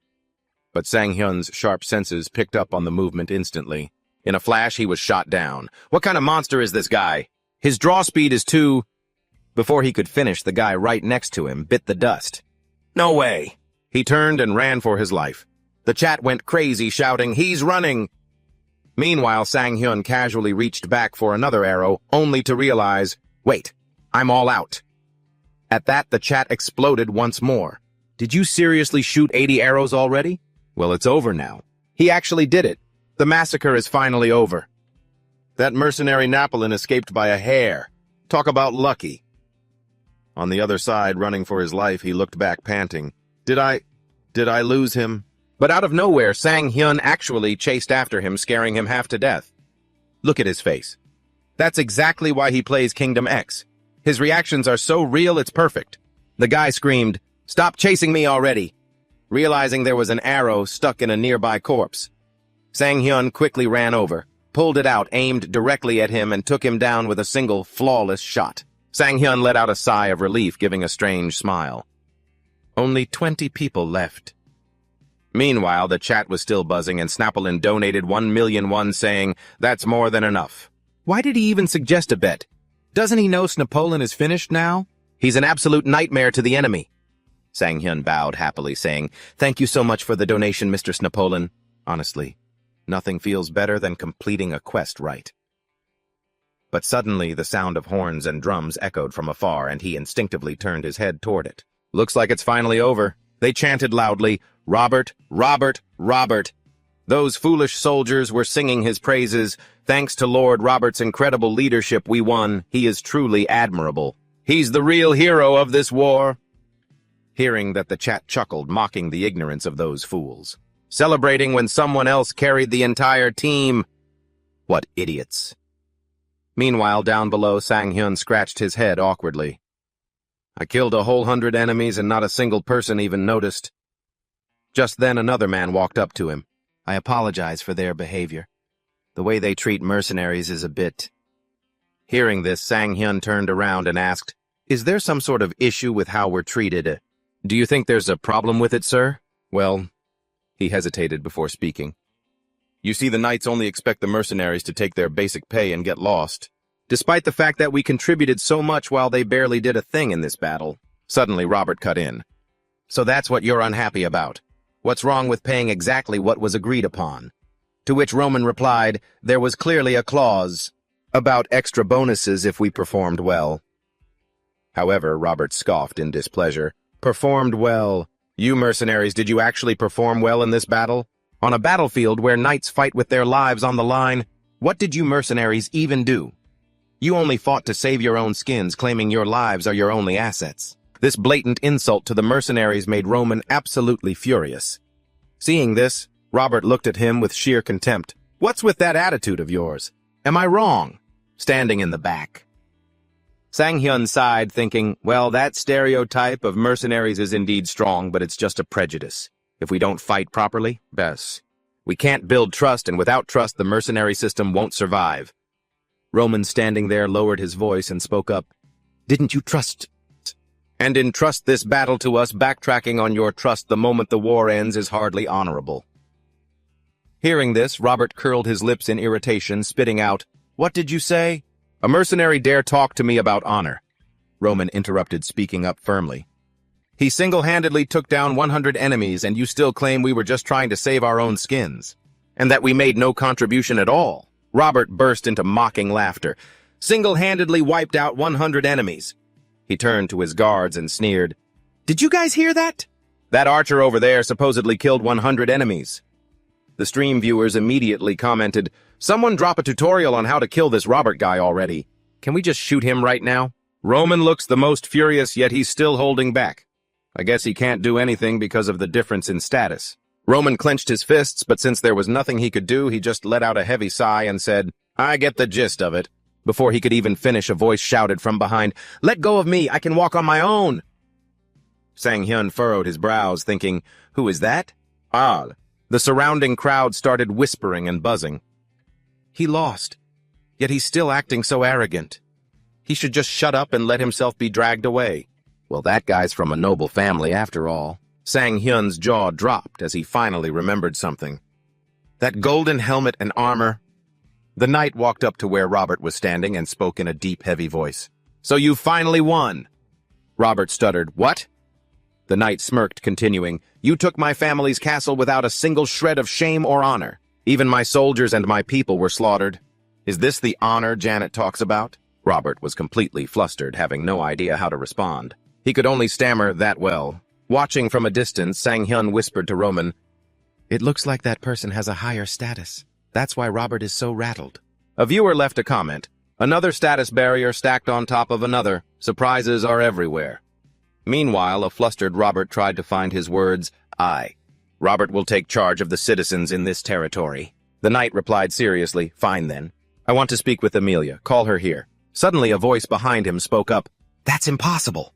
But Sang-hyun's sharp senses picked up on the movement instantly. In a flash, he was shot down. What kind of monster is this guy? His draw speed is too... Before he could finish, the guy right next to him bit the dust. No way! He turned and ran for his life. The chat went crazy, shouting, "He's running!" Meanwhile, Sang-hyun casually reached back for another arrow, only to realize, wait, I'm all out. At that, the chat exploded once more. Did you seriously shoot 80 arrows already? Well, it's over now. He actually did it. The massacre is finally over. That mercenary Napoleon escaped by a hair. Talk about lucky. On the other side, running for his life, he looked back panting. Did I lose him? But out of nowhere, Sang-hyun actually chased after him, scaring him half to death. Look at his face. That's exactly why he plays Kingdom X. His reactions are so real, it's perfect. The guy screamed, "Stop chasing me already!" realizing there was an arrow stuck in a nearby corpse. Sang-hyun quickly ran over, pulled it out, aimed directly at him, and took him down with a single, flawless shot. Sang-hyun let out a sigh of relief, giving a strange smile. Only 20 people left. Meanwhile, the chat was still buzzing, and Snapolin donated 1,000,000 won, saying, "That's more than enough." Why did he even suggest a bet? Doesn't he know Snapolin is finished now? He's an absolute nightmare to the enemy. Sang-hyun bowed happily, saying, "Thank you so much for the donation, Mr. Snapolin. Honestly, nothing feels better than completing a quest right." But suddenly, the sound of horns and drums echoed from afar, and he instinctively turned his head toward it. Looks like it's finally over. They chanted loudly, "Robert, Robert, Robert." Those foolish soldiers were singing his praises. "Thanks to Lord Robert's incredible leadership, we won. He is truly admirable. He's the real hero of this war." Hearing that, the chat chuckled, mocking the ignorance of those fools. Celebrating when someone else carried the entire team. What idiots. Meanwhile, down below, Sang-hyun scratched his head awkwardly. I killed a whole 100 enemies and not a single person even noticed. Just then another man walked up to him. I apologize for their behavior. The way they treat mercenaries is a bit... Hearing this, Sang-hyun turned around and asked, "Is there some sort of issue with how we're treated? Do you think there's a problem with it, sir?" Well, he hesitated before speaking. You see, the knights only expect the mercenaries to take their basic pay and get lost, despite the fact that we contributed so much while they barely did a thing in this battle. Suddenly, Robert cut in. So that's what you're unhappy about. What's wrong with paying exactly what was agreed upon? To which Roman replied, there was clearly a clause about extra bonuses if we performed well. However, Robert scoffed in displeasure. Performed well? You mercenaries, did you actually perform well in this battle? On a battlefield where knights fight with their lives on the line, what did you mercenaries even do? You only fought to save your own skins, claiming your lives are your only assets. This blatant insult to the mercenaries made Roman absolutely furious. Seeing this, Robert looked at him with sheer contempt. "What's with that attitude of yours? Am I wrong?" Standing in the back. Sang-hyun sighed, thinking, well, that stereotype of mercenaries is indeed strong, but it's just a prejudice. If we don't fight properly, best. We can't build trust, and without trust, the mercenary system won't survive. Roman, standing there, lowered his voice and spoke up. "Didn't you trust? And entrust this battle to us, backtracking on your trust the moment the war ends is hardly honorable." Hearing this, Robert curled his lips in irritation, spitting out, "What did you say? A mercenary dare talk to me about honor?" Roman interrupted, speaking up firmly. "He single-handedly took down 100 enemies, and you still claim we were just trying to save our own skins, and that we made no contribution at all." Robert burst into mocking laughter. "Single-handedly wiped out 100 enemies." He turned to his guards and sneered. "Did you guys hear that? That archer over there supposedly killed 100 enemies." The stream viewers immediately commented, "Someone drop a tutorial on how to kill this Robert guy already. Can we just shoot him right now?" Roman looks the most furious, yet he's still holding back. I guess he can't do anything because of the difference in status. Roman clenched his fists, but since there was nothing he could do, he just let out a heavy sigh and said, "I get the gist of it." Before he could even finish, a voice shouted from behind, "Let go of me, I can walk on my own." Sang-hyun furrowed his brows, thinking, "Who is that?" "Ah." The surrounding crowd started whispering and buzzing. He lost, yet he's still acting so arrogant. He should just shut up and let himself be dragged away. Well, that guy's from a noble family after all. Sang-hyun's jaw dropped as he finally remembered something. That golden helmet and armor. The knight walked up to where Robert was standing and spoke in a deep, heavy voice. "So you finally won." Robert stuttered, "What?" The knight smirked, continuing, "You took my family's castle without a single shred of shame or honor. Even my soldiers and my people were slaughtered. Is this the honor Janet talks about?" Robert was completely flustered, having no idea how to respond. He could only stammer, "That well." Watching from a distance, Sang-hyun whispered to Roman, "It looks like that person has a higher status. That's why Robert is so rattled." A viewer left a comment. "Another status barrier stacked on top of another. Surprises are everywhere." Meanwhile, a flustered Robert tried to find his words. Robert will take charge of the citizens in this territory." The knight replied seriously, "Fine then. I want to speak with Amelia. Call her here." Suddenly a voice behind him spoke up. "That's impossible."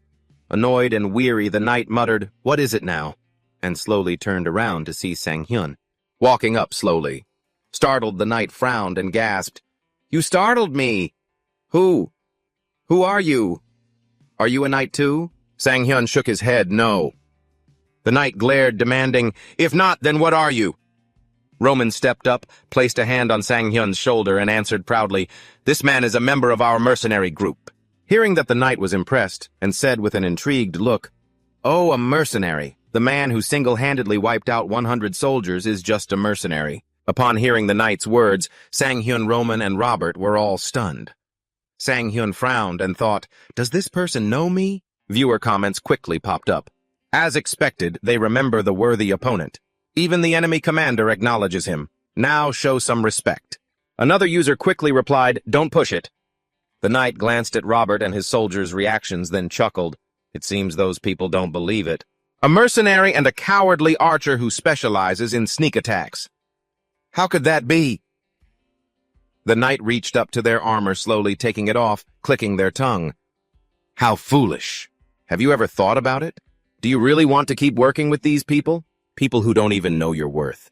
Annoyed and weary, the knight muttered, "What is it now?" and slowly turned around to see Sang-hyun, walking up slowly. Startled, the knight frowned and gasped, "You startled me! Who are you? Are you a knight too?" Sang-hyun shook his head, "No." The knight glared, demanding, "If not, then what are you?" Roman stepped up, placed a hand on Sang-hyun's shoulder, and answered proudly, "This man is a member of our mercenary group." Hearing that the knight was impressed, and said with an intrigued look, "Oh, a mercenary. The man who single-handedly wiped out 100 soldiers is just a mercenary." Upon hearing the knight's words, Sang-hyun, Roman, and Robert were all stunned. Sang-hyun frowned and thought, "Does this person know me?" Viewer comments quickly popped up. As expected, they remember the worthy opponent. Even the enemy commander acknowledges him. Now show some respect. Another user quickly replied, "Don't push it." The knight glanced at Robert and his soldiers' reactions, then chuckled. It seems those people don't believe it. A mercenary and a cowardly archer who specializes in sneak attacks. How could that be? The knight reached up to their armor, slowly taking it off, clicking their tongue. How foolish. Have you ever thought about it? Do you really want to keep working with these people? People who don't even know your worth.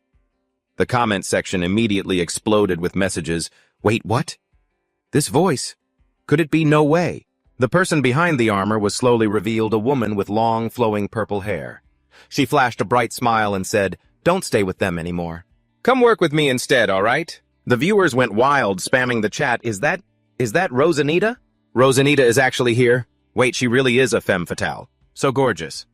The comment section immediately exploded with messages. Wait, what? This voice? Could it be? No way. The person behind the armor was slowly revealed, a woman with long, flowing purple hair. She flashed a bright smile and said, "Don't stay with them anymore. Come work with me instead, all right?" The viewers went wild, spamming the chat. Is that Rosanita? Rosanita is actually here. Wait, she really is a femme fatale. So gorgeous.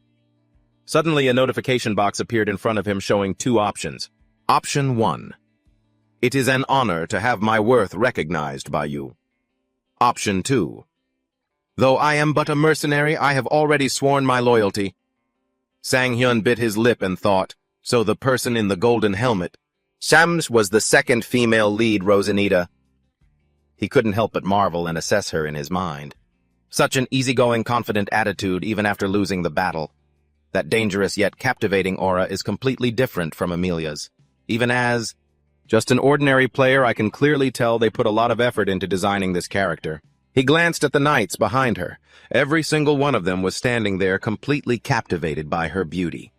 Suddenly, a notification box appeared in front of him showing two options. Option 1. It is an honor to have my worth recognized by you. Option 2. Though I am but a mercenary, I have already sworn my loyalty. Sang-hyun bit his lip and thought, so the person in the golden helmet. Shams was the second female lead, Rosanita. He couldn't help but marvel and assess her in his mind. Such an easygoing, confident attitude even after losing the battle. That dangerous yet captivating aura is completely different from Emilia's. Even as just an ordinary player, I can clearly tell they put a lot of effort into designing this character. He glanced at the knights behind her. Every single one of them was standing there completely captivated by her beauty.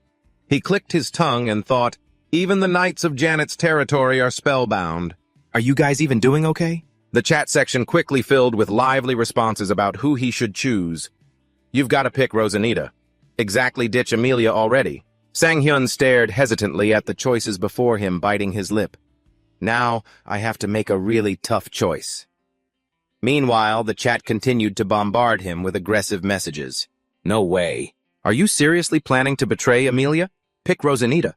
He clicked his tongue and thought, even the knights of Janet's territory are spellbound. Are you guys even doing okay? The chat section quickly filled with lively responses about who he should choose. You've got to pick Rosanita. Exactly, ditch Amelia already. Sang-hyun stared hesitantly at the choices before him, biting his lip. Now, I have to make a really tough choice. Meanwhile, the chat continued to bombard him with aggressive messages. No way. Are you seriously planning to betray Amelia? Pick Rosanita.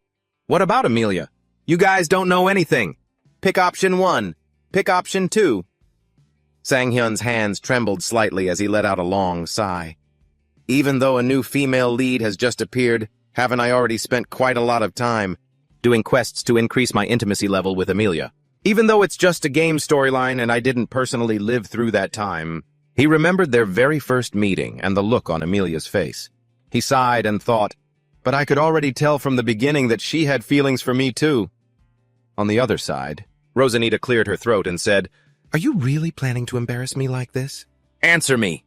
What about Amelia? You guys don't know anything. Pick option 1. Pick option 2. Sang-hyun's hands trembled slightly as he let out a long sigh. Even though a new female lead has just appeared, haven't I already spent quite a lot of time doing quests to increase my intimacy level with Amelia? Even though it's just a game storyline and I didn't personally live through that time, he remembered their very first meeting and the look on Amelia's face. He sighed and thought, but I could already tell from the beginning that she had feelings for me too. On the other side, Rosanita cleared her throat and said, are you really planning to embarrass me like this? Answer me.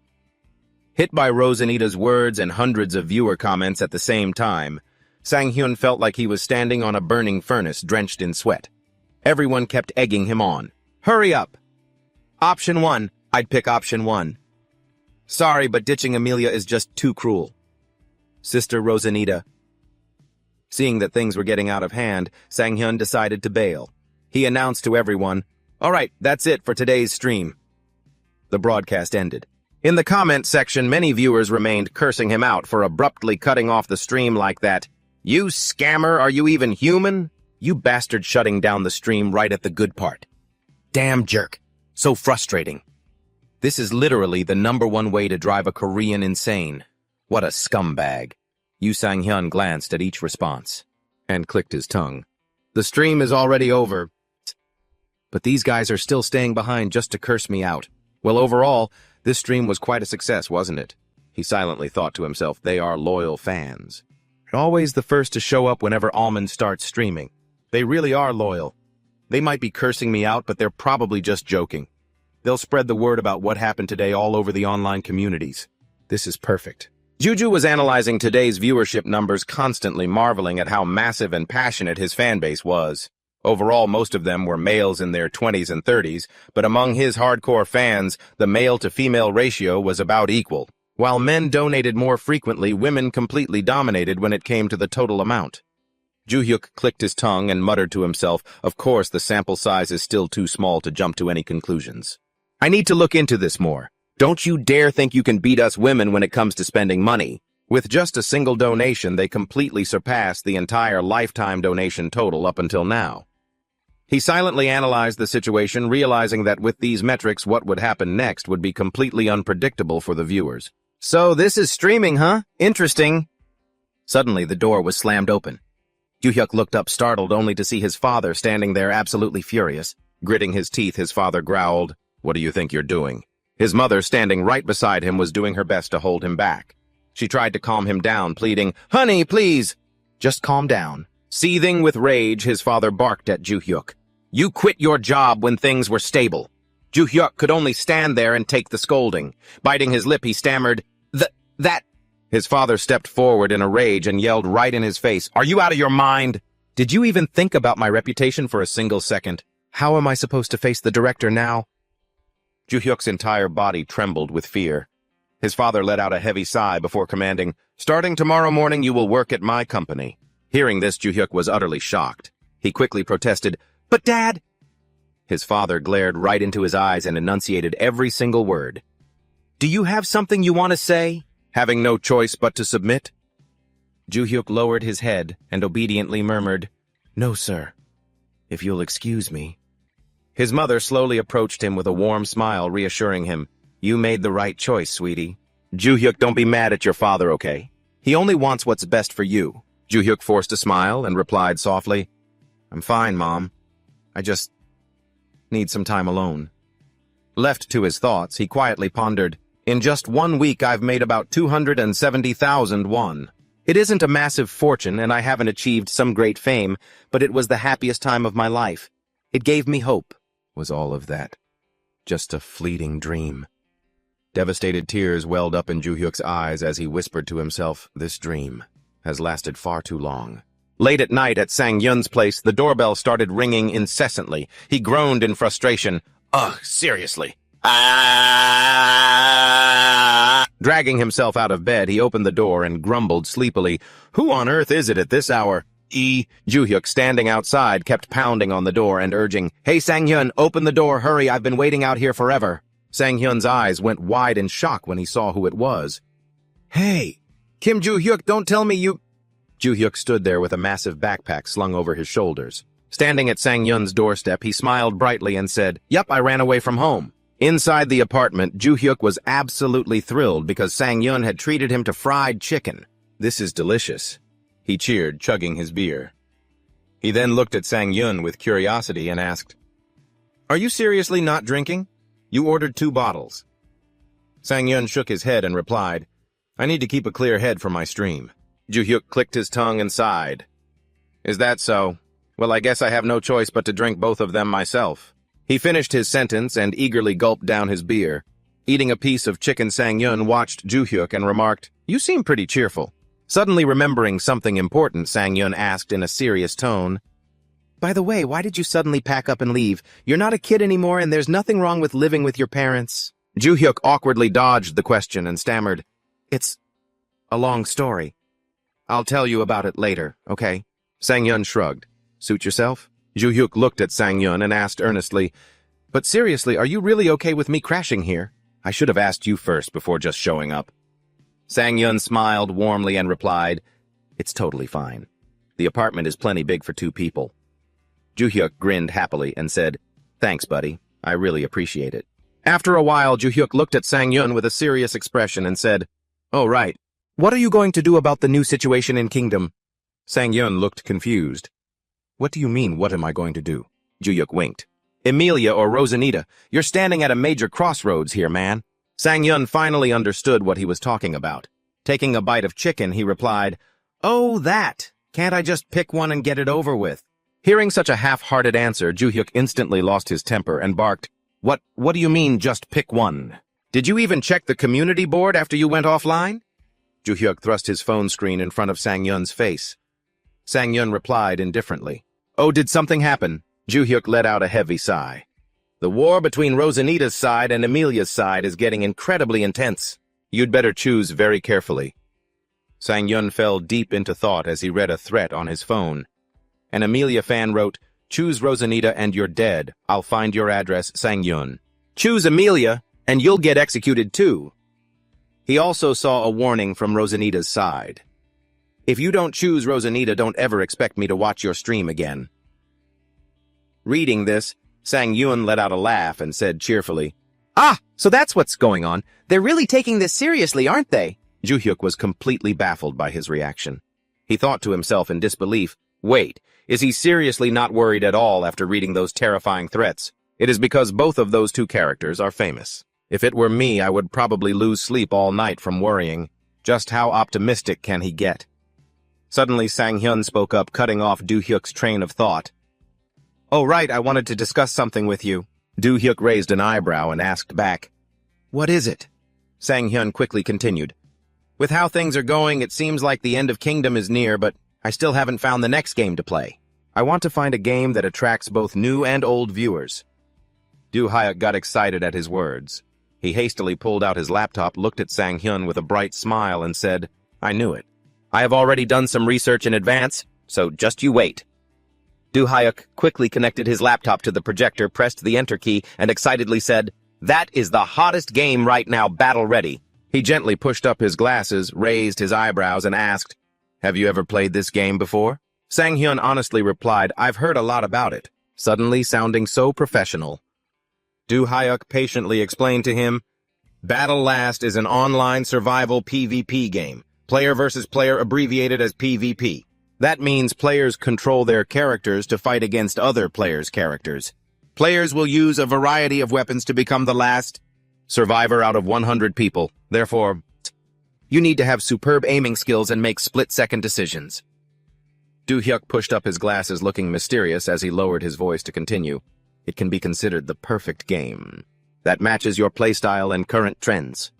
Hit by Rosanita's words and hundreds of viewer comments at the same time, Sang-hyun felt like he was standing on a burning furnace drenched in sweat. Everyone kept egging him on. Hurry up! Option 1. I'd pick option 1. Sorry, but ditching Amelia is just too cruel. Sister Rosanita. Seeing that things were getting out of hand, Sang-hyun decided to bail. He announced to everyone, all right, that's it for today's stream. The broadcast ended. In the comment section, many viewers remained cursing him out for abruptly cutting off the stream like that. You scammer, are you even human? You bastard shutting down the stream right at the good part. Damn jerk. So frustrating. This is literally the #1 way to drive a Korean insane. What a scumbag. Yu Sang-hyun glanced at each response and clicked his tongue. The stream is already over. But these guys are still staying behind just to curse me out. Well, overall, this stream was quite a success, wasn't it? He silently thought to himself, they are loyal fans. Always the first to show up whenever Almond starts streaming. They really are loyal. They might be cursing me out, but they're probably just joking. They'll spread the word about what happened today all over the online communities. This is perfect. Juju was analyzing today's viewership numbers, constantly marveling at how massive and passionate his fanbase was. Overall, most of them were males in their 20s and 30s, but among his hardcore fans, the male-to-female ratio was about equal. While men donated more frequently, women completely dominated when it came to the total amount. Ju-hyuk clicked his tongue and muttered to himself, of course the sample size is still too small to jump to any conclusions. I need to look into this more. Don't you dare think you can beat us women when it comes to spending money. With just a single donation, they completely surpassed the entire lifetime donation total up until now. He silently analyzed the situation, realizing that with these metrics, what would happen next would be completely unpredictable for the viewers. So this is streaming, huh? Interesting. Suddenly, the door was slammed open. Ju-hyuk looked up startled only to see his father standing there absolutely furious. Gritting his teeth, his father growled, "What do you think you're doing?" His mother, standing right beside him, was doing her best to hold him back. She tried to calm him down, pleading, "Honey, please, just calm down." Seething with rage, his father barked at Ju-hyuk. "You quit your job when things were stable." Ju-hyuk could only stand there and take the scolding. Biting his lip, he stammered, that... His father stepped forward in a rage and yelled right in his face, "Are you out of your mind? Did you even think about my reputation for a single second? How am I supposed to face the director now?" Ju-hyuk's entire body trembled with fear. His father let out a heavy sigh before commanding, "Starting tomorrow morning, you will work at my company." Hearing this, Ju-hyuk was utterly shocked. He quickly protested, "But Dad..." His father glared right into his eyes and enunciated every single word. "Do you have something you want to say?" Having no choice but to submit, Ju-hyuk lowered his head and obediently murmured, "No, sir. If you'll excuse me." His mother slowly approached him with a warm smile, reassuring him, "You made the right choice, sweetie. Ju-hyuk, don't be mad at your father, okay? He only wants what's best for you." Ju-hyuk forced a smile and replied softly, "I'm fine, Mom. I just need some time alone." Left to his thoughts, he quietly pondered, In just 1 week, I've made about 270,000 won. It isn't a massive fortune, and I haven't achieved some great fame, but it was the happiest time of my life. It gave me hope. Was all of that just a fleeting dream? Devastated tears welled up in Ju-hyuk's eyes as he whispered to himself, this dream has lasted far too long. Late at night at Sang-yun's place, the doorbell started ringing incessantly. He groaned in frustration. Ugh, seriously. Dragging himself out of bed, he opened the door and grumbled sleepily, Who on earth is it at this hour? Ju-hyuk, standing outside, kept pounding on the door and urging, Hey Sang-hyun, open the door, hurry, I've been waiting out here forever. Sang-hyun's eyes went wide in shock when he saw who it was. Hey, Kim Ju-hyuk, don't tell me you... Ju-hyuk stood there with a massive backpack slung over his shoulders. Standing at Sang-hyun's doorstep, he smiled brightly and said, Yep, I ran away from home. Inside the apartment, Ju-hyuk was absolutely thrilled because Sang-hyun had treated him to fried chicken. This is delicious, he cheered, chugging his beer. He then looked at Sang-hyun with curiosity and asked, Are you seriously not drinking? You ordered 2 bottles. Sang-hyun shook his head and replied, I need to keep a clear head for my stream. Ju-hyuk clicked his tongue and sighed. Is that so? Well, I guess I have no choice but to drink both of them myself. He finished his sentence and eagerly gulped down his beer. Eating a piece of chicken, Sang-hyun watched Ju-hyuk and remarked, You seem pretty cheerful. Suddenly remembering something important, Sang-hyun asked in a serious tone, By the way, why did you suddenly pack up and leave? You're not a kid anymore and there's nothing wrong with living with your parents. Ju-hyuk awkwardly dodged the question and stammered, It's a long story. I'll tell you about it later, okay? Sang-hyun shrugged. Suit yourself? Ju-hyuk looked at Sang-hyun and asked earnestly, But seriously, are you really okay with me crashing here? I should have asked you first before just showing up. Sang-hyun smiled warmly and replied, It's totally fine. The apartment is plenty big for 2 people. Ju-hyuk grinned happily and said, Thanks, buddy. I really appreciate it. After a while, Ju-hyuk looked at Sang-hyun with a serious expression and said, Oh, right. What are you going to do about the new situation in Kingdom? Sang-hyun looked confused. What do you mean, what am I going to do? Ju-hyuk winked. Emilia or Rosanita, you're standing at a major crossroads here, man. Sang-hyun finally understood what he was talking about. Taking a bite of chicken, he replied, Oh, that! Can't I just pick one and get it over with? Hearing such a half-hearted answer, Ju-hyuk instantly lost his temper and barked, What do you mean, just pick one? Did you even check the community board after you went offline? Ju-hyuk thrust his phone screen in front of Sang-hyun's face. Sang-hyun replied indifferently, Oh, did something happen? Ju-hyuk let out a heavy sigh. The war between Rosanita's side and Emilia's side is getting incredibly intense. You'd better choose very carefully. Sang-hyun fell deep into thought as he read a threat on his phone. An Emilia fan wrote, Choose Rosanita and you're dead. I'll find your address, Sang-hyun. Choose Emilia, and you'll get executed too. He also saw a warning from Rosanita's side. If you don't choose Rosanita, don't ever expect me to watch your stream again. Reading this, Sang-hyun let out a laugh and said cheerfully, Ah, so that's what's going on. They're really taking this seriously, aren't they? Ju-hyuk was completely baffled by his reaction. He thought to himself in disbelief, Wait, is he seriously not worried at all after reading those terrifying threats? It is because both of those 2 characters are famous. If it were me, I would probably lose sleep all night from worrying. Just how optimistic can he get? Suddenly, Sang-hyun spoke up, cutting off Ju-hyuk's train of thought. Oh, right, I wanted to discuss something with you. Ju-hyuk raised an eyebrow and asked back, What is it? Sang-hyun quickly continued. With how things are going, it seems like the end of Kingdom is near, but I still haven't found the next game to play. I want to find a game that attracts both new and old viewers. Ju-hyuk got excited at his words. He hastily pulled out his laptop, looked at Sang-hyun with a bright smile, and said, I knew it. I have already done some research in advance, so just you wait. Ju-hyuk quickly connected his laptop to the projector, pressed the enter key, and excitedly said, That is the hottest game right now, battle ready. He gently pushed up his glasses, raised his eyebrows, and asked, Have you ever played this game before? Sang-hyun honestly replied, I've heard a lot about it, suddenly sounding so professional. Ju-hyuk patiently explained to him, Battle Last is an online survival PvP game, player versus player abbreviated as PvP. That means players control their characters to fight against other players' characters. Players will use a variety of weapons to become the last. Survivor out of 100 people. Therefore, you need to have superb aiming skills and make split-second decisions. Do-hyuk pushed up his glasses, looking mysterious as he lowered his voice to continue. It can be considered the perfect game that matches your playstyle and current trends.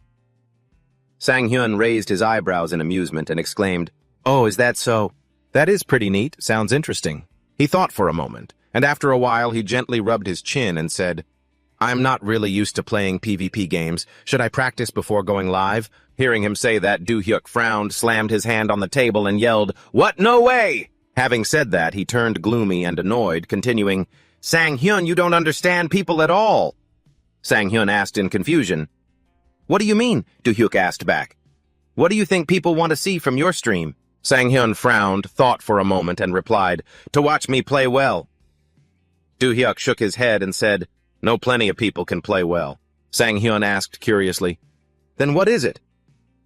Sang-hyun raised his eyebrows in amusement and exclaimed, "Oh, is that so? That is pretty neat. Sounds interesting." He thought for a moment, and after a while he gently rubbed his chin and said, "I'm not really used to playing PvP games. Should I practice before going live?" Hearing him say that, Do-hyuk frowned, slammed his hand on the table, and yelled, "What? No way!" Having said that, he turned gloomy and annoyed, continuing, "Sang-hyun, you don't understand people at all." Sang-hyun asked in confusion. "What do you mean?" Do-hyuk asked back. "What do you think people want to see from your stream?" Sang-hyun frowned, thought for a moment, and replied, "To watch me play well." Do-hyuk shook his head and said, "No, plenty of people can play well." Sang-hyun asked curiously, "Then what is it?"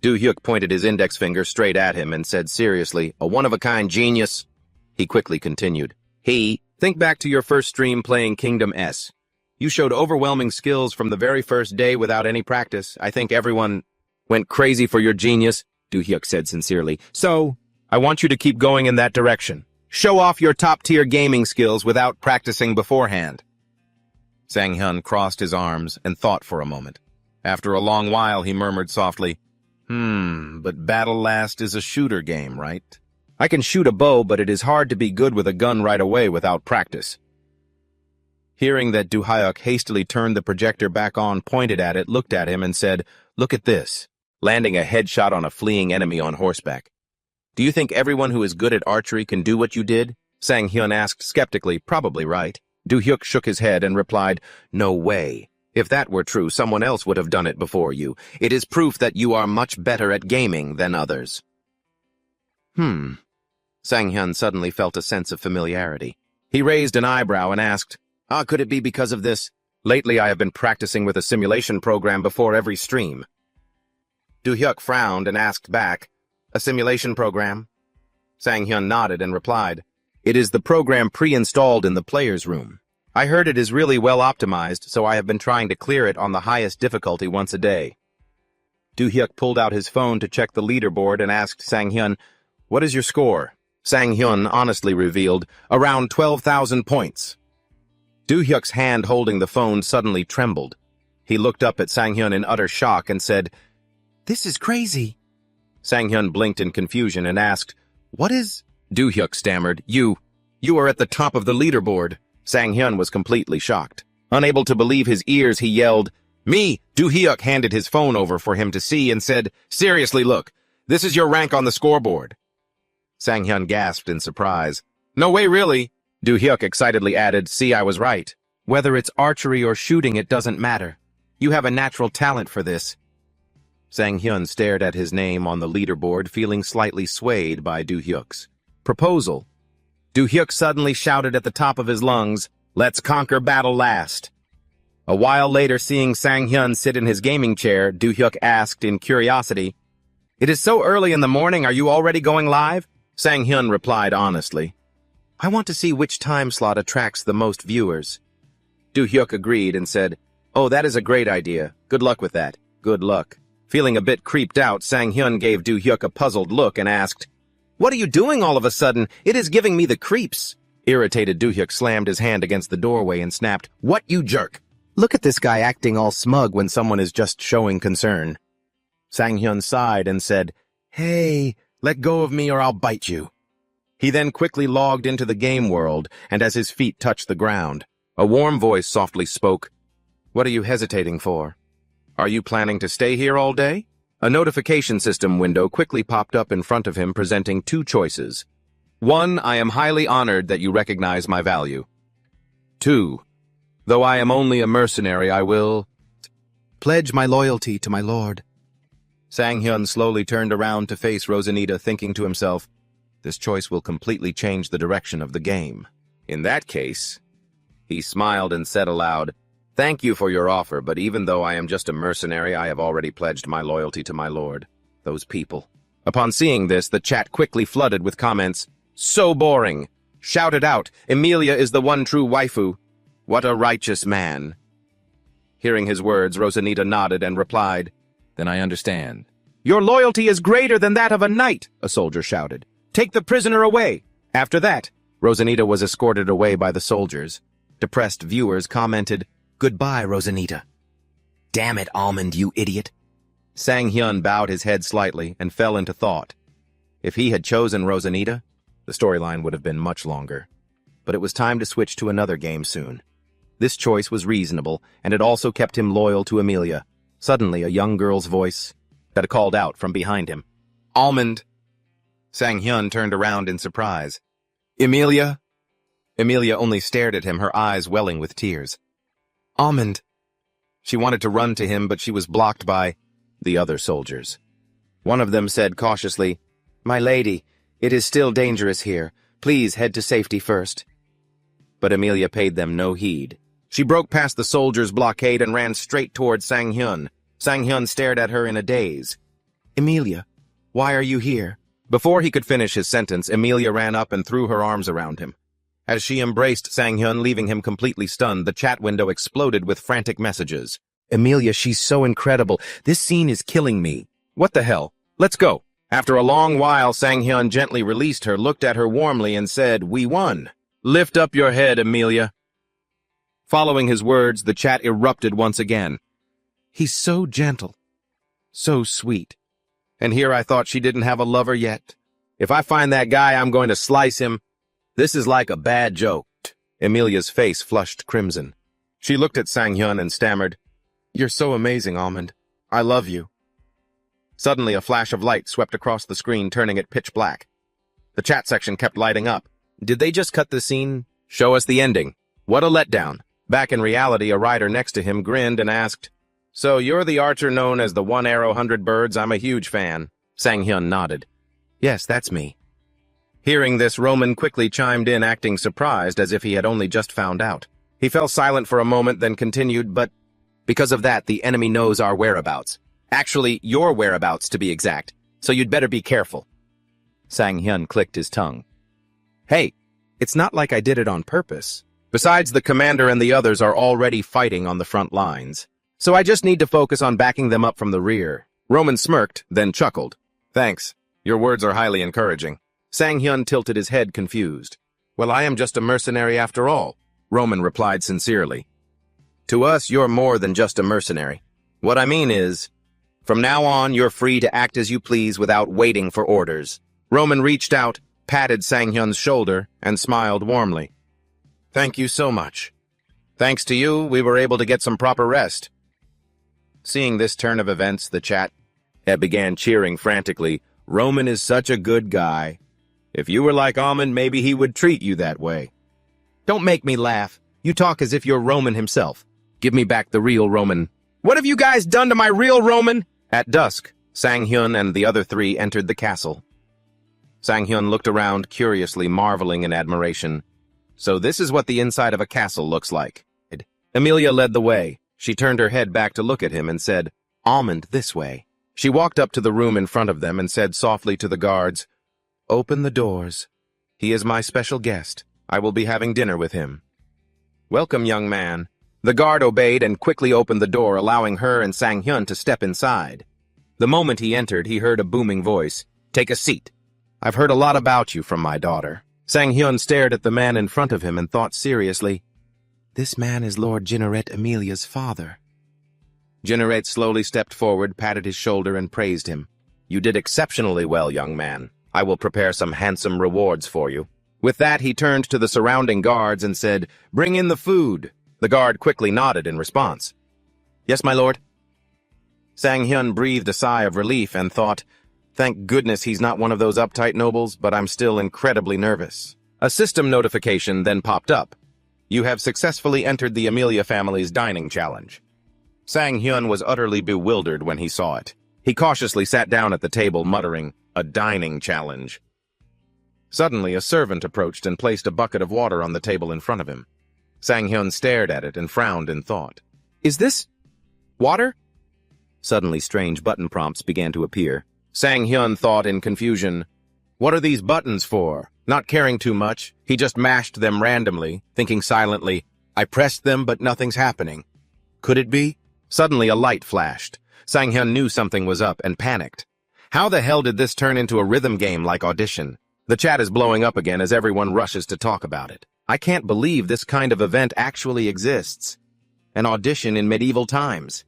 Do-hyuk pointed his index finger straight at him and said seriously, "A one-of-a-kind genius." He quickly continued, Think back to your first stream playing Kingdom S. You showed overwhelming skills from the very first day without any practice. I think everyone went crazy for your genius," Do-hyuk said sincerely. "So, I want you to keep going in that direction. Show off your top-tier gaming skills without practicing beforehand." Sang-hyun crossed his arms and thought for a moment. After a long while, he murmured softly, But Battle Last is a shooter game, right? I can shoot a bow, but it is hard to be good with a gun right away without practice." Hearing that, Do-hyuk hastily turned the projector back on, pointed at it, looked at him, and said, "Look at this," landing a headshot on a fleeing enemy on horseback. "Do you think everyone who is good at archery can do what you did?" Sang-hyun asked skeptically. "Probably right." Do-hyuk shook his head and replied, "No way. If that were true, someone else would have done it before you. It is proof that you are much better at gaming than others." Sang-hyun suddenly felt a sense of familiarity. He raised an eyebrow and asked, Could it be because of this? Lately I have been practicing with a simulation program before every stream." Do-hyuk frowned and asked back, "A simulation program?" Sang-hyun nodded and replied, "It is the program pre-installed in the player's room. I heard it is really well optimized, so I have been trying to clear it on the highest difficulty once a day." Do-hyuk pulled out his phone to check the leaderboard and asked Sang-hyun, "What is your score?" Sang-hyun honestly revealed, "Around 12,000 points." Do-hyuk's hand holding the phone suddenly trembled. He looked up at Sang-hyun in utter shock and said, "This is crazy." Sang-hyun blinked in confusion and asked, "What is—" Do-hyuk stammered, You are at the top of the leaderboard." Sang-hyun was completely shocked. Unable to believe his ears, he yelled, "Me!" Do-hyuk handed his phone over for him to see and said, "Seriously, look. This is your rank on the scoreboard." Sang-hyun gasped in surprise. "No way, really?" Do-hyuk excitedly added, "See, I was right. Whether it's archery or shooting, it doesn't matter. You have a natural talent for this." Sang-hyun stared at his name on the leaderboard, feeling slightly swayed by Do-hyuk's proposal. Do-hyuk suddenly shouted at the top of his lungs, "Let's conquer Battle Last." A while later, seeing Sang-hyun sit in his gaming chair, Do-hyuk asked in curiosity, "It is so early in the morning, are you already going live?" Sang-hyun replied honestly, "I want to see which time slot attracts the most viewers." Do-hyuk agreed and said, "Oh, that is a great idea. Good luck with that." "Good luck." Feeling a bit creeped out, Sang-hyun gave Do-hyuk a puzzled look and asked, "What are you doing all of a sudden? It is giving me the creeps." Irritated, Do-hyuk slammed his hand against the doorway and snapped, "What, you jerk? Look at this guy acting all smug when someone is just showing concern." Sang-hyun sighed and said, "Hey, let go of me or I'll bite you." He then quickly logged into the game world, and as his feet touched the ground, a warm voice softly spoke, "What are you hesitating for? Are you planning to stay here all day?" A notification system window quickly popped up in front of him, presenting two choices. 1. I am highly honored that you recognize my value. 2. Though I am only a mercenary, I will pledge my loyalty to my lord. Sang-hyun slowly turned around to face Rosanita, thinking to himself, this choice will completely change the direction of the game. In that case, he smiled and said aloud, "Thank you for your offer, but even though I am just a mercenary, I have already pledged my loyalty to my lord. Those people." Upon seeing this, the chat quickly flooded with comments, "So boring! Shouted out, Emilia is the one true waifu. What a righteous man." Hearing his words, Rosanita nodded and replied,
Then I understand.
"Your loyalty is greater than that of a knight," a soldier shouted. "Take the prisoner away." After that, Rosanita was escorted away by the soldiers. Depressed viewers commented, "Goodbye, Rosanita."
Damn it, Almond, you idiot.
Sang-hyun bowed his head slightly and fell into thought. If he had chosen Rosanita, the storyline would have been much longer. But it was time to switch to another game soon. This choice was reasonable, and it also kept him loyal to Emilia. Suddenly, a young girl's voice that called out from behind him, "Almond!" Sang-hyun turned around in surprise. "Emilia?" Emilia only stared at him, her eyes welling with tears. "Almond!" She wanted to run to him, but she was blocked by the other soldiers. One of them said cautiously, "My lady, it is still dangerous here. Please head to safety first." But Emilia paid them no heed. She broke past the soldiers' blockade and ran straight toward Sang-hyun. Sang-hyun stared at her in a daze. "Emilia, why are you here?" Before he could finish his sentence, Emilia ran up and threw her arms around him. As she embraced Sang-hyun, leaving him completely stunned, the chat window exploded with frantic messages. "Emilia, she's so incredible. This scene is killing me." "What the hell? Let's go." After a long while, Sang-hyun gently released her, looked at her warmly, and said, "We won. Lift up your head, Emilia." Following his words, the chat erupted once again. "He's so gentle. So sweet. And here I thought she didn't have a lover yet. If I find that guy, I'm going to slice him. This is like a bad joke." Emilia's face flushed crimson. She looked at Sang-hyun and stammered, "You're so amazing, Almond. I love you." Suddenly, a flash of light swept across the screen, turning it pitch black. The chat section kept lighting up. Did they just cut the scene? Show us the ending. What a letdown. Back in reality, a writer next to him grinned and asked, "So you're the archer known as the One Arrow 100 Birds? I'm a huge fan." Sang-hyun nodded. "Yes, that's me." Hearing this, Roman quickly chimed in, acting surprised as if he had only just found out. He fell silent for a moment, then continued, "But because of that, the enemy knows our whereabouts. Actually, your whereabouts, to be exact, so you'd better be careful." Sang-hyun clicked his tongue. "Hey, it's not like I did it on purpose. Besides, the commander and the others are already fighting on the front lines. So I just need to focus on backing them up from the rear." Roman smirked, then chuckled. "Thanks. Your words are highly encouraging." Sang-hyun tilted his head, confused. "Well, I am just a mercenary after all," Roman replied sincerely. "To us, you're more than just a mercenary. What I mean is, from now on, you're free to act as you please without waiting for orders." Roman reached out, patted Sang-hyun's shoulder, and smiled warmly. "Thank you so much. Thanks to you, we were able to get some proper rest." Seeing this turn of events, the chat began cheering frantically. "Roman is such a good guy. If you were like Almond, maybe he would treat you that way." "Don't make me laugh. You talk as if you're Roman himself. Give me back the real Roman." "What have you guys done to my real Roman?" At dusk, Sang-hyun and the other three entered the castle. Sang-hyun looked around, curiously marveling in admiration. So this is what the inside of a castle looks like. Emilia led the way. She turned her head back to look at him and said, "Almond, this way." She walked up to the room in front of them and said softly to the guards, "Open the doors. He is my special guest. I will be having dinner with him." "Welcome, young man." The guard obeyed and quickly opened the door, allowing her and Sang-hyun to step inside. The moment he entered, he heard a booming voice, "Take a seat. I've heard a lot about you from my daughter." Sang-hyun stared at the man in front of him and thought seriously, "This man is Lord Jinneret Emilia's father." Jinneret slowly stepped forward, patted his shoulder, and praised him. "You did exceptionally well, young man. I will prepare some handsome rewards for you." With that, he turned to the surrounding guards and said, "Bring in the food." The guard quickly nodded in response. "Yes, my lord." Sang-hyun breathed a sigh of relief and thought, "Thank goodness he's not one of those uptight nobles, but I'm still incredibly nervous." A system notification then popped up. "You have successfully entered the Emilia family's dining challenge." Sang-hyun was utterly bewildered when he saw it. He cautiously sat down at the table, muttering, "A dining challenge." Suddenly, a servant approached and placed a bucket of water on the table in front of him. Sang-hyun stared at it and frowned in thought. "Is this water?" Suddenly, strange button prompts began to appear. Sang-hyun thought in confusion, "What are these buttons for?" Not caring too much, he just mashed them randomly, thinking silently, "I pressed them, but nothing's happening. Could it be? Suddenly a light flashed. Sang-hyun knew something was up and panicked. How the hell did this turn into a rhythm game like audition? The chat is blowing up again as everyone rushes to talk about it. I can't believe this kind of event actually exists. An audition in medieval times.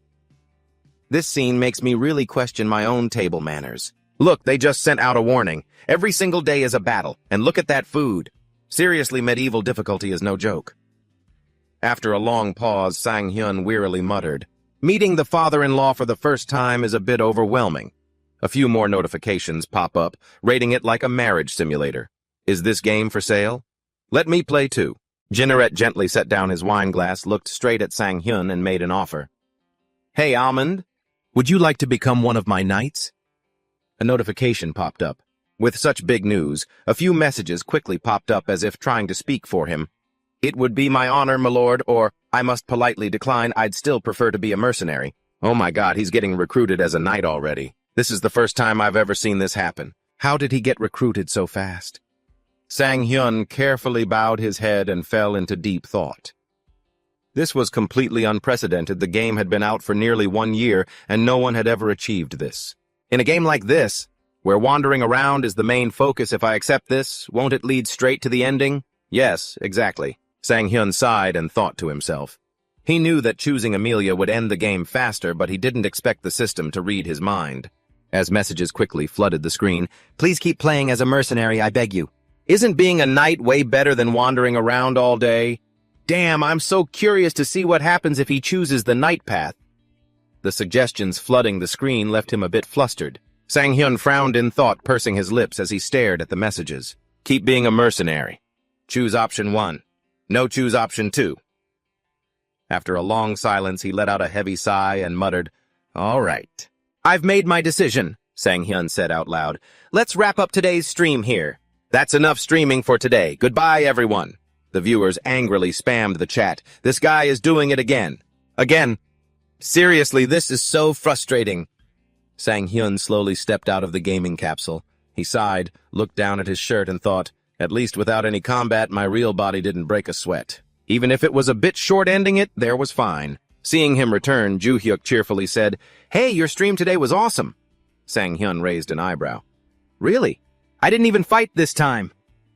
This scene makes me really question my own table manners. Look, they just sent out a warning. Every single day is a battle, and look at that food. Seriously, medieval difficulty is no joke. After a long pause, Sang-hyun wearily muttered, "Meeting the father-in-law for the first time is a bit overwhelming." A few more notifications pop up, rating it like a marriage simulator. Is this game for sale? Let me play too. Jinneret gently set down his wine glass, looked straight at Sang-hyun, and made an offer. "Hey, Almond, would you like to become one of my knights?" A notification popped up. With such big news, a few messages quickly popped up as if trying to speak for him. "It would be my honor, my lord," or "I must politely decline, I'd still prefer to be a mercenary." Oh my god, he's getting recruited as a knight already. This is the first time I've ever seen this happen. How did he get recruited so fast? Sang-hyun carefully bowed his head and fell into deep thought. This was completely unprecedented. The game had been out for nearly 1 year, and no one had ever achieved this. In a game like this, where wandering around is the main focus, if I accept this, won't it lead straight to the ending? Yes, exactly. Sang-hyun sighed and thought to himself. He knew that choosing Amelia would end the game faster, but he didn't expect the system to read his mind. As messages quickly flooded the screen, "Please keep playing as a mercenary, I beg you. Isn't being a knight way better than wandering around all day? Damn, I'm so curious to see what happens if he chooses the knight path." The suggestions flooding the screen left him a bit flustered. Sang-hyun frowned in thought, pursing his lips as he stared at the messages. Keep being a mercenary. Choose option 1. No, choose option 2. After a long silence, he let out a heavy sigh and muttered, "All right. I've made my decision," Sang-hyun said out loud. "Let's wrap up today's stream here. That's enough streaming for today. Goodbye, everyone." The viewers angrily spammed the chat. "This guy is doing it again. Again. Seriously, this is so frustrating." Sang-hyun slowly stepped out of the gaming capsule. He sighed, looked down at his shirt, and thought, "At least without any combat, my real body didn't break a sweat. Even if it was a bit short ending it, there was fine." Seeing him return, Joo-hyuk cheerfully said, "Hey, your stream today was awesome." Sang-hyun raised an eyebrow. "Really? I didn't even fight this time."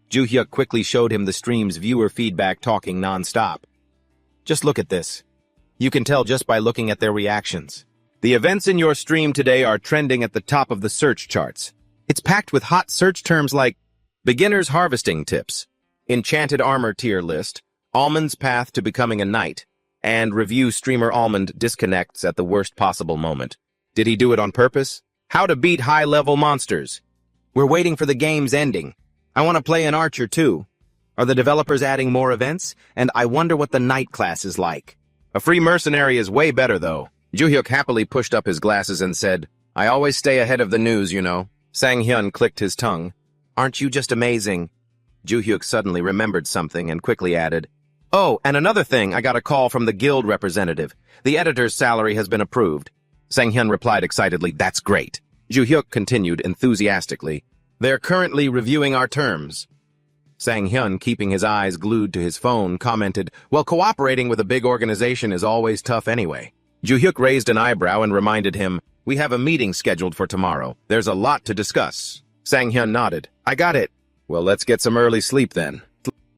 Joo-hyuk quickly showed him the stream's viewer feedback talking non-stop. "Just look at this. You can tell just by looking at their reactions. The events in your stream today are trending at the top of the search charts. It's packed with hot search terms like beginner's harvesting tips, enchanted armor tier list, Almond's path to becoming a knight, and review streamer Almond disconnects at the worst possible moment. Did he do it on purpose? How to beat high-level monsters. We're waiting for the game's ending. I want to play an archer too. Are the developers adding more events? And I wonder what the knight class is like. A free mercenary is way better though." Joo-hyuk happily pushed up his glasses and said, "I always stay ahead of the news, you know." Sang-hyun clicked his tongue. "Aren't you just amazing?" Joo-hyuk suddenly remembered something and quickly added, "Oh, and another thing, I got a call from the guild representative. The editor's salary has been approved." Sang-hyun replied excitedly, "That's great." Joo-hyuk continued enthusiastically, "They're currently reviewing our terms." Sang-hyun, keeping his eyes glued to his phone, commented, "Well, cooperating with a big organization is always tough anyway." Joo-hyuk raised an eyebrow and reminded him, "We have a meeting scheduled for tomorrow. There's a lot to discuss." Sang-hyun nodded. "I got it." "Well, let's get some early sleep then."